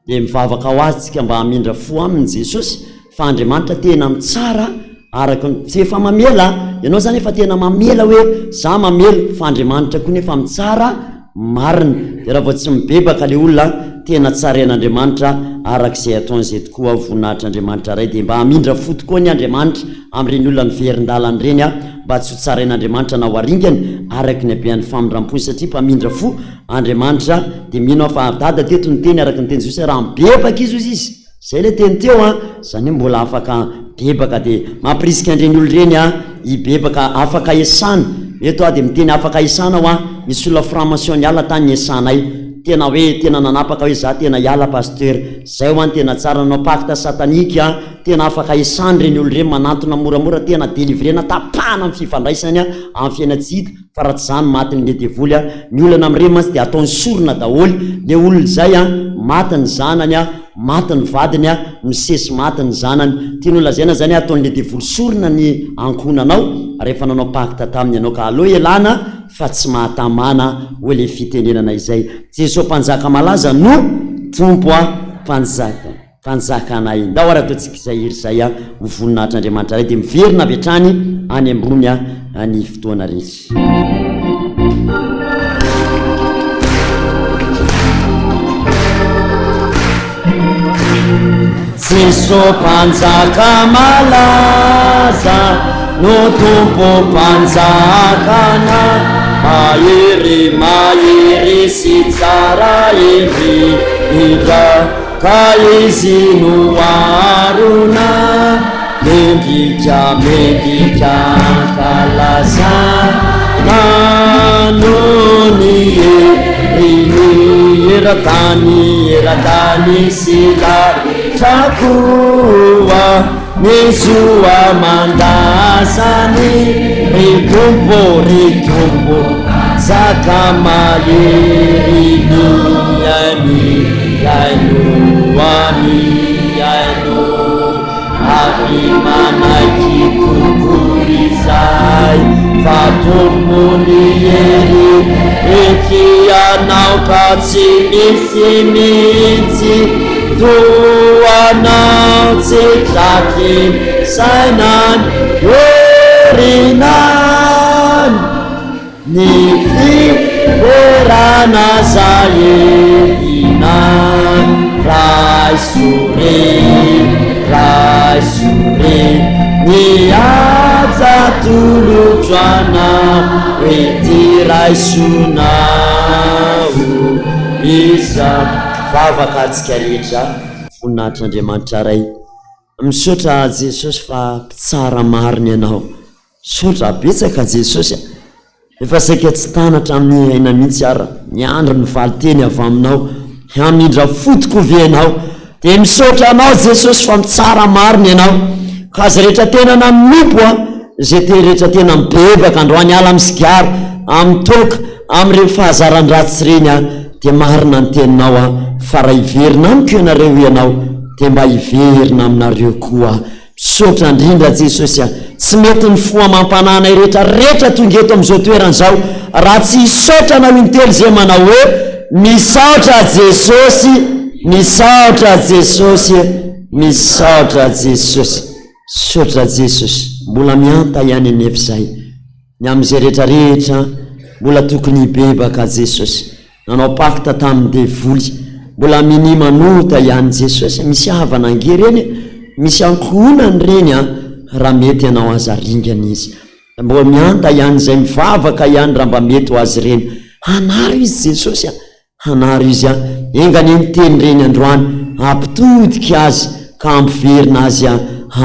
de mivavaka ho azy tsika mba hamindra fo aminy Jesosy fa Andriamanitra tena mitsara araka tsy efa mamela ianao zany efa tena mamela hoe za mamela fa Andriamanitra koa nefa mitsara marina de raha vao tsy mibebaka le olona tena tsarain'Andriamanitra arak'izay ataon'izay tokoa voninahitr'Andriamanitra ray de mba hamindra fo tokoa ny Andriamanitra amin'ireny olona ny verin-dalany reny a mba tsy ho tsarain'Andriamanitra na ho aringany araky ny abean'ny famindram-pony satria mpamindra fo Andriamanitra de mino fa dada teto ny teny araky ny teny Jesosy raha mibebaka izy zay le teny teo a zany hoe mbola afaka bebaka de mampirisika andreny olo reny a hibebaka afaka esana eto a de miteny afaka esana ho a misy olona franc-maçon niala tany esanay tena hoe tena nanapaka hoe za tena hiala pasteur zay ho any tena tsara nanao pacte satanika a tena afaka esany reny olo reny manantona moramora tena délivrena tapahana amin'ny fifandraisany a amin'ny fiainatsy hita fa raha tsy zany matiny le devoly a ny olana amin'ireny mantsy de ataony sorona daholy le olona zay a matiny zanany a matiny vadiny a misesy matiny zanany tiany lazaina zany ataon'le devoly sorona ny ankonanao rehefa nanao pacte taminy ianao ka aloha elana fa tsy mahatamana hoe le fitenenana izay Jesosy mpanjaka malaza no tompo a mpanjaka anay ndao ary ataontsika izay hery zay a ho voninahitr'Andriamanitra ray de miverina avy hatrany any ambony a ny fotoana rehetra Jesosy mpanjaka malaza no tompo mpanjakana mahery sy tsara indrindra ka izy no arona mendrika kalazana no ny eratany sy latrakoa Nesua mandasani ritumbo sakamayeni yainu akimana kikukurisai fatumunieri ekianau katsimisimiti tuanau tsitakim sainan yorinan nifi berana sayekinan raisuri niaza tulutrana weti raisunau isa vavaka atsika rehetra voninahitr'Andriamanitra ray misaotra Jesosy fa mpitsara mariny ianao misaotra betsaka Jesosy efa saika tsy tanatra amin'ny aina mihitsy ara ny andro ny valiteny avy aminao hamindra fotoko venao de misaotra anao Jesosy fa mitsara mariny ianao ka azy rehetra tena nanompo a zay te rehetra tena mibebaka androany ala misigara amin'ny toka amin'ireo fahazaran-dratsy reny a de marina ny teninao a fa raha hiverina amiko ianareo ianao de mba hiverina aminareo koa misaotra indrindra Jesosy a tsy mety ny foa mampananay rehetra tonga eto amin'izao toerana zao raha tsy hisaotra anao intelo zay manao hoe misaotra Jesosy mbola mianta ihany anefa zay ny amin'izay rehetrarehetra mbola tokony hibebaka Jesosy nanao pacte tamin'ny devoly mbola minimanota ihany Jesosy misy havana angereny misy ankonany reny a raha mety ianao aza ringana izy mbo mianta ihany zay mivavaka ihany raha mba mety ho azy reny hanaro izy jesosy a hanaro izy a engany eny teny reny androany ampitodika azy ka ampiverina azy a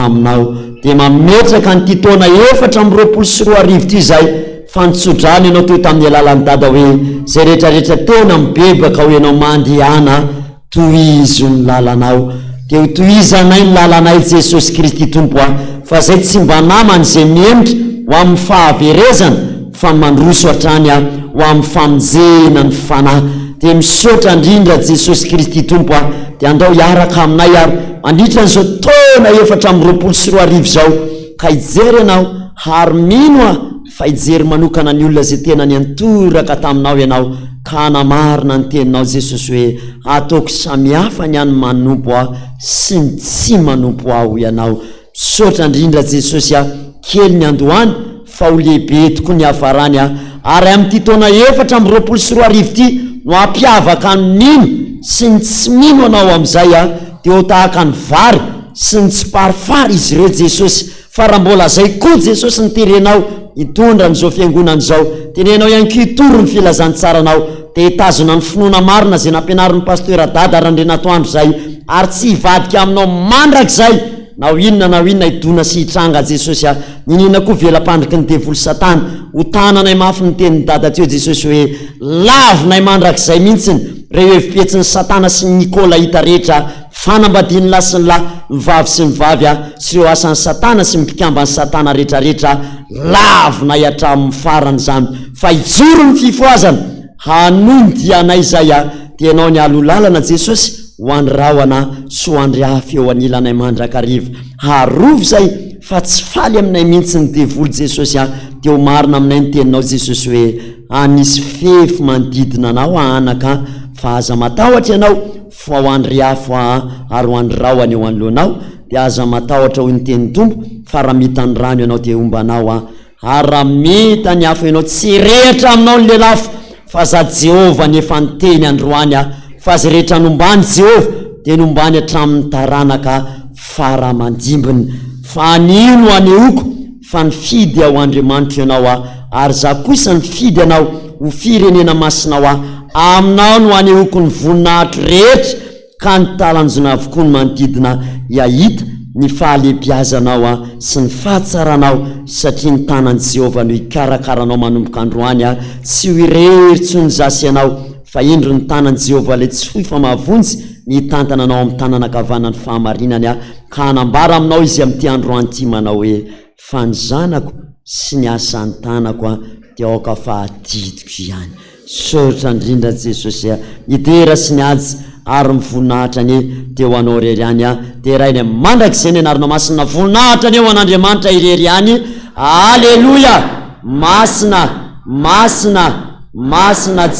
aminao dia mametraka nyty taona 4 ty zay fanotsodrano ianao teo tamin'ny alalan'ny dada hoe zay rehetrarehetra tena mibebaka hoe ianao mandehana tohizo ny lalanao dia ho tohizanay ny lalanay jesosy kristy tompo a fa zay tsy mba namany zay miemitra ho amin'ny fahaverezana fa mandroso hatrany a ho amin'ny famonjena ny fanahy dia misaotra indrindra jesosy kristy tompo a dia andao hiaraka aminay ary mandritra n'izao taona 4 zao ka hijery ianao ary mino a fa hijery manokana ny olona zay tena ny antoraka taminao ianao ka namarina ny teninao jesosy hoe ataoko samihafa ny any manompo a sy ny tsy manompo aho ianao misaotra indrindra jesosy a kely ny andohany fa ho lehibe tokoa ny hafarany a ary amin'ity taona 4 ty no ampiavaka amin'ino sy ny tsy mino anao amin'izay a dia ho tahaka ny vary sy ny tsy parifary izy ireo jesosy fa raha mbola zay koa jesosy ny terenao hitondra n'izao fiangonan'izao tenenao ihany ko hitoro ny filazantsaranao dia hitazona ny finoana marina zay nampianarin'ny paster dada randre natoandro zay ary tsy hivadika aminao mandrak'izay na ho inona hidona sy hitranga jesosy a ninina koa velam-pandriky ny devolo satana ho tananay mafy ny tenin'ny dada teo jesosy hoe lavinay mandrak'izay mihitsiny reo efipetsin'ny satana sy ny nikola hita rehetra fanambadiany la sy ny la mivavy sy mivavy a sy ireo asan'ny satana sy mipikambany satana rehetrarehetra lavinay hatramin'ny farany zany fa hijoro ny fifoazana hanondy anay zay a dia ianao ny alolalana jesosy ho androana sy ho andry hafa eo anilanay mandrakariva harovo zay fa tsy faly aminay mihitsy ny devolo jesosy a dia ho marina aminay ny teninao jesosy hoe anisy fefy manodidina anao anaka fa aza matahotra ianao fa ho andry hafa ary ho androana eo anoloanao dia aza matahotra ho ny teny tompo fa raha mita ny rano ianao dia ombanao a ary raha mita ny hafa ianao tsy rehetra aminao ny lelafo fa za Jehova ny efa niteny androany a fa zay rehetra nombany Jehova dia nombany hatramin'ny taranaka faramandimbiny fa nino aneoko fa nifidy ao Andriamanitra ianao a ary za kosa nifidy ianao ho firenena masinao a aminao no aneoko ny voninahitro rehetra ka ny talanjona avokoa ny manodidina hiahita ny fahalebiazanao a sy ny fahatsaranao satria ny tanan'i Jehova no hikarakaranao manomboka androany a tsy ho ireritso ny zasy ianao fa indro ny tanan'i Jehova ilay tsy fohy fa mahavonjy ny hitantana anao amin'ny tanana akavanany fahamarinany a ka hanambara aminao izy amin'ity androany ity manao hoe fa ny zanako sy ny asan'ny tanako a dia aoka fahadidiko ihany saotra indrindra jesosy a hidera sy ny ady ary mivoninahitra ny dia ho anao irery ihany a dia rainy mandrak'izay ny anarinao masina voninahitra ny eo an'Andriamanitra irery ihany aleloia masina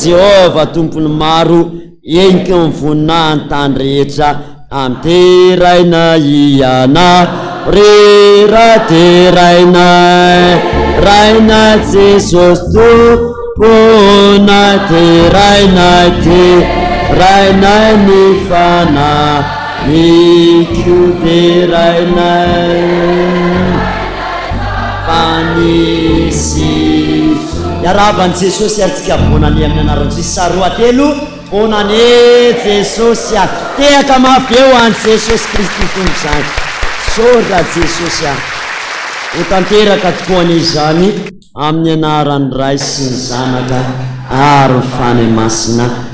Jehova tompony maro enika mivoninahiny tany rehetra anteraina iana raina Jesosy tompona teraina ny fana nikuteraina panisy miarabany Jesosy ary tsika bonane amin'ny anarany Jesosy roatelo bonane Jesosy tehaka mafeo any Jesosy Kristy tompo zany saotra Jesosy ho tanteraka tokoa an'izany amin'ny anarany ray sy ny zanaka ary fanay masina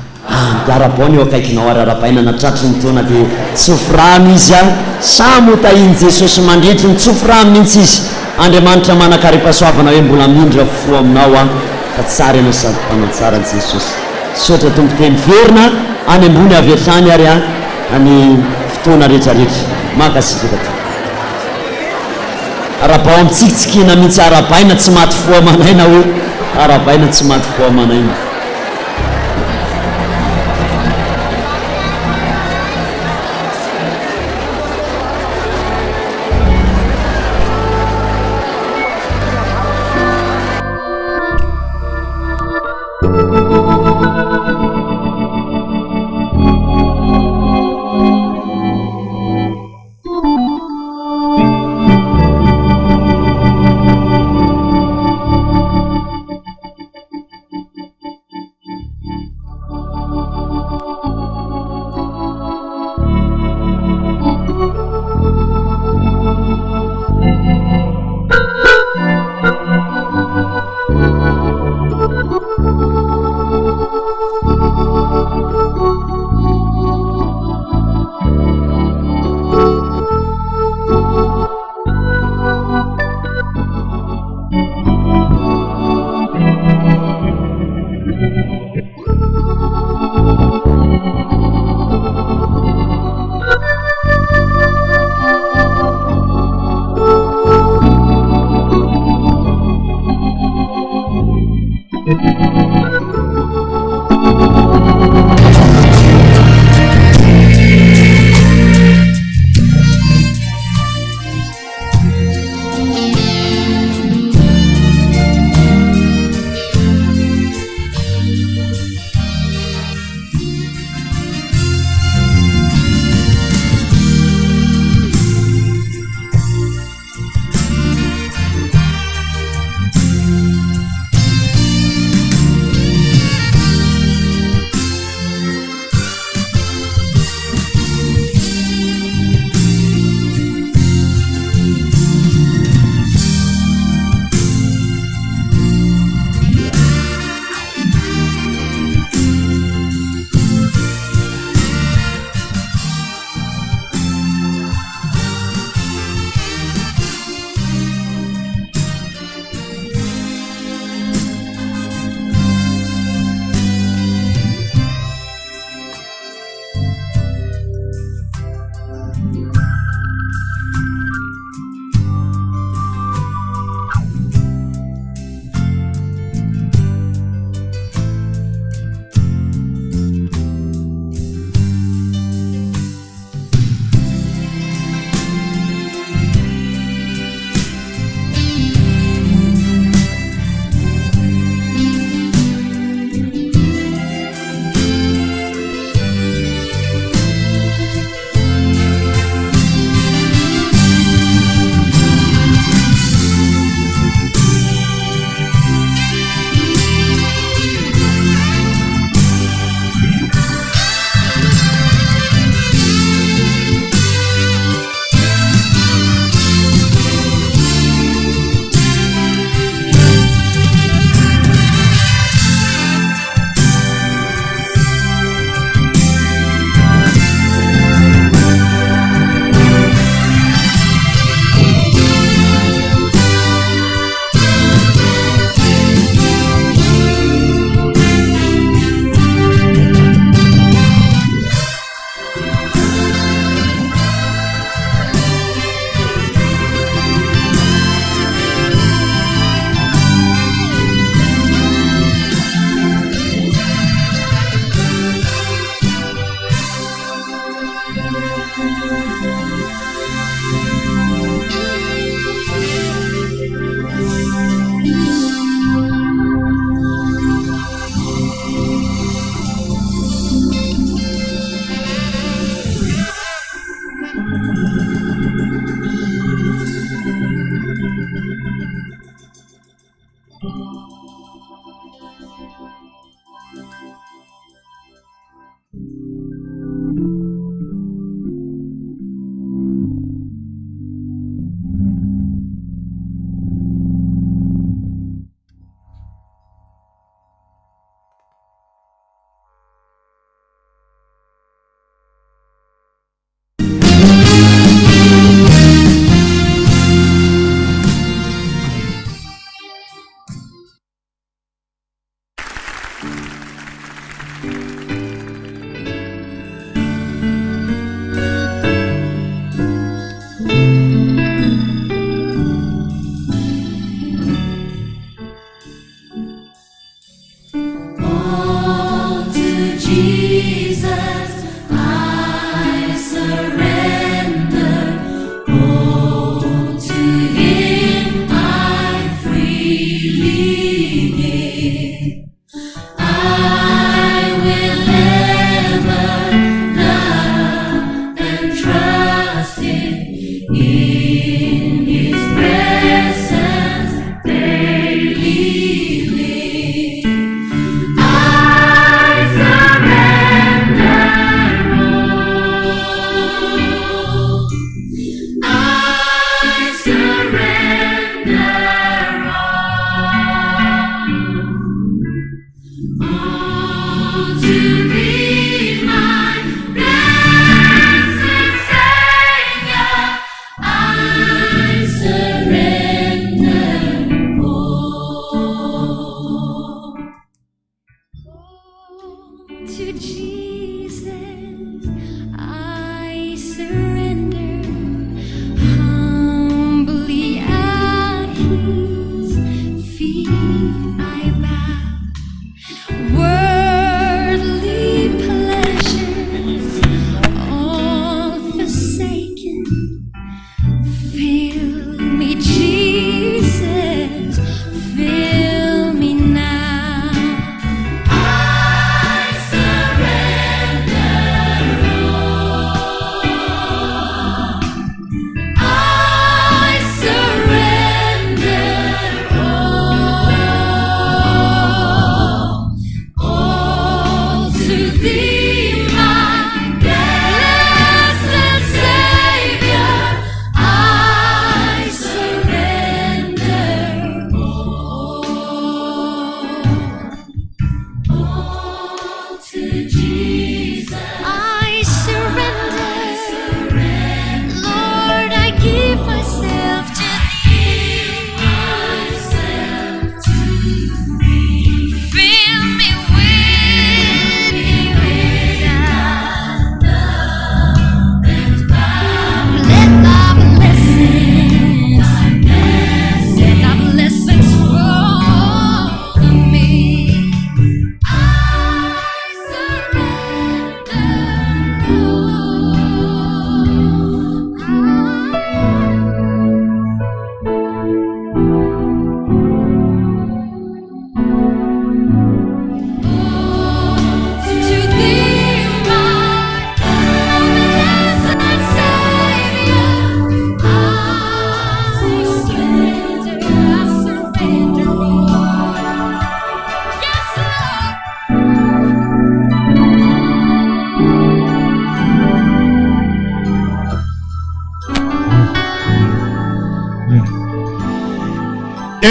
diarabaony eo akaikinao ary arabaina natratry ny taona dia tsofirano izy a samy hotahiny Jesosy mandritry ny tsofirano mihitsy izy Andriamanitra manakaripasoavana hoe mbola mindra fo aminao a fa tsara ianao sady mpanatsara Jesosy saotra tompo teny verina any ambony avy hatrany ary a any fotoana rehetrarehetra makasika to arabao amintsikitsikina mihitsy arabaina tsy maty foa manaina hoe arabaina tsy maty foa manaina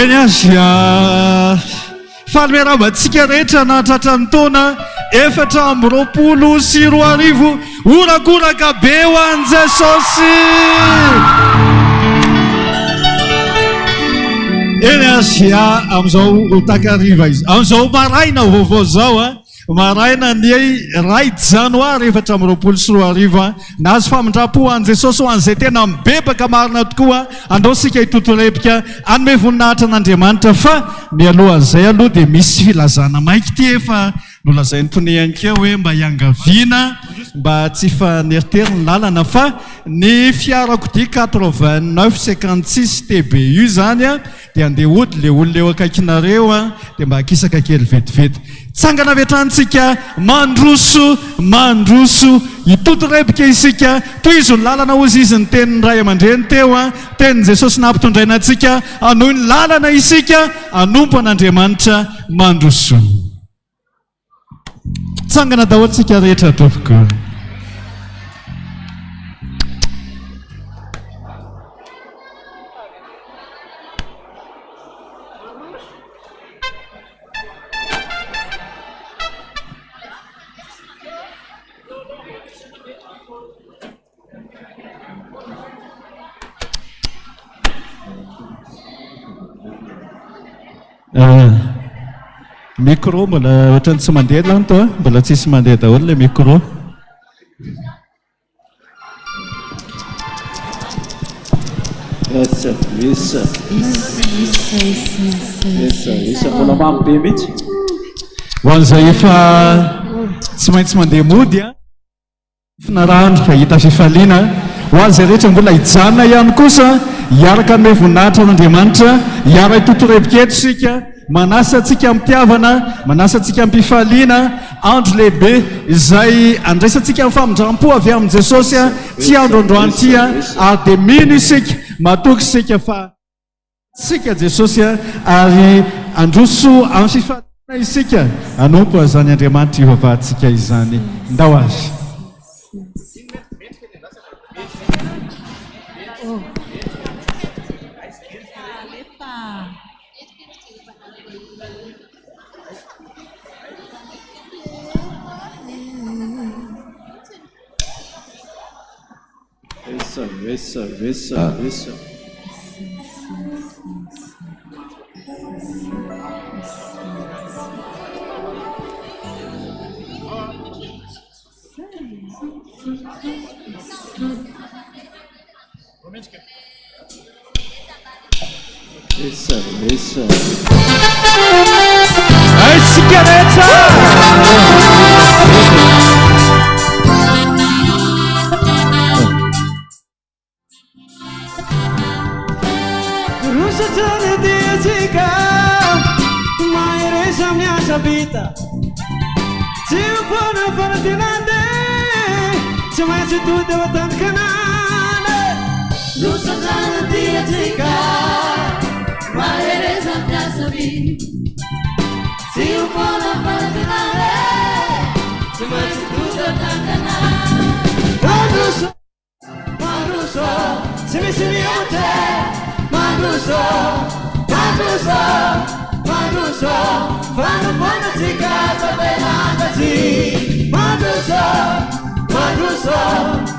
eny azia fanomeramantsika rehetra nahatratra ny taona 420 orakoraka be ho an' Jesosy. Eny azia amin'izao takariva izy amin'izao maraina vaovao zao a maraina ny ray janoary 420 nazo famindrapo an' Jesosy ho an'izay tena mibebaka marina tokoa andosika hitotorepika anome voninahitra an'Andriamanitra fa mialoha zay aloha dia misy filazana maiky ty efa nolazay nytonehany keo hoe mba hiangaviana mba tsy faneritery ny lalana fa ny fiarakodia 8956 TBU zany a dia andeha ody le olona eo akaikinareo a dia mba hakisaka kely vetivety tsangana vetrantsika mandroso itotorebika isika toy izy ny lalana ozy izy ny tenin'ny ray aman-dreny teo a tenin'i Jesosy nampitondraina antsika anohy ny lalana isika anompo an'Andriamanitra mandroso tsangana daholintsika rehetra tompoko micro mbola ohatrany tsy mandeha lany to mbola tsisy mandeha daholo le micro mbola mamy be mihitsy ho an'izay efa tsy maintsy mandeha mody a finarandro hita fifaliana ho an'izay rehetra mbola hijanona ihany kosa hiaraka ame voninahitra an'Andriamanitra hiara itotorebiketo sika manasa antsika mitiavana manasa antsika mpifaliana andro lehibe izay andraisantsika amin'ny famindram-po avy amin'i Jesosy a tsy androandroany ty a ary dia mino isika matoky isika fa sika Jesosy a ary androso amin'ny fifaliana isika anompo azany Andriamanitra ivavahantsika izany ndao azy Vesa. Ai, sigaretta! Vita se eu for na fora de nada se mais de tudo eu tanto canane não só na dia de cá vai ereza minha vida se eu for na fora de nada se mais de tudo eu tanto canane Mandruso se me ontem Mandruso fanno buona di casa bella sì Mandruso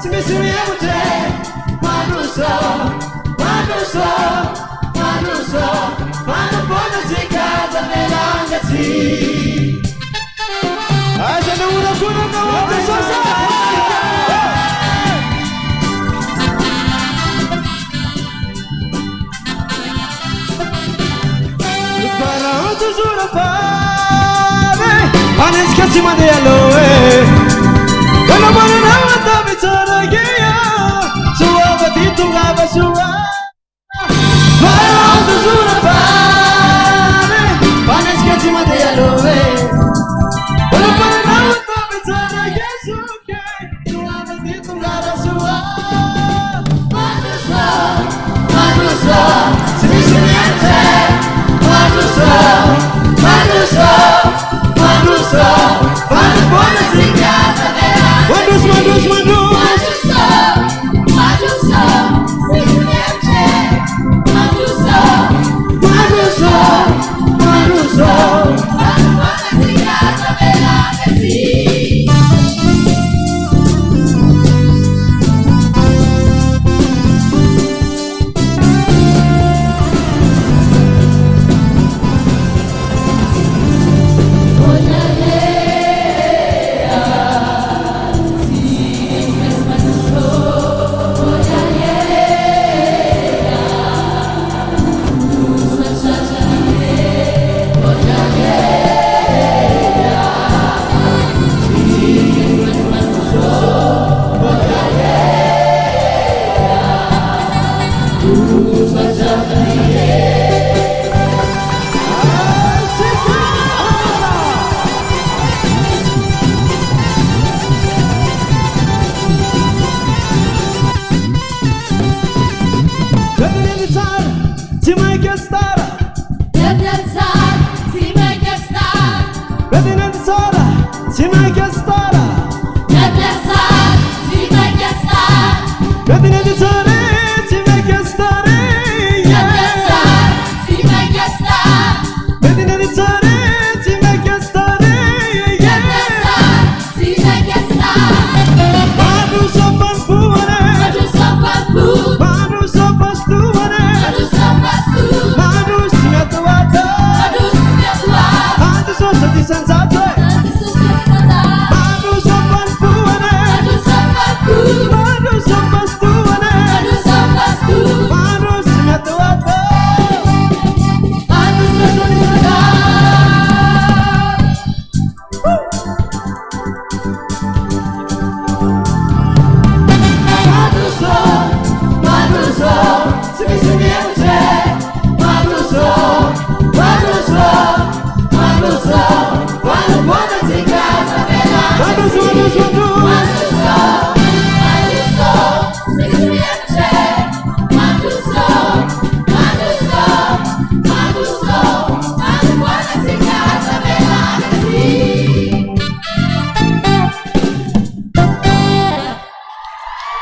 se mi sembra te Mandruso fanno buona di casa bella sì se non una pura una volta Zura fare Anes che si manda allo Quando muore una volta mi sono che io Sua batito lava sua Farò zura fare Anes che si manda allo Quando muore una volta mi sono che Sua batito lava sua Mandruso Se mi sembra Mandruso fanno buona di casa vera Mandruso se si piace Mandruso fanno buona di casa vera che sì Vedine di sole ci vecchia stare Vedine di sole ci vecchia stare Madu sopan puane Madu sopas tuane Madu singat wata Madu sosa di sensate Madu sopan puane Madu sopas tuane Madu singat wata Madu sosa di sensate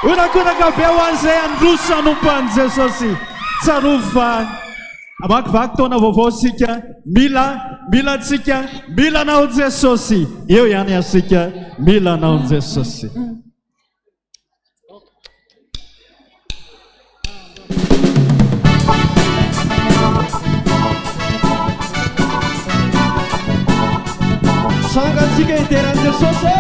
Unakabeuan'izay androsanompan Jesosy tsarofa amakivaky taona vaovao sika mila tsika milanao Jesosy eo ihany asika milanao Jesosy sangatsika iteran Jesosy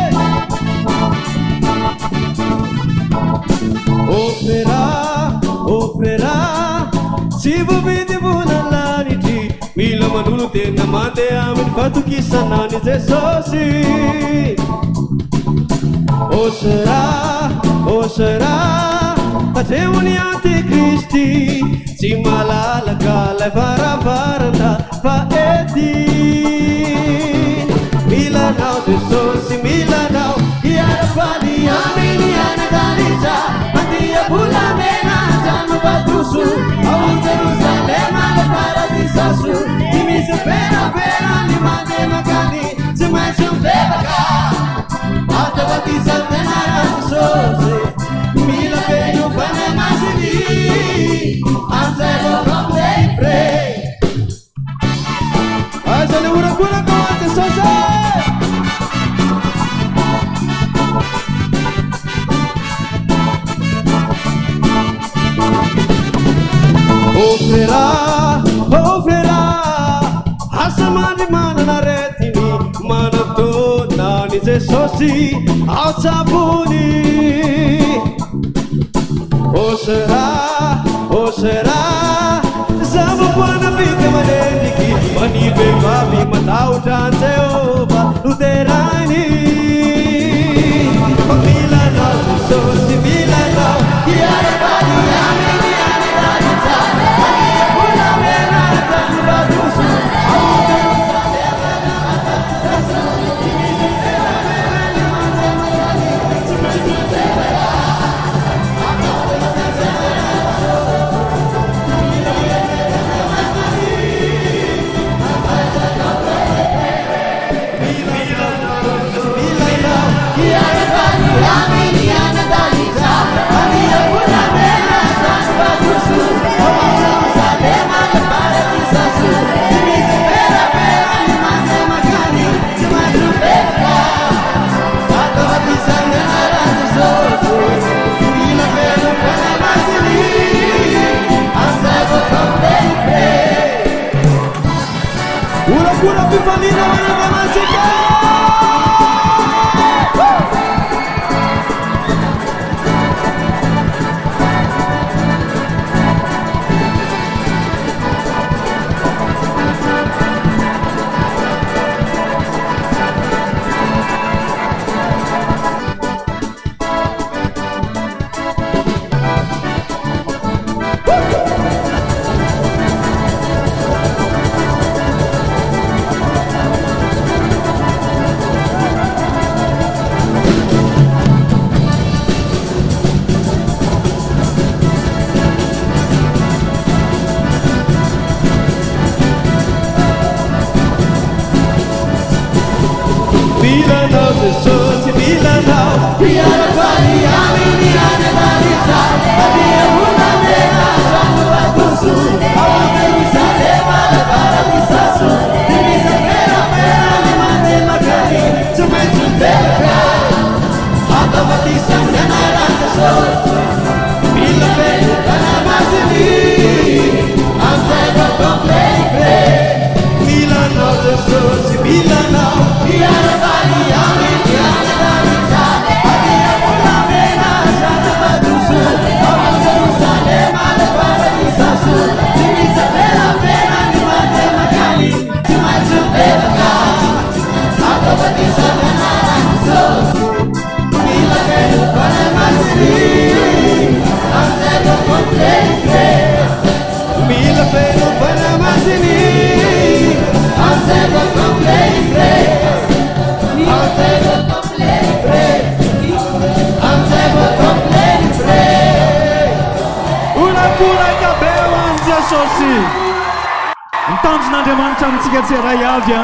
Ofrera tsy voavidy vola lanitry mila manolo tena mandeha amin'ny fatokisanany Jesosy Osera hatremony antikristy tsy malalaka lay faravarana fa ety milanao Jesosy milanao iarafaly aminy anadalitra mandia volamena trano batusu ao Jerusalema le paradisasu tsy misy feravera ny mandeha makany tsy maintsy mivavaka atabatizantena Jesosy mila feniovana masiny anzay vokamday pray azale urakulaka wa Jesosy Ofrera asamany manana retiny manatona ny Jesosy ao tsapony Osera zavaboana bika manendiky manivehivavy matahotra an Jehova loterany milanao Jesosy milanao iarabady aminy anadalitra mandia volamena trano batusu ao Pura pipalina wanamamasika Milanao Jesosy milanao iarabady aminy anadalitra Toraikabe ho an'i Jesosy. Mitanjon'Andriamanitra amintsika tsirairay avy a.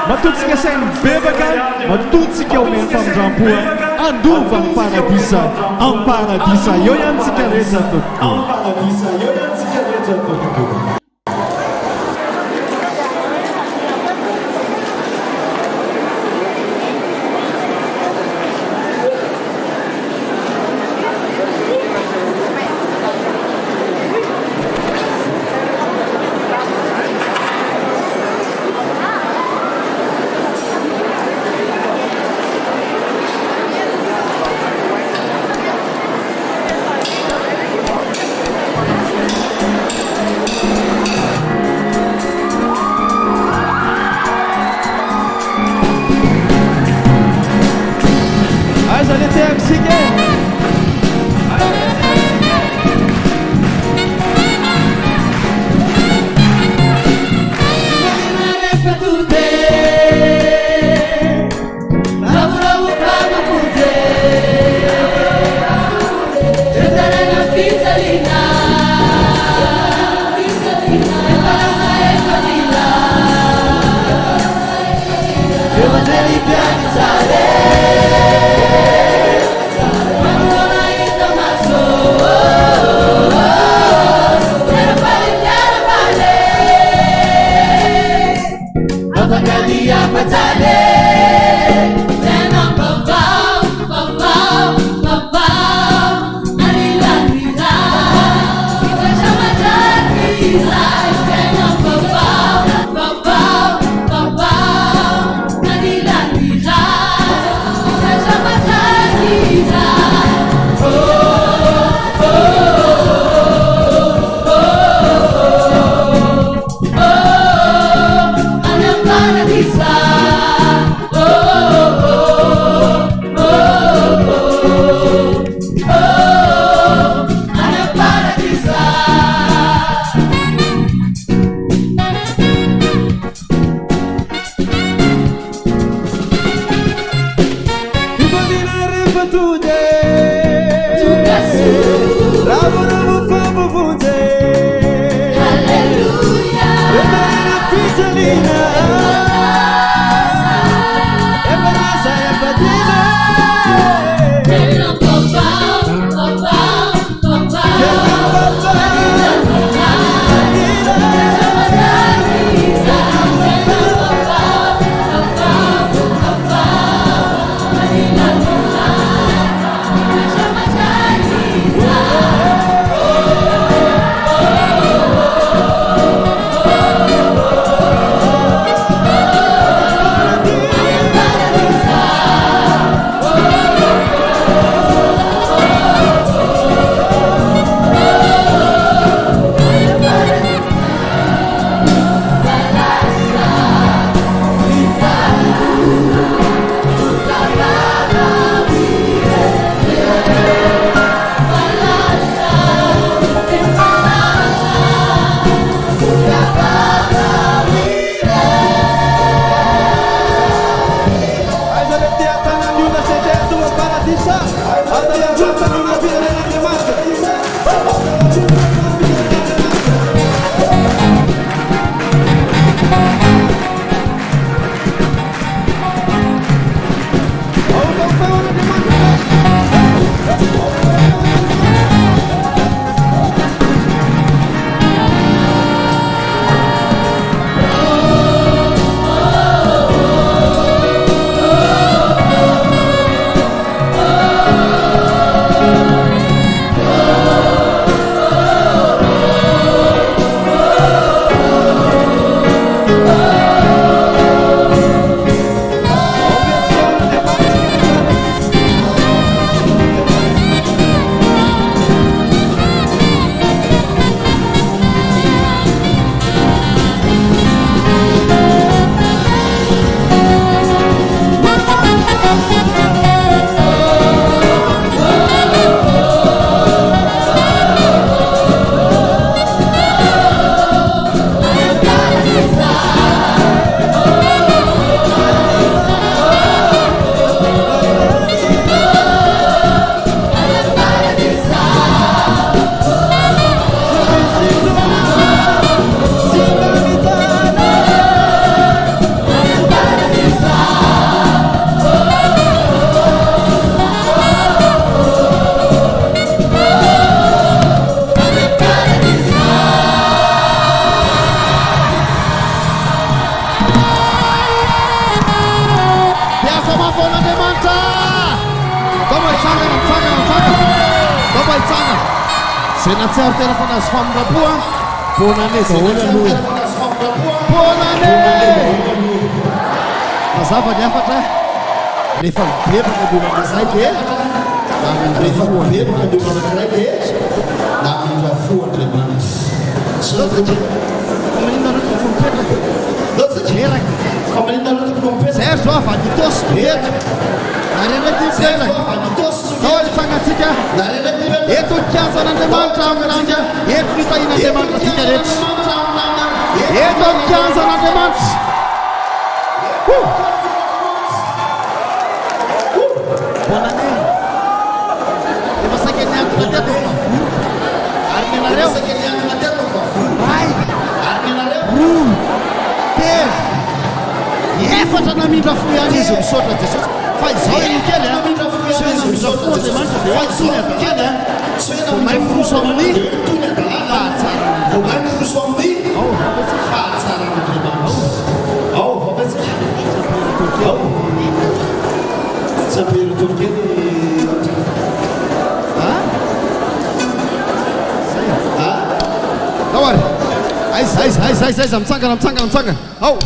Matotsika sainy bebaka, matotsika omeny famindrampoa, andova amin'ny paradisa, amin'ny paradisa. Eo ihany tsika rehetra tokoa. Amin'ny paradisa, eo ihany tsika rehetra tokoa. Senatsary tena fanazy famirapoa ponane daholo aloha ponane mazava ny afatra rehefa mibebaka aloha an'izay dia rehefa mibebaka aloha anankiray dia namindra foandriamanitra zay zao avanitosy toeto narenatipelaka zao alifagnatsika eto nikanjan'andriamanitra amin'andra eto nitahin'andriamanitra tsika rehetra eto nikanjan'andriamanitra bonane efa saika niantona teto ary nenareo ray roa telo efatra namindra fo ihany izy misaotra jesosy fa izao enikely soena mindra fo andriamanitra dia hoe tony adalana vomay foroso amin'ny Dawari, aiza, mitsangana. Ao.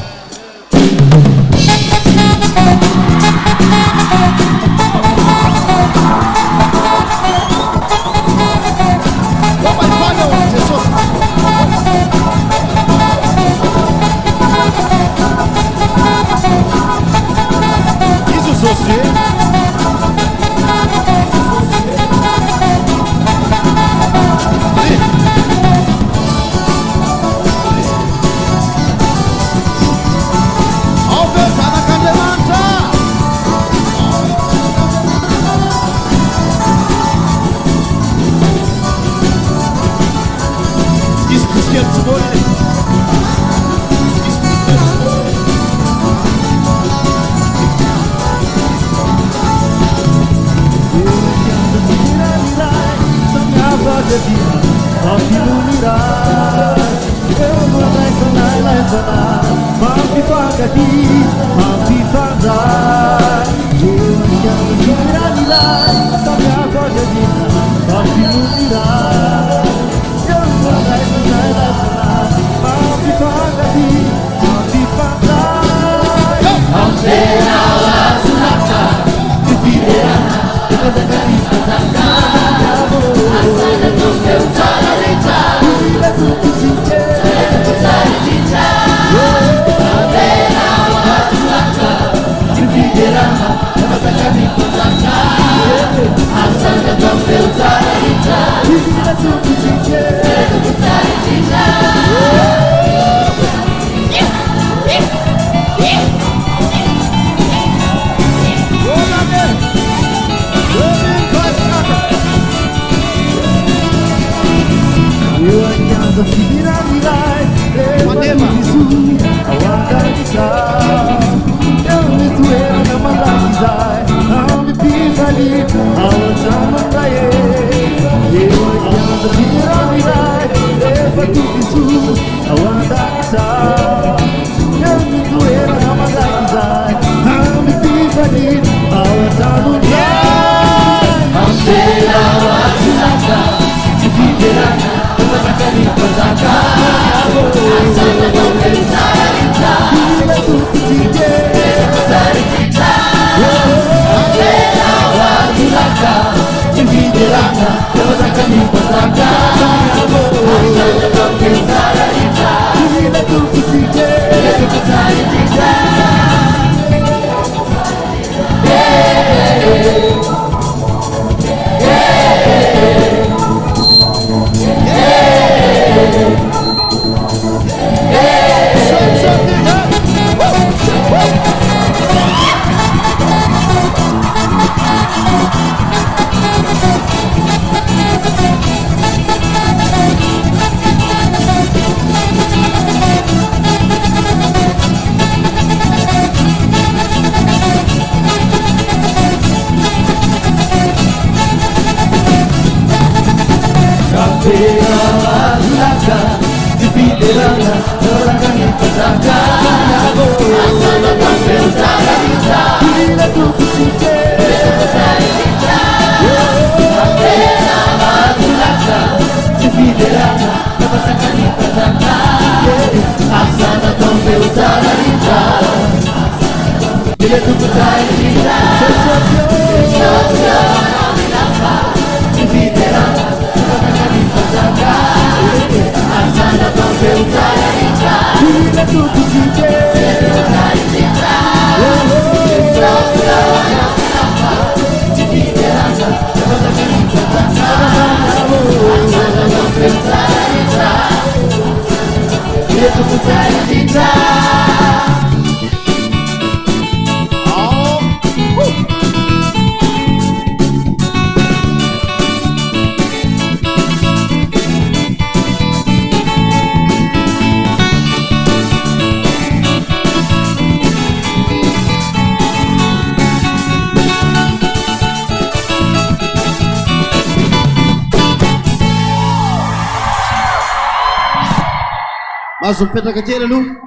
azo mipetraka kely aloha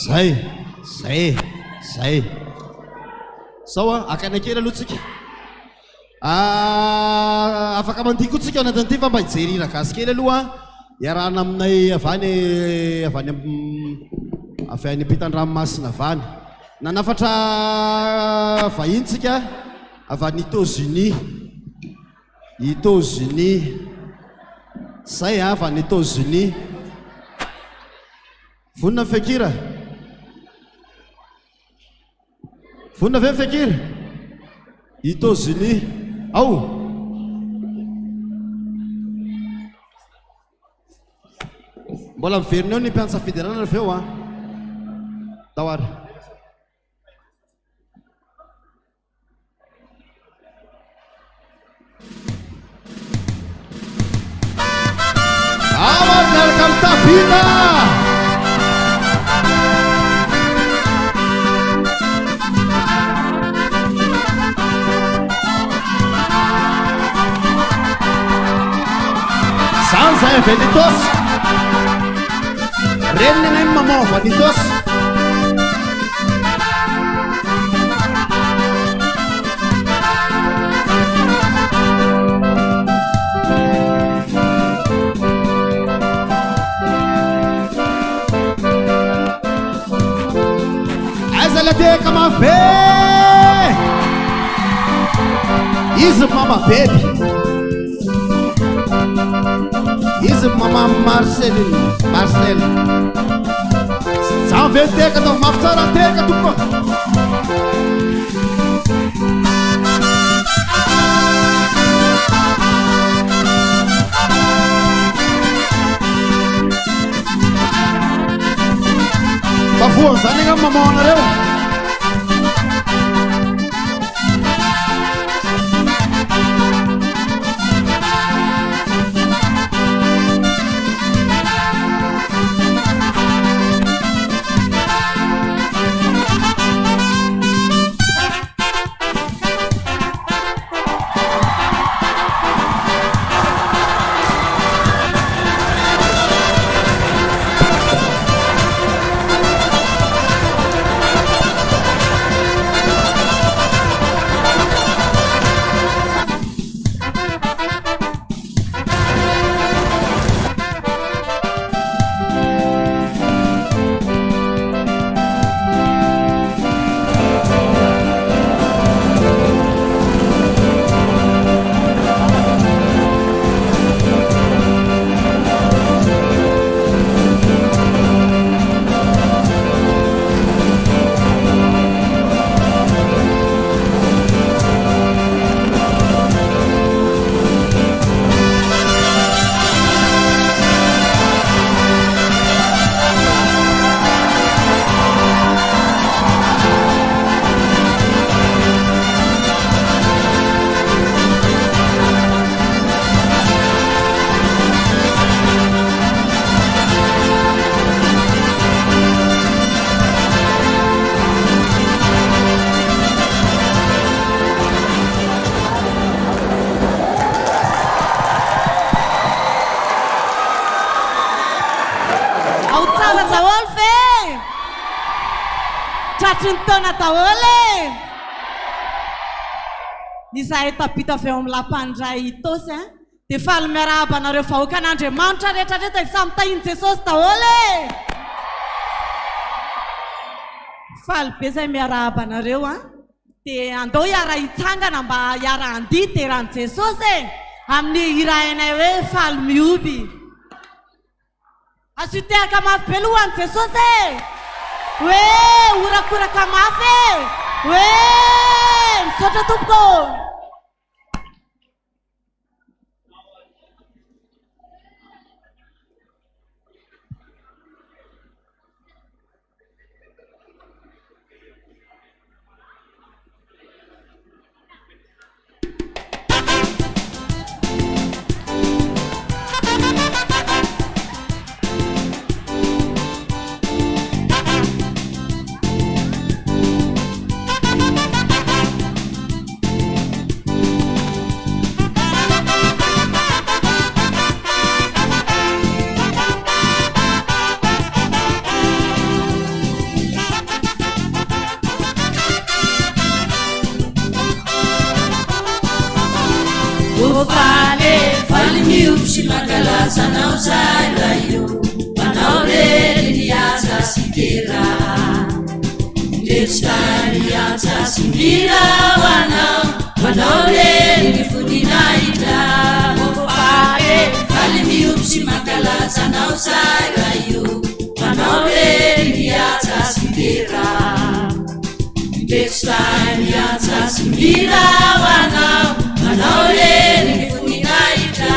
zay sao a akana kely aloha tsika afaka mandiha koa tsika anatin'ity fa mba hijery ragazy kely aloha iarahana aminay avany Ampandranomasina avany nanafatra vahiny tsika avy any États-Unis zay avy any États-Unis vonina fekira vonina ve fekira États-Unis ao mbola miverina eo ny mpianatra fiderana avy eo tawar welcome Tapita Sansa Venitos Renny Mamma Venitos Come on, baby. Is Mama baby? Is Mama Marcel? Sans vérité que ton mafsar a été que tout. Bafou, ça n'est pas maman on a Isahay tapita avy eo amin'ny lampandray tosy dia faly miarahaba anareo vahoakan'Andriamanitra rehetrarehetra samy tahiny Jesosy daholo faly be zay miarahaba anareo dia andao hiara hitsangana mba hiara handihy teran Jesosy amin'ny irahanay hoe faly mioby Asiteka mafy be lohany Jesosy e. Hoe orakoraka mafy e. Hoe misaotra tompoko. Vale mil si magalaza não sai raio, panaure niaza sitira, destariaza sindira wanau, panaure ni funinaita. Vale mil si magalaza não sai raio, panaure niaza sitira, destariaza sindira wanau, panaure ni funinaita.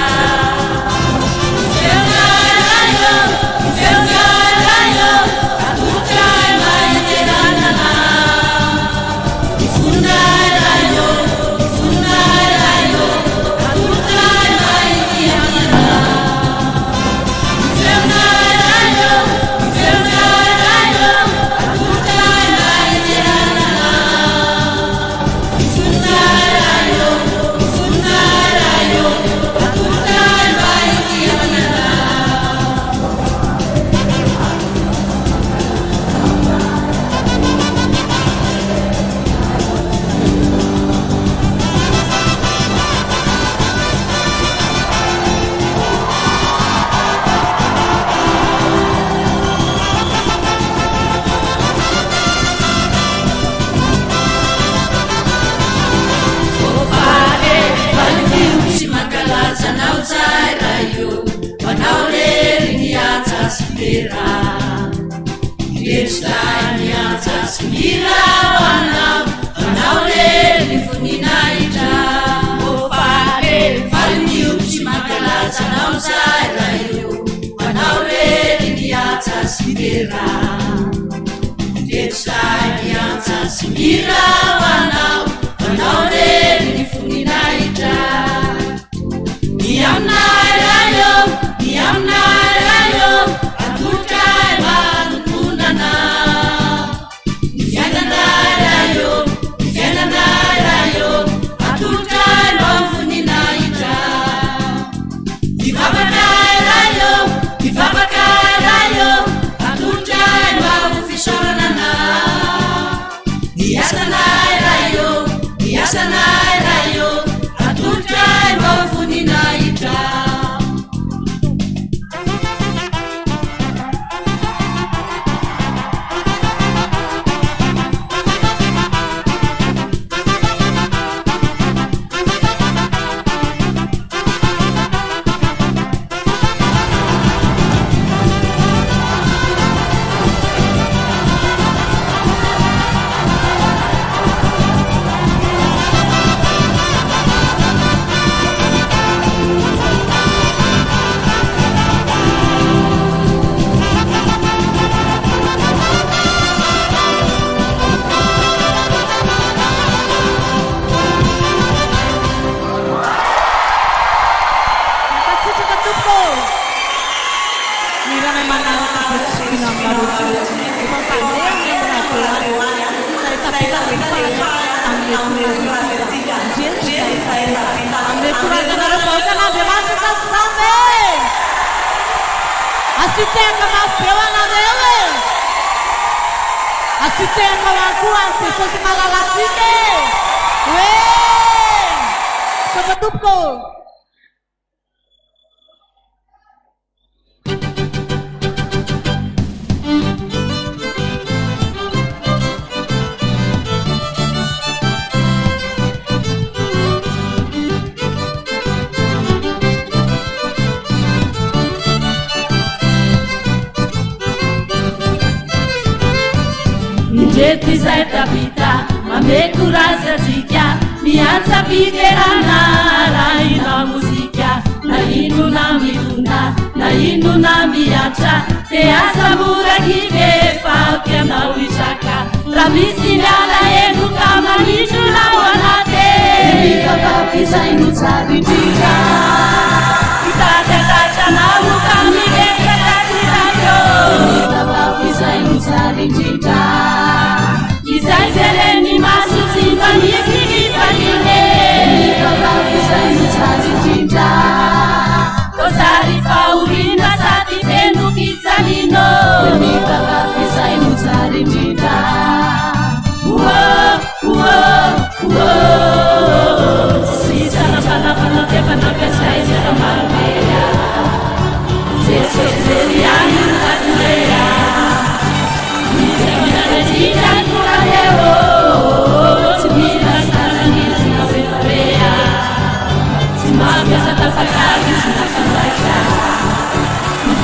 mety zay tapita mamekurazy atsika miatsa fiterana raha ina mozika na inona mitona na inona miatra te asa morakive faokianao itraka raha misy miala enoka manitona ao anate mikafafizay no tsara indrindra itatatatanao ka miresaka tsirako mikafafizay no tsara indrindra izay zereny maso tsy mba misy mifaline mikafafizay no tsara indrindra tozary faorina sady feno fitsalino mikafafizay no tsara indrindra sisanapanapanatepanapesay zeramaromea zesoseriany atlea misemanaretiankuraleo tsy mila sananizina fefarea tsy mampiasatafakazy sinafanzaitra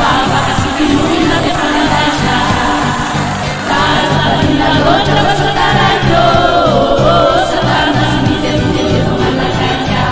mivavaka sikinona tefanandaitra kazafaninalotra vasotaraiko satana simizefitetefonanakaika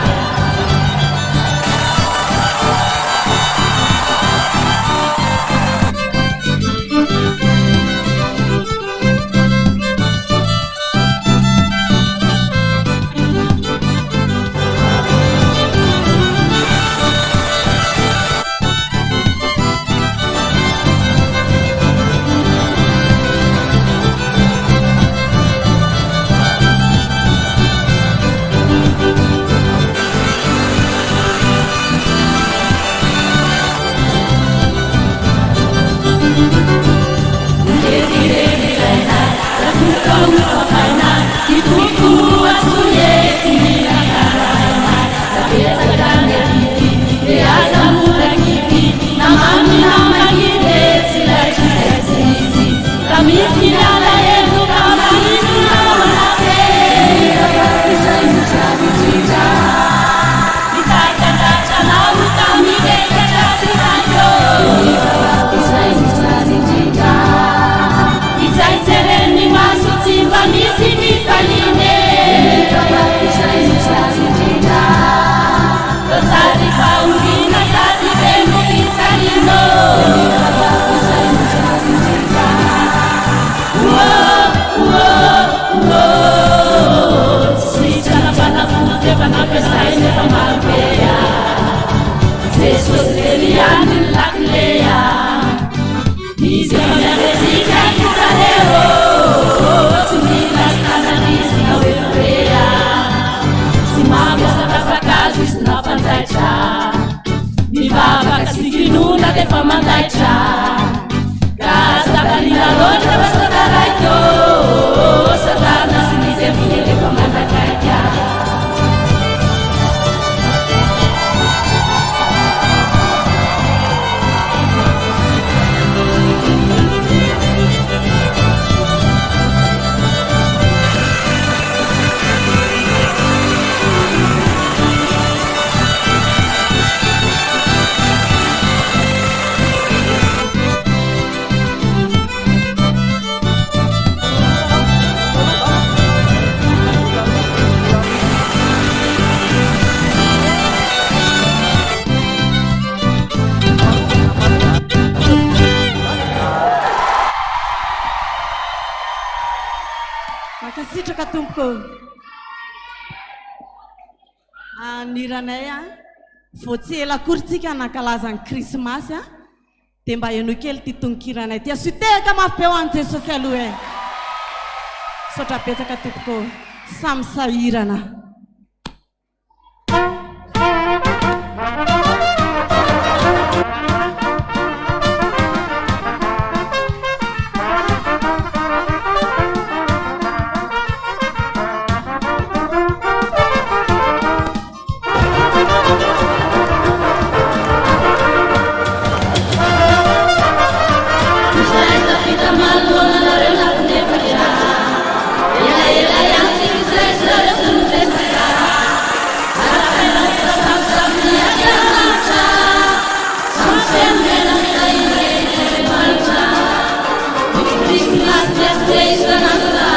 niranay a voatsela korytsika nakalazany krismasy a dia mba eno kely ty tonkiranay ty asoteka mafy be ho any jesosy aloha e sotra betsaka tompoko samy sahirana Christmas, yes,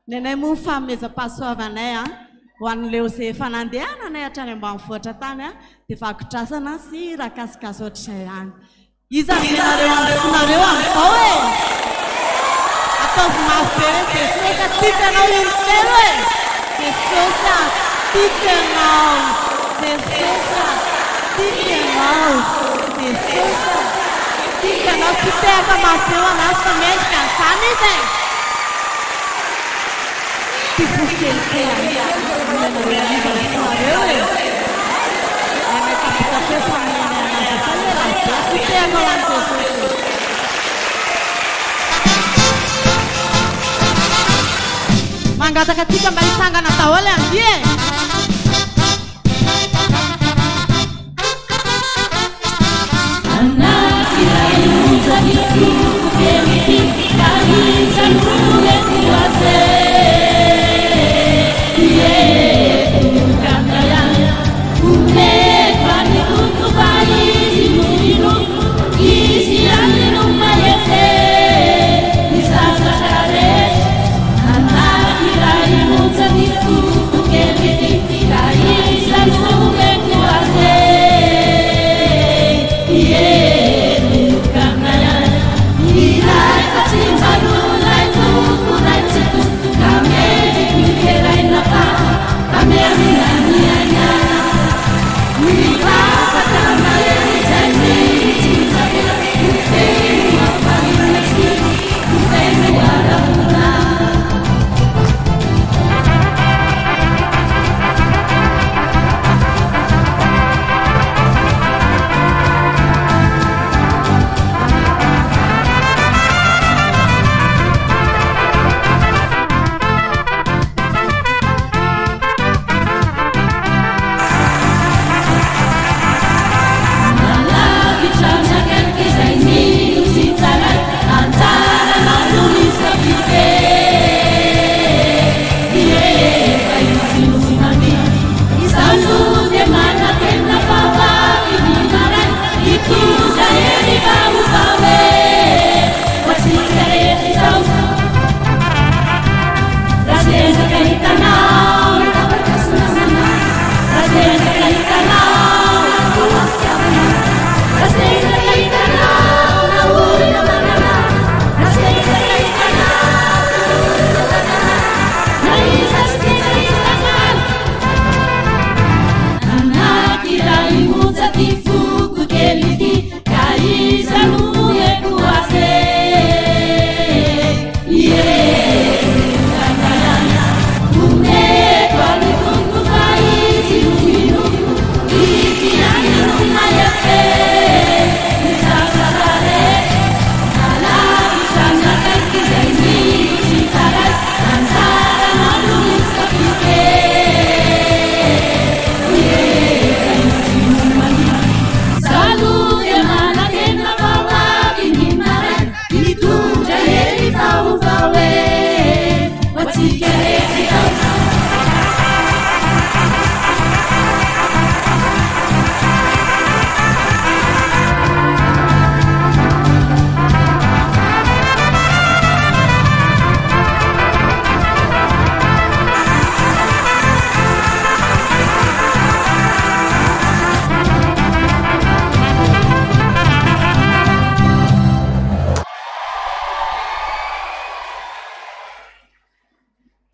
Nenay moa fanomezam-pahasoavanay ho an'leo zay efa nandehananay hatrany ambanivohitra tany dia vakotrasana sy rakasikasy ohatr'izay ihany. Iza menareo andefonareo amin'izao e! Ataovy mafy be hoe Jesosy tikanao intelo e! Jesosy tikanao! Jesosy tikanao! Jesosy tikanao! Tsy tehaka mafy eo anazy fa mendrika n'izany izy e! Mangataka tika mba hisangana daholo andie. Anak kira ibu jadi suku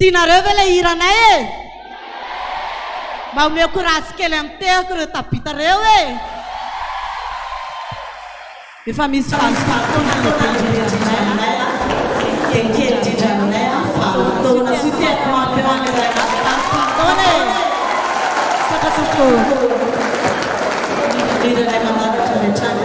tianareo ve le hiranay e mba omeko ratsy kely amin'ny tehako reo tabitareo e efa misy fahazofahataona leteindrindranay kelikely indrindranay fahataona sy tiako mampiranataona e sakatoko indrindranay manaratra rehetrany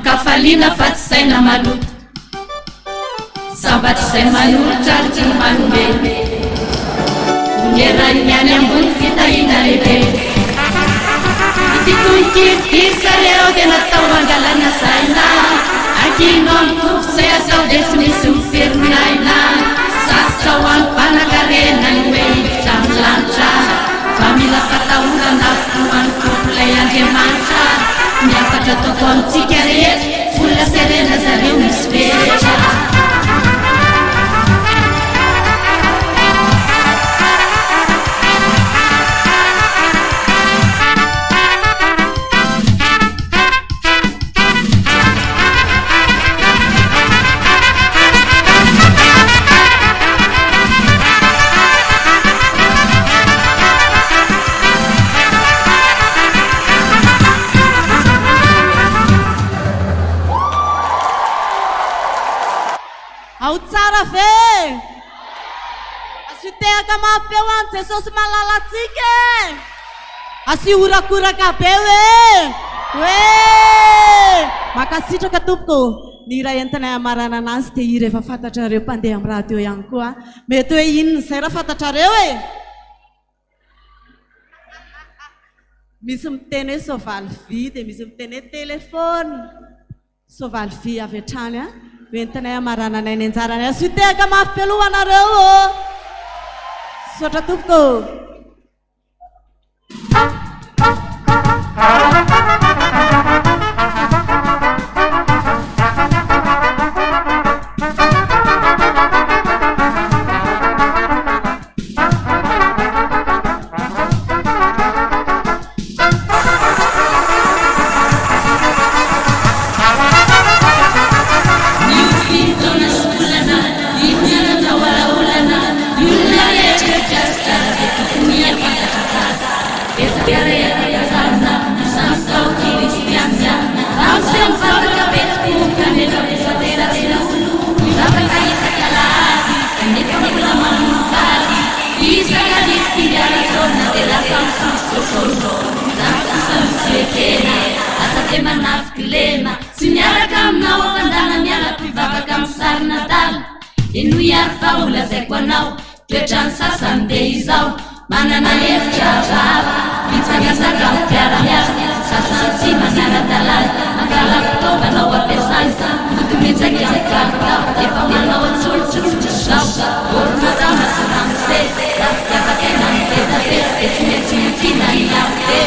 Kafalina fa tsy saina maloto sambatry zay manolotra ary tsy manome onyerany any ambony fitahina lehibe ititoykirikiry zareo dia natao angalana saina akino amin'ny tompo zay atao dia tsy misy miferinaina sasotra ho any mpanakarena ny hoe hiditra amin'ny lanitra fa mila fatahorana avokoany tompoliay andriamanitra miafatra ataoko amintsika rehetra fulla serena zareo misy fetra ao tsara ve asitehaka mafy ho any Jesosy malalatsika asihorakoraka be hoe makasitraka tompoko ny raha entina amarana anazy dia i rehefa fantatrareo mpandeha amin'ny radio ihany koa mety hoe inona izay raha fantatrareo misy miteny hoe soavaly vy dia misy miteny hoe telefôny soavaly vy avy hatrany entina amarana anay ny anjarany asitehaka mafy peloha anareo sotra tompoko manana hevitra vava mitsangasaka mpiara-miasa sasany tsy manara-dalàna mangala fitaovana ao ampiasana motometsaka mikakao efa manao atsolotsolotsizao orona sy ramosesy rafiavakaina mipetapeta dia tsy maintsy mifina iabe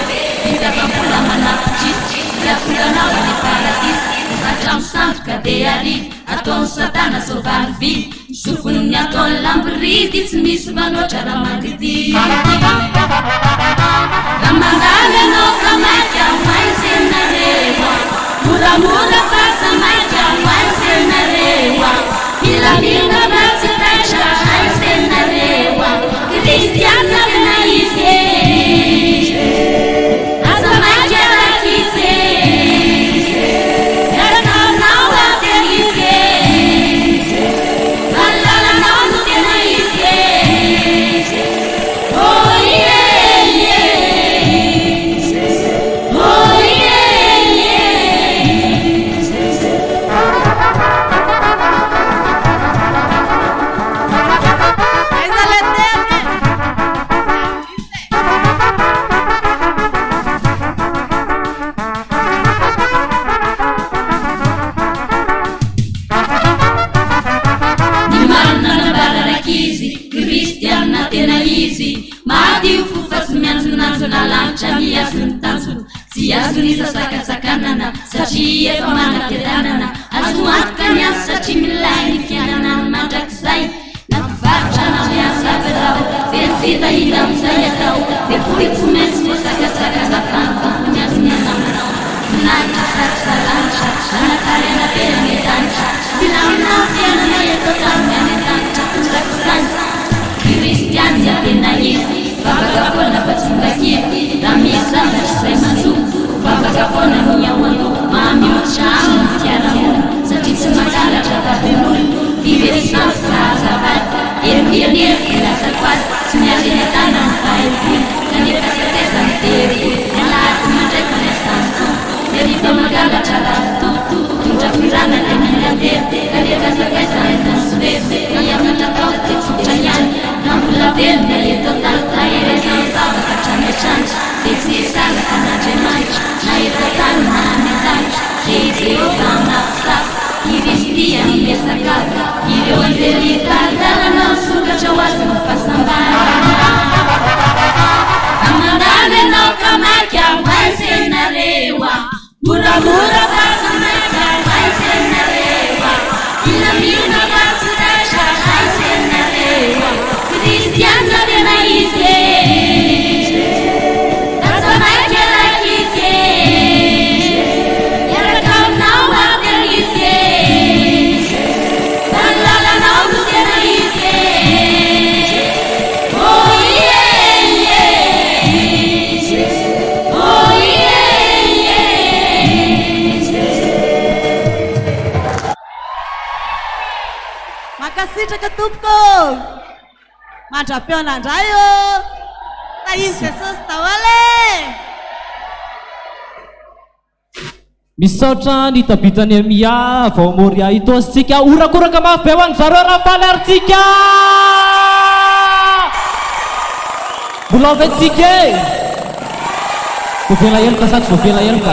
vitavambola manapitrisy iafolanao ny paradisy hatramo sandoka dia arivo ataony satana soavaly vy sofony ataony lamboridy tsy misy manoatra raha mandidy raha mandalo anao ka maika hoanzenareo moramora fasa maika hoanzenareo milamina matsy taitra hoanzenareo kristiana na izy asa maika rakizy yarakaonao atelize valalanao no tena izy oh yeah oh azony sasakasakanana satria efa manam-piadanana azo antoka ny azo satria milay ny fiainana ny mandrakizay na mpivarotra na miasa avy rao velivita hita amin'izay atao dia poy tsy maintsy voasakasaka zafan'ny ny azony anamanao minaritra sarosalanitra anakarena tena metanitra filaminao fiainana eto taminy any an-tanitra tondrakizany kristiania tena izy vavakafona vatsongakety raha misy zavatra izay manjoto vavakafona miahoano mamiotra aminy fiarahamonina satria tsy mangalatra vaven'olona fiverisanoka azavady erierieriky lazako azy tsy miazy eny an-tana ny vahevoly kanefa satezany tery alaty mandraiky ny asany tompo erifa mangalatra rahatonto tondrafirana ny minandety kanefa sakaizany zany sovety iafatra tao tetsotra ihany na mbola velona eto talitaherezany zavaka trametrandry dia tsy esaraka an'andriamanitra na eto tany na amitanitra dia jehova aminafisaka iristia ny mesakaka ireo anjelitandalana misokatra ho azy ny fasambara amandany anao kamaika hoanzenarewa moramora fasamaika hoanzenarewa ilamina vatsitatra hoanzenarewa kristiana tena izy asamaika rakizy yarakaonao atelizy valalanao no tena izy oh yeah oh yeah sitraka tompoko mandra-peonandray ô tahiny jesosy daholo misaotra ny tabitany mia vao moria itositsika orakoraka mafy be ho any zareo raha falaritsika mbola oventsika vovela eloka sady vovela eloka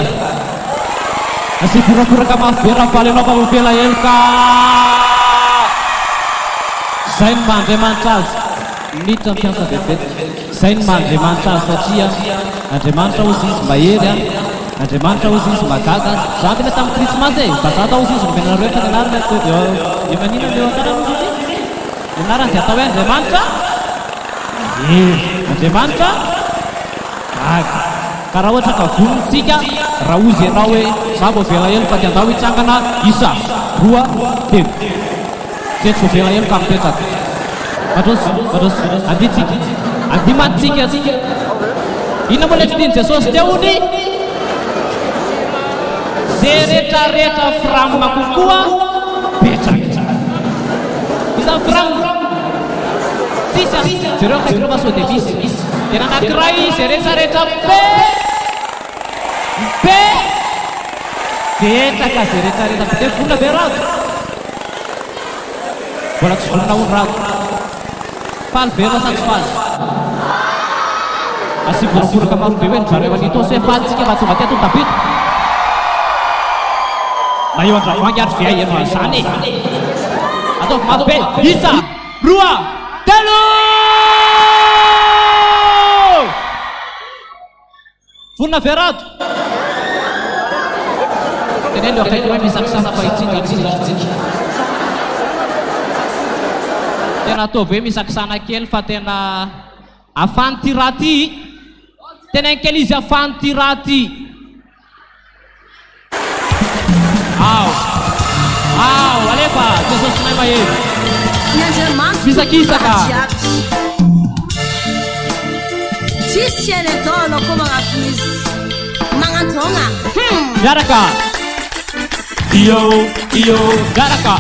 asy orakoraka mafy be raha faly anao fa vovela eloka zay ny mahandriamanitra azy minitra mifiansa bebety zay ny mahandriamanitra azy satria andriamanitra ozy izy mahery a andriamanitra ozy izy magaga za tena tamin'ny krismasy e bazata ozy izy nomenareo fa nianarana eo maninana eo anarana nianarana dia atao hoe andriamanitra andriamanitra gaga ka raha ohatra ka vonontsika raha ozy ianao hoe za vao vela elo fa ty andao hitsangana isa roa telo zay tsy vao vela elo ka mipetraka madrosy anditsika andimantsika inona moa letry diny jesosy teony zay rehetrarehetra firamina kokoa petraka izany firamina sisa zareo kaikireo maso de misy tena anankiray zay rehetrarehetra petraka zay rehetrarehetra de vonona be rato mbola tsy vonona ony rato faly vera sa tsy faly asy boriboraka maro be hoe nizareo anitosy hoe falitsika mba tonga ty ato tabito na eo andravoangy ary ve eno azany ataoko mato be isa roa telo vonina verato teneny eo akaiky hoe misakisana fa itsinjatsika tena ataovy hoe misakisana kely fa tena afany ty raha ty tena enkely izy afany ty raha ty ao alefa jesosy nay mahery fisakisaka tsisy anatao koa magnatonizy magnatogna miaraka iyo miaraka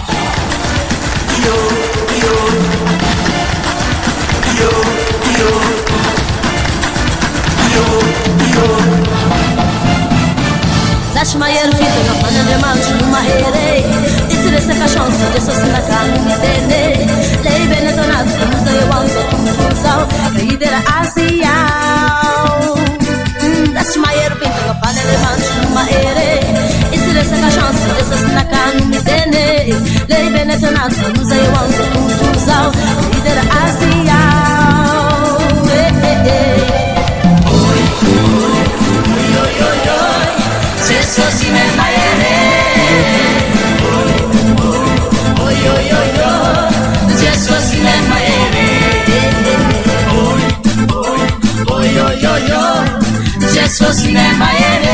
Zash mahery fitana fanandriamanitry no mahery isy resaka chance jesosy nakano mitene lehibe natao anazy famoza eo am'zao tontolo zao raidera azy ao zash mahery fitana fanandriamanitry no mahery isy resaka chance jesosy nakano mitene lehibe natao anazy famoza eo am'zao tontolo zao raidera azy ao Jesus in my head. Oh, yo, yo, yo. Jesus in my head. Oh, yo, yo, yo. Jesus in my head.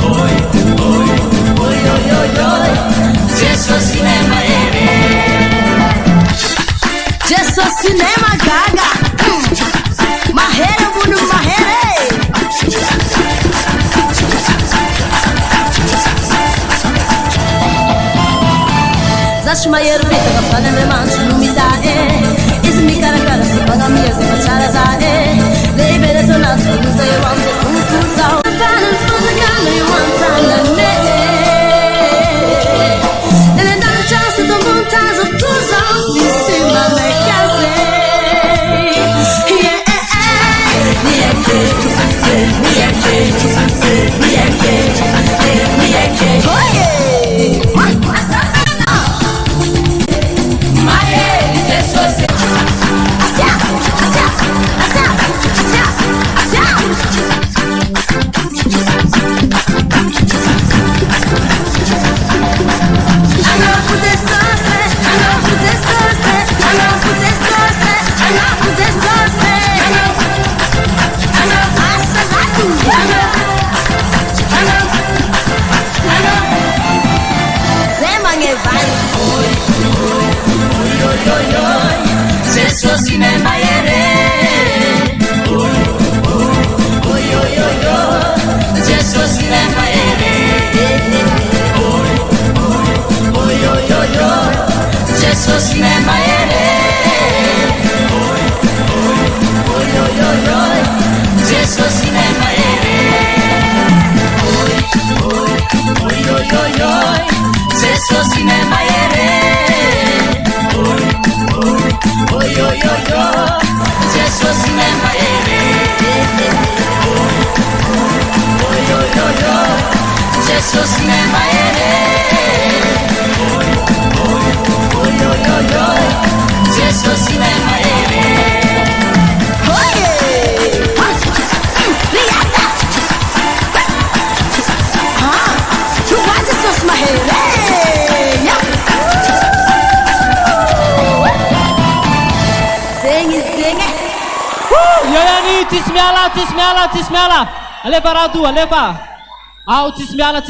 Oh, yo, yo, yo. Jesus in my head. Jesus in my gaga. My head, my head. Zash mahery fitaka fanandriamanitry no mitae izy mikarakara sy magnamia zay matsara zae lehibe natao anazy fanoza eo am'zay tontolo zao fanany fozakana eo antanane nenendanitransa tombontazo tozao misy mamekaze Jesus in my head. Oh, yo, yo, yo. Jesus in my head. Oh, yo, yo, yo. Jesus Jesus nemaere Jesus nemaere Jesus mahere Yani tsisy miala alefa raha to alefa ao tsisy miala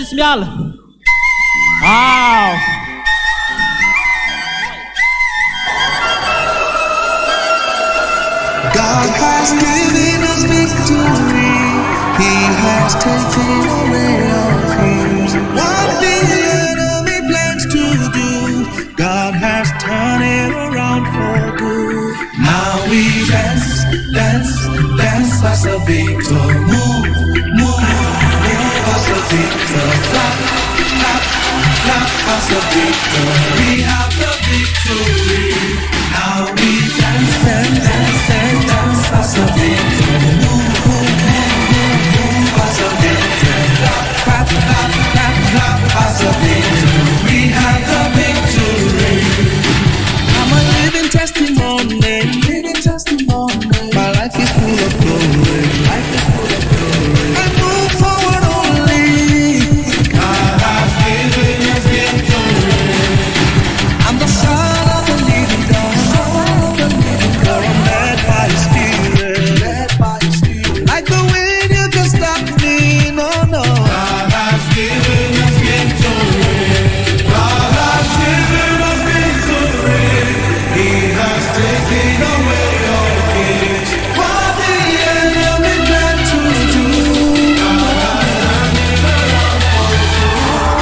ao God has given us victory. He has taken away our fears. What the enemy plans to do, God has turned it around for good. Now we dance as a victor. Move as a victor. Clap as a victor. We have the victory. Now we dance as a victor. Move as a victor. Clap as a victor. We have the victory. I'm a living testimony. My life is full of glory. I move forward only. God has given us victory. I'm the son of the living God. I'm led by His Spirit. Like the wind, you can stop me. No. God has given us victory. God has given us victory. He has taken away all fears. What the enemy meant to do, God has done it around for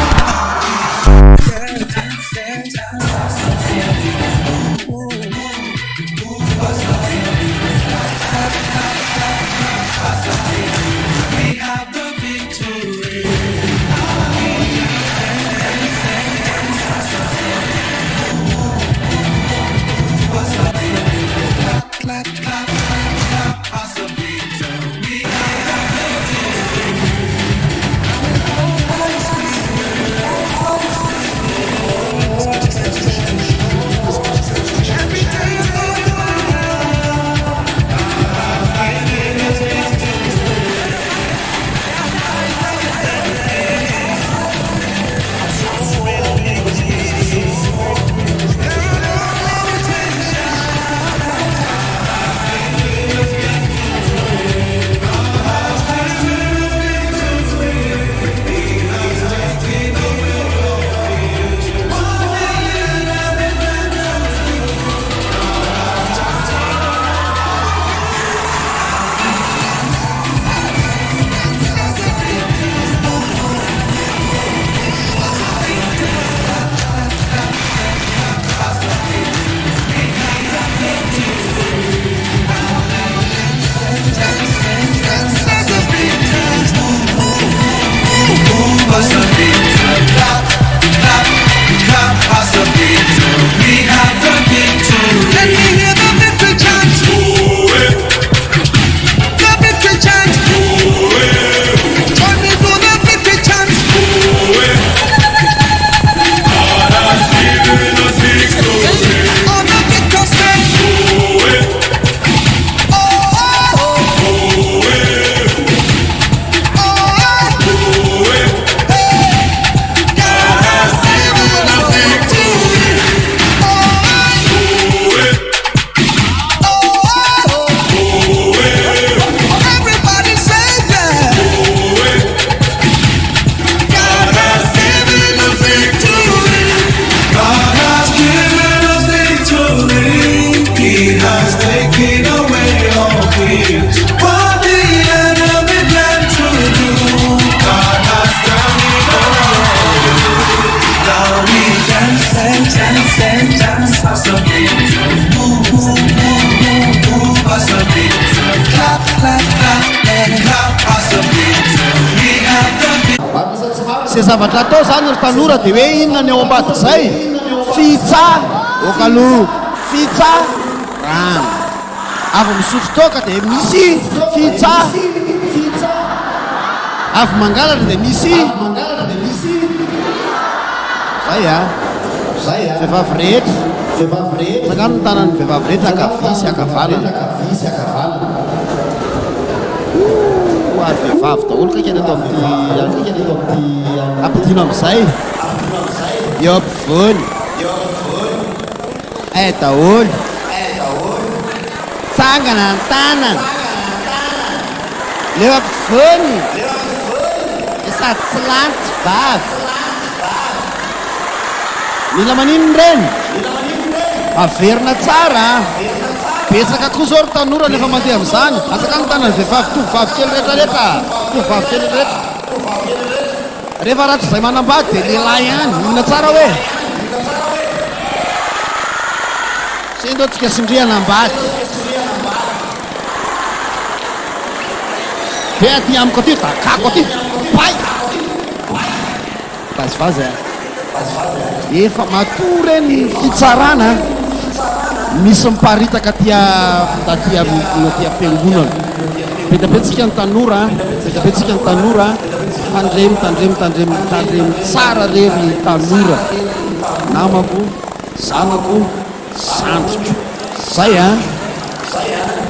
we have the victory. Clap as a victor. We have the every day of the Zay zavatra atao zany ry tanora dia hoe inona ny ao ambady zay fitsa okaloha fitsa rano avy misotro toaka dia misy fitsa avy mangalatra dia misy vehivavy rehetra sakano ny tanan'ny vehivavy rehetra akavia sy akavanana ary vehivavy daholo kaikany atao amin'ity ampidino amin'izay eo ampivoany daholo tsangana ny tanana leo ampivoany sady tsy lanty vavy mila maninony reny averina tsara betsaka koa zao ry tanora nefa mandeha amin'izany atsaka ny tanany vehivavy tovovavy kely rehetrarehetra tovovavy kely rehetra rehefa ratra izay manambady dia lehilahy ihany inona tsara hoe sy ndao tsika sindriana ambady be aty amiko aty dakako aty bay vazivazy efa matory ny fitsarana misy miparitaka tia am-piangonana betapetsika ny tanora tandremy tsara rery tanora namako zanako sandriko zay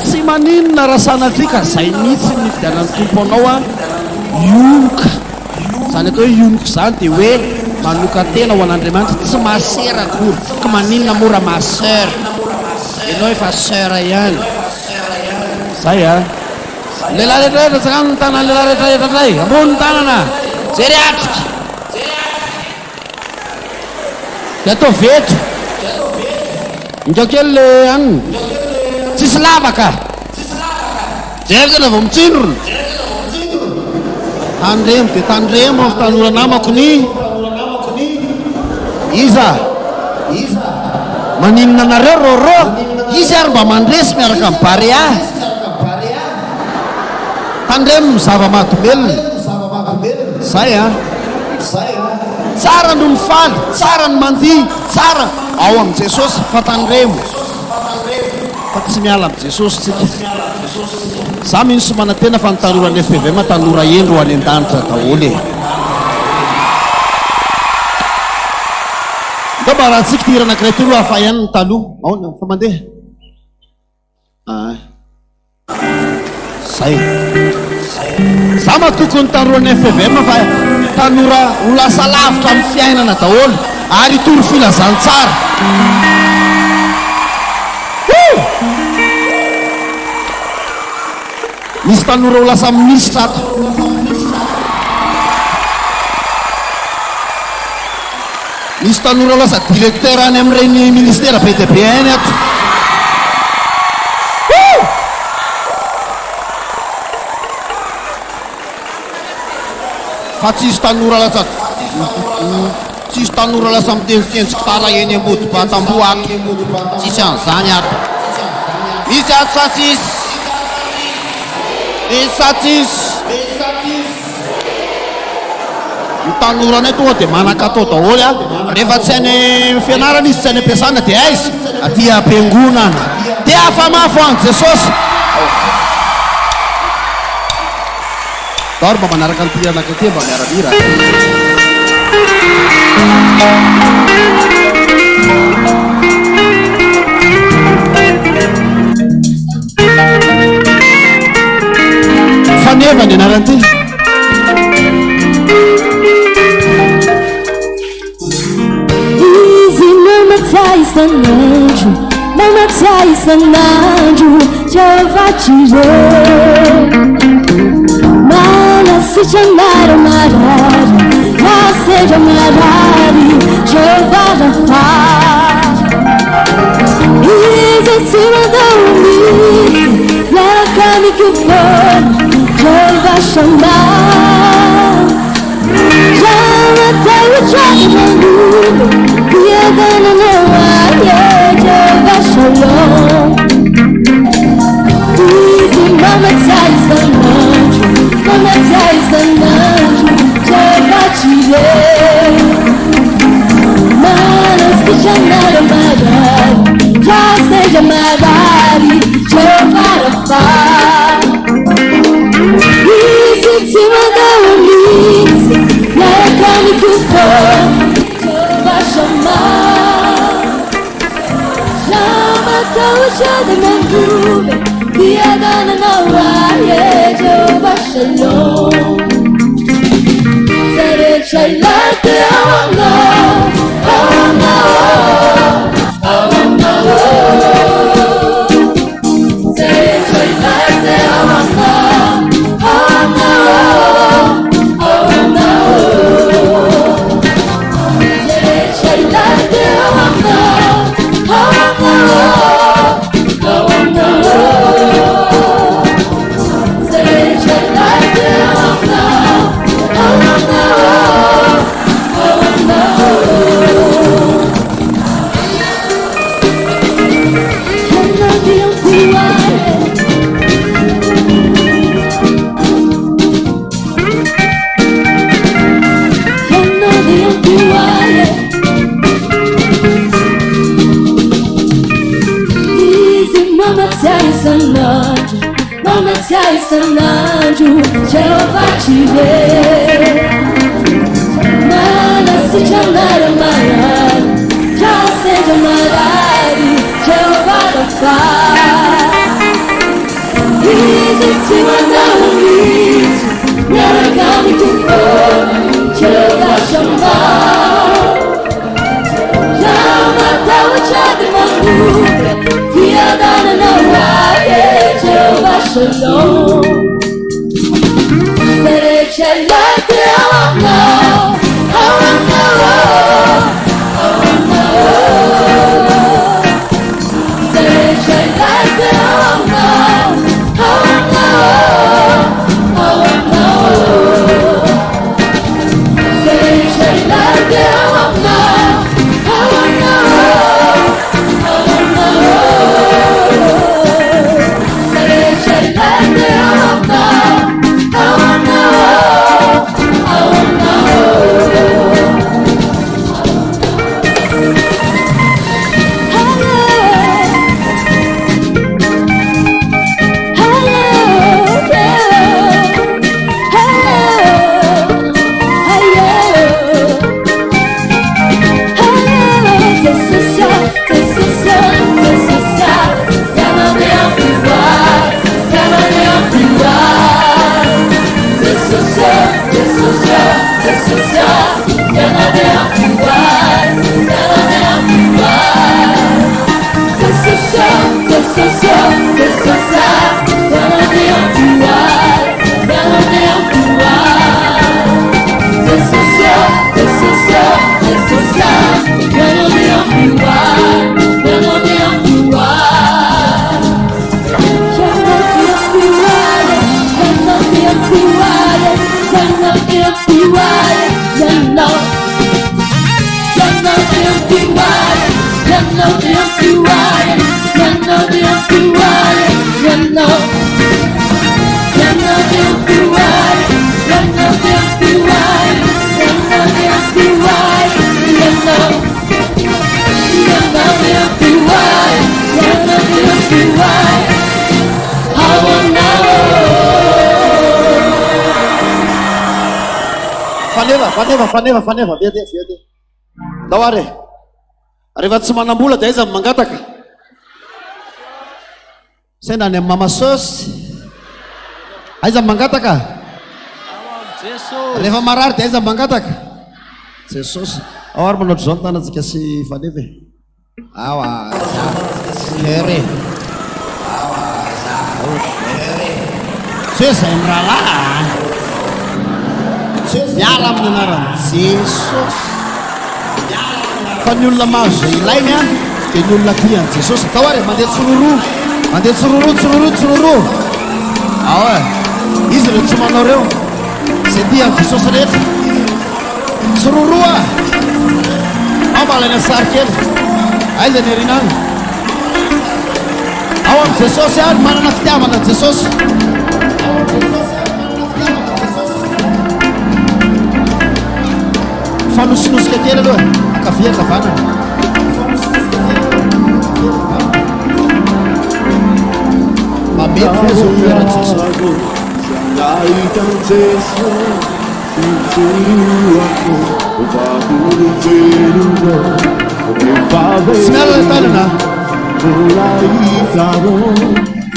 tsy maninona raha sanatrika zay mihitsy ny fidianan'ny tompo anao iomoka zany atao hoe iomoka zany dia hoe manoka tena ho an'Andriamanitra tsy masera akory ka maninona mora masera ianao efa sera ihany zay lehilahy rehetrarehetra sakano ny tanany lehilahy rehetrarehetra zay ambony ny tanana jery atrika dia atao veto indao kely le aniny tsisy lavaka jery zany vao mitsindrona tandremo dia tandremo avy tanora namako ny iza maninona anareo rorô izy ary mba mandresy miaraka amin'ny barea tandremo ny zava-mahadomelona zay tsara no mifaly tsara ny mandihy tsara ao amin'i Jesosy fa tandremo fa tsy miala amin'i Jesosy tsika za mihinsy manantena fa ny tanoran'ny FPVM tanora endro ho any an-danitra daholo mba raha tsika ty hiranankiray ty aloha hafa ihany ny taloha aona fa mandeha zay za matoko ny tanoran'ny FPVM fa tanora ho lasa lavitra amin'ny fiainana daholo ary tory filazany tsara misy tanora ho lasa minisitra ato misy tanora ho lasa directeur any amin'ireny ministera be dia be any ato fa tsisy tanora lasa tsisy tanora lasa mitenjitenjika tala eny ambody batambo ato tsisy an'izany ato misy ato sa tsisy ny tanorana tonga dia manan-katao daholo rehefa tsy any fianarana izy tsy any ampiasana dia aizy aty am-piangonana dia afamafo an' Jesosy daholo mba manaraka ny tiranaka ty mba miaramira fanevany anaran'ity izy mamatsiahy isan'andro mamatsiahy isan'andro Jehovah Jireh manasitra anaro marary masedra marary Jehovah Rafa izy tsy mandao mity miaraka mikifona Jehovah Shammah Jehovah Manuno Piedana Noaye Jehovah Shalom Easy Mama Ties and Anjo Mama Ties and Anjo Jehovah Jireh Manas de Janara Marari Já seja Marari Jehovah Rafa Easy Tima da Ulisse Yakani Kufa Jehovah de mandume Fiangonana nawaye Jehovah Shalom Sere shailate awanga Sere shailate awanga Sananjo, Jehovah Jireh, Mana se chamara Maran, já seja Marari, Jehovah Rafa. Izitsima na umiti, Naragami tuko, Jehovah Shammah. Jama tawa chade manduke, Fiangonana nawaye, Jehovah Shalom. Shalate awanga, awanga, awanga. Say shalate awanga, awanga, awanga. Say shalate awanga, awanga, awanga. Say shalate awanga. Faneva, viade. Daware. Arriva tsy manambola dia aiza mangataka. Sendra any amin'ny mama sauce. Aiza mangataka. Rehefa marary dia aiza mangataka. Jesosy. Ao ary manao zao ny tanantsika sy faneva. Ao aza. Sere. Ao aza. Sere. Zay mirahalahy. Miala amin'ny anarany Jesosy. Fa ny olona maro izay ilainy a dia ny olona tiany Jesosy. Atao ary mandeha tsororo. Ao e. Izy ireo tsy manao reo. Izay tiany Jesosy rehetra. Tsororo a. Ambalaina sary kely. Aiza ny erinany. Ao amin'ny Jesosy ary manana fitiavana Jesosy. Fanosinosika kely aloha akavia kavanana. Mamety fo zao toerana Jesosy. Tsy miala le tanana. Mulaitaro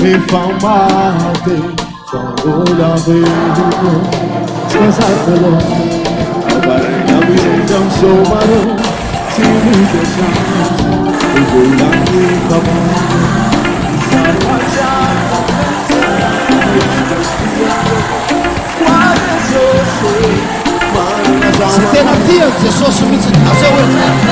Efamate Fangola Veduko Skasakalo Abarina Bidam Somaro Sinu Desan Ugulani Kama Sarvaja Se tena tia Jesosy mihitsy aseo hoe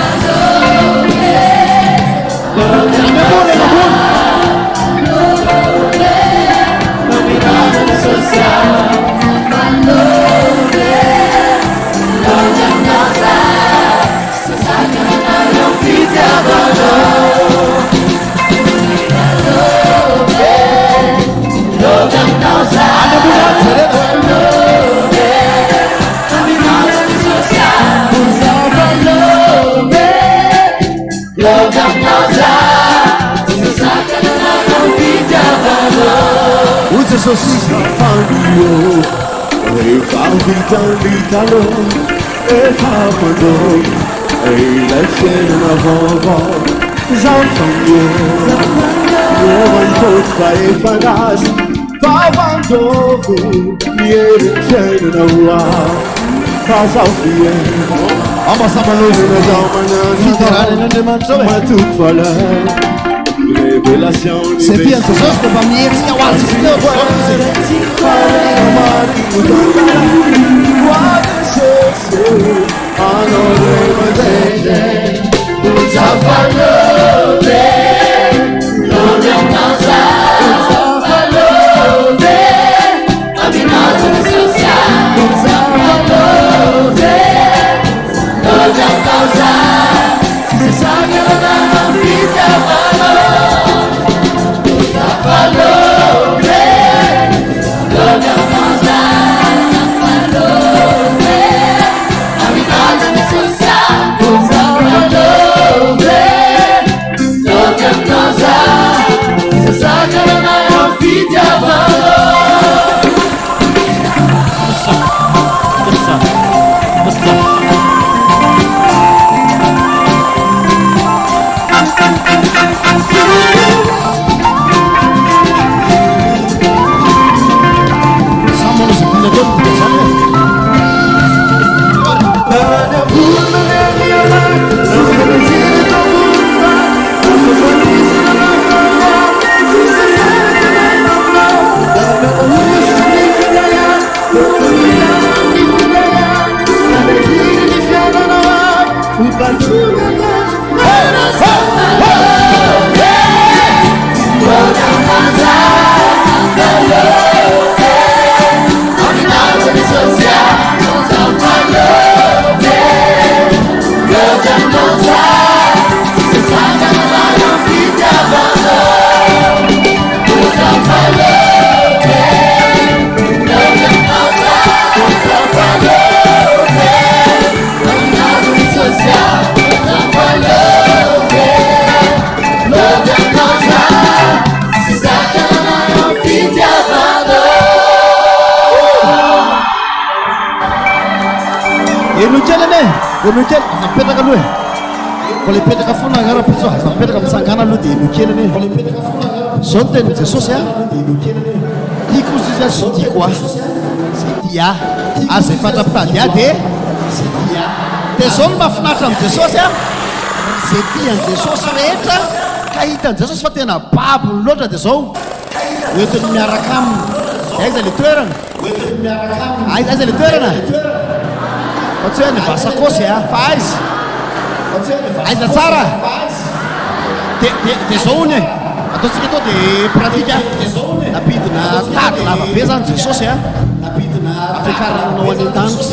Jesus Fandio Vitalo Efamado Election of all Zanfandio Woman put by Fagas Favando Election of all Pass out the end I'm a summer se tia Jesosy fa mihetsika ho azy Enokely azapetraka aloha fa le petraka foana agnarapitso azapetraka mitsangana aloha dia enokely ane zao no tenin' Jesosy a tiako izy izy azy tiako a zay tia aza efatrapitady a dia zao no mahafinaritra amin'i Jesosy a zay tian'i Jesosy rehetra ka hitan'i Jesosy fa tena babony loatra dia zao oentiny miaraka aminy aiza le toerana aiza le toerana fa tsy hoe nivasakosy a fa aiza tsara dia zao ony e ataontsika atao dia pratika napidina tady lavabe zany Jesosy a ampiakarananao any an-danitra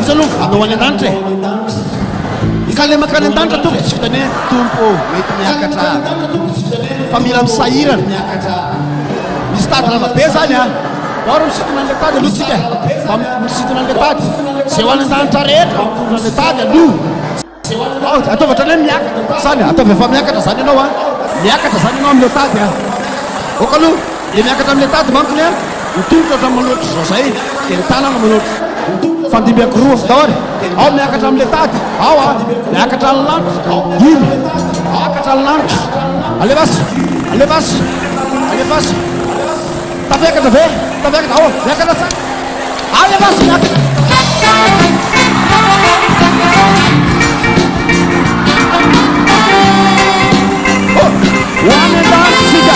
izy aloha anao any an-danitra e ka le makany an-danitra tompo tsy vitany hoe tompo mety miakatra fa mila misahirana misy tady lavabe zany a ora misitona an'le tady aloha tsika fa misitona an'le tady zay ho any an-danitra rehetra mitondra an'le tady aloha ataovatra le miakatra zany ataovy efa miakatra zany ianao a miakatra zany ianao am'le tady a oka aloha le miakatra am'le tady mankony a mitongotra otra maloatra zao zay dia ny tanana maloatra fandimbiako roa dahory ao miakatra am'le tady ao a miakatra ny lanitra ino miakatra ny lanitra Alevas. Taveka. Oh, veka na sa. Alevas. Oh, one and dance, Sika.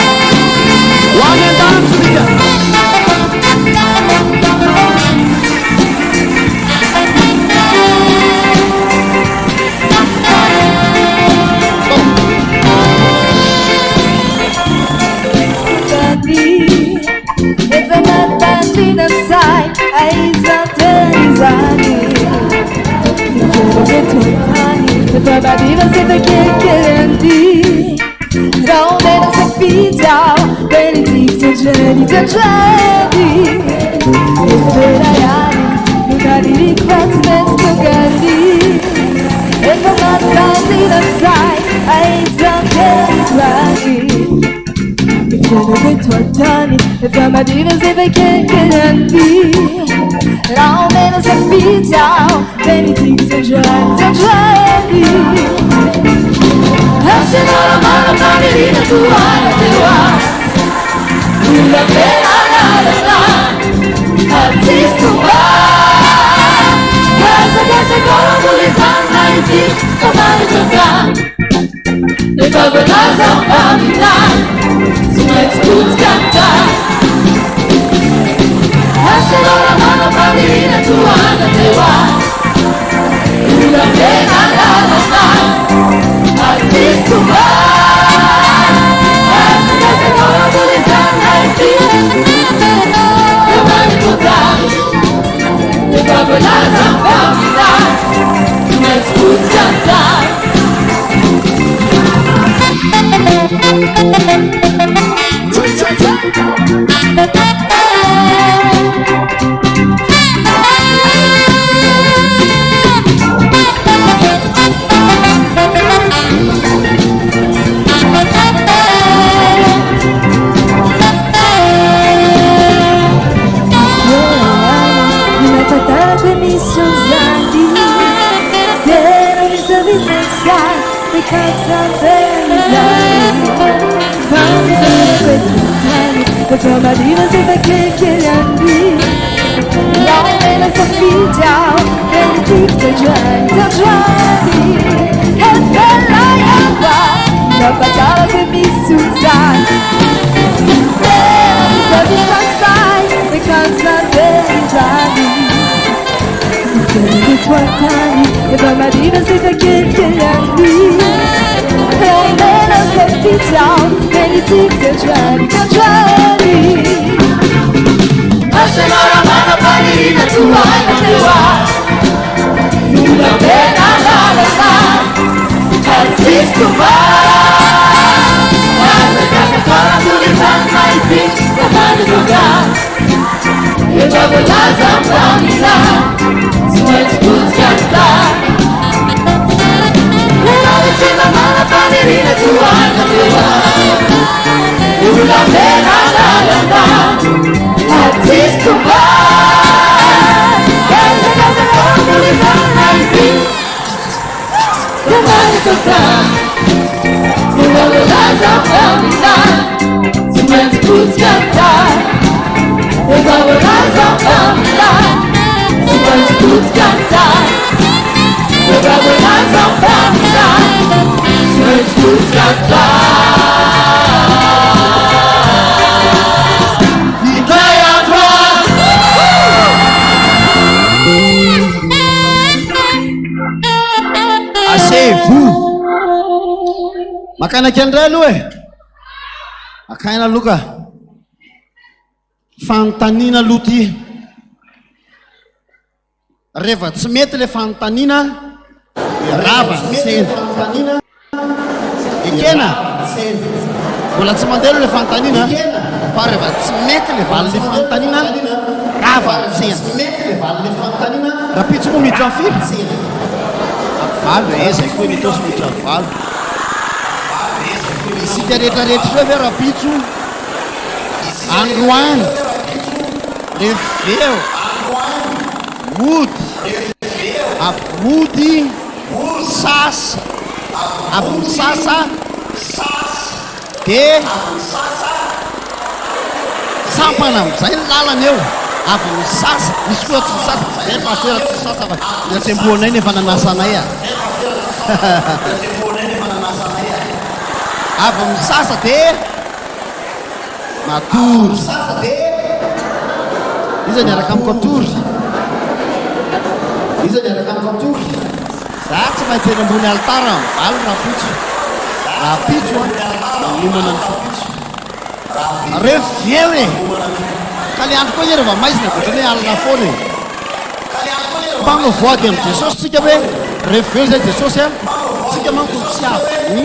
Inside, eyes are designing. The body was in the candy. Round and a feet down, then it takes a journey. If I am, you got it, that's to Gandhi. If I'm not dancing inside, eyes are designing. If you're a bit what done it, if I'm a divas, if I can't get empty. Round and as a feet down, then it takes a journey. Hacen alla mano cammina tua. Una pena nada, artista va. Casa con la bulletana in ti, come giocare. Le favolose a camminare. Let's put cantar. Hacelo la mano bambina tua te va. Una pena la lontana. Artista va. Casa con la bulletana in ti. Domani potrai. Le favolose a camminare. Let's put cantar. Come a diva se fa che chiedi. Long and as a feet down, then it takes a journey. And then I am the battle with me Susan. Then it's a different side, because I'm very tiny. It's one time, if I'm a diva se fa che chiedi. Long and as a feet down, then it takes a journey. Hacelo la mano bambina tua. Una pena la artista va. Casa con la bulletana in ti, come giocare. Le favolose a camminare. Let's put cantar. Hacelo la mano bambina tua. Una pena la lontana. Artista va. Casa con la bulletana in ti. Domani potrai. Le favolose a camminare. Let's put cantar. Le favolose a camminare. Let's put cantar. Le favolose a camminare. Let's put cantar. Asevu. Makana kendra lue. Akaina luka. Fantanina luti. Reva tsy mety le fantanina. Rava sen fantanina. Ekena. Mbola tsy mandelo le fantanina. Fa reva tsy mety le valy le fantanina. Rava sen. Rapitso mo miditra firy. Valo eza koa ny tosy miditra valo. Isika rehetrarehetra ve rapitso. Androany. Réveillon. Mody. Mody. Sasa. Sasa. dia sampana amin'izay ny lalana eo avy ny sasa misy koa tsy sasa zay pasteur tsy sasa fa atsemboanay nefa nanasanay avy ny sasa dia matory iza niaraka amiko atory za tsy maintsy eny ambony altara mivaly raha pitso manomana ny fapitso revien e ka le andro koa izy rehefa maizina ohatrany hoe alina foana e mpanao voady amin'ny jesosy tsika hoe revien zay jesosy a tsika manko tsy avy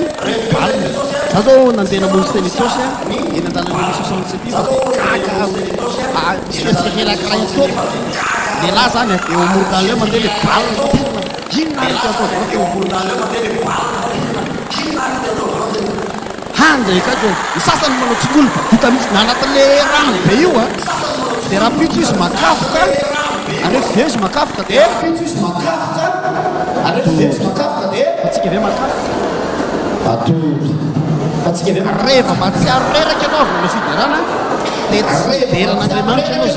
valina za zao nandena mony stenisosy a eny an-tanany sosantsepima kaka fiatsikerakara itoko le lahy zany a eo amoron-dala eo mandeha le valina inona atao eo amoron-dala eo mandeha le handre ka ny sasany manao tsingolo vita misy nanatin'le rano be io a dia raha pitso izy makafoka arevie izy makafoka dia fatsika ave makafoka reva mba tsy aro reraka ianao avy mila fiderana dia tsy deran'andriamanitra ianao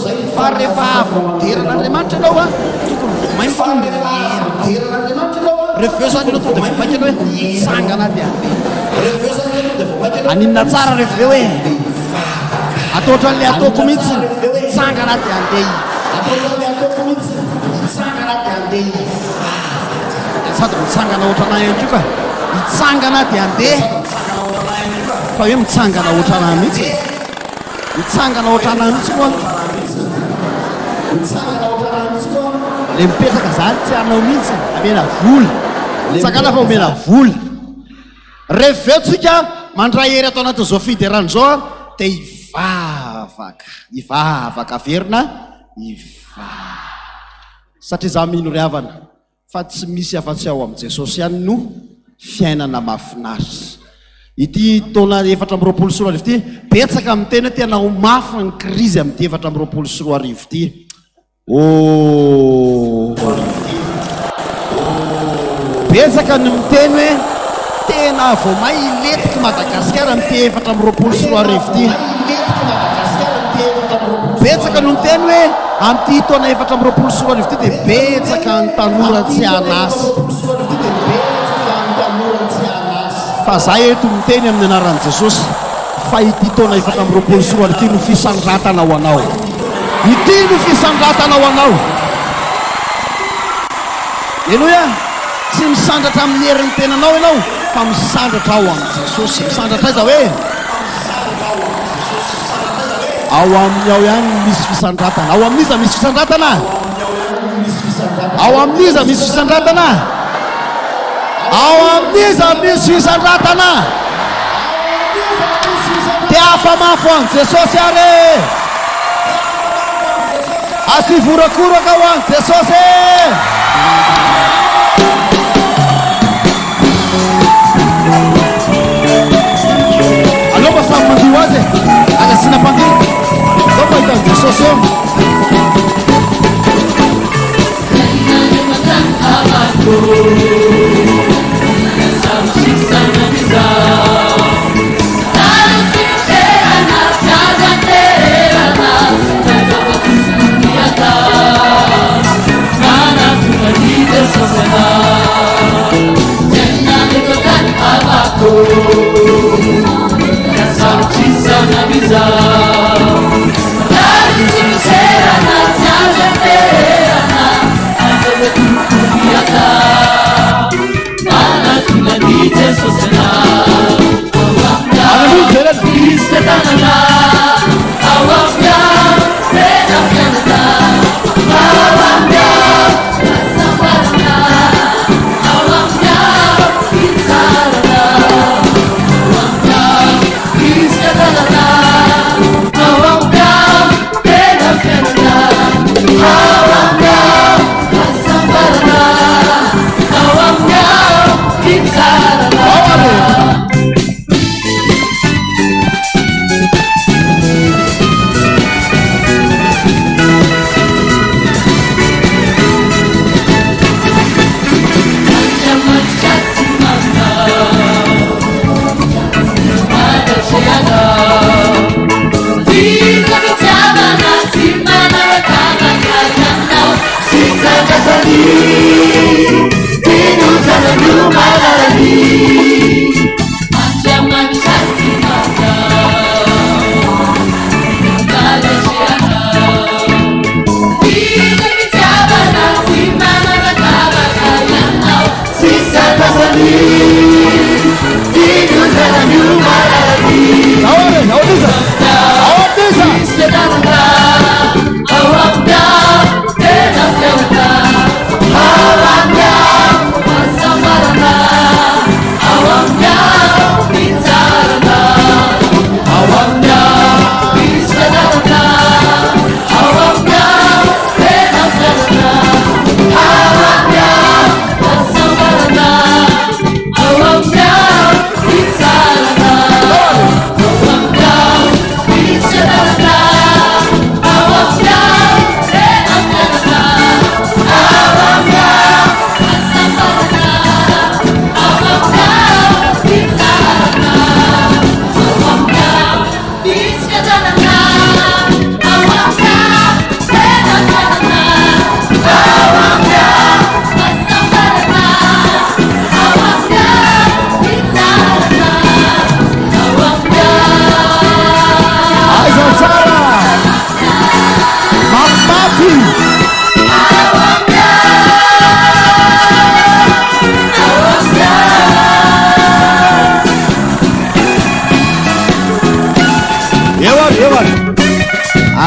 zay fa rehefa avy deran'andriamanitra ianao a tokony maimfomba reveo zany anao tonga dia vomaika anao hoe tsangana dia aninona tsara reveo hoe atao ohatran'le ataoko mihitsy tsangana dia andeha sady mitsangana ohatrana ihany koa mitsangana dia andeha fa hoe mitsangana ohatrana mihitsy mitsangana ohatrana mihitsy koa le mipetraka zany tsy anao mihitsy amena vola tsakana fa omena vola reveotsika mandray hery atao anatin'izao fiderana zao a dia ivavaka verina satria za mino ry havana fa tsy misy afa-tsy ao amin'i jesosy ihany no fiainana mahafinaritra ity taona 4 ity betsaka amin'ny tena tena ho mafy ny krizy amin'ity 4 ity betsaka ny miteny hoe tena vao may iletiky madagasikara amin'ity 4 ity betsaka no miteny hoe amin'ity taona 4 ity dia betsaka ny tanora tsy anasy fa za eto miteny amin'ny anaran'i jesosy fa ity taona 4 ity no fisandratana ho anao ity no fisandratana ho anao enoia tsy misandratra amin'ny herin'ny tenanao ianao fa misandratra ao amin'i jesosy misandatra iza hoe ao amin'ny ao ihany misy fisandratana ao amin'iza misy fisandratana ao amin'iza misy fisandratana ao amin'iza misy fisandratana dia afamafo an'i jesosy ary asivorakoraka ho an'i jesosy anaova samy mandio azy agasina mpandio zao fahitan'i jesosy eo Sana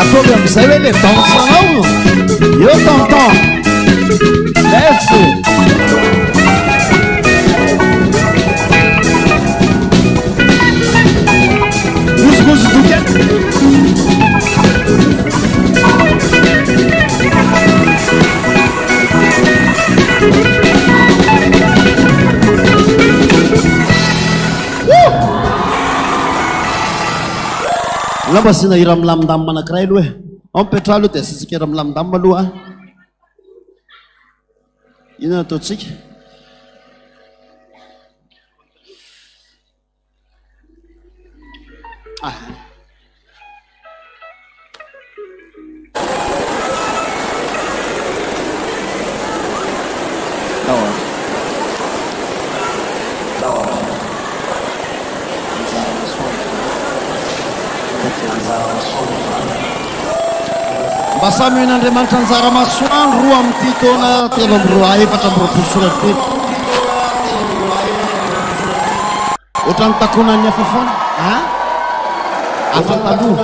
ataovy am'izay hoe le dansanao eo tantan lefy gozigozy doka lamba sina ira milamindamina anakiray aloha e ao mipetra aloha dia asitsika ira milamindamina aloha inona ataotsika mba samy hoen'andriamanitra anjara masoandro roa amin'ity taona telo amby roa efatra amby roapolo soratety ohatra ny takonan'ny hafa foana afantaloha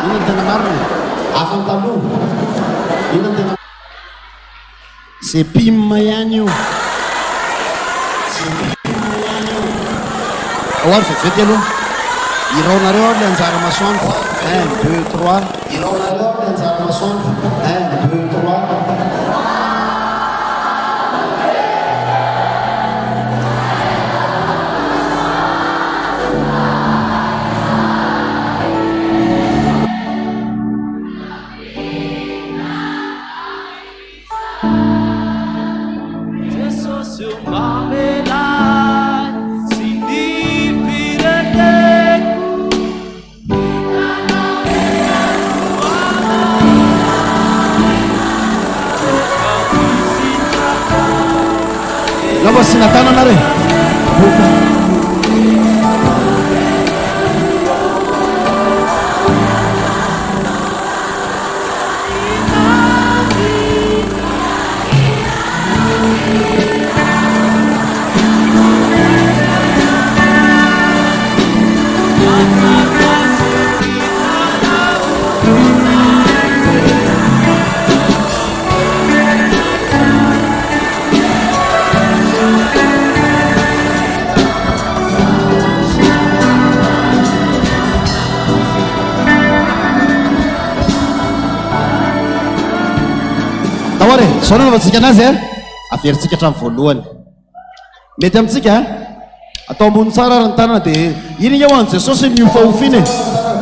inona tena marina afantaloha inona tena c'est pime ihany io ahoary vetivety aloha iraonareo ao le anjara masoandro 1 2 3 iraonareo ao le anjara masoandro 1 2 3 lava sinatanana re taoare sao nanaovantsika anazy a averitsika hatramin'ny voalohany mety amintsika atao ambony tsara ary ny tanana dia iny eo an' jesosy miofaofiny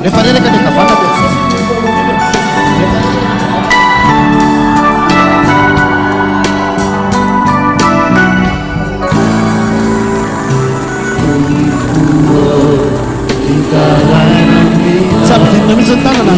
rehefa reraka le davana dia sapidinina mihitsy ny tanana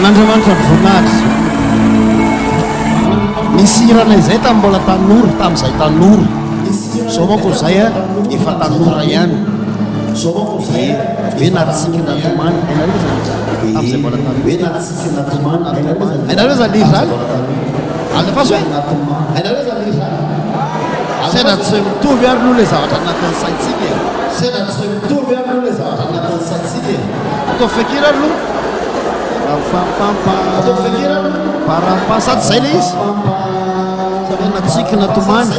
An'Andriamanitra voninahitra misy irana izay tamin'ny mbola tanora tamin'izay tanora zao manko zay a efa tanora ihany hoe natsikina tomany tamin'izay mbola tanora hainareo zany liry zany alefaso hoe hainareo zany liry zany sena tsy mitovy ary no le zavatra anatin'ny saitsika sena tsy mitovy ary no le zavatra anatin'ny saitsika atao fakira ary no parampa sady zay le izy sabenatsiky natomany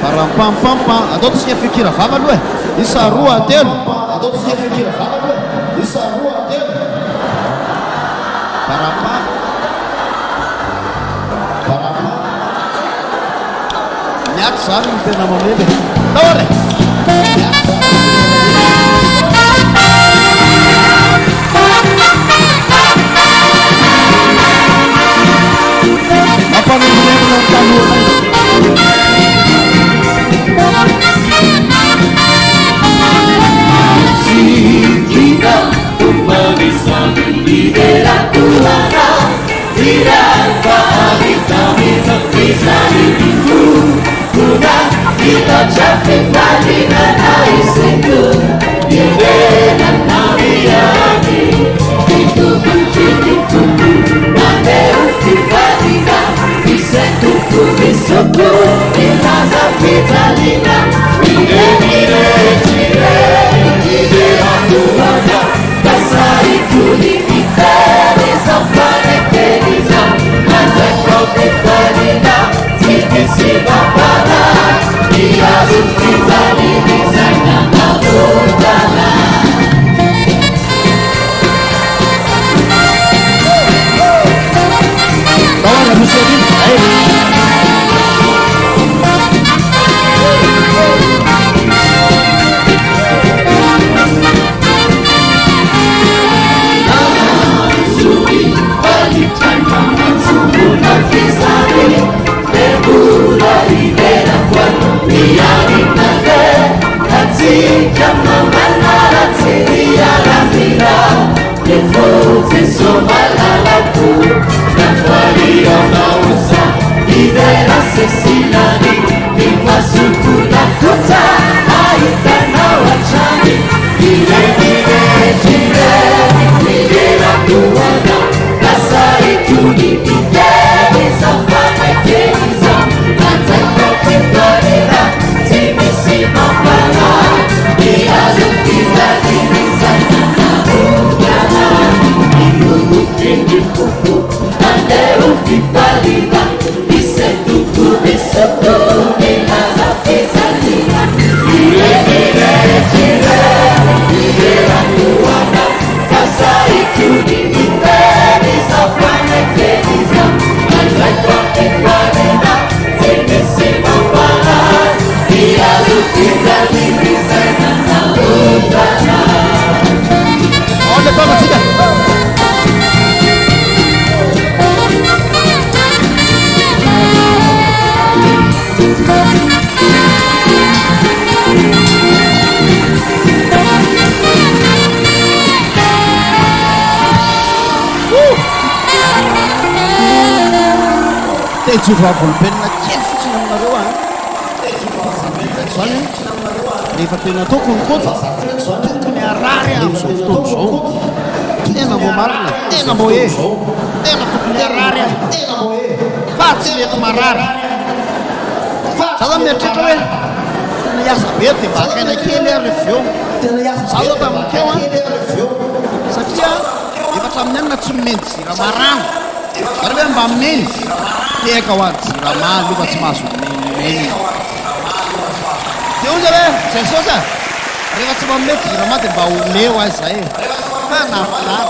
parampampampa atao tsika fikira vava aloha e isa roa telo parampa miaky zany ny tena mamely taore Ampandrana tanora Sikita umanisana lideratura Dirava vitamiza pisani bitu Kuna kita chafi falina na isentu Yevena na viani Itu kuchini fuku Nande ufifadika Isentu kubisuku Ilaza pitalina Mire mire chire tejovavolompenina kely fotsiny aminareo a zany rehefa tena tokony koa tokony arary amin'izao fotoana zao tena mbo marina tena mbo e tena tokony arary fa tsy mety marary za zany mieritreritra hoe tena iasa be dia mba akaina kely ary avy eo za zao tamin'nkeo a satria efa tramin'ny anina tsy mimeny jiramarano ary hoe mba mimeny teka ho any jiramano io fa tsy mahazo mimeny dia ozy hoe jesosy a rehefa tsy mamey jirama dia mba omeo azy zay fa nafinaa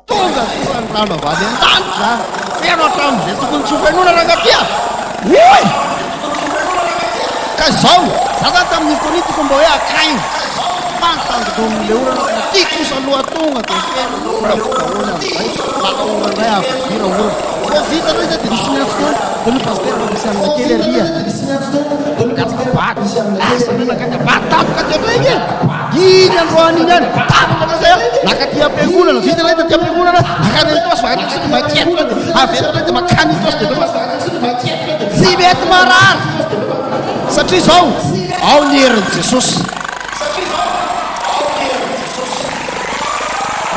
tonga ny rano avady an-danitra feno hatramin'izay tokony tsy hofenona rangatya oy ka zao za zany tamin'ny fony tokony mba hoe akainy fantandromile orana ty kosa lohatonga dia feno oravokahoana am'zay lalaoranray avovira orana fa vita reo izy dia misy miafotoana dia no paster misy amina kely aria gatikabaty lasamenakatyabaty tapoka tiatraiky iny androany iny any tapoka zay nakaty ampiangonana vita lay da ty ampiangonana nakany antosy vakatosy maketona dia avetana dia makany antosy dia tsy mety marary satria zao ao ny herin'i jesosy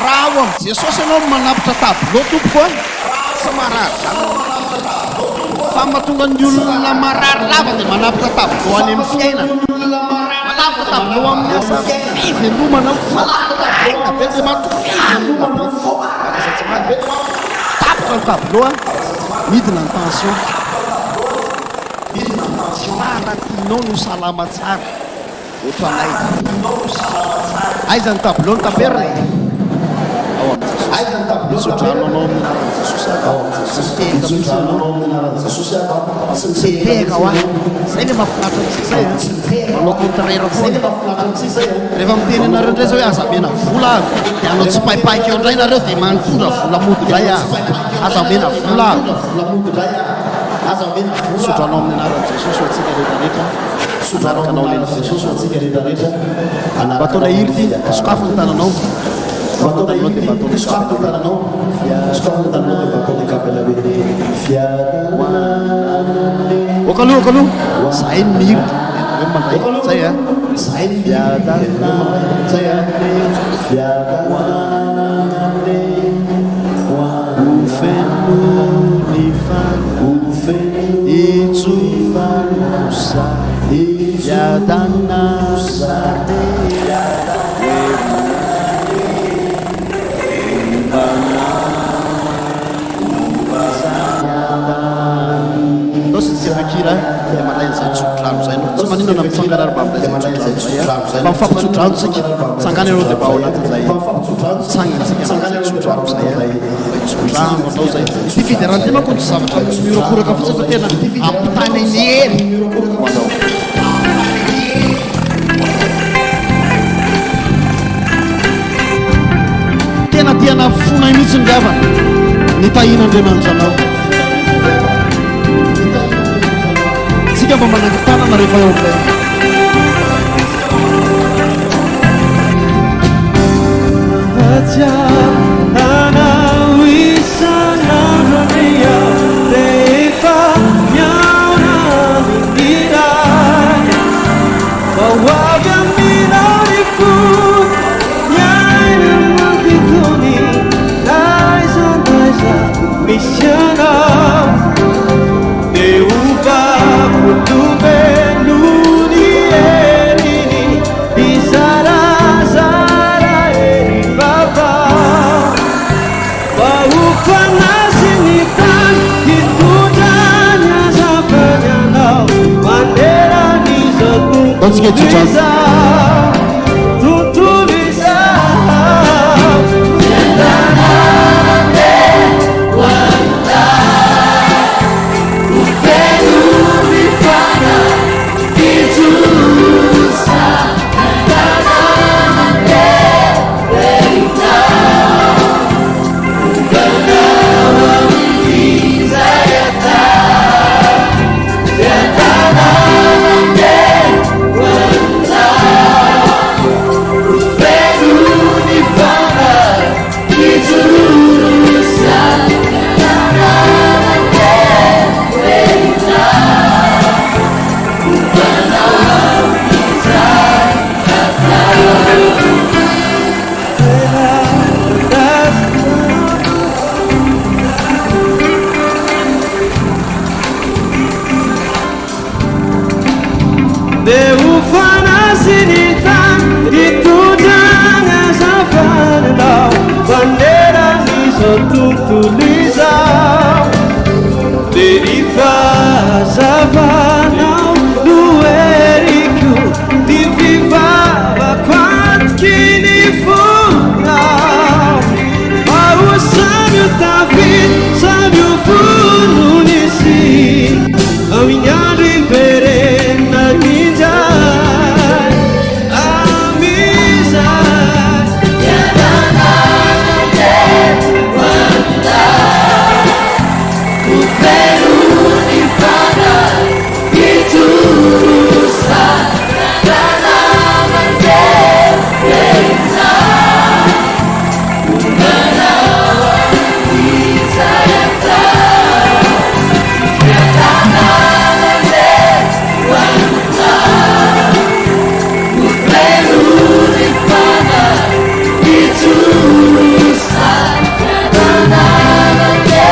raha ao amin'i jesosy ianao manapitra tableau tompoko a tsy marary fa mahatonga ny olona marary lava dia manapitra tableau any amin'ny fiainana manapitra tableau amin'ny asa fivelomana faina be dia matofivelomana tapitra ny tableau a midina ny tension maratianao no salama tsara ohatranay aiza ny tableau ny taperina ao amin'Jesosy misodrano anao amin'ny anaran'i Jesosy tsy mitehaka ho ahy zay le mahafinaritra antsika zay manao contraire foana rehefa miteny anareo indray zao hoe azamena vola aho dia anao tsy paipaiky eo indray nareo dia manondra vola mody indray aho azamena vola aho sodranao amin'ny anaran'i Jesosy ho atsika rehetrarehetra sodrarakanao lena Jesosy ho atsika rehetrarehetra mba ataonay irity sokafo ny tananao Batonay dia batonay sokafo ny tananao sokafo ny tananao dia batonay kapela hoe okaloha zay ny mirity hoe manday zay a zay ny zay a Kira dia malay zay tsodrano zay no tsy maninona mitsangana ary mba amin'ilay tsodrano zay mba mifampitsodrano tsika tsangana ianao dia mba ao anatin'izay tsangatsika anatin'izay tsodrano zay tsodrano anao zay ty fiderantena ko tsy zavatra mirokoraka fotsiny fa tena ampitany ny hery manao tena tiana fona mihitsy ny avana ny tahin'Andriamanitra anao sika mba manangitanana rehefa eo amin'ilay Let's get you drunk. Love tulizao derivazavanao nuerico di vivava quantkini funao ao sábio David sábio fununisi ao inhado e verena ninjai amizade yadanade wanda o peruni fana e turusa yadanamande reina umanawa izayata yadanamande wanda o peruni fana e turusa yadanamande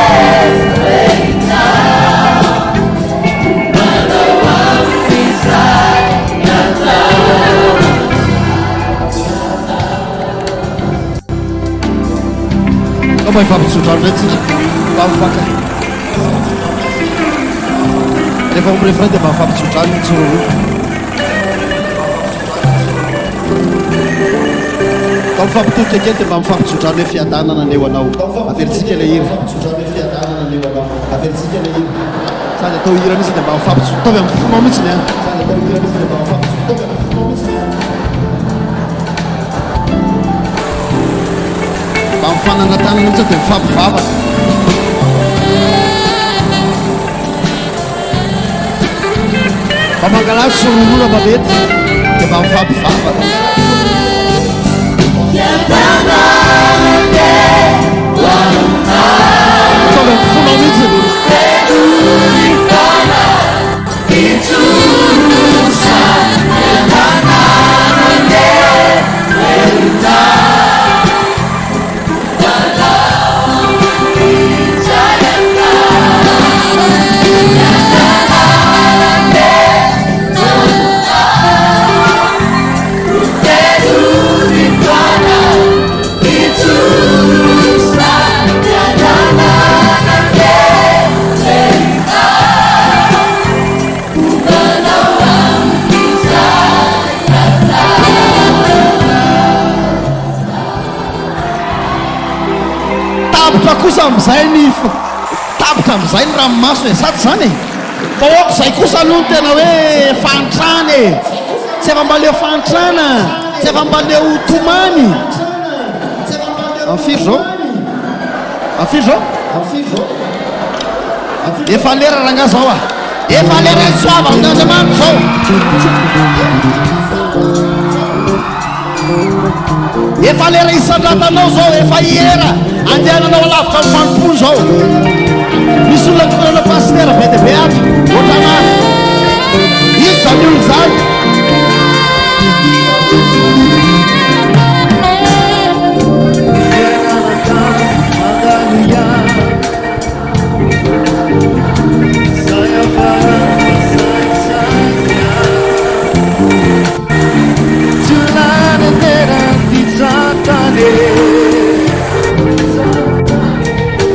reina umanawa izayata. Como é fampitsotra ndraiky mifaka rehefa mirefran dia mba mifampitsotrany mitsororo ka mifampitolika kely dia mba mifampitsotrany hoe fiadanana aneo anao averitsika ilay iny sady atao hira mihitsy dia mba mifampitsotovy amin'ny fonao mihitsy ny mba mifananatana mihitsy dia mifampivavaka mba mangalazo sororora mabety dia mba mifampivavaka mitovy amin'ny fonao mihitsy kosa am'izay ny tapitra am'izay ny ranomaso e sady zany e fa oako zay kosa aloha ny tena hoe fantrana e tsy efa-mbaleo fantrana tsy efa-mbaleo tomany amfiry zao efa lera ranga zao a efa lera soava amin'andriamanitra zao efa lera isandratanao zao efa hiera andehananao alavitra amin'ny manompony zao misy olona tokonana pastera be dia be ato ohatranany izy zany olo zany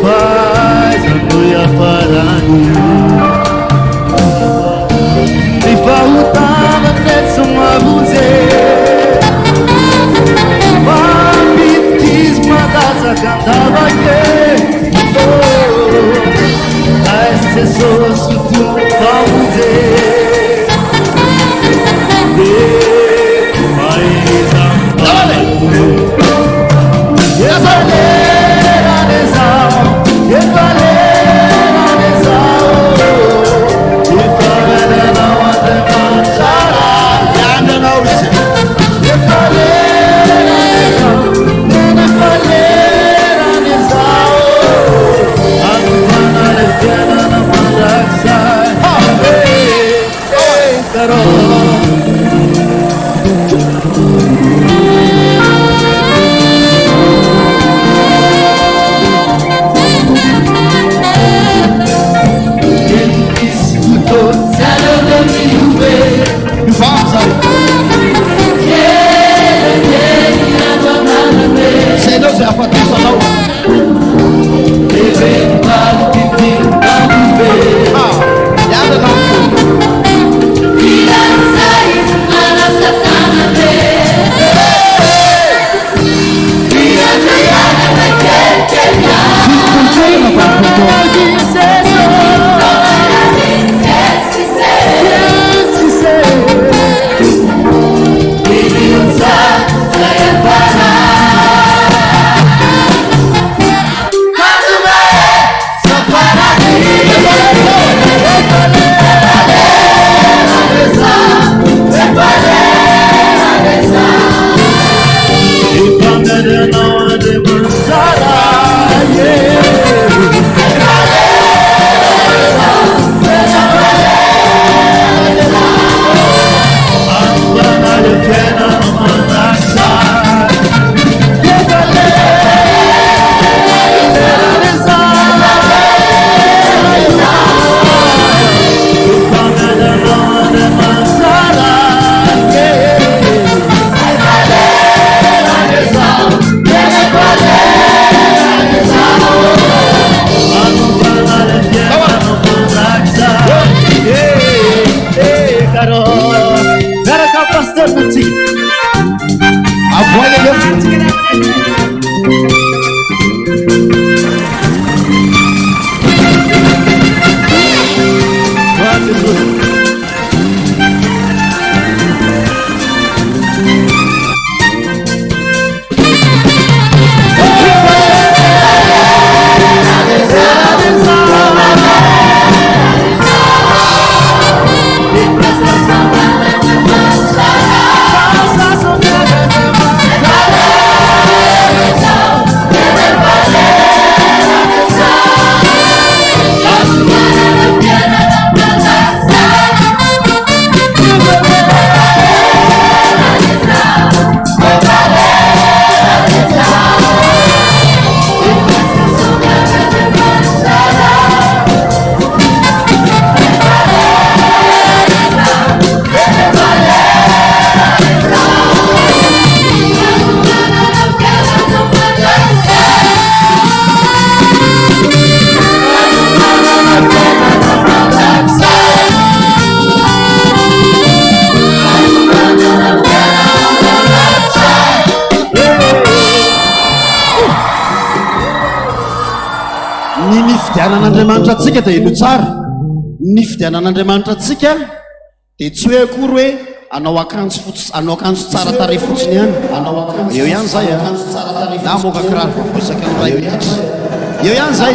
faz a noia FARANY mi faltava adesso uma luce baptisma da cantava che a esse sosso tu vamos Fidianan'Andriamanitra atsika dia ino tsara. Ny fidianan'Andriamanitra atsika dia tsy hoe akory hoe anao akanjo fotsy, anao akanjo tsara tarehy fotsiny ihany. Eo ihany zay na moka kiraro vavosaka ny ray mihitsy. Eo ihany zay.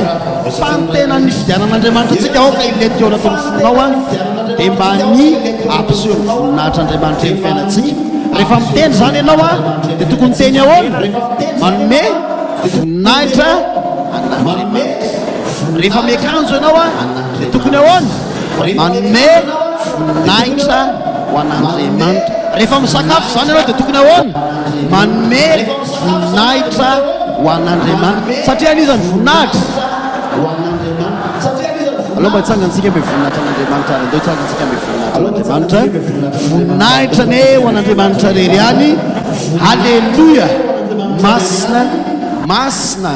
Fa ny tena ny fidianan'Andriamanitra atsika aoka ilety eo anatin'ny fonao dia mba ny ampiseho ny voninahitr'Andriamanitra eny fiainantsika. Rehefa miteny zany ianao dia tokony teny ahoana? Manome voninahitra an'Andriamanitra. Rehefa miakanjo ianao dia tokony ahoana? Manome voninahitra ho an'Andriamanitra. Rehefa misakafo zany ianao dia tokony ahoana? Manome voninahitra ho an'Andriamanitra. Satria an'izany voninahitra aloha mba hitsangantsika mbe voninahitra an'Andriamanitra ary andeo hitsangantsika mbe voninahitra an'Andriamanitra. Voninahitra ne ho an'Andriamanitra rery ihany. Halleluia. Masina, masina,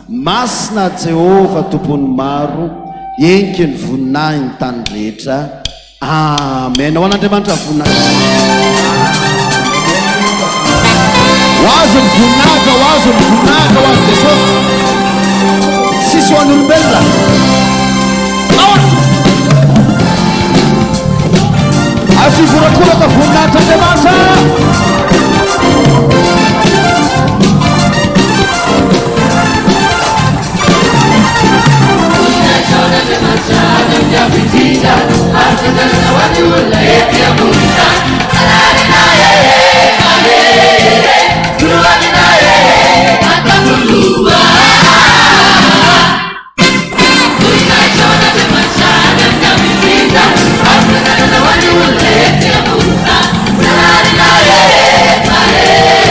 masina Jehova tompony maro, enky ny voninahiny ny tany rehetra. Amen. Ho an'Andriamanitra voninahitra. Ho azo ny voninahitra, ho azo ny voninahitra ho an'i Jesosy. Tsisy ho an'olombelona. Azo ivorakoraka voninahitra Andriamanitra.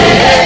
Yeah.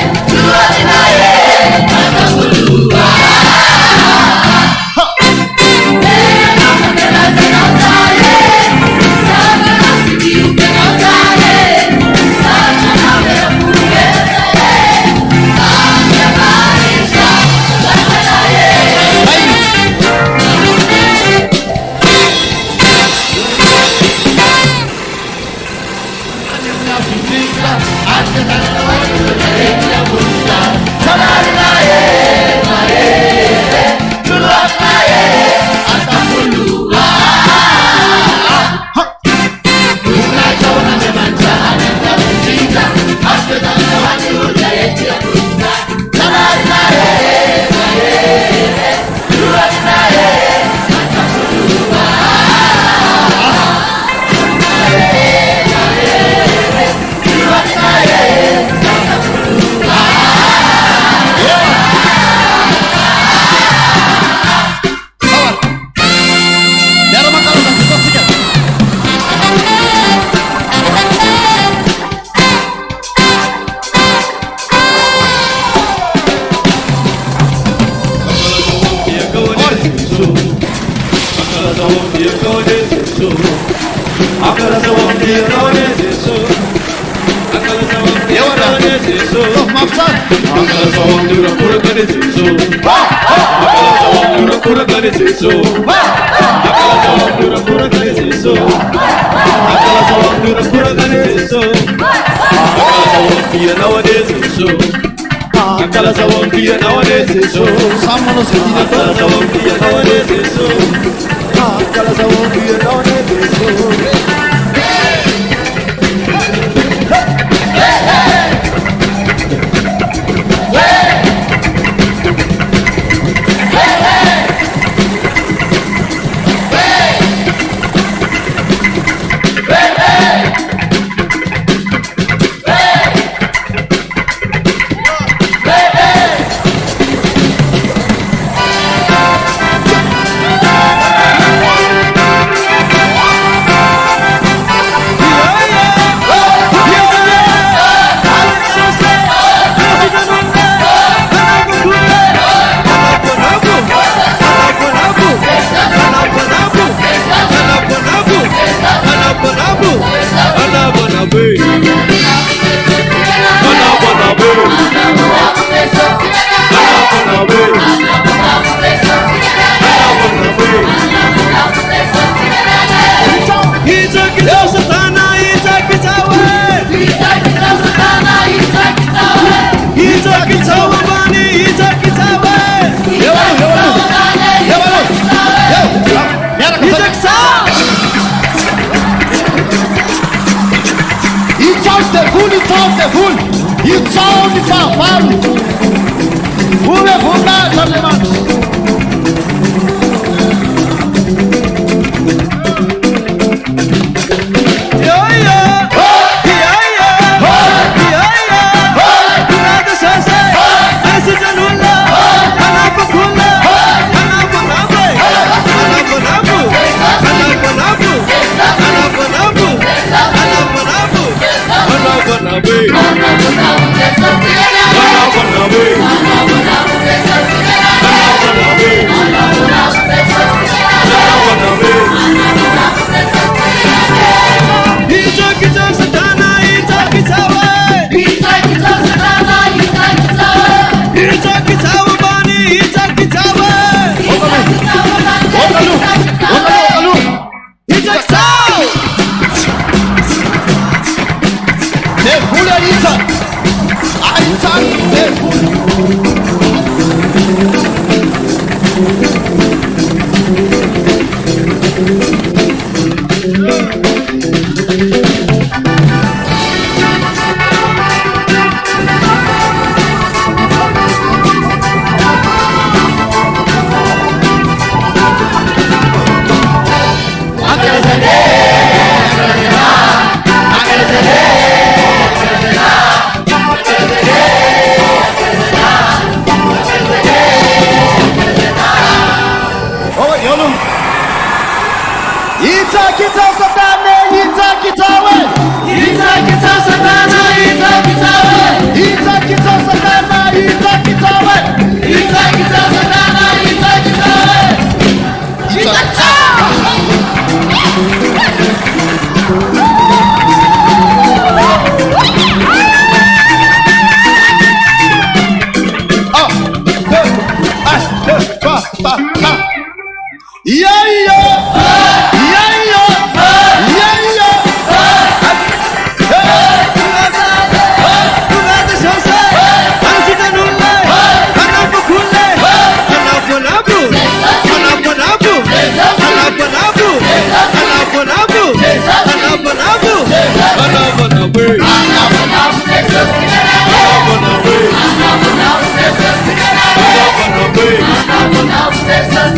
Anabona,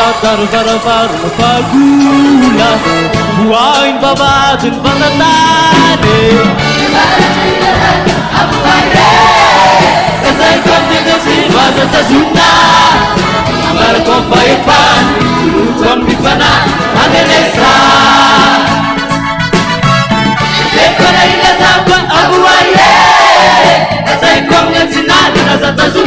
Varavara fagula buain babadin banatane Kasay kamdito si Baza Tazuna Amar kompaipan Rukam bipana Manenesa Lekona ina sabang abuaye Kasay kamdito si Nadi Nasa Tazuna